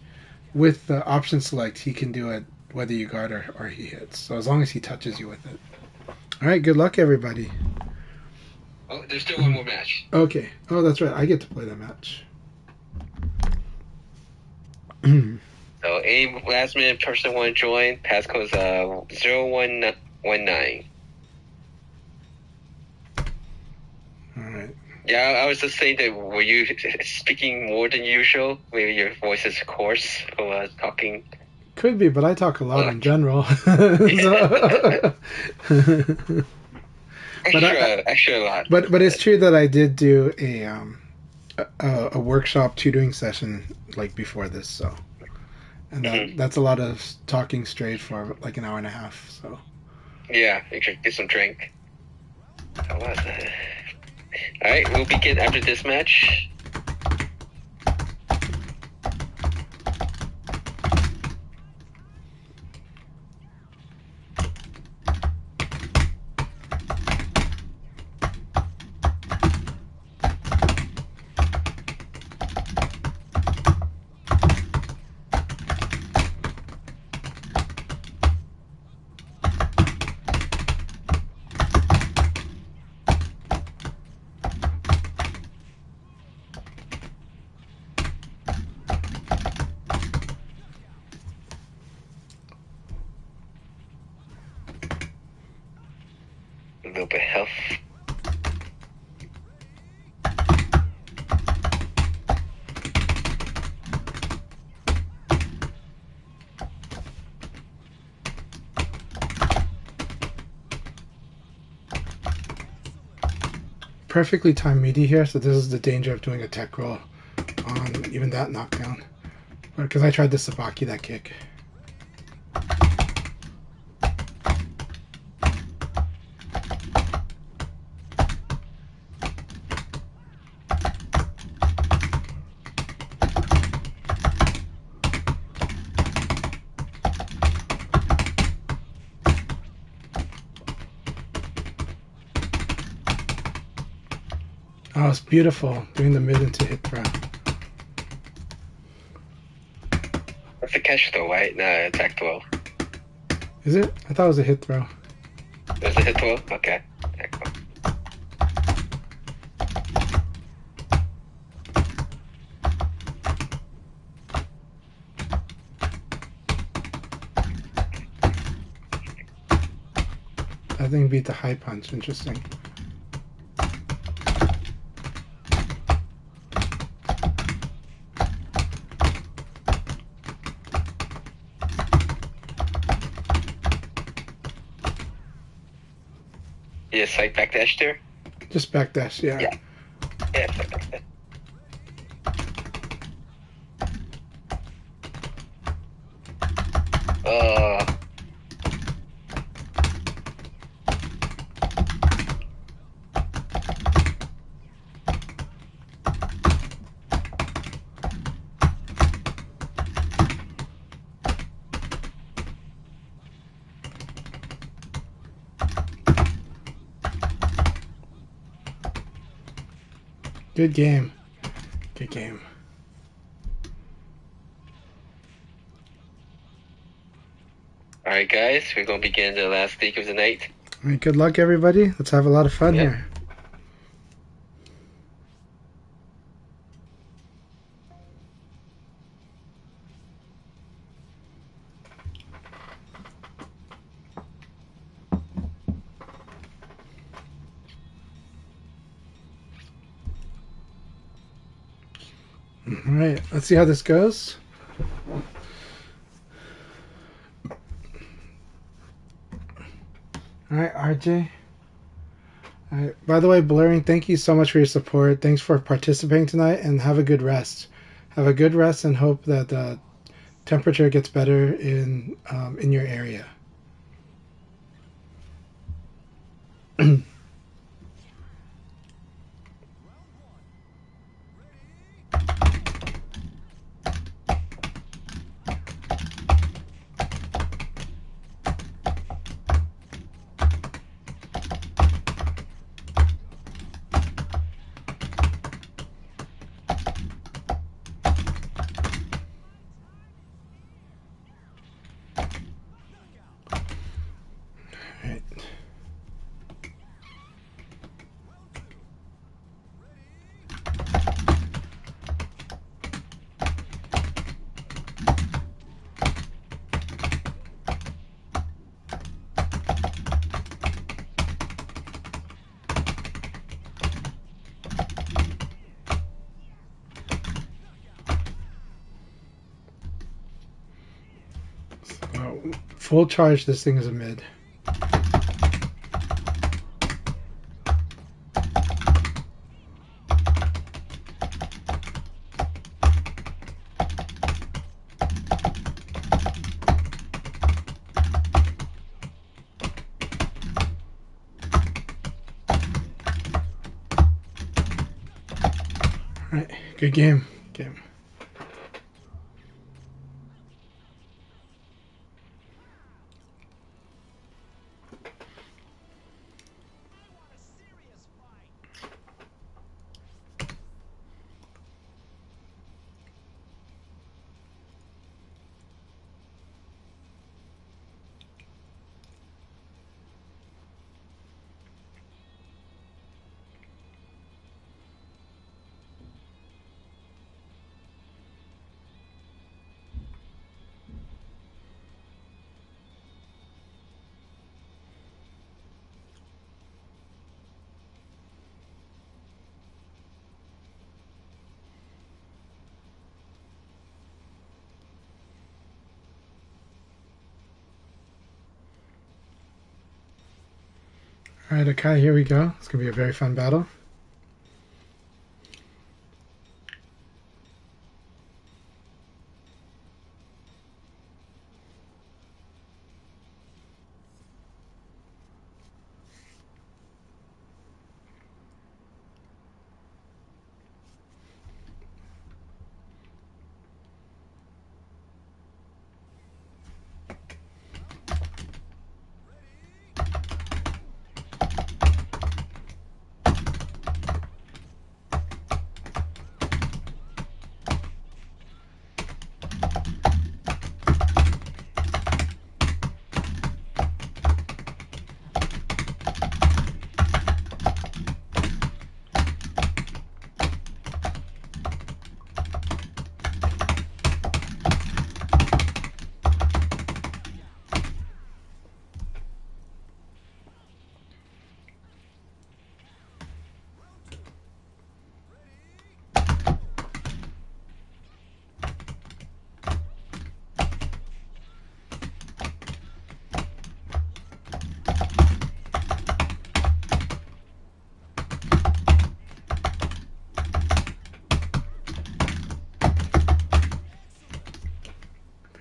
with the option select, he can do it whether you guard or he hits. So as long as he touches you with it. All right. Good luck, everybody. Oh, there's still one more match. Okay. Oh, that's right. I get to play that match. So any last minute person want to join? Passcode's 0119. All right. Yeah, I was just saying that were you speaking more than usual? Maybe your voice is coarse from talking. Could be, but I talk a lot in general. Extra a lot. But it's true that I did do a workshop tutoring session like before this, so and that's a lot of talking straight for like an hour and a half. So yeah, you should get some drink. All right, we'll begin after this match. A little bit of health. perfectly timed meaty here, so this is the danger of doing a tech roll on even that knockdown. Because I tried the Sabaki, that kick. Oh, it's beautiful. Doing the mid into hit throw. That's a catch throw, right? No, attack throw. Is it? I thought it was a hit throw. There's a hit throw? Okay. Attack throw. That thing beat the high punch. Interesting. Yeah, side backdash there? Just backdash, yeah. Yeah. Yeah, side backdash. Good game. Good game. Alright, guys, we're gonna begin the last stake of the night. All right, good luck, everybody. Let's have a lot of fun Yep. here. All right, let's see how this goes. All right, RJ. All right. By the way, Blurring, thank you so much for your support. Thanks for participating tonight, and have a good rest. Have a good rest, and hope that the temperature gets better in your area. Right. Full charge, this thing is a mid. Alright, good game. Game. Alright, Akai, here we go. It's going to be a very fun battle.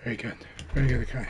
Very good. Very good, Akai.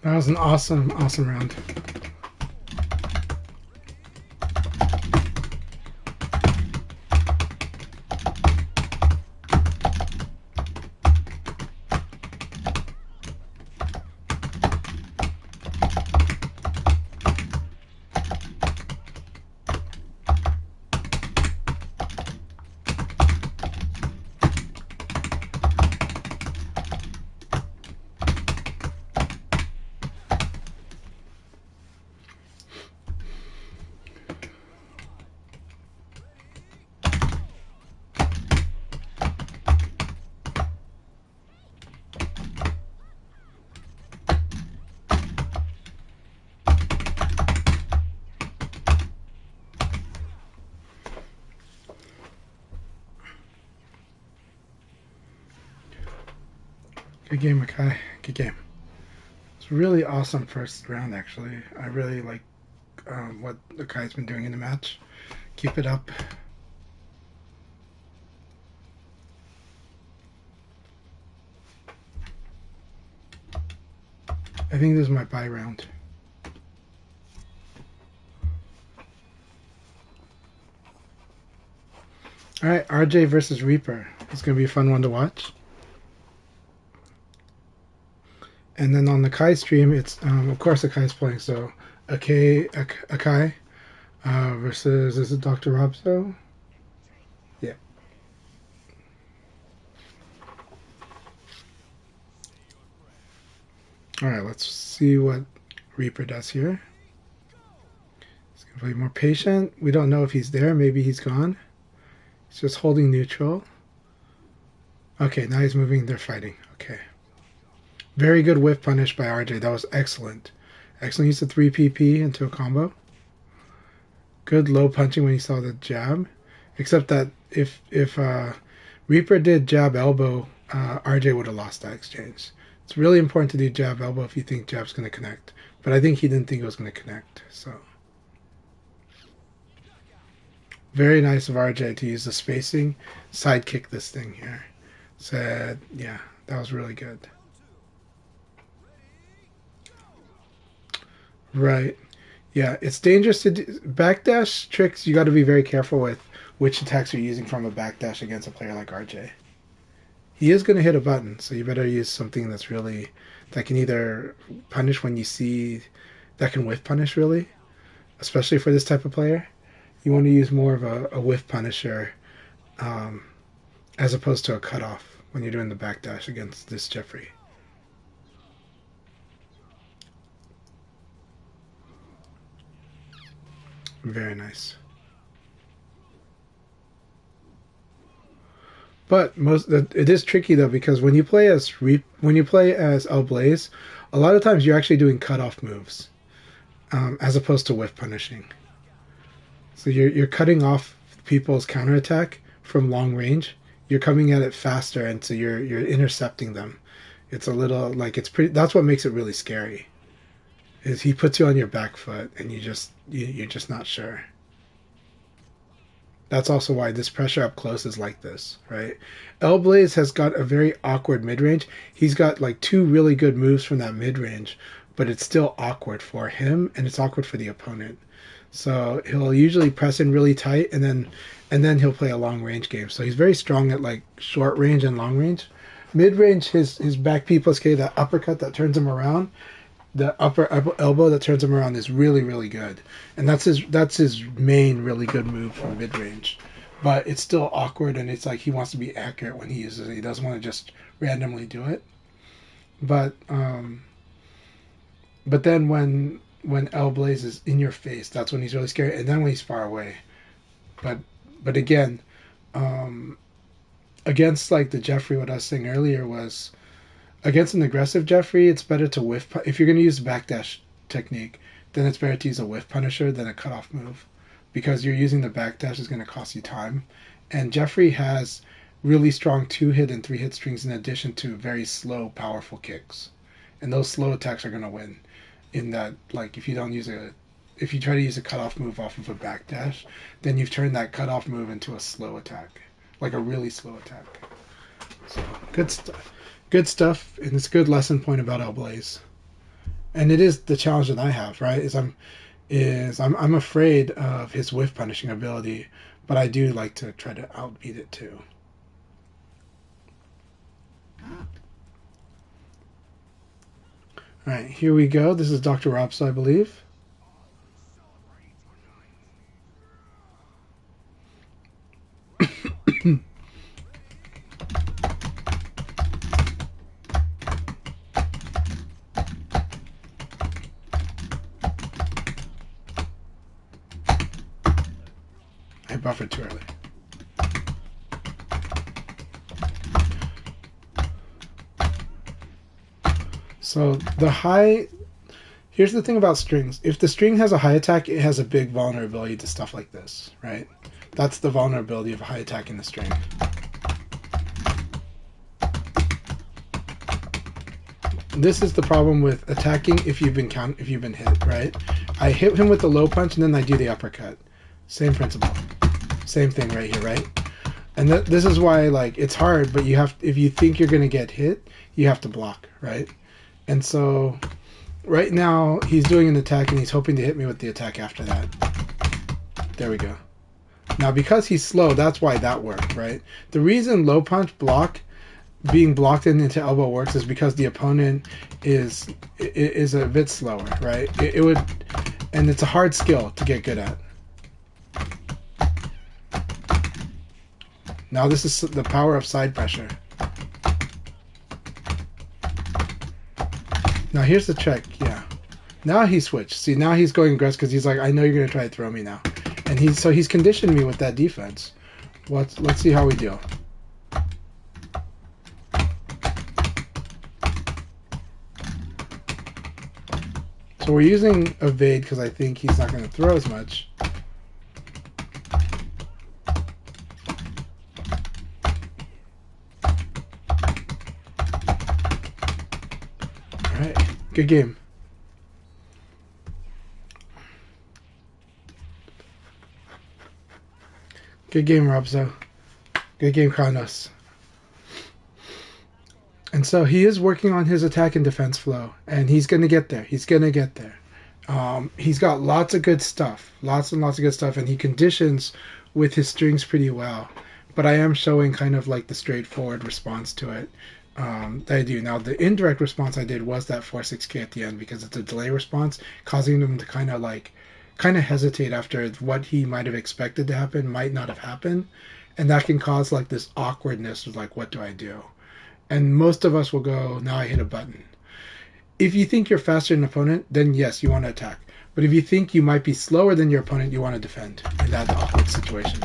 That was an awesome round. Good game, Akai. Good game. It's a really awesome first round, actually. I really like what Akai's been doing in the match. Keep it up. I think this is my bye round. Alright, RJ versus Reaper. It's going to be a fun one to watch. And then on the Kai stream, it's, of course, Akai's playing, so Akai versus, is it Dr. Robso? Yeah. Alright, let's see what Reaper does here. He's going to play more patient. We don't know if he's there. Maybe he's gone. He's just holding neutral. Okay, now he's moving. They're fighting. Okay. Very good whiff punish by RJ. That was excellent. Excellent use of 3 PP into a combo. Good low punching when he saw the jab. Except that if Reaper did jab elbow, RJ would have lost that exchange. It's really important to do jab elbow if you think jab's going to connect. But I think he didn't think it was going to connect. So very nice of RJ to use the spacing. Sidekick this thing here. Said, yeah, that was really good. Right. Yeah, it's dangerous to do backdash tricks. You got to be very careful with which attacks you're using from a backdash against a player like RJ. He is going to hit a button, so you better use something that's really that can either punish when you see that can whiff punish really, especially for this type of player. You want to use more of a whiff punisher as opposed to a cutoff when you're doing the backdash against this Jeffrey. Very nice. But it is tricky though, because when you play as El Blaze, a lot of times you're actually doing cutoff moves as opposed to whiff punishing. So you're cutting off people's counterattack from long range. You're coming at it faster, and so you're intercepting them. It's a little like it's pretty. That's what makes it really scary. Is he puts you on your back foot, and you're just not sure. That's also why this pressure up close is like this, right? El Blaze has got a very awkward mid-range. He's got like 2 really good moves from that mid-range, but it's still awkward for him, and it's awkward for the opponent. So he'll usually press in really tight, and then he'll play a long-range game. So he's very strong at like short range and long range. Mid-range, his back P plus K, that uppercut that turns him around, the upper elbow that turns him around is really, really good. And that's his main really good move from mid-range. But it's still awkward, and it's like he wants to be accurate when he uses it. He doesn't want to just randomly do it. But then when El Blaze is in your face, that's when he's really scary. And then when he's far away. But again, against like the Jeffrey, what I was saying earlier was Against an aggressive Jeffrey, it's better to whiff. If you're going to use the backdash technique, then it's better to use a whiff punisher than a cutoff move, because you're using the backdash is going to cost you time. And Jeffrey has really strong 2-hit and 3-hit strings in addition to very slow, powerful kicks, and those slow attacks are going to win. In that, like, if you try to use a cutoff move off of a backdash, then you've turned that cutoff move into a slow attack, like a really slow attack. So good stuff. Good stuff, and it's a good lesson point about Hellblaze. And it is the challenge that I have, right? I'm afraid of his whiff punishing ability, but I do like to try to outbeat it too. All right, here we go. This is Dr. Robso, I believe. I buffered too early. So here's the thing about strings. If the string has a high attack, it has a big vulnerability to stuff like this, right? That's the vulnerability of a high attack in the string. This is the problem with attacking if you've been hit, right? I hit him with the low punch and then I do the uppercut. Same principle. Same thing right here, right? And this is why, like, it's hard, but if you think you're going to get hit, you have to block, right? And so right now he's doing an attack and he's hoping to hit me with the attack after that. There we go. Now because he's slow, that's why that worked, right? The reason low punch being blocked into elbow works is because the opponent is a bit slower, right? And it's a hard skill to get good at. Now this is the power of side pressure. Now here's the trick, yeah. Now he switched. See, now he's going aggressive because he's like, I know you're going to try to throw me now. And he's conditioned me with that defense. Let's see how we deal. So we're using evade because I think he's not going to throw as much. Alright, good game. Good game, Robzo. Good game, Kronos. And so he is working on his attack and defense flow, and he's going to get there. He's going to get there. He's got lots of good stuff, lots and lots of good stuff, and he conditions with his strings pretty well. But I am showing kind of like the straightforward response to it that I do. Now, the indirect response I did was that 4-6K at the end because it's a delay response, causing him to kind of hesitate after what he might have expected to happen might not have happened, and that can cause like this awkwardness of like, what do I do? And most of us will go, now I hit a button. If you think you're faster than an opponent, then yes, you want to attack. But if you think you might be slower than your opponent, you want to defend in that awkward situation.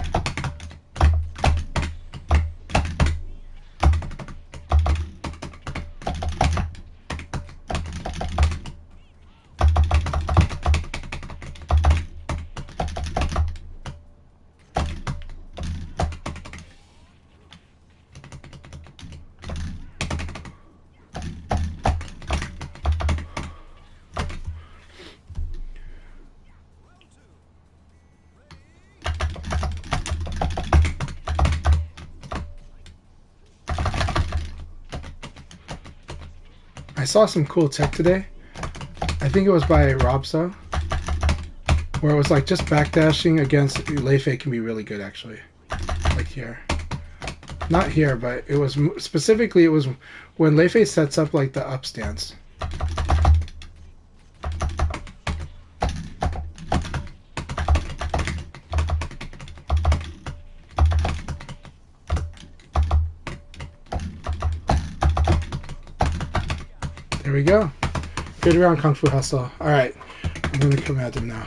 I saw some cool tech today. I think it was by Robso, where it was like just backdashing against Leifei can be really good actually. Like here. Not here, but it was specifically it was when Leifei sets up like the up stance. There we go. Good round, Kung Fu Hustle. Alright, I'm going to come at him now.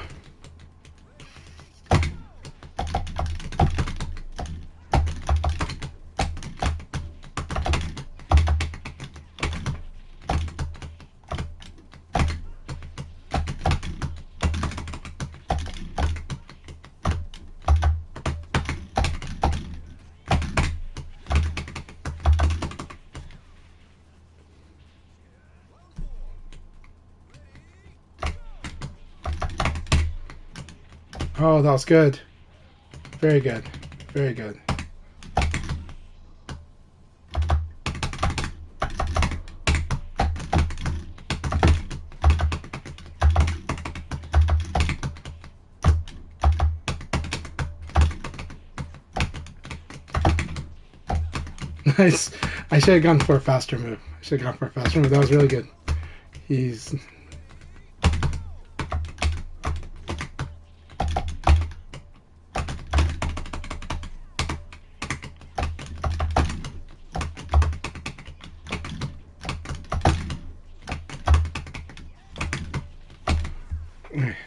Oh, that was good. Very good. Very good. Nice. I should have gone for a faster move. That was really good. He's...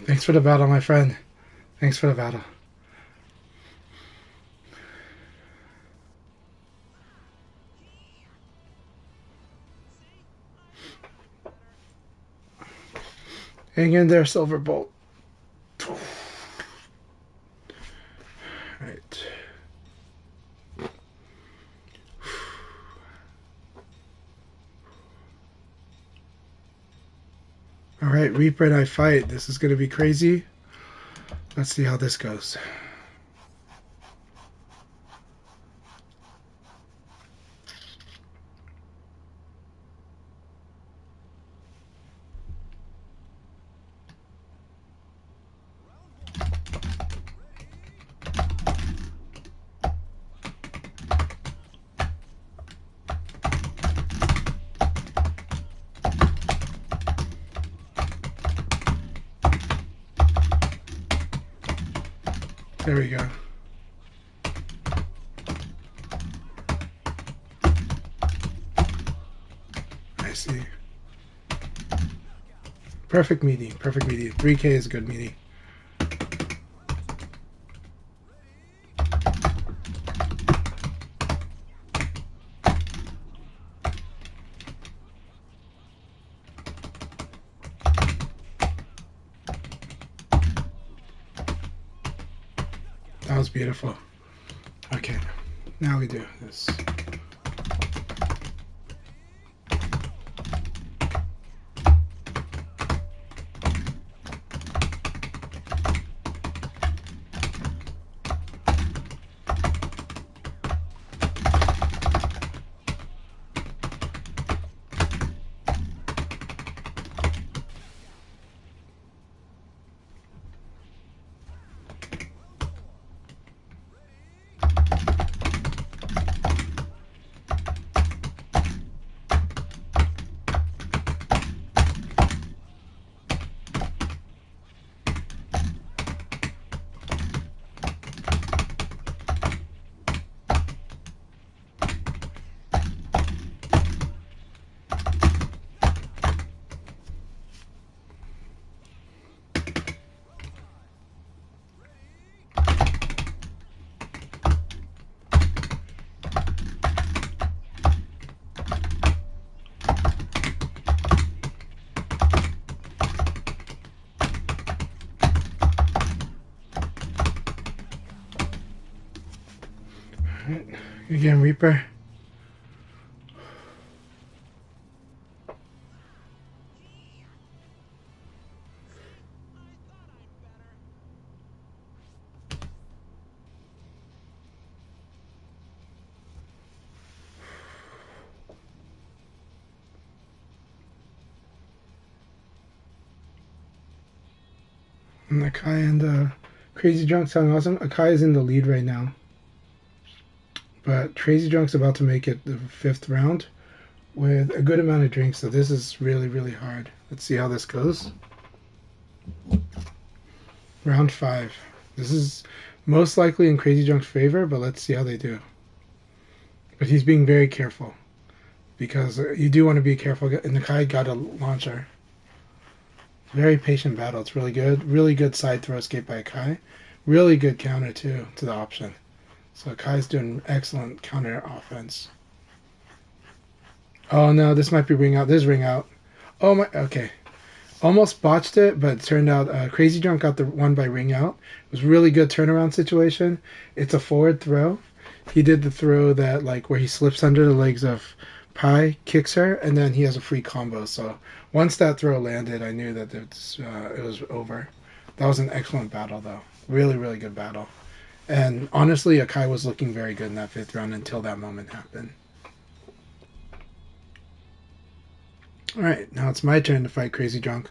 Thanks for the battle, my friend. Thanks for the battle. Hang in there, Silverbolt. Right. Alright, Reaper and I fight. This is going to be crazy. Let's see how this goes. There we go. I see. Perfect meaty. Perfect meaty. 3K is a good meaty. That was beautiful. Okay, now we do this. Again, Reaper. And Akai and Crazy Drunk sound awesome. Akai is in the lead right now. But Crazy Drunk's about to make it the 5th round with a good amount of drinks, so this is really, really hard. Let's see how this goes. Round 5. This is most likely in Crazy Drunk's favor, but let's see how they do. But he's being very careful, because you do want to be careful, and Akai got a launcher. Very patient battle. It's really good. Really good side throw escape by Akai. Really good counter, too, to the option. So Akai's doing excellent counter offense. Oh no, this might be ring out. This is ring out. Oh my, okay. Almost botched it, but it turned out Crazy Drunk got the one by ring out. It was a really good turnaround situation. It's a forward throw. He did the throw that, like, where he slips under the legs of Pi, kicks her, and then he has a free combo. So once that throw landed, I knew that it was over. That was an excellent battle, though. Really, really good battle. And honestly, Akai was looking very good in that 5th round until that moment happened. Alright, now it's my turn to fight Crazy Drunk.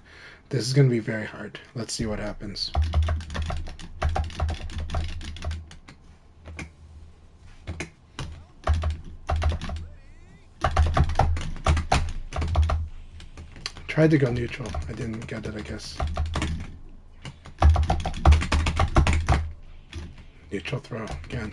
This is going to be very hard. Let's see what happens. Tried to go neutral. I didn't get it, I guess. Neutral throw again.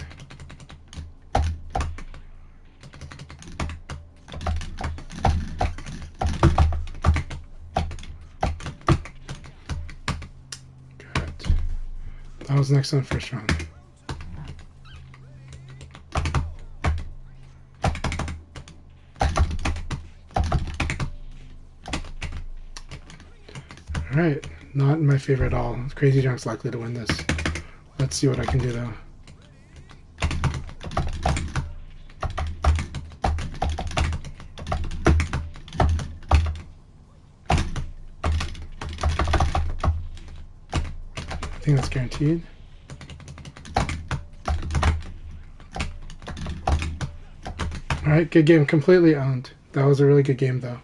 Good. That was an excellent first round. Alright, not my favorite at all. Crazy Drunk's likely to win this. Let's see what I can do though. I think that's guaranteed. Alright, good game. Completely owned. That was a really good game though.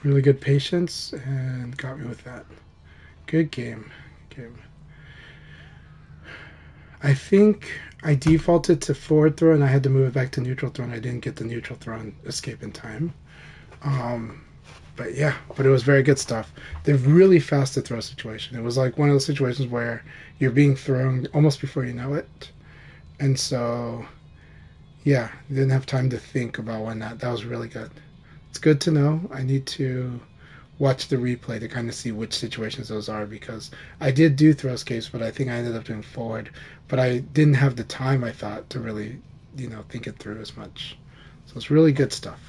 Really good patience and got me with that. Good game. I think I defaulted to forward throw and I had to move it back to neutral throw and I didn't get the neutral throw and escape in time. But it was very good stuff. They're really fast to throw situation. It was like one of those situations where you're being thrown almost before you know it. And so, yeah, didn't have time to think about when that was really good. It's good to know. I need to watch the replay to kind of see which situations those are because I did do throw escapes, but I think I ended up doing forward. But I didn't have the time, I thought, to really, think it through as much. So it's really good stuff.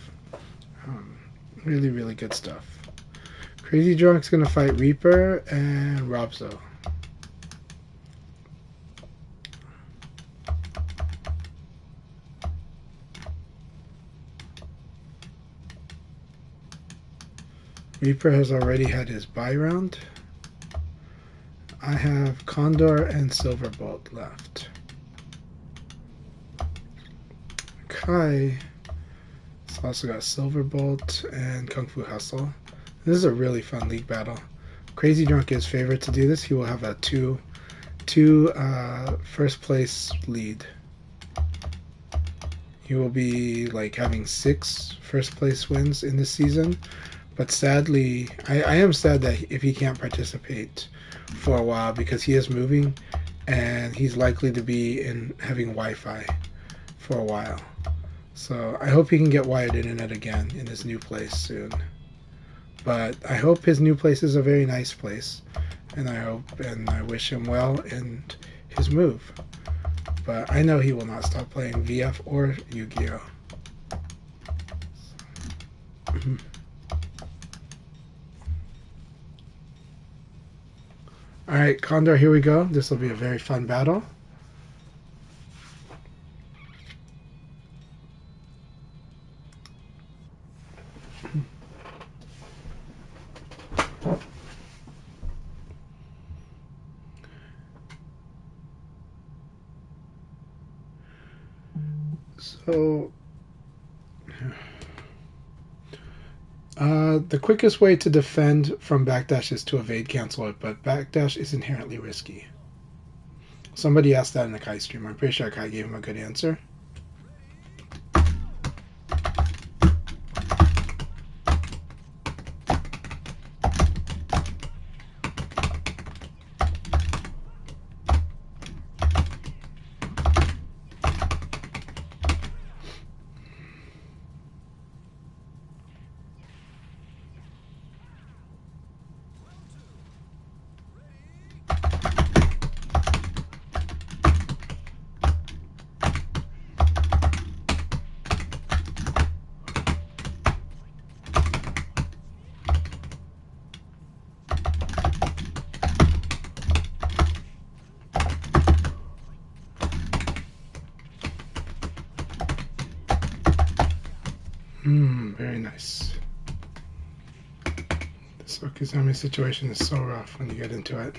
Really, really good stuff. Crazy Drunk's going to fight Reaper and Robzo. Reaper has already had his buy round. I have Condor and Silverbolt left. Kai has also got Silverbolt and Kung Fu Hustle. This is a really fun league battle. Crazy Drunk is favorite to do this. He will have a two first place lead. He will be like having 6 first place wins in this season. But sadly, I am sad that if he can't participate for a while because he is moving and he's likely to be having Wi-Fi for a while. So I hope he can get wired internet again in his new place soon. But I hope his new place is a very nice place, and I wish him well in his move. But I know he will not stop playing VF or Yu-Gi-Oh! Alright, Condor, here we go. This will be a very fun battle. So, the quickest way to defend from backdash is to evade cancel it, but backdash is inherently risky. Somebody asked that in the Kai stream. I'm pretty sure Kai gave him a good answer. Very nice. This Okizami's situation is so rough when you get into it.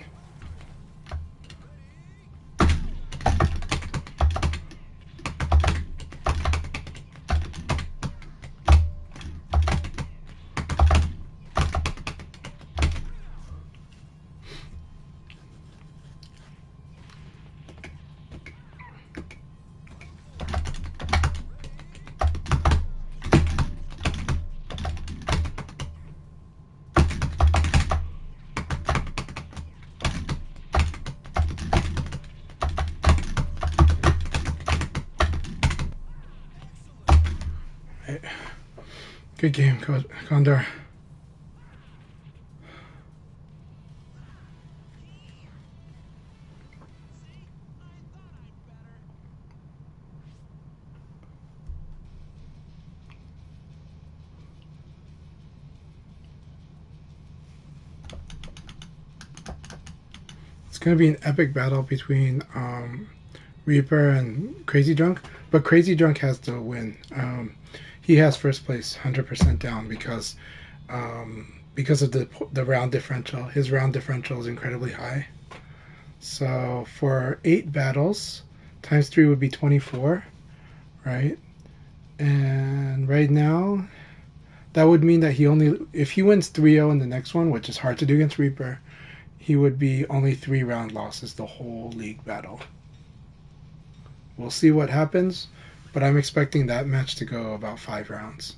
Good game, Condor. It's going to be an epic battle between Reaper and Crazy Drunk, but Crazy Drunk has to win. He has first place 100% down because of the round differential. His round differential is incredibly high. So for 8 battles, times 3 would be 24, right? And right now, that would mean that if he wins 3-0 in the next one, which is hard to do against Reaper, he would be only 3 round losses the whole league battle. We'll see what happens, but I'm expecting that match to go about 5 rounds.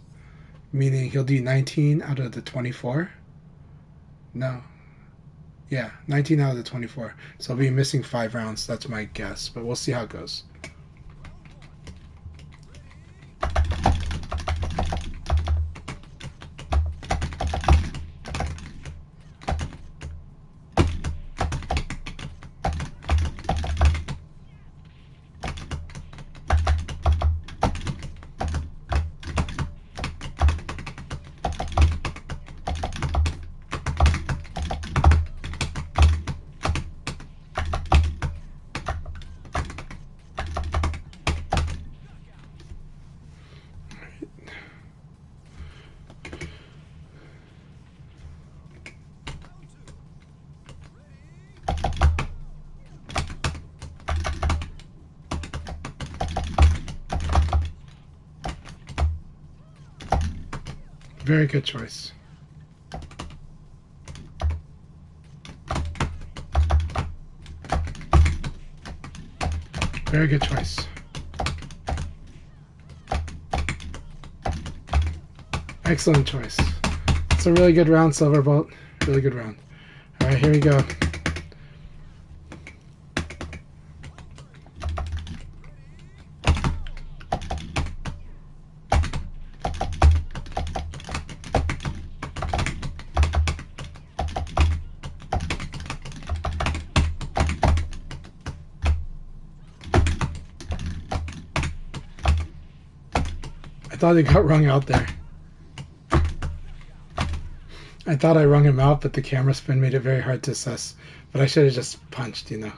Meaning he'll do 19 out of the 24. No. Yeah, 19 out of the 24. So he'll be missing 5 rounds. That's my guess, but we'll see how it goes. Very good choice. Very good choice. Excellent choice. It's a really good round, Silverbolt. Really good round. All right, here we go. I thought he got rung out there. I thought I rung him out, but the camera spin made it very hard to assess. But I should have just punched, you know.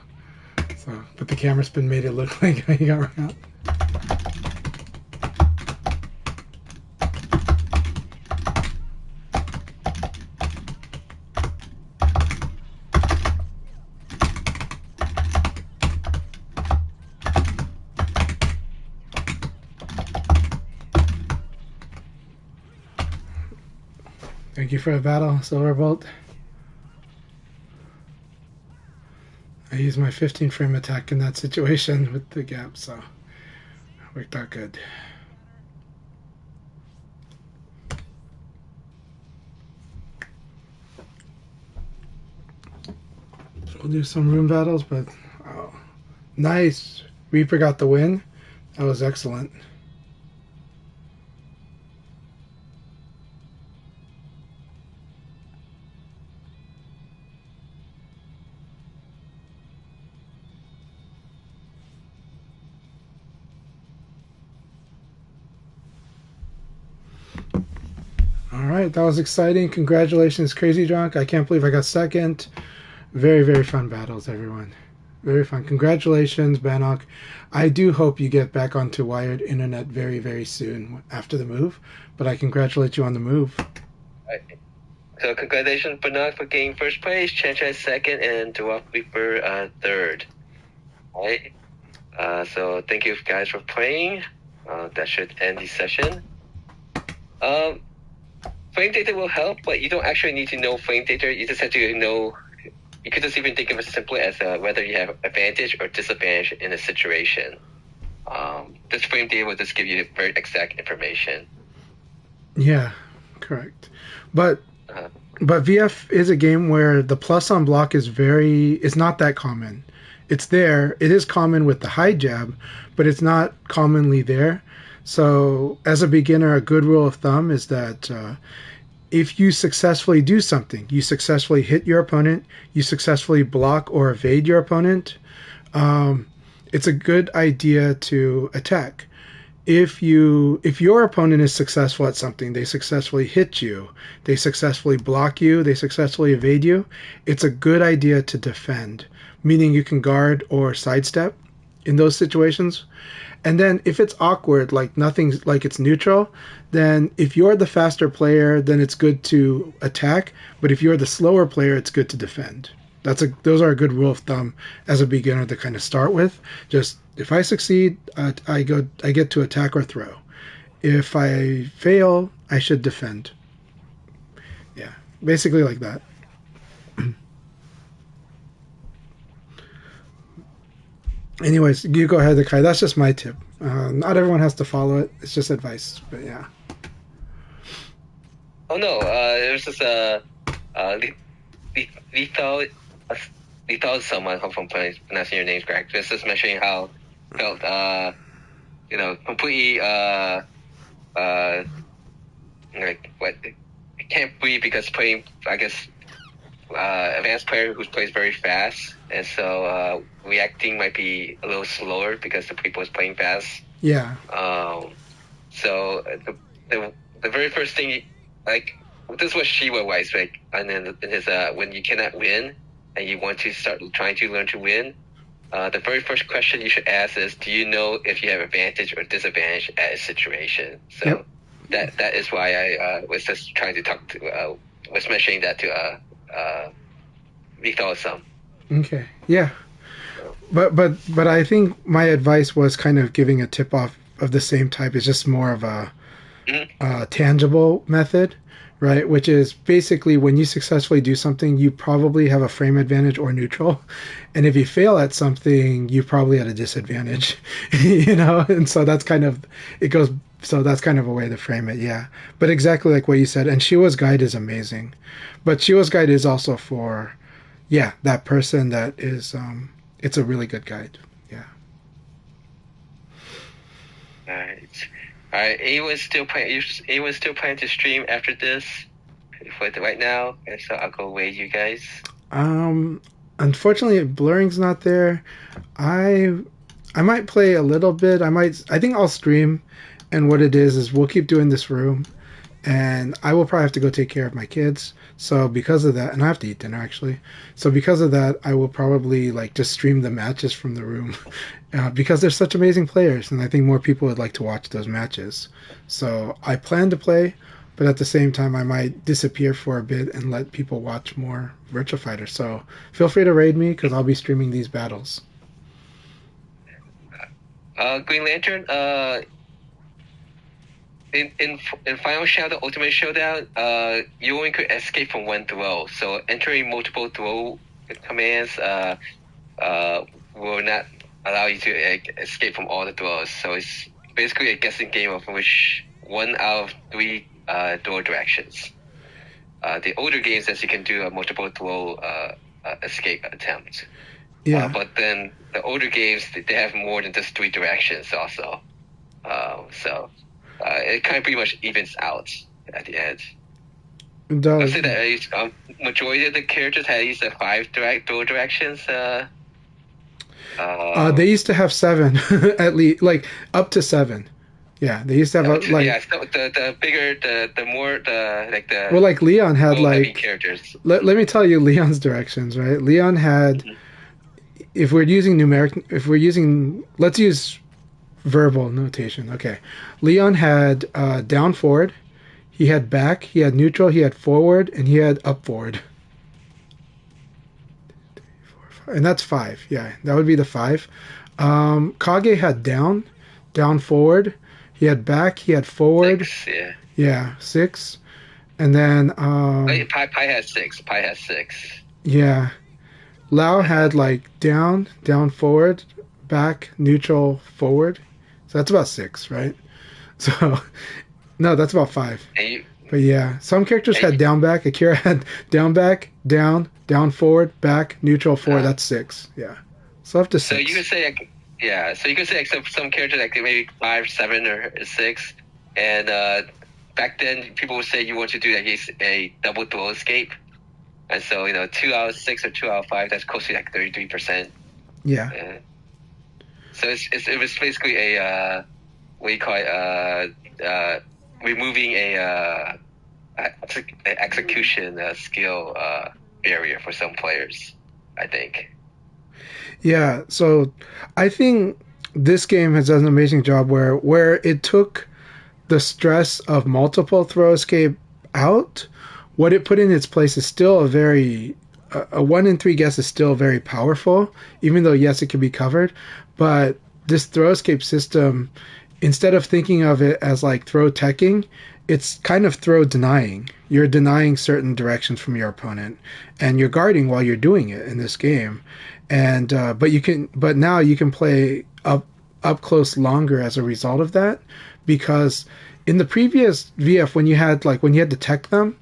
But the camera spin made it look like he got rung out. Thank you for the battle, Silverbolt. I used my 15 frame attack in that situation with the gap, so it worked out good. So we'll do some room battles, but oh, nice. Reaper got the win. That was excellent. Alright, that was exciting. Congratulations, Crazy Drunk. I can't believe I got second. Very, very fun battles, everyone. Very fun. Congratulations, Bannock. I do hope you get back onto wired internet very, very soon after the move. But I congratulate you on the move. So congratulations, Bernard, for getting first place, Chan second, and Dwarf Reaper third. All right. So thank you guys for playing. That should end the session. Frame data will help, but you don't actually need to know frame data. You just have to know. You could just even think of it simply as whether you have advantage or disadvantage in a situation. This frame data will just give you very exact information. Yeah, correct. But VF is a game where the plus on block is not that common. It's there. It is common with the high jab, but it's not commonly there. So as a beginner, a good rule of thumb is that if you successfully do something, you successfully hit your opponent, you successfully block or evade your opponent, it's a good idea to attack. If your opponent is successful at something, they successfully hit you, they successfully block you, they successfully evade you, it's a good idea to defend, meaning you can guard or sidestep in those situations. And then if it's awkward, like nothing's like it's neutral, then if you're the faster player, then it's good to attack. But if you're the slower player, it's good to defend. Those are a good rule of thumb as a beginner to kind of start with. Just if I succeed, I get to attack or throw. If I fail, I should defend. Yeah, basically like that. Anyways, you go ahead, Akai. That's just my tip. Not everyone has to follow it. It's just advice. But yeah. Oh no, it was just lethal someone. Hope I'm pronouncing your names correct. Just mentioning how felt completely like what can't breathe because playing advanced player who plays very fast, and so reacting might be a little slower because the people is playing fast. Yeah. So the very first thing, like this was Shiva wise, like, and then in his when you cannot win and you want to start trying to learn to win, the very first question you should ask is, do you know if you have advantage or disadvantage at a situation? So that is why I was just trying to talk to was mentioning that to lethal some. Okay. Yeah. But I think my advice was kind of giving a tip off of the same type. It's just more of a tangible method, right? Which is basically when you successfully do something, you probably have a frame advantage or neutral, and if you fail at something, you probably at a disadvantage, And so that's kind of it goes. So that's kind of a way to frame it, yeah. But exactly like what you said, and Shiwa's guide is amazing, but Shiwa's guide is also for, that person that is. It's a really good guide. Yeah. All right. Anyone still planning to stream after this? For right now, and so I'll go away, you guys. Unfortunately, blurring's not there. I might play a little bit. I think I'll stream, and what it is we'll keep doing this room, and I will probably have to go take care of my kids. So because of that, and I have to eat dinner actually. So because of that, I will probably just stream the matches from the room, because they're such amazing players, and I think more people would like to watch those matches. So I plan to play, but at the same time, I might disappear for a bit and let people watch more Virtua Fighter. So feel free to raid me because I'll be streaming these battles. Green Lantern, in Final Showdown, Ultimate Showdown, you only could escape from one throw. So entering multiple throw commands will not allow you to escape from all the throws. So it's basically a guessing game of which 1 out of 3 throw directions. The older games, as you can do a multiple throw escape attempt. Yeah. But then the older games, they have more than just 3 directions also. So it kind of pretty much evens out at the end. It does. I'd say that at least, majority of the characters had at least 5 throw directions. They used to have 7, at least, up to 7. Yeah, they used to have so the bigger, the more the. Well, Leon had characters. Let me tell you Leon's directions, right? Leon had, if we're using, let's use verbal notation. Okay, Leon had down forward. he had back, he had neutral, he had forward, and he had up forward. And that's 5. Yeah, that would be the 5. Kage had down, down forward. He had back, he had forward. 6, yeah. Yeah, 6. And then Pi has 6. Pi has 6. yeah. Lao had like down, down forward, back, neutral, forward. So that's about 6, right? So no, that's about 5. And you, But yeah, some characters had down back. Akira had down back, down, down forward, back, neutral, forward. That's 6. Yeah. So up to 6. so you could say, yeah. So you could say except some characters like maybe 5, 7, or 6. And back then, people would say you want to do a double throw escape. And so 2 out of 6 or 2 out of 5. That's close to like 33%. Yeah. So it was basically a what do you call it? Removing a execution skill barrier for some players, I think. Yeah, so I think this game has done an amazing job where it took the stress of multiple throw escape out. What it put in its place is still a 1 in 3 guess is still very powerful, even though yes, it can be covered. But this throw escape system, instead of thinking of it as like throw teching, it's kind of throw denying. You're denying certain directions from your opponent, and you're guarding while you're doing it in this game. And but now you can play up close longer as a result of that, because in the previous VF when you had to tech them,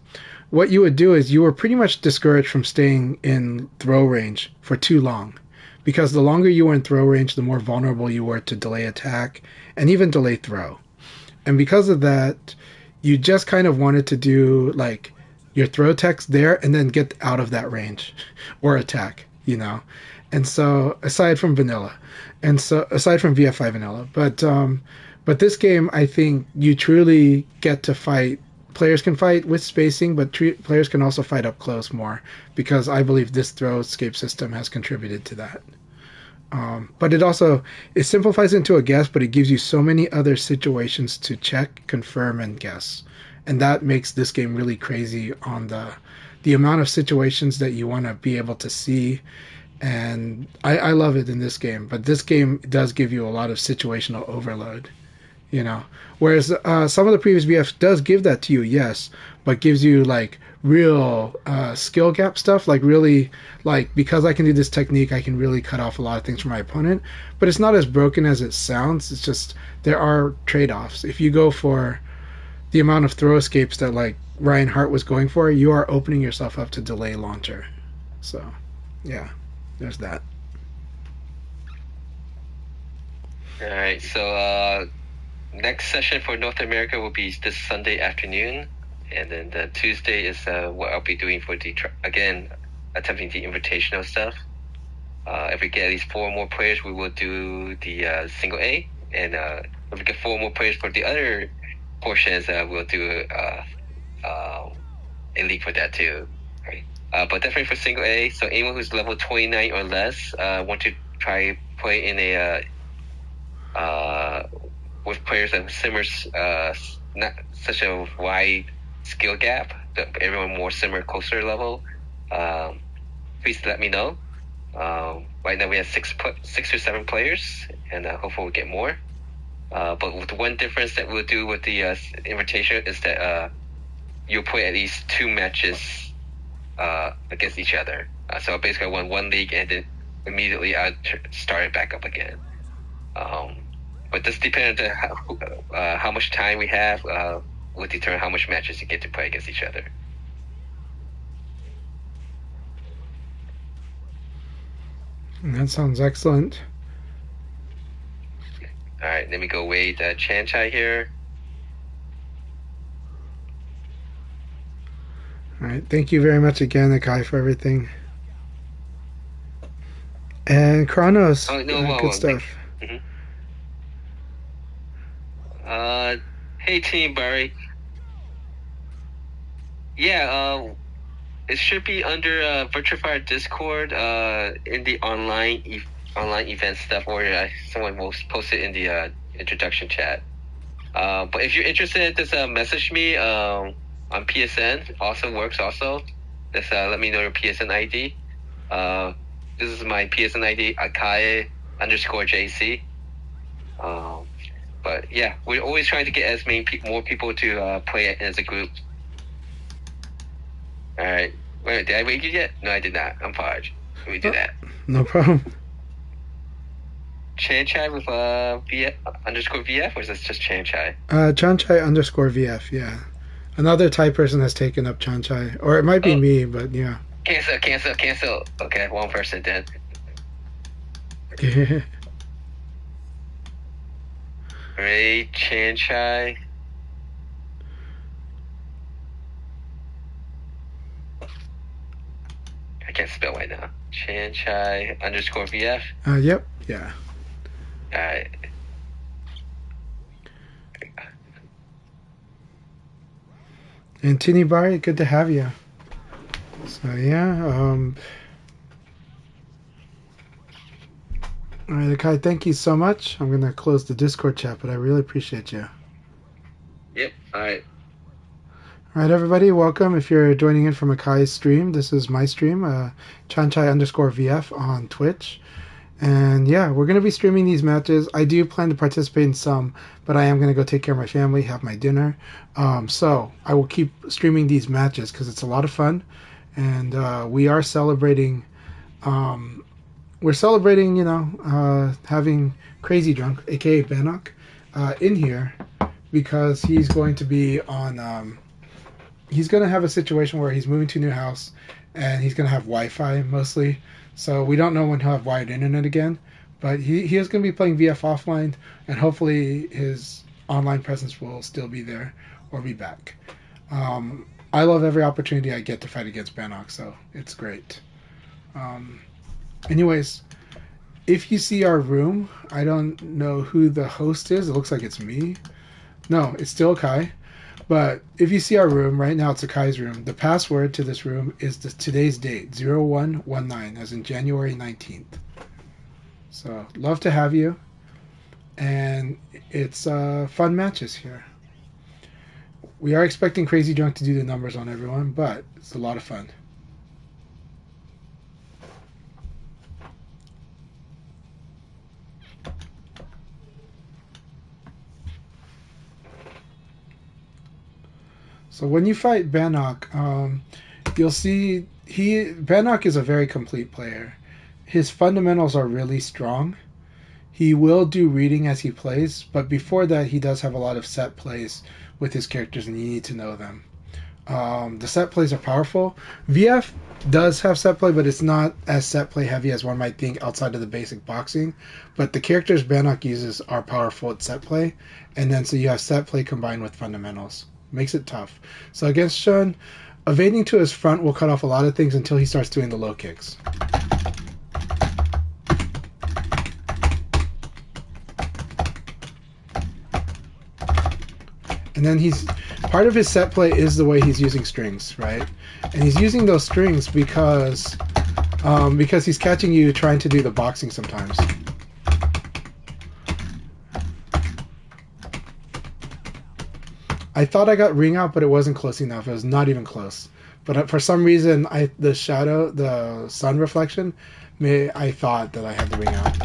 what you would do is you were pretty much discouraged from staying in throw range for too long, because the longer you were in throw range, the more vulnerable you were to delay attack and even delay throw. And because of that, you just kind of wanted to do like your throw techs there and then get out of that range or attack, And so aside from vanilla, and so aside from VF5 vanilla, but this game, I think you truly get to fight. Players can fight with spacing, but players can also fight up close more, because I believe this throw escape system has contributed to that. But it simplifies it into a guess, but it gives you so many other situations to check, confirm, and guess. And that makes this game really crazy on the amount of situations that you want to be able to see. And I love it in this game, but this game does give you a lot of situational overload. Whereas some of the previous BF does give that to you, yes, but gives you like real skill gap stuff, like really, like, because I can do this technique, I can really cut off a lot of things from my opponent. But it's not as broken as it sounds. It's just there are trade-offs. If you go for the amount of throw escapes that like Ryan Hart was going for, you are opening yourself up to delay launcher. So yeah, there's that. All right, so next session for North America will be this Sunday afternoon, and then the Tuesday is what I'll be doing for again, attempting the invitational stuff. If we get at least 4 more players, we will do the single A, and if we get 4 more players for the other portions, we'll do a league for that too. Right? But definitely for single A, so anyone who's level 29 or less want to try play in a with players that have similar, not such a wide skill gap, everyone more similar, closer level, please let me know. Right now we have 6 or 7 players, and hopefully we'll get more. But with one difference that we'll do with the invitation is that you'll play at least 2 matches against each other. So basically I won 1 league, and then immediately I started back up again. But this depends on how much time we have will determine how much matches you get to play against each other. That sounds excellent. All right, let me go wait Chanchai here. All right, thank you very much again, Akai, for everything. And Kronos, good stuff. Mm-hmm. Hey Team Barry. Yeah, it should be under Virtual Discord in the online event stuff, or someone will post it in the introduction chat. But if you're interested, just message me on PSN. Also works also. Just let me know your PSN ID. This is my PSN ID, Akai _JC. But yeah, we're always trying to get as many more people to play it as a group. All right. Wait, did I wake you yet? No, I did not. I'm Podge. Let me do that. No problem. Chanchai with VF _VF, or is this just Chanchai? Chanchai _VF, yeah. Another Thai person has taken up Chanchai. Or it might be me, but yeah. Cancel. Okay, one person then. Ray Chanchai. I can't spell right now. Chanchai _VF. Yep, yeah. Alright. And Tini Bari, good to have you. So yeah, alright, Akai, thank you so much. I'm gonna close the Discord chat, but I really appreciate you. Yep, alright. Alright, everybody, welcome. If you're joining in from Akai's stream, this is my stream, Chanchai _VF on Twitch. And yeah, we're going to be streaming these matches. I do plan to participate in some, but I am going to go take care of my family, have my dinner. So I will keep streaming these matches because it's a lot of fun. And we are celebrating, having Crazy Drunk, aka Bannock, in here because he's going to be on, he's going to have a situation where he's moving to a new house and he's going to have Wi-Fi mostly. So we don't know when he'll have wired internet again, but he is going to be playing VF offline, and hopefully his online presence will still be there or be back. I love every opportunity I get to fight against Bannock, so it's great. Anyways, if you see our room, I don't know who the host is. It looks like it's me. No, it's still Kai. But if you see our room, right now it's Akai's room. The password to this room is today's date, 0119, as in January 19th. So, love to have you. And it's fun matches here. We are expecting Crazy Drunk to do the numbers on everyone, but it's a lot of fun. So when you fight Bannock, you'll see Bannock is a very complete player. His fundamentals are really strong. He will do reading as he plays, but before that he does have a lot of set plays with his characters, and you need to know them. The set plays are powerful. VF does have set play, but it's not as set play heavy as one might think outside of the basic boxing. But the characters Bannock uses are powerful at set play, and then so you have set play combined with fundamentals. Makes it tough. So against Shun, evading to his front will cut off a lot of things until he starts doing the low kicks. And then part of his set play is the way he's using strings, right? And he's using those strings because he's catching you trying to do the boxing sometimes. I thought I got ring out, but it wasn't close enough. It was not even close. But for some reason, the sun reflection, I thought that I had the ring out.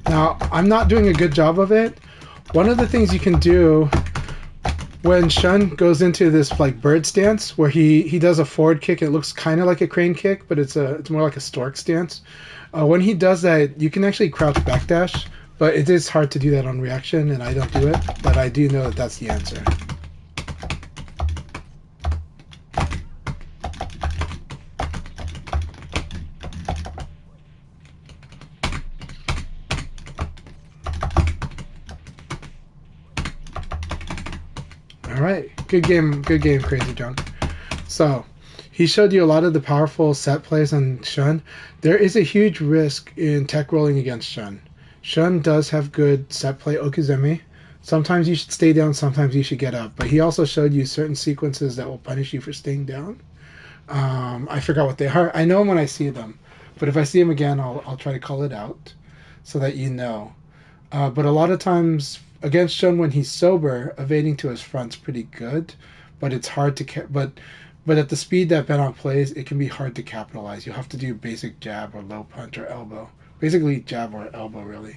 Now, I'm not doing a good job of it. One of the things you can do when Shun goes into this like bird stance where he does a forward kick, it looks kind of like a crane kick, but it's more like a stork stance. When he does that, you can actually crouch backdash, but it is hard to do that on reaction, and I don't do it, but I do know that that's the answer. Alright, good game, Crazy Drunk. So, he showed you a lot of the powerful set plays on Shun. There is a huge risk in tech rolling against Shun. Shun does have good set play Okizeme, Sometimes you should stay down, sometimes you should get up. But he also showed you certain sequences that will punish you for staying down. I forgot what they are. I know them when I see them, but if I see them again, I'll try to call it out so that you know. But a lot of times against Shun when he's sober, evading to his front's pretty good, but it's hard to but at the speed that Benon plays, it can be hard to capitalize. You'll have to do basic jab or low punch or elbow. Basically jab or elbow really.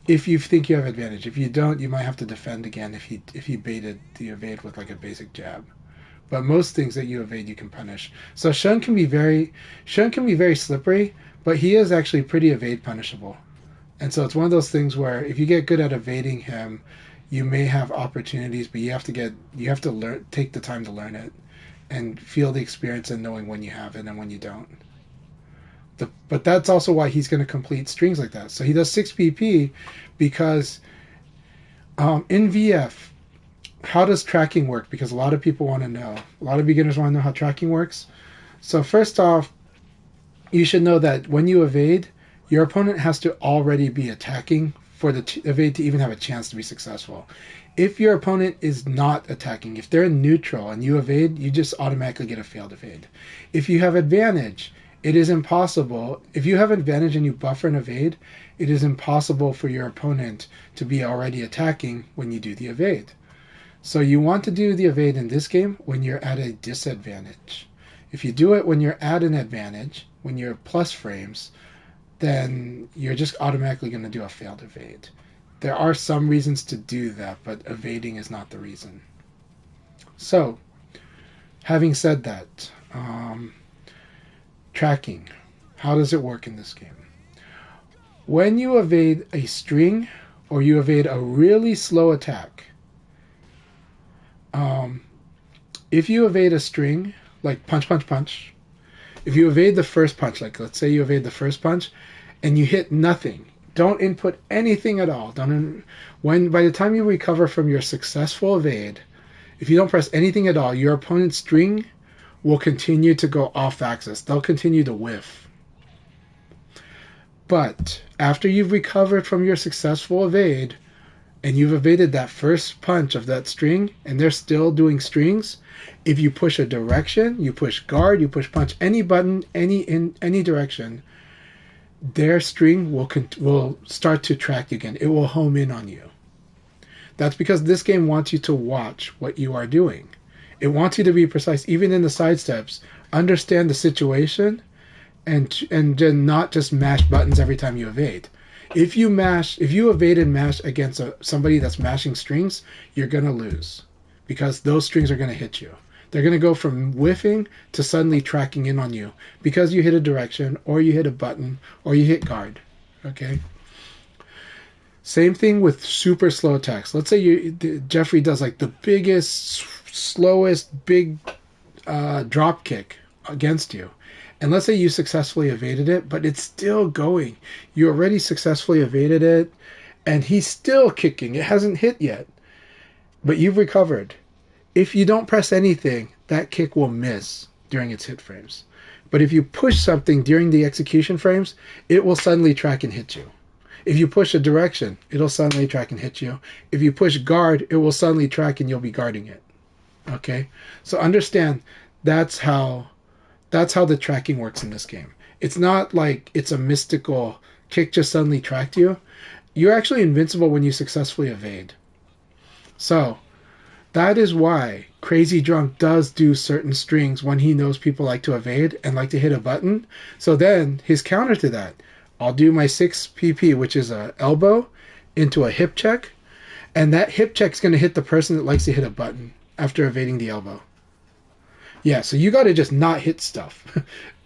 If you think you have advantage. If you don't, you might have to defend again if he baited the evade with like a basic jab. But most things that you evade you can punish. So Shun can be very slippery, but he is actually pretty evade punishable. And so it's one of those things where if you get good at evading him, you may have opportunities, but you have to take the time to learn it and feel the experience and knowing when you have it and when you don't. But that's also why he's going to complete strings like that. So he does 6 PP because in VF, how does tracking work? Because a lot of people want to know. A lot of beginners want to know how tracking works. So first off, you should know that when you evade, your opponent has to already be attacking for the evade to even have a chance to be successful. If your opponent is not attacking, if they're in neutral and you evade, you just automatically get a failed evade. If you have advantage, it is impossible. If you have advantage and you buffer and evade, it is impossible for your opponent to be already attacking when you do the evade. So you want to do the evade in this game when you're at a disadvantage. If you do it when you're at an advantage, when you're plus frames, then you're just automatically going to do a failed evade. There are some reasons to do that, but evading is not the reason. So, having said that, tracking. How does it work in this game? When you evade a string or you evade a really slow attack, if you evade a string, like punch, punch, punch, if you evade the first punch, like let's say you evade the first punch, and you hit nothing, don't input anything at all. By the time you recover from your successful evade, if you don't press anything at all, your opponent's string will continue to go off axis. They'll continue to whiff. But after you've recovered from your successful evade, and you've evaded that first punch of that string, and they're still doing strings, if you push a direction, you push guard, you push punch, any button, in any direction, their string will start to track you again. It will home in on you. That's because this game wants you to watch what you are doing. It wants you to be precise, even in the side steps. Understand the situation, and then not just mash buttons every time you evade. If you evade and mash against somebody that's mashing strings, you're going to lose because those strings are going to hit you. They're going to go from whiffing to suddenly tracking in on you because you hit a direction or you hit a button or you hit guard. Okay? Same thing with super slow attacks. Let's say Jeffrey does like the biggest, slowest, big drop kick against you. And let's say you successfully evaded it, but it's still going. You already successfully evaded it, and he's still kicking. It hasn't hit yet, but you've recovered. If you don't press anything, that kick will miss during its hit frames. But if you push something during the execution frames, it will suddenly track and hit you. If you push a direction, it'll suddenly track and hit you. If you push guard, it will suddenly track and you'll be guarding it. Okay? So understand, that's how the tracking works in this game. It's not like it's a mystical kick just suddenly tracked you. You're actually invincible when you successfully evade. So, that is why Crazy Drunk does do certain strings when he knows people like to evade and like to hit a button. So then, his counter to that, I'll do my 6 PP, which is a elbow, into a hip check, and that hip check is going to hit the person that likes to hit a button after evading the elbow. Yeah, so you got to just not hit stuff.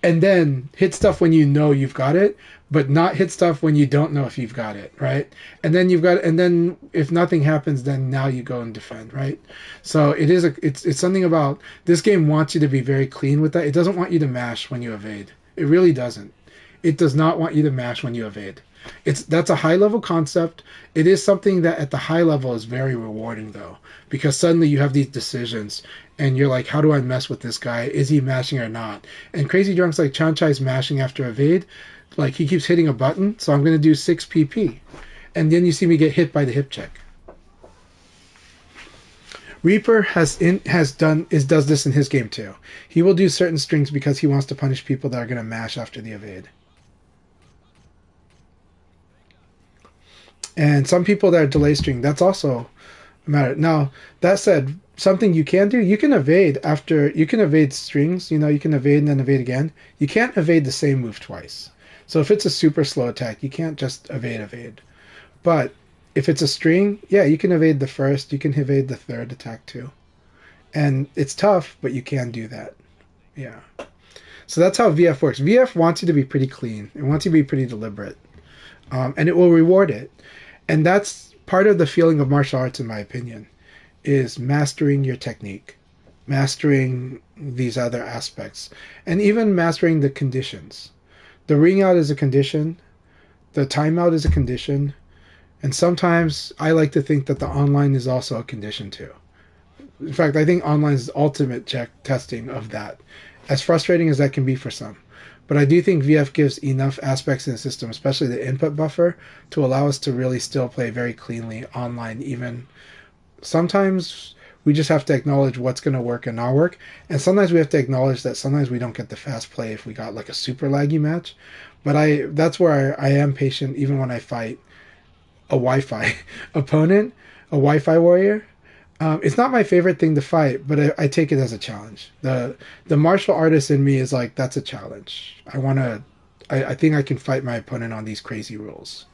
And then hit stuff when you know you've got it, but not hit stuff when you don't know if you've got it, right? And then if nothing happens, then now you go and defend, right? So it's something about this game wants you to be very clean with that. It doesn't want you to mash when you evade. It really doesn't. It does not want you to mash when you evade. That's a high level concept. It is something that at the high level is very rewarding though, because suddenly you have these decisions and you're like, how do I mess with this guy? Is he mashing or not? And Crazy Drunk's like, Chanchai's mashing after evade. Like he keeps hitting a button, so I'm going to do 6 PP. and then you see me get hit by the hip check. Reaper does this in his game too. He will do certain strings because he wants to punish people that are going to mash after the evade. And some people that are delay string, that's also a matter. Now, that said, something you can do, you can evade strings, you can evade and then evade again. You can't evade the same move twice. So if it's a super slow attack, you can't just evade. But if it's a string, yeah, you can evade the first, you can evade the third attack too. And it's tough, but you can do that. Yeah. So that's how VF works. VF wants you to be pretty clean. It wants you to be pretty deliberate. And it will reward it. And that's part of the feeling of martial arts, in my opinion, is mastering your technique, mastering these other aspects, and even mastering the conditions. The ring out is a condition. The timeout is a condition. And sometimes I like to think that the online is also a condition too. In fact, I think online is the ultimate testing of that, as frustrating as that can be for some. But I do think VF gives enough aspects in the system, especially the input buffer, to allow us to really still play very cleanly online. Even sometimes we just have to acknowledge what's going to work and not work. And sometimes we have to acknowledge that sometimes we don't get the fast play if we got like a super laggy match. But that's where I am patient even when I fight a Wi-Fi opponent, a Wi-Fi warrior. It's not my favorite thing to fight, but I take it as a challenge. The martial artist in me is like, that's a challenge. I think I can fight my opponent on these crazy rules.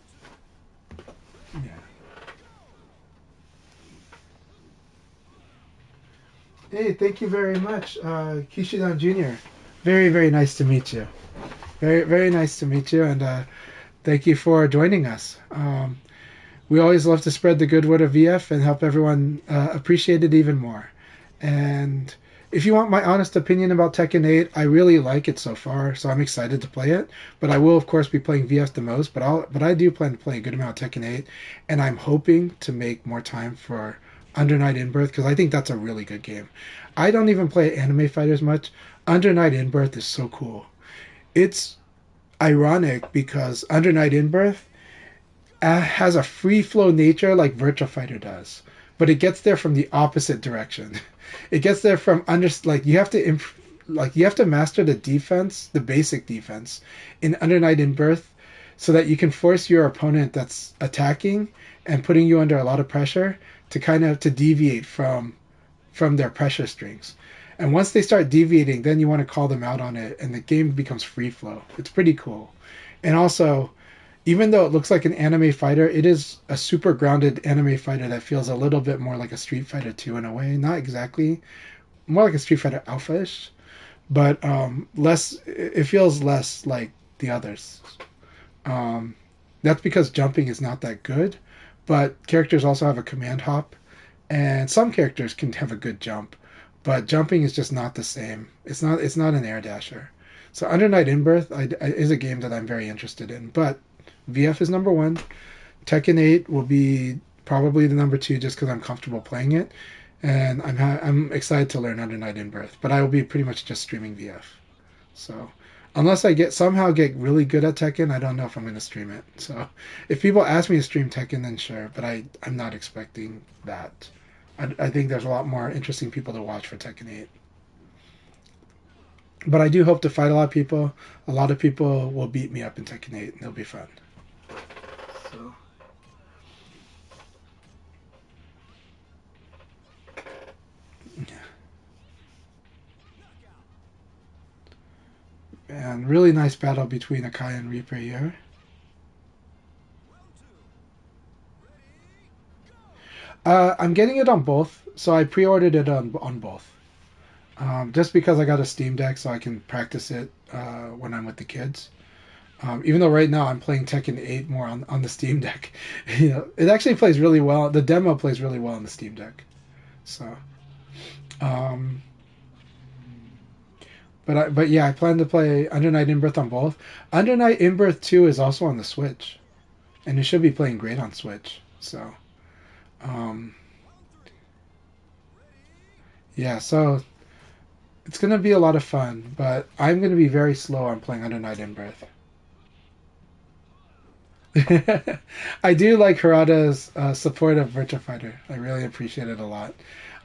Yeah. Hey, thank you very much, Kishidan Jr. Very, very nice to meet you. Very, very nice to meet you, and thank you for joining us. We always love to spread the good word of VF and help everyone appreciate it even more. And if you want my honest opinion about Tekken 8, I really like it so far, so I'm excited to play it. But I will, of course, be playing VF the most. But I do plan to play a good amount of Tekken 8, and I'm hoping to make more time for Under Night In-Birth, because I think that's a really good game. I don't even play anime fighters much. Under Night In-Birth is so cool. It's ironic because Under Night In-Birth has a free flow nature like Virtua Fighter does, but it gets there from the opposite direction. It gets there from you have to master the defense, the basic defense in Under Night In-Birth, so that you can force your opponent that's attacking and putting you under a lot of pressure to deviate from their pressure strings. And once they start deviating, then you want to call them out on it, and the game becomes free flow. It's pretty cool. And also, even though it looks like an anime fighter, it is a super grounded anime fighter that feels a little bit more like a Street Fighter 2 in a way. Not exactly. More like a Street Fighter Alpha-ish. But it feels less like the others. That's because jumping is not that good. But characters also have a command hop. And some characters can have a good jump. But jumping is just not the same. It's not an air dasher. So Under Night In-Birth is a game that I'm very interested in. But VF is number 1. Tekken 8 will be probably the number 2 just because I'm comfortable playing it. And I'm excited to learn Under Night In-Birth. But I will be pretty much just streaming VF. So unless I somehow get really good at Tekken, I don't know if I'm going to stream it. So if people ask me to stream Tekken, then sure. But I'm not expecting that. I think there's a lot more interesting people to watch for Tekken 8. But I do hope to fight a lot of people. A lot of people will beat me up in Tekken 8, and it'll be fun. So. Yeah. And really nice battle between Akai and Reaper here. I'm getting it on both, so I pre-ordered it on both. Just because I got a Steam Deck, so I can practice it when I'm with the kids. Even though right now I'm playing Tekken 8 more on the Steam Deck. It actually plays really well. The demo plays really well on the Steam Deck. So, but yeah, I plan to play Under Night In-Birth on both. Under Night In-Birth 2 is also on the Switch, and it should be playing great on Switch. So, yeah, so it's going to be a lot of fun, but I'm going to be very slow on playing Under Night In-Birth. I do like Harada's support of Virtua Fighter. I really appreciate it a lot.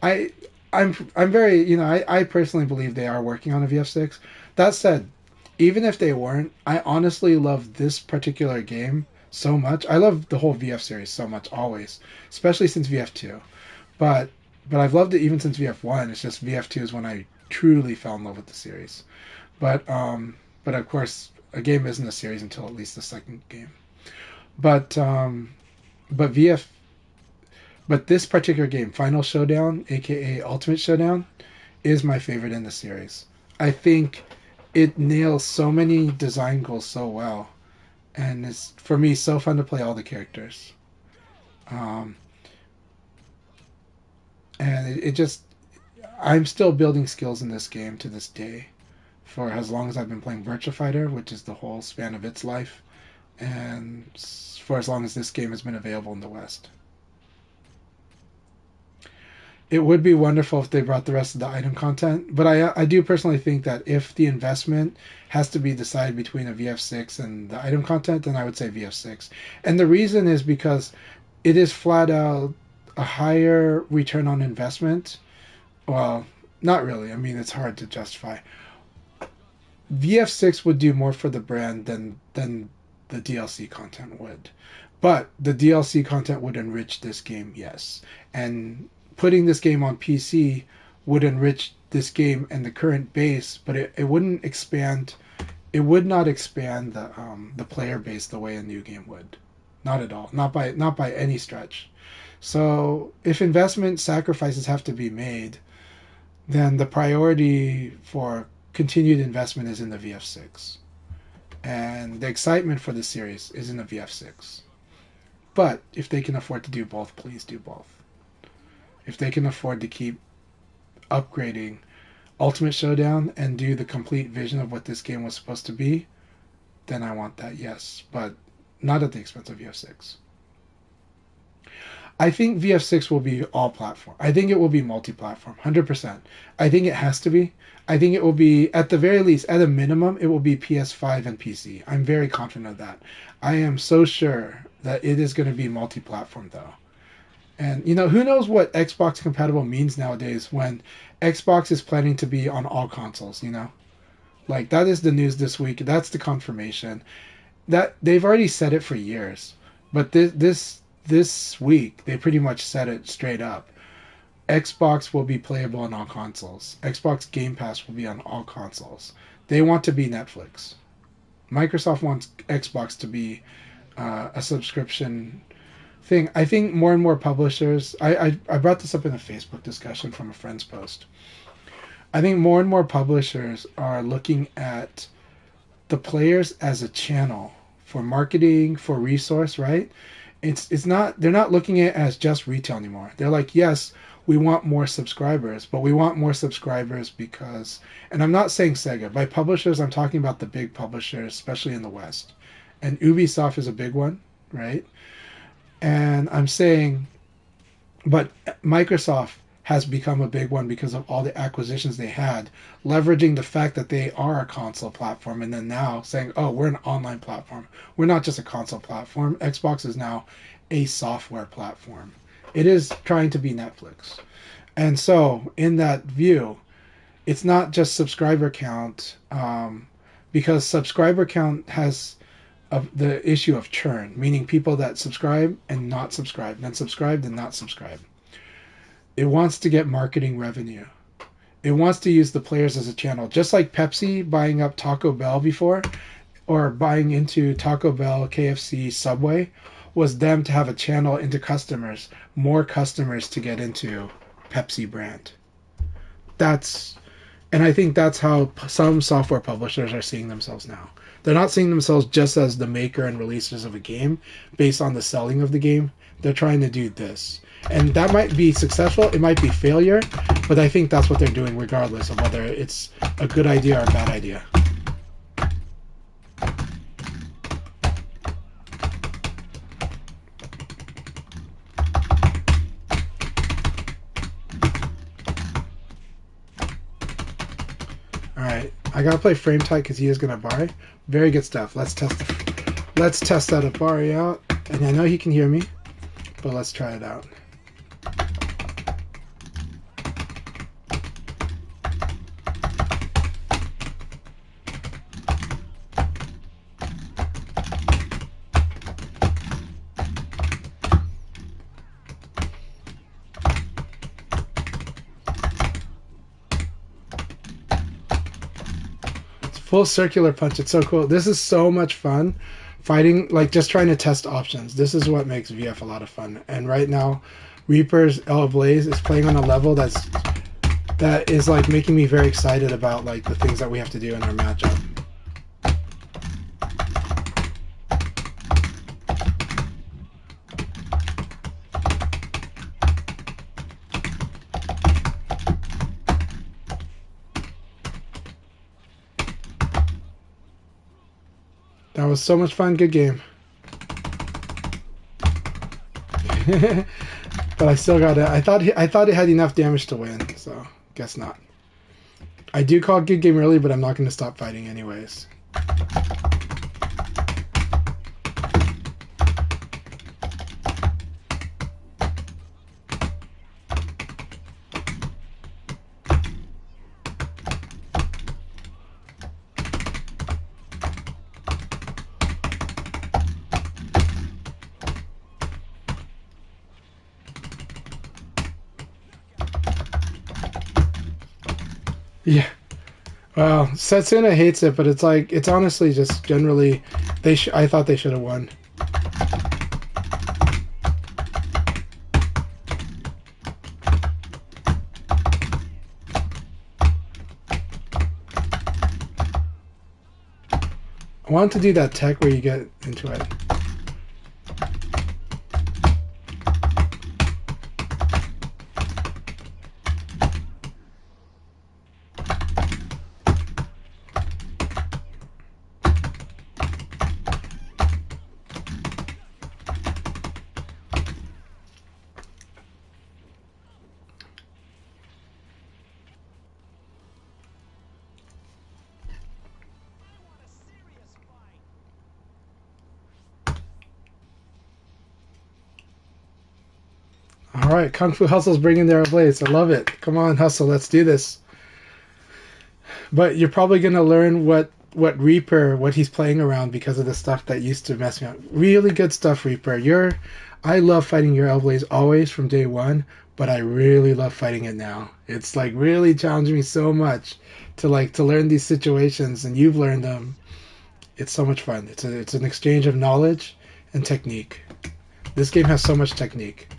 I I'm very, I personally believe they are working on a VF6. That said, even if they weren't, I honestly love this particular game so much. I love the whole VF series so much always, especially since VF2. But I've loved it even since VF1. It's just VF2 is when I truly fell in love with the series. But of course, a game isn't a series until at least the second game. But but VF but this particular game, Final Showdown, aka Ultimate Showdown, is my favorite in the series. I think it nails so many design goals so well, and it's for me so fun to play all the characters. Um, and it just, I'm still building skills in this game to this day, for as long as I've been playing Virtua Fighter, which is the whole span of its life, and for as long as this game has been available in the West. It would be wonderful if they brought the rest of the item content, but I do personally think that if the investment has to be decided between a VF6 and the item content, then I would say VF6. And the reason is because it is flat out a higher return on investment. Well, not really. I mean, it's hard to justify. VF6 would do more for the brand than the DLC content would. But the DLC content would enrich this game, yes. And putting this game on PC would enrich this game and the current base, but it wouldn't expand. It would not expand the player base the way a new game would. Not at all. Not by any stretch. So if investment sacrifices have to be made, then the priority for continued investment is in the VF6, and the excitement for the series is in the VF6. But if they can afford to do both, please do both. If they can afford to keep upgrading Ultimate Showdown and do the complete vision of what this game was supposed to be, then I want that, yes. But not at the expense of VF6. I think VF6 will be all platform. I think it will be multi-platform, 100%. I think it has to be. I think it will be, at the very least, at a minimum, it will be PS5 and PC. I'm very confident of that. I am so sure that it is going to be multi-platform, though. And, who knows what Xbox compatible means nowadays when Xbox is planning to be on all consoles. Like, that is the news this week. That's the confirmation. That they've already said it for years. But this week, they pretty much said it straight up. Xbox will be playable on all consoles. Xbox Game Pass will be on all consoles. They want to be Netflix. Microsoft wants Xbox to be a subscription thing. I think more and more publishers, I brought this up in a Facebook discussion from a friend's post. I think more and more publishers are looking at the players as a channel for marketing, for resource, right? They're not looking at it as just retail anymore. They're like, yes, we want more subscribers, but we want more subscribers because, and I'm not saying Sega. By publishers, I'm talking about the big publishers, especially in the West. And Ubisoft is a big one, right? And I'm saying, but Microsoft has become a big one because of all the acquisitions they had, leveraging the fact that they are a console platform, and then now saying, oh, we're an online platform. We're not just a console platform. Xbox is now a software platform. It is trying to be Netflix. And so, in that view, it's not just subscriber count, because subscriber count has the issue of churn, meaning people that subscribe and not subscribe, then subscribe and not subscribe. It wants to get marketing revenue. It wants to use the players as a channel, just like Pepsi buying up Taco Bell before, or buying into Taco Bell, KFC, Subway, was them to have a channel into customers, more customers to get into Pepsi brand. And I think that's how some software publishers are seeing themselves now. They're not seeing themselves just as the maker and releasers of a game based on the selling of the game. They're trying to do this. And that might be successful, it might be failure, but I think that's what they're doing regardless of whether it's a good idea or a bad idea. Alright, I gotta play frame tight because he is gonna buy. Very good stuff. Let's test let's test that Abari out. And I know he can hear me, but let's try it out. Full circular punch. It's so cool. This is so much fun. Fighting, like just trying to test options. This is what makes VF a lot of fun. And right now, Reaper's El Blaze is playing on a level that is like making me very excited about like the things that we have to do in our matchup. That was so much fun. Good game. But I still got it. I thought it had enough damage to win, so guess not. I do call it good game early, but I'm not going to stop fighting anyways. Yeah. Well, Setsuna hates it, but it's like it's honestly just generally I thought they should have won. I wanted to do that tech where you get into it. All right, Kung Fu Hustle's bringing their blades. I love it. Come on, Hustle, let's do this. But you're probably going to learn what Reaper, what he's playing around because of the stuff that used to mess me up. Really good stuff, Reaper. I love fighting your L-Blaze always from day one, but I really love fighting it now. It's like really challenging me so much to learn these situations, and you've learned them. It's so much fun. It's an exchange of knowledge and technique. This game has so much technique.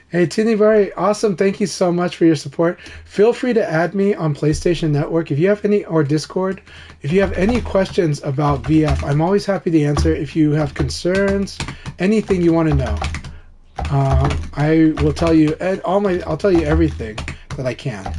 Hey, Tinivari, awesome. Thank you so much for your support. Feel free to add me on PlayStation Network if you have or Discord. If you have any questions about VF, I'm always happy to answer. If you have concerns, anything you want to know, I will tell you. I'll tell you everything that I can.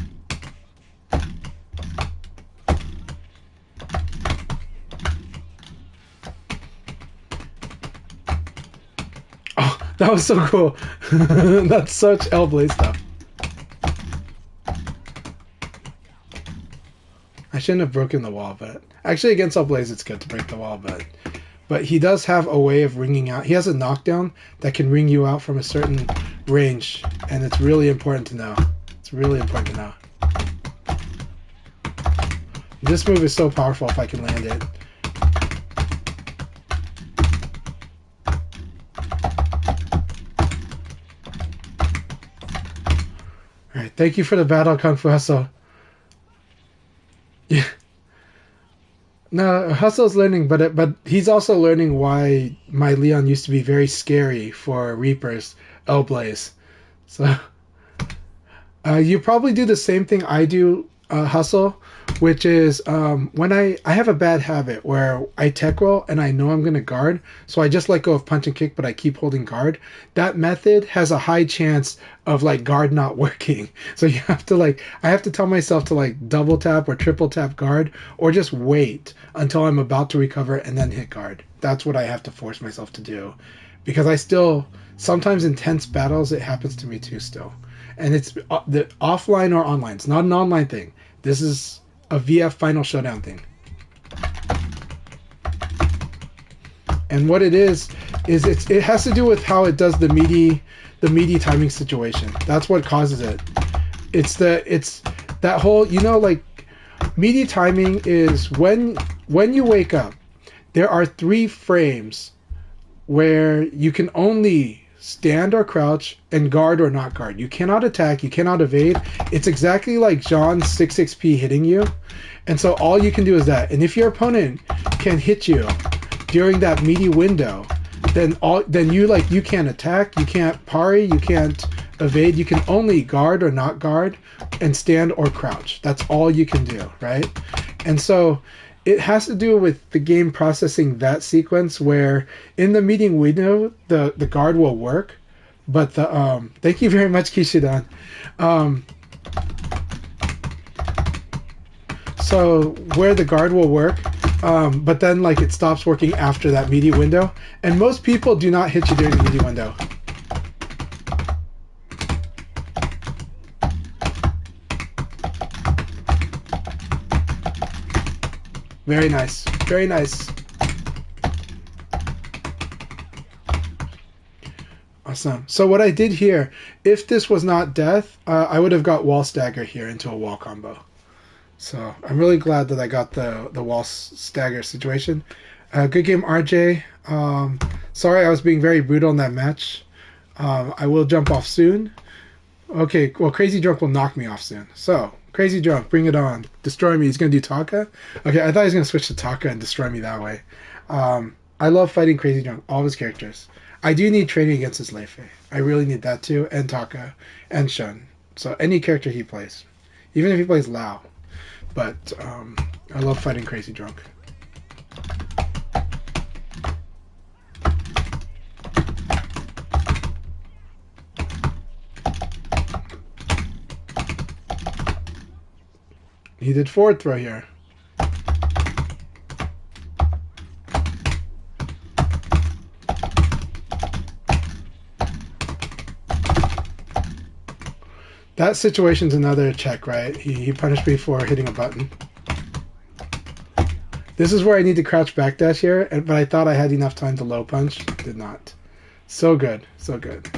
That was so cool. That's such L-Blaze stuff. I shouldn't have broken the wall, but actually against L-Blaze it's good to break the wall, but he does have a way of ringing out. He has a knockdown that can ring you out from a certain range, and it's really important to know. It's really important to know. This move is so powerful if I can land it. Alright, thank you for the battle, Kung Fu Hustle. Yeah. No, Hustle's learning, but he's also learning why my Leon used to be very scary for Reapers, L-Blaze. So, you probably do the same thing I do hustle, which is when I have a bad habit where I tech roll and I know I'm going to guard, so I just let go of punch and kick, but I keep holding guard. That method has a high chance of like guard not working. So you have to like, I have to tell myself to like double tap or triple tap guard, or just wait until I'm about to recover and then hit guard. That's what I have to force myself to do, because I still sometimes in tense battles it happens to me too still. And it's the offline or online. It's not an online thing. This is a VF Final Showdown thing. And what it is it has to do with how it does the meaty timing situation. That's what causes it. It's that whole, you know, like meaty timing is when you wake up, there are 3 frames where you can only stand or crouch and guard or not guard. You cannot attack, you cannot evade. It's exactly like John's 6xp hitting you. And so all you can do is that. And if your opponent can hit you during that meaty window, then you can't attack, you can't parry, you can't evade, you can only guard or not guard and stand or crouch. That's all you can do, right? And so it has to do with the game processing that sequence where in the meeting window the guard will work, but the thank you very much, Kishidan. So where the guard will work, but then like it stops working after that meaty window, and most people do not hit you during the meaty window. Very nice. Very nice. Awesome. So what I did here, if this was not death, I would have got wall stagger here into a wall combo. So I'm really glad that I got the wall stagger situation. Good game, RJ. Sorry I was being very brutal in that match. I will jump off soon. Okay, well, Crazy Drunk will knock me off soon. So, Crazy Drunk, bring it on. Destroy me. He's going to do Taka? Okay, I thought he was going to switch to Taka and destroy me that way. I love fighting Crazy Drunk, all of his characters. I do need training against his Leifei. I really need that too, and Taka, and Shun. So, any character he plays. Even if he plays Lao. But, I love fighting Crazy Drunk. He did forward throw here. That situation's another check, right? He punished me for hitting a button. This is where I need to crouch backdash here, but I thought I had enough time to low punch. Did not. So good. So good.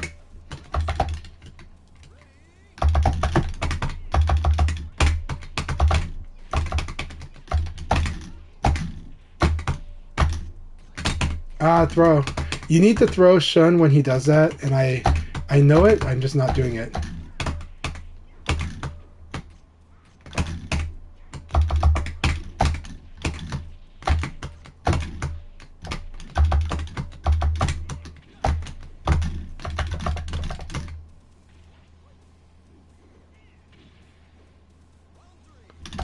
Throw. You need to throw Shun when he does that, and I know it, I'm just not doing it.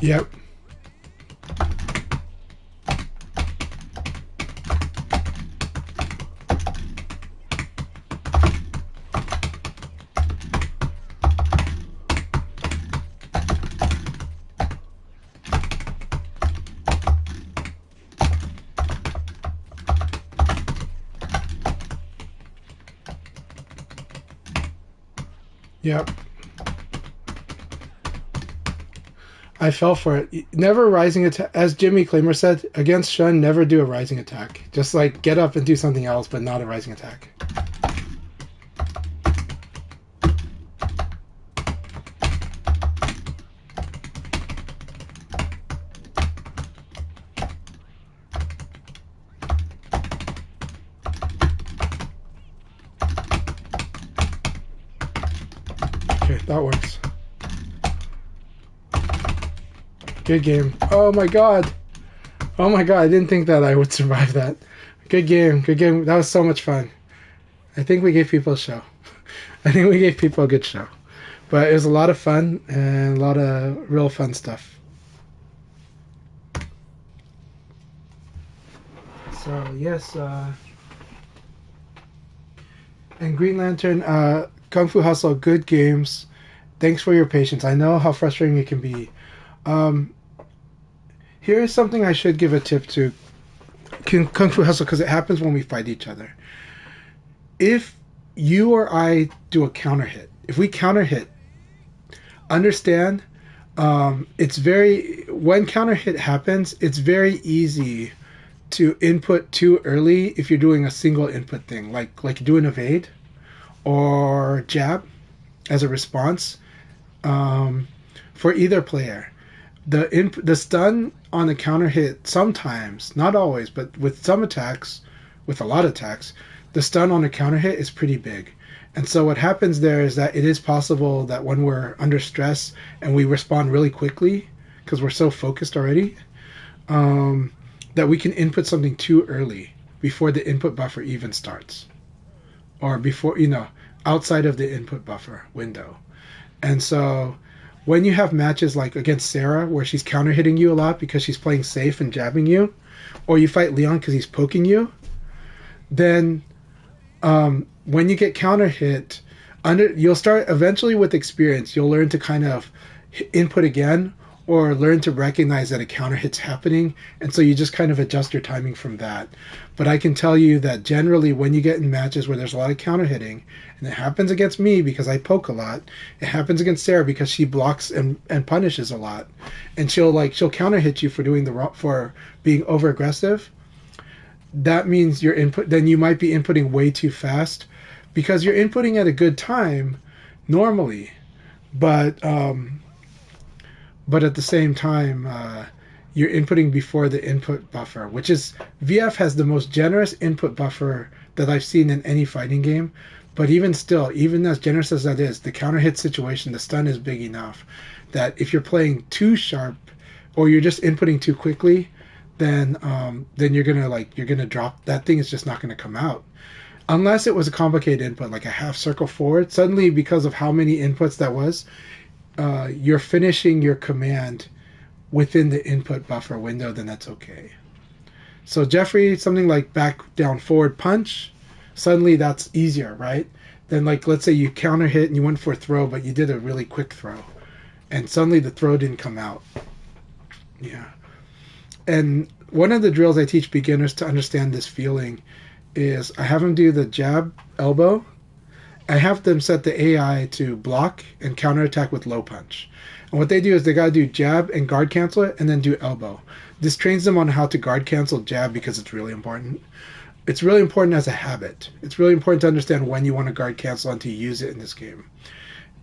Yep. Yep. I fell for it. Never rising attack. As Jimmy Claimer said, against Shun, never do a rising attack. Just like get up and do something else, but not a rising attack. Okay, that works. Good game. Oh my god. Oh my god, I didn't think that I would survive that. Good game. Good game. That was so much fun. I think we gave people a show. I think we gave people a good show. But it was a lot of fun and a lot of real fun stuff. So yes, and Green Lantern, Kung Fu Hustle, good games. Thanks for your patience. I know how frustrating it can be. Um, Here is something I should give a tip to Kung Fu Hustle because it happens when we fight each other. If you or I do a counter hit, if we counter hit, understand it's very, when counter hit happens, it's very easy to input too early if you're doing a single input thing, like do an evade or jab as a response for either player. The stun on the counter hit sometimes, not always, but with some attacks, with a lot of attacks, the stun on a counter hit is pretty big. And so what happens there is that it is possible that when we're under stress and we respond really quickly because we're so focused already, that we can input something too early before the input buffer even starts, or before, outside of the input buffer window. And so when you have matches like against Sarah where she's counter hitting you a lot because she's playing safe and jabbing you, or you fight Leon because he's poking you, then when you get counter hit, you'll start eventually with experience. You'll learn to kind of input again, or learn to recognize that a counter hit's happening, and so you just kind of adjust your timing from that. But I can tell you that generally when you get in matches where there's a lot of counter hitting, and it happens against me because I poke a lot, it happens against Sarah because she blocks and punishes a lot, and she'll counter hit you for being over aggressive. That means then you might be inputting way too fast because you're inputting at a good time normally, but at the same time, you're inputting before the input buffer, which is, VF has the most generous input buffer that I've seen in any fighting game. But even still, even as generous as that is, the counter hit situation, the stun is big enough that if you're playing too sharp or you're just inputting too quickly, then you're gonna drop. That thing is just not gonna come out. Unless it was a complicated input, like a half circle forward, suddenly because of how many inputs that was, you're finishing your command within the input buffer window, then that's okay. So Jeffrey, something like back, down, forward, punch, suddenly that's easier, right? Then like, let's say you counter hit and you went for a throw, but you did a really quick throw, and suddenly the throw didn't come out. Yeah. And one of the drills I teach beginners to understand this feeling is I have them do the jab, elbow. I have them set the AI to block and counterattack with low punch. And what they do is they got to do jab and guard cancel it and then do elbow. This trains them on how to guard cancel jab because it's really important. It's really important as a habit. It's really important to understand when you want to guard cancel and to use it in this game.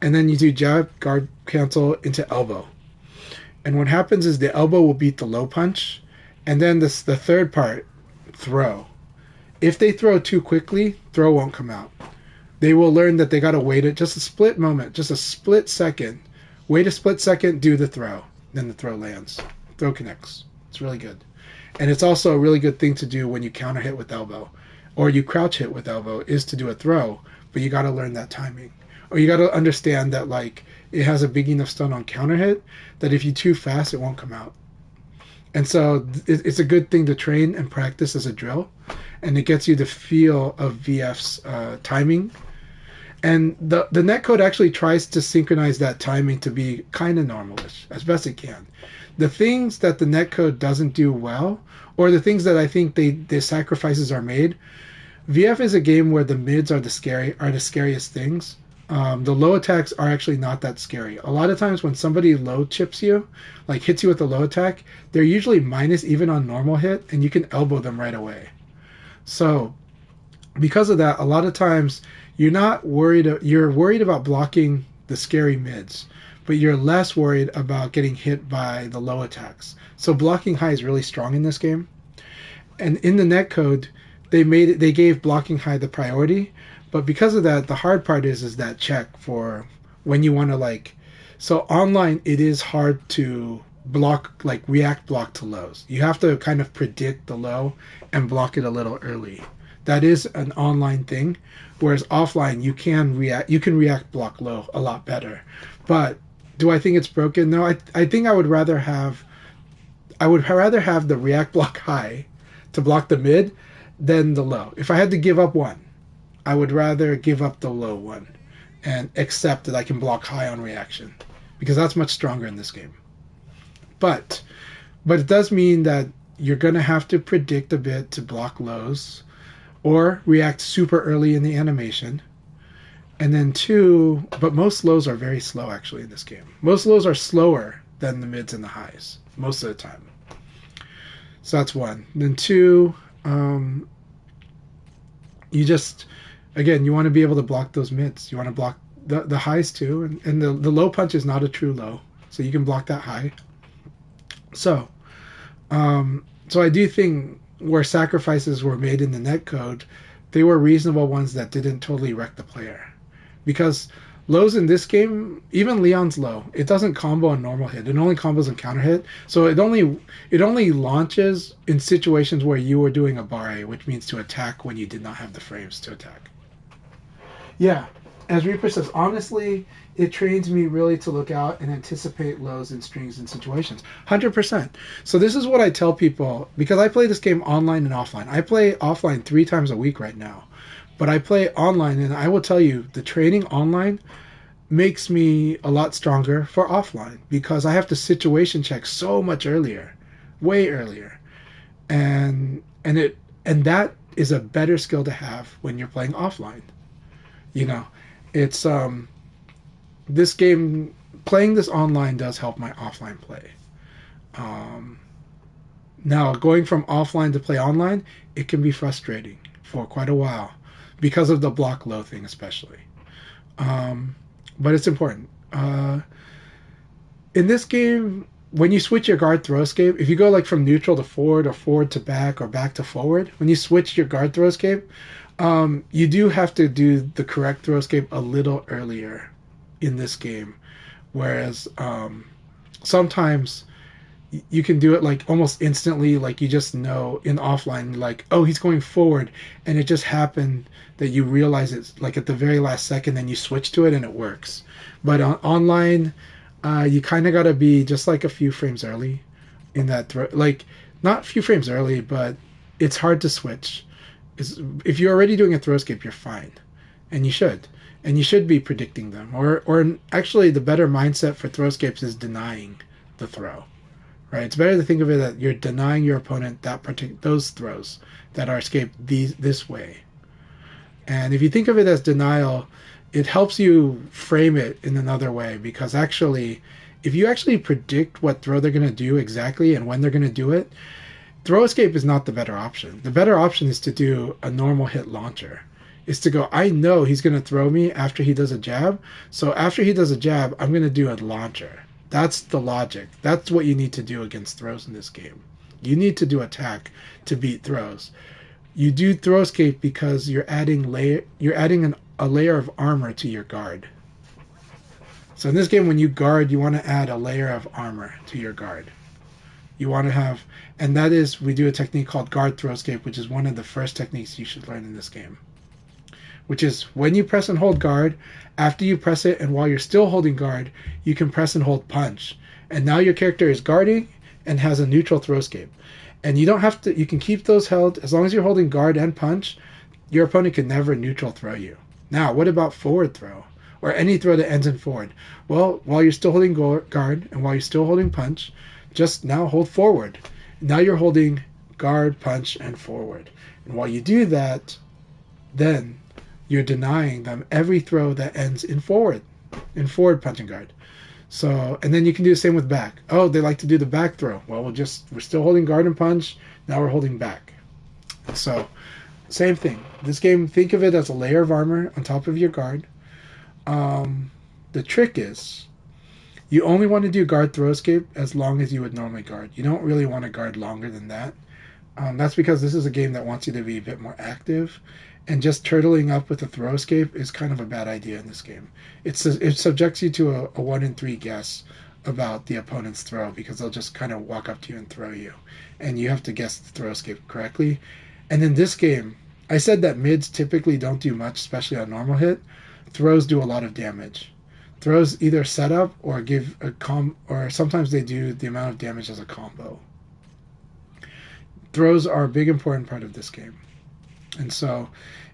And then you do jab, guard cancel into elbow. And what happens is the elbow will beat the low punch. And then the third part, throw. If they throw too quickly, throw won't come out. They will learn that they got to wait just a split moment, just a split second. Wait a split second, do the throw. Then the throw lands. Throw connects. It's really good. And it's also a really good thing to do when you counter hit with elbow, or you crouch hit with elbow, is to do a throw, but you got to learn that timing. Or you got to understand that like it has a big enough stun on counter hit that if you too fast, it won't come out. And so it's a good thing to train and practice as a drill, and it gets you the feel of VF's timing. And the netcode actually tries to synchronize that timing to be kind of normalish as best it can. The things that the netcode doesn't do well, or the things that I think the sacrifices are made, VF is a game where the mids are the scariest things. The low attacks are actually not that scary. A lot of times when somebody low chips you, like hits you with a low attack, they're usually minus even on normal hit, and you can elbow them right away. So because of that, a lot of times you're worried about blocking the scary mids, but you're less worried about getting hit by the low attacks. So blocking high is really strong in this game. And in the netcode, they gave blocking high the priority. But because of that, the hard part is that check for when you want to like. So online, it is hard to react block to lows. You have to kind of predict the low and block it a little early. that is an online thing, whereas offline you can react block low a lot better. But do I think it's broken? No, I think I would rather have the react block high to block the mid than the low. If I had to give up one, I would rather give up the low one and accept that I can block high on reaction, because that's much stronger in this game. But it does mean that you're going to have to predict a bit to block lows or react super early in the animation. And then two, but most lows are very slow actually in this game. Most lows are slower than the mids and the highs most of the time. So that's one. Then two, you just, again, you want to be able to block those mids. You want to block the highs too. And the low punch is not a true low, so you can block that high. So I do think where sacrifices were made in the netcode, they were reasonable ones that didn't totally wreck the player. Because lows in this game, even Leon's low, it doesn't combo a normal hit. It only combos a counter hit. So it only launches in situations where you were doing a bar A, which means to attack when you did not have the frames to attack. Yeah, as Reaper says, honestly, it trains me really to look out and anticipate lows in strings and situations. 100%. So this is what I tell people, because I play this game online and offline. I play offline 3 times a week right now. But I play online, and I will tell you, the training online makes me a lot stronger for offline, because I have to situation check so much earlier, way earlier. And that is a better skill to have when you're playing offline. You know, it's this game, playing this online does help my offline play. Now, going from offline to play online, it can be frustrating for quite a while because of the block low thing especially. But it's important. In this game, when you switch your guard throw escape, if you go like from neutral to forward or forward to back or back to forward, when you switch your guard throw escape, you do have to do the correct throw escape a little earlier in this game. Whereas sometimes you can do it like almost instantly, like you just know in offline, like, oh, he's going forward, and it just happened that you realize it's like at the very last second, and you switch to it and it works. But online, you kind of got to be just like a few frames early in that throw, like not a few frames early, but it's hard to switch. If you're already doing a throw escape, you're fine, and you should be predicting them, or actually the better mindset for throw escapes is denying the throw. Right, it's better to think of it that you're denying your opponent those throws that are escaped this way. And if you think of it as denial, it helps you frame it in another way, because actually, if you actually predict what throw they're going to do exactly and when they're going to do it, throw escape is not the better option. The better option is to do a normal hit launcher. Is to go, I know he's going to throw me after he does a jab, so after he does a jab, I'm going to do a launcher. That's the logic. That's what you need to do against throws in this game. You need to do attack to beat throws. You do throw escape because you're adding a layer of armor to your guard. So in this game, when you guard, you want to add a layer of armor to your guard. You want to have, and that is, we do a technique called guard throw escape, which is one of the first techniques you should learn in this game. Which is when you press and hold guard, after you press it and while you're still holding guard, you can press and hold punch. And now your character is guarding and has a neutral throw escape. And you don't have to, you can keep those held as long as you're holding guard and punch. Your opponent can never neutral throw you. Now, what about forward throw? Or any throw that ends in forward? Well, while you're still holding guard and while you're still holding punch, just now hold forward. Now you're holding guard, punch, and forward. And while you do that, then you're denying them every throw that ends in forward punching guard. So, and then you can do the same with back. Oh, they like to do the back throw. Well, we're still holding guard and punch. Now we're holding back. So, same thing. This game, think of it as a layer of armor on top of your guard. The trick is, you only want to do guard throw escape as long as you would normally guard. You don't really want to guard longer than that. That's because this is a game that wants you to be a bit more active. And just turtling up with a throw escape is kind of a bad idea in this game. It subjects you to a 1 in 3 guess about the opponent's throw, because they'll just kind of walk up to you and throw you. And you have to guess the throw escape correctly. And in this game, I said that mids typically don't do much, especially on normal hit. Throws do a lot of damage. Throws either set up or give a or sometimes they do the amount of damage as a combo. Throws are a big important part of this game. And so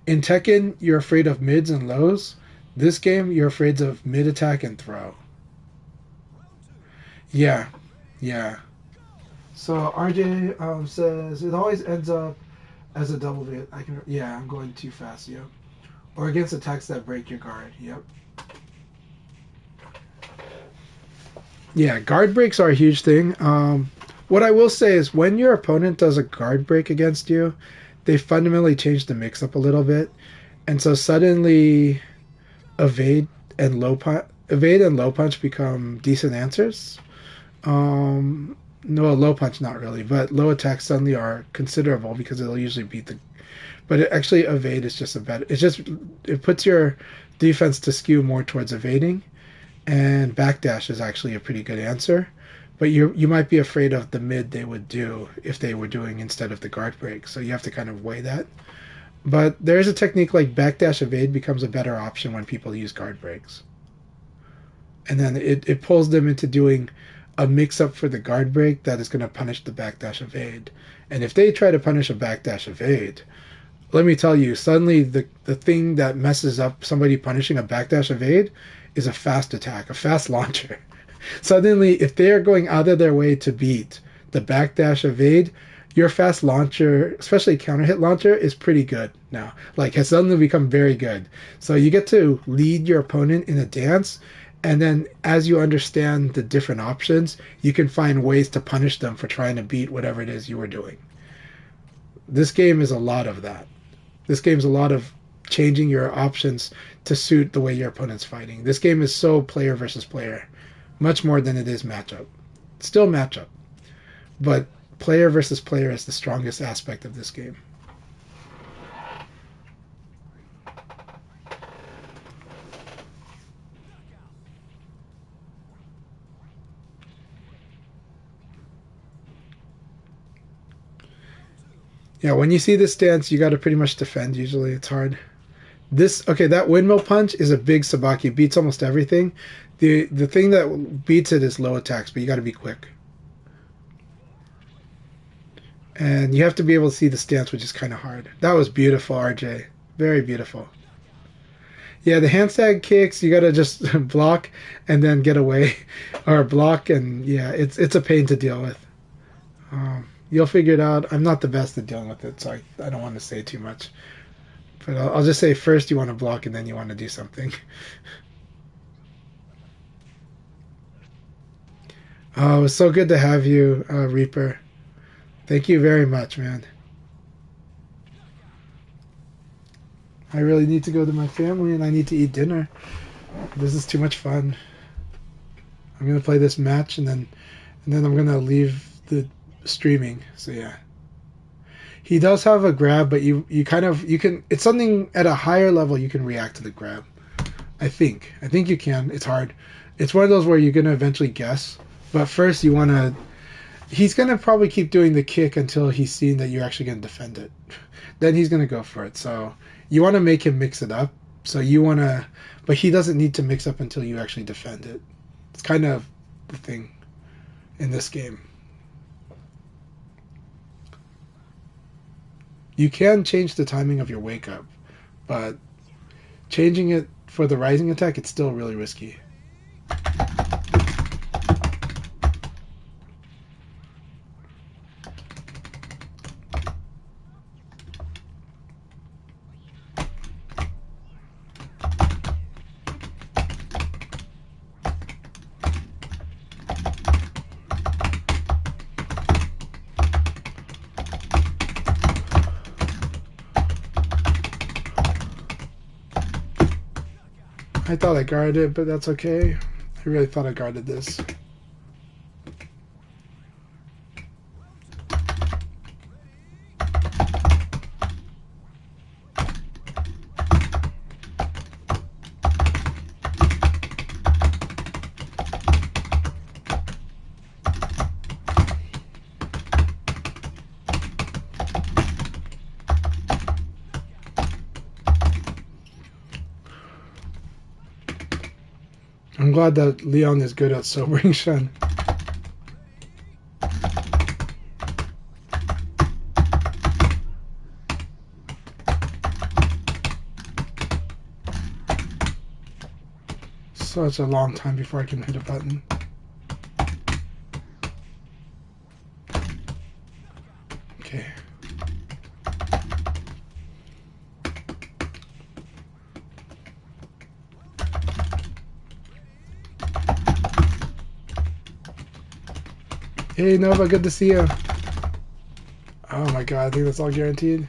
in Tekken, you're afraid of mids and lows. This game, you're afraid of mid attack and throw. Yeah, yeah. So RJ says it always ends up as a double hit. Yeah, I'm going too fast. Yep. Or against attacks that break your guard. Yep. Yeah, guard breaks are a huge thing. What I will say is when your opponent does a guard break against you, they fundamentally change the mix up a little bit, and so suddenly evade and low punch become decent answers. No, low punch not really, but low attacks suddenly are considerable because it'll usually beat the. But actually, evade is just a better. It puts your defense to skew more towards evading, and backdash is actually a pretty good answer. But you might be afraid of the mid they would do if they were doing instead of the guard break. So you have to kind of weigh that. But there is a technique like backdash evade becomes a better option when people use guard breaks. And then it pulls them into doing a mix up for the guard break that is going to punish the backdash evade. And if they try to punish a backdash evade, let me tell you, suddenly the thing that messes up somebody punishing a backdash evade is a fast attack, a fast launcher. Suddenly, if they are going out of their way to beat the backdash evade, your fast launcher, especially counter hit launcher, is pretty good now. Like, has suddenly become very good. So you get to lead your opponent in a dance, and then as you understand the different options, you can find ways to punish them for trying to beat whatever it is you were doing. This game is a lot of that. This game is a lot of changing your options to suit the way your opponent's fighting. This game is so player versus player. Much more than it is matchup. Still matchup. But player versus player is the strongest aspect of this game. Yeah, when you see this stance, you got to pretty much defend usually. It's hard. That windmill punch is a big sabaki. Beats almost everything. The thing that beats it is low attacks, but you got to be quick. And you have to be able to see the stance, which is kind of hard. That was beautiful, RJ. Very beautiful. Yeah, the handstand kicks, you got to just block and then get away. Or block, and yeah, it's a pain to deal with. You'll figure it out. I'm not the best at dealing with it, so I don't want to say too much. But I'll just say first you want to block and then you want to do something. Oh, it was so good to have you, Reaper. Thank you very much, man. I really need to go to my family and I need to eat dinner. This is too much fun. I'm gonna play this match and then I'm gonna leave the streaming. So yeah. He does have a grab, but you can it's something at a higher level you can react to the grab. I think you can. It's hard. It's one of those where you're gonna eventually guess. But first he's gonna probably keep doing the kick until he's seen that you're actually gonna defend it. Then he's gonna go for it. So you wanna make him mix it up. But he doesn't need to mix up until you actually defend it. It's kind of the thing in this game. You can change the timing of your wake up, but changing it for the rising attack, it's still really risky. I thought I guarded it, but that's okay. I really thought I guarded this. glad that Leon is good at sobering Shen. Such a long time before I can hit a button. Okay. Hey Nova, good to see you. Oh my god, I think that's all guaranteed.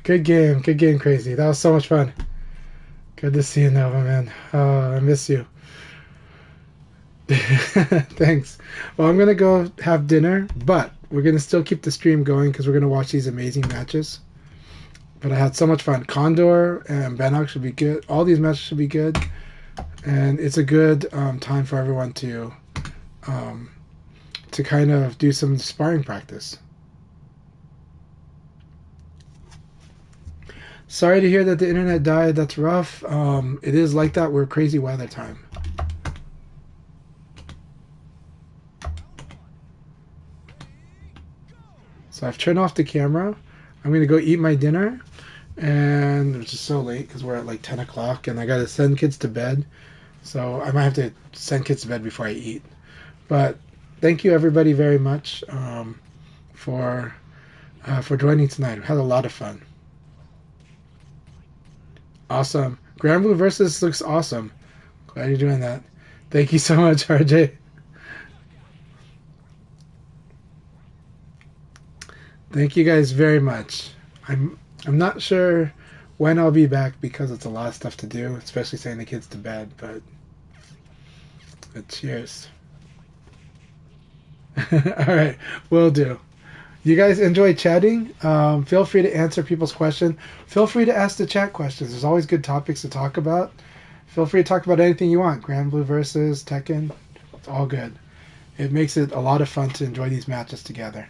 Good game, Crazy. That was so much fun. Good to see you, Nova, man. I miss you. Thanks. Well, I'm gonna go have dinner, but we're gonna still keep the stream going because we're gonna watch these amazing matches. But I had so much fun. Condor and Bannock should be good. All these matches should be good, and it's a good time for everyone to kind of do some sparring practice. Sorry to hear that the internet died. That's rough. It is like that. We're crazy weather time. So I've turned off the camera. I'm gonna go eat my dinner, and it's just so late because we're at like 10 o'clock, and I gotta send kids to bed. So I might have to send kids to bed before I eat. But thank you everybody very much for joining tonight. We had a lot of fun. Awesome. Grand Blue Versus looks awesome. Glad you're doing that. Thank you so much, RJ. Thank you guys very much. I'm not sure when I'll be back because it's a lot of stuff to do, especially sending the kids to bed, but cheers. Alright, will do. You guys enjoy chatting? Feel free to answer people's questions. Feel free to ask the chat questions. There's always good topics to talk about. Feel free to talk about anything you want. Grand Blue versus Tekken. It's all good. It makes it a lot of fun to enjoy these matches together.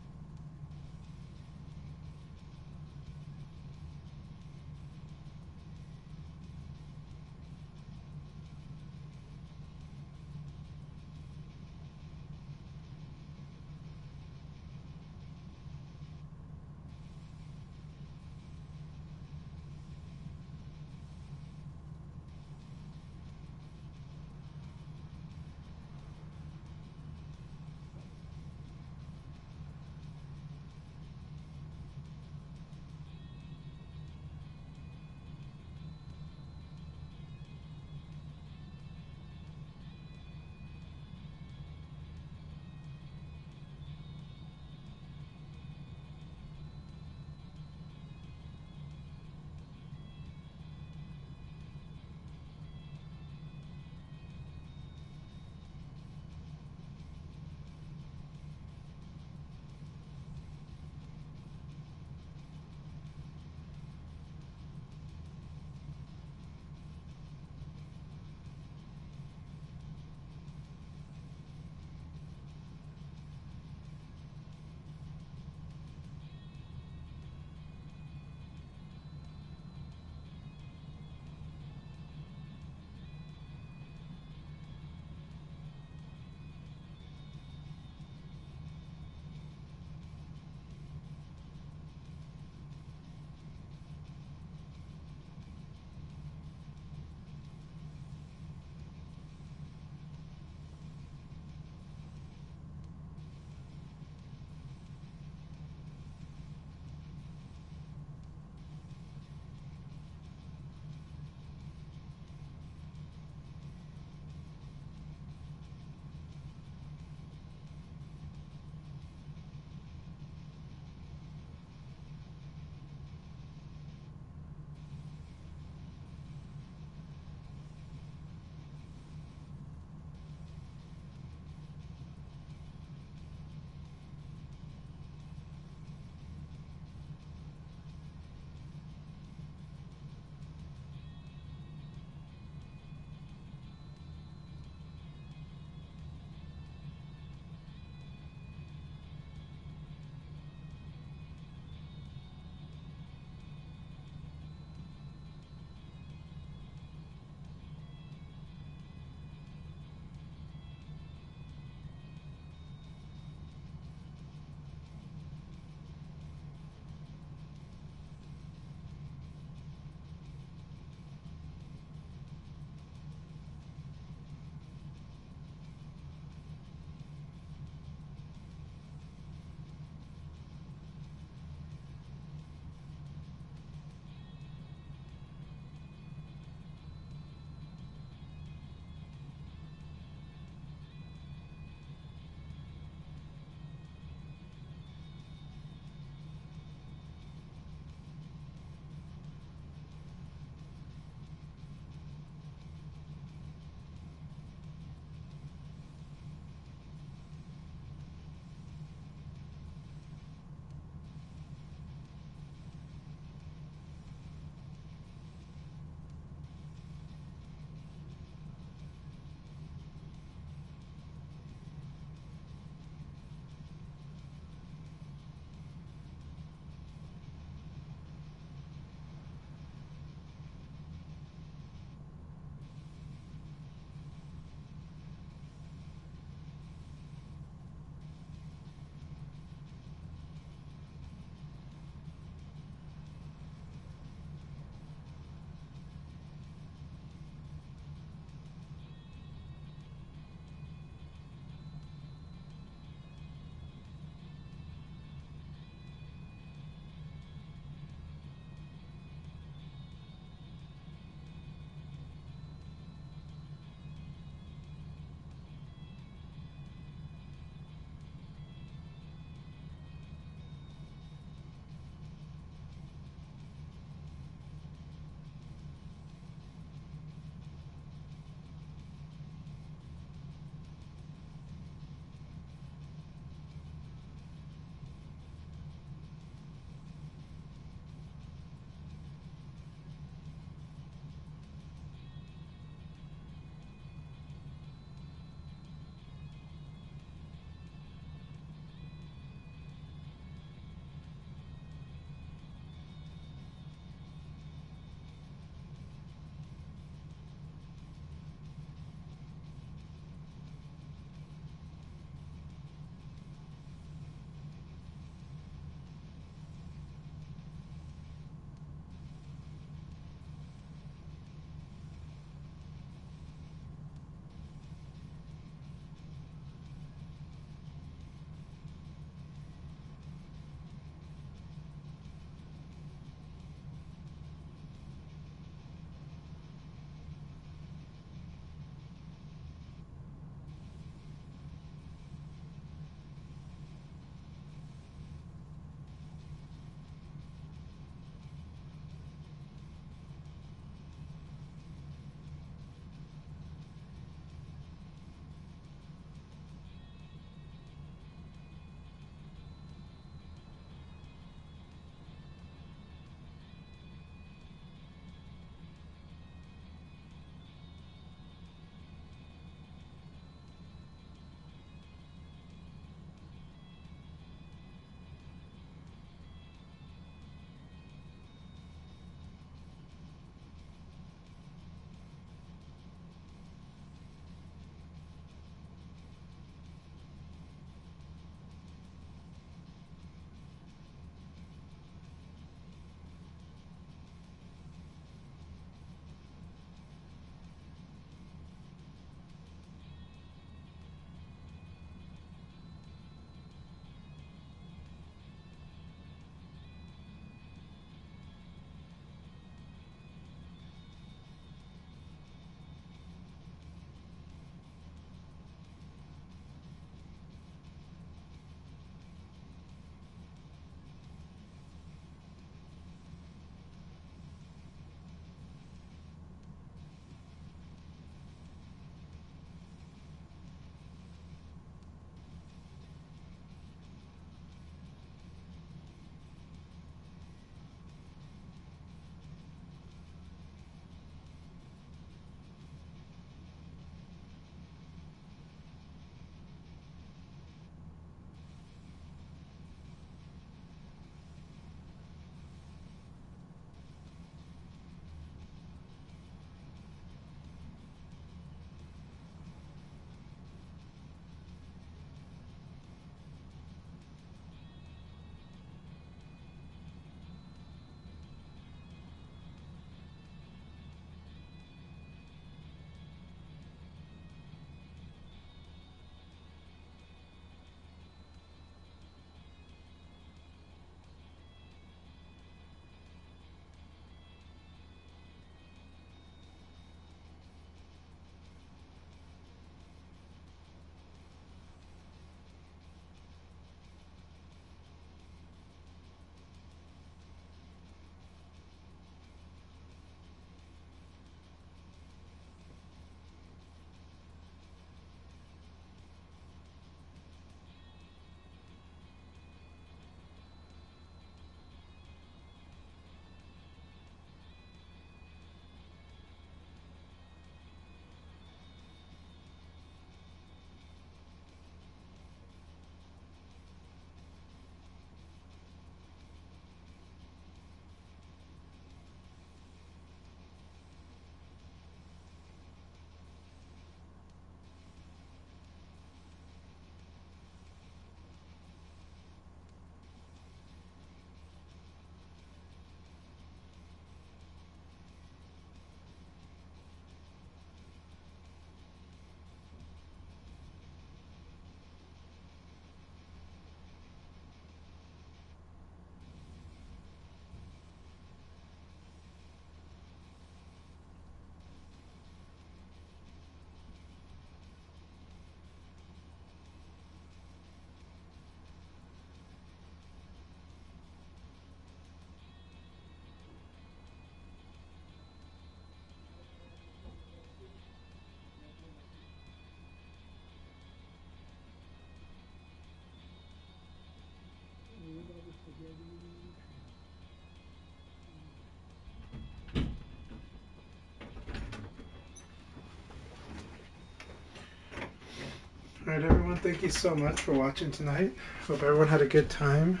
Alright, everyone, thank you so much for watching tonight. Hope everyone had a good time.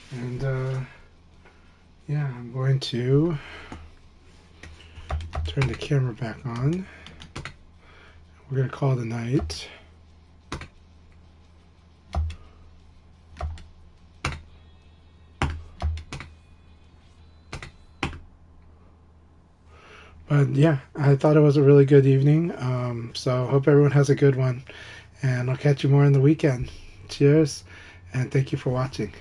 And, yeah, I'm going to turn the camera back on. We're going to call it a night. But yeah, I thought it was a really good evening. So hope everyone has a good one. And I'll catch you more on the weekend. Cheers, and thank you for watching.